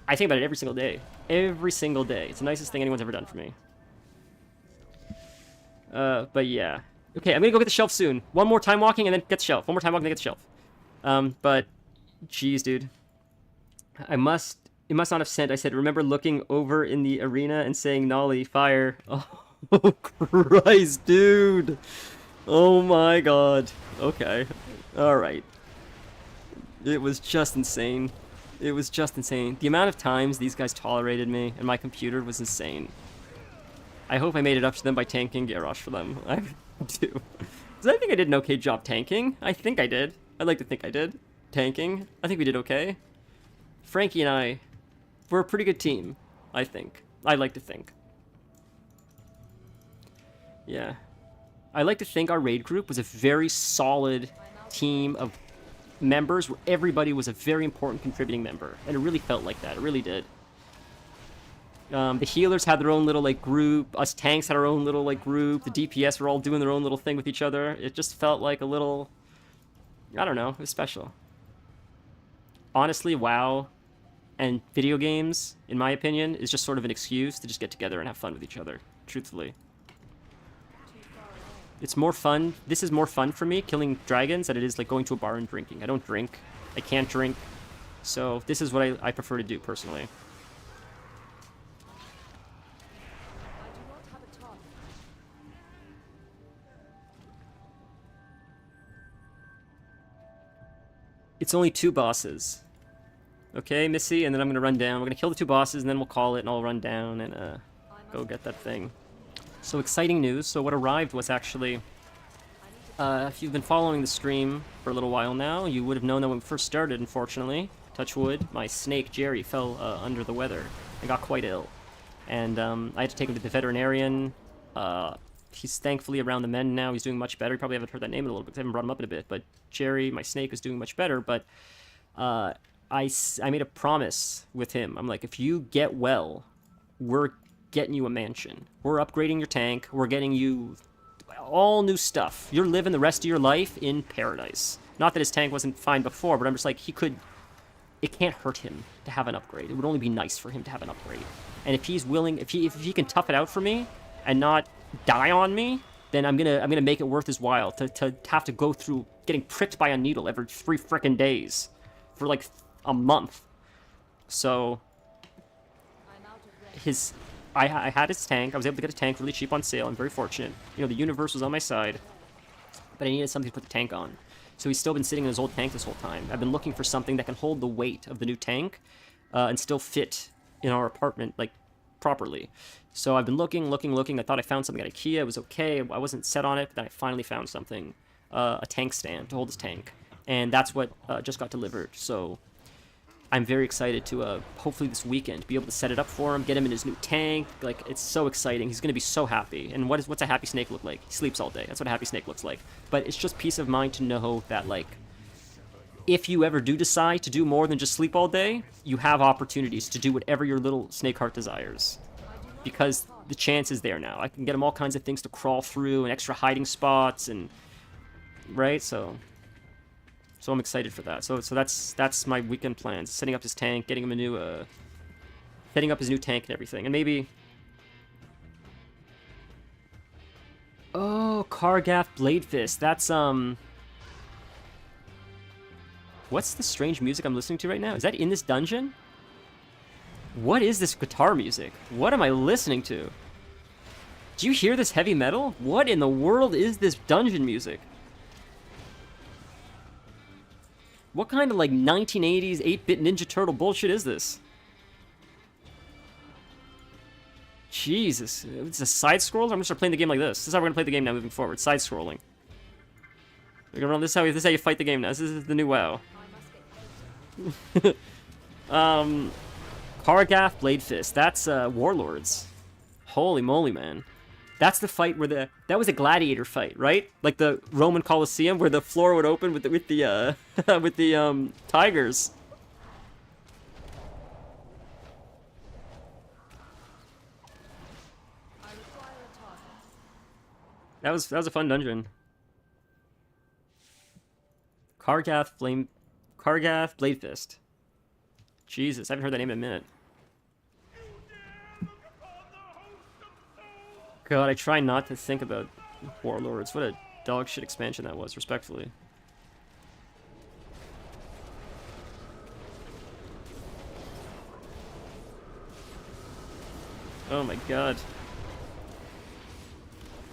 I think about it every single day. Every single day. It's the nicest thing anyone's ever done for me. But yeah. Okay, I'm gonna go get the shelf soon. One more time walking and then get the shelf. One more time walking and then get the shelf. But... Jeez, dude. It must not have sent. I said, remember looking over in the arena and saying, Nolly, fire. Oh, Christ, dude. Oh my god. Okay. Alright. It was just insane. It was just insane. The amount of times these guys tolerated me and my computer was insane. I hope I made it up to them by tanking Garrosh for them. do. 'Cause I think I did an okay job tanking. I think I did. I'd like to think I did. Tanking. I think we did okay. Frankie and I, we're a pretty good team, I think. I like to think. Yeah. I like to think our raid group was a very solid team of members where everybody was a very important contributing member. And it really felt like that. It really did. The healers had their own little, like, group. Us tanks had our own little, like, group. The DPS were all doing their own little thing with each other. It just felt like a little... I don't know. It was special. Honestly, WoW and video games, in my opinion, is just sort of an excuse to just get together and have fun with each other. Truthfully. It's more fun. This is more fun for me, killing dragons, than it is, like, going to a bar and drinking. I don't drink. I can't drink. So this is what I prefer to do, personally. It's only 2 bosses. Okay, Missy, and then I'm going to run down. We're going to kill the 2 bosses, and then we'll call it, and I'll run down and go get that thing. So exciting news. So what arrived was actually... if you've been following the stream for a little while now, you would have known that when we first started, unfortunately, touch wood, my snake, Jerry, fell under the weather and got quite ill. And I had to take him to the veterinarian. He's thankfully around the mend now. He's doing much better. You probably haven't heard that name in a little bit because I haven't brought him up in a bit. But Jerry, my snake, is doing much better. But I made a promise with him. I'm like, if you get well, we're getting you a mansion. We're upgrading your tank. We're getting you all new stuff. You're living the rest of your life in paradise. Not that his tank wasn't fine before, but I'm just like, it can't hurt him to have an upgrade. It would only be nice for him to have an upgrade. And if he's willing, if he can tough it out for me and not die on me, then I'm gonna make it worth his while to have to go through getting pricked by a needle every 3 frickin' days for like a month. So I had his tank. I was able to get a tank really cheap on sale. I'm very fortunate. You know, the universe was on my side, but I needed something to put the tank on. So he's still been sitting in his old tank this whole time. I've been looking for something that can hold the weight of the new tank and still fit in our apartment, like, properly. So I've been looking. I thought I found something at IKEA. It was okay. I wasn't set on it, but then I finally found something. A tank stand to hold his tank. And that's what just got delivered. So I'm very excited to, hopefully this weekend, be able to set it up for him, get him in his new tank. Like, it's so exciting. He's going to be so happy. And what's a happy snake look like? He sleeps all day. That's what a happy snake looks like. But it's just peace of mind to know that, like, if you ever do decide to do more than just sleep all day, you have opportunities to do whatever your little snake heart desires. Because the chance is there now. I can get him all kinds of things to crawl through and extra hiding spots and... Right? So I'm excited for that. So that's my weekend plans. Setting up his tank, getting him a new... setting up his new tank and everything. And maybe... Oh, Kargath Bladefist. That's, What's the strange music I'm listening to right now? Is that in this dungeon? What is this guitar music? What am I listening to? Do you hear this heavy metal? What in the world is this dungeon music? What kind of, like, 1980s 8-bit Ninja Turtle bullshit is this? Jesus. It's a side-scroller? I'm gonna start playing the game like this. This is how we're gonna play the game now moving forward. Side-scrolling. We're gonna run this is how you fight the game now. This is the new WoW. Kargath Bladefist. That's Warlords. Holy moly, man. That's the fight where that was a gladiator fight, right? Like the Roman Colosseum where the floor would open with the with the tigers. That was a fun dungeon. Kargath Bladefist. Jesus, I haven't heard that name in a minute. God, I try not to think about Warlords. What a dog shit expansion that was, respectfully. Oh my god.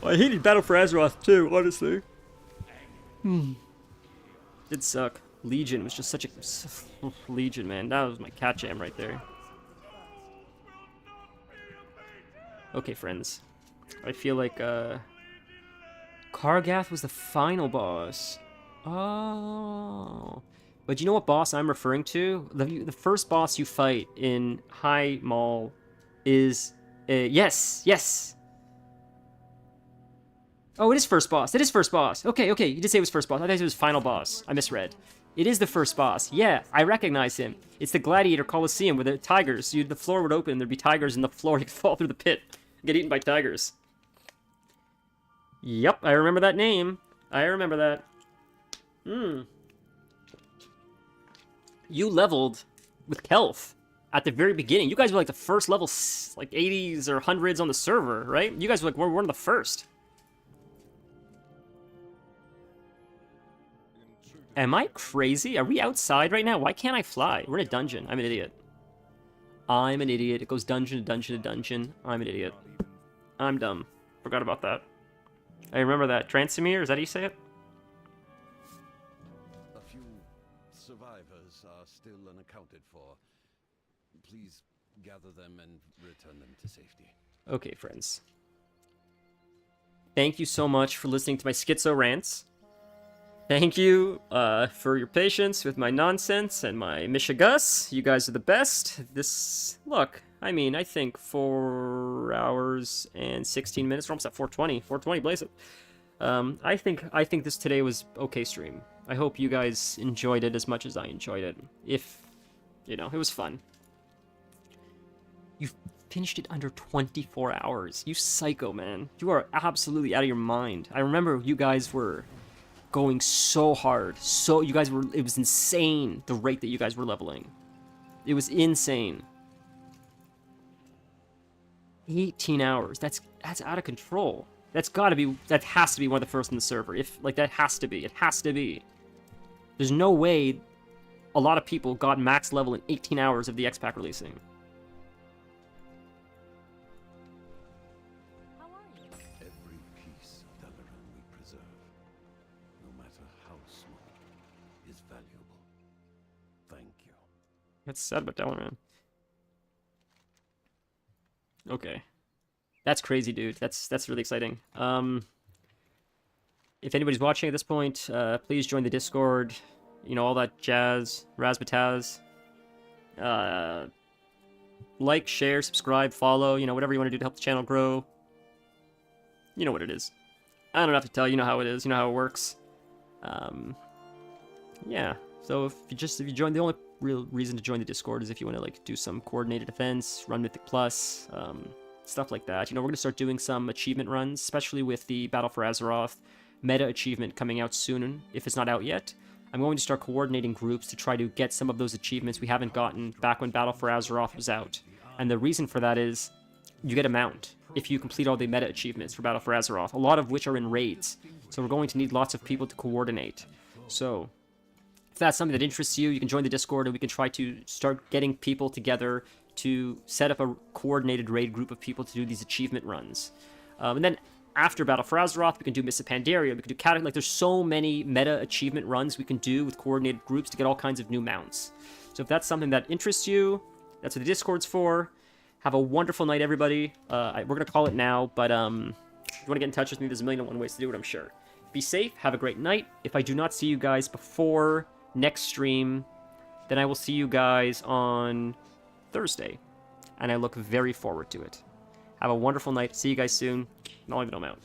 Well, I hated Battle for Azeroth too, honestly. Did suck. Legion was just such a... Legion, man. That was my cat jam right there. Okay, friends. I feel like, Kargath was the final boss. Oh. But you know what boss I'm referring to? The first boss you fight in High Mall is... yes, yes. Oh, it is first boss. It is first boss. Okay, okay. You did say it was first boss. I thought it was final boss. I misread. It is the first boss. Yeah, I recognize him. It's the Gladiator Coliseum with the tigers. The floor would open and there'd be tigers in the floor. You'd fall through the pit. Get eaten by tigers. Yep, I remember that name. I remember that. You leveled with Kelf at the very beginning. You guys were like the first level, like 80s or 100s on the server, right? You guys were like one of the first. Am I crazy? Are we outside right now? Why can't I fly? We're in a dungeon. I'm an idiot. I'm an idiot. It goes dungeon to dungeon to dungeon. I'm an idiot. I'm dumb. Forgot about that. I remember that. Transimir, is that how you say it? A few survivors are still unaccounted for. Please gather them and return them to safety. Okay, friends. Thank you so much for listening to my schizo rants. Thank you for your patience with my nonsense and my Michigas. You guys are the best. Look, I mean, I think 4 hours and 16 minutes. We're almost at 420. 420, blaze it. I think this today was okay stream. I hope you guys enjoyed it as much as I enjoyed it. If, it was fun. You finished it under 24 hours. You psycho, man. You are absolutely out of your mind. I remember you guys were going so hard. It was insane, the rate that you guys were leveling. It was insane. 18 hours. That's out of control. That has to be one of the first in the server. That has to be. It has to be. There's no way a lot of people got max level in 18 hours of the X-Pack releasing. How are you? Every piece of Dalaran we preserve, no matter how small, is valuable. Thank you. That's sad about Dalaran. Okay. That's crazy, dude. That's really exciting. If anybody's watching at this point, please join the Discord. All that jazz. Razzmatazz. Like, share, subscribe, follow. Whatever you want to do to help the channel grow. You know what it is. I don't have to tell you. You know how it is. You know how it works. Yeah. So if you join, the only real reason to join the Discord is if you want to do some coordinated events, run Mythic Plus, stuff like that. We're going to start doing some achievement runs, especially with the Battle for Azeroth meta achievement coming out soon, if it's not out yet. I'm going to start coordinating groups to try to get some of those achievements we haven't gotten back when Battle for Azeroth was out. And the reason for that is you get a mount if you complete all the meta achievements for Battle for Azeroth, a lot of which are in raids. So we're going to need lots of people to coordinate. So if that's something that interests you, you can join the Discord and we can try to start getting people together to set up a coordinated raid group of people to do these achievement runs. And then after Battle for Azeroth, we can do Mists of Pandaria, we can do there's so many meta achievement runs we can do with coordinated groups to get all kinds of new mounts. So if that's something that interests you, that's what the Discord's for. Have a wonderful night, everybody. We're going to call it now, but if you want to get in touch with me, there's a million and one ways to do it, I'm sure. Be safe, have a great night. If I do not see you guys before next stream, then I will see you guys on Thursday, and I look very forward to it. Have a wonderful night. See you guys soon. And I'll leave it on out.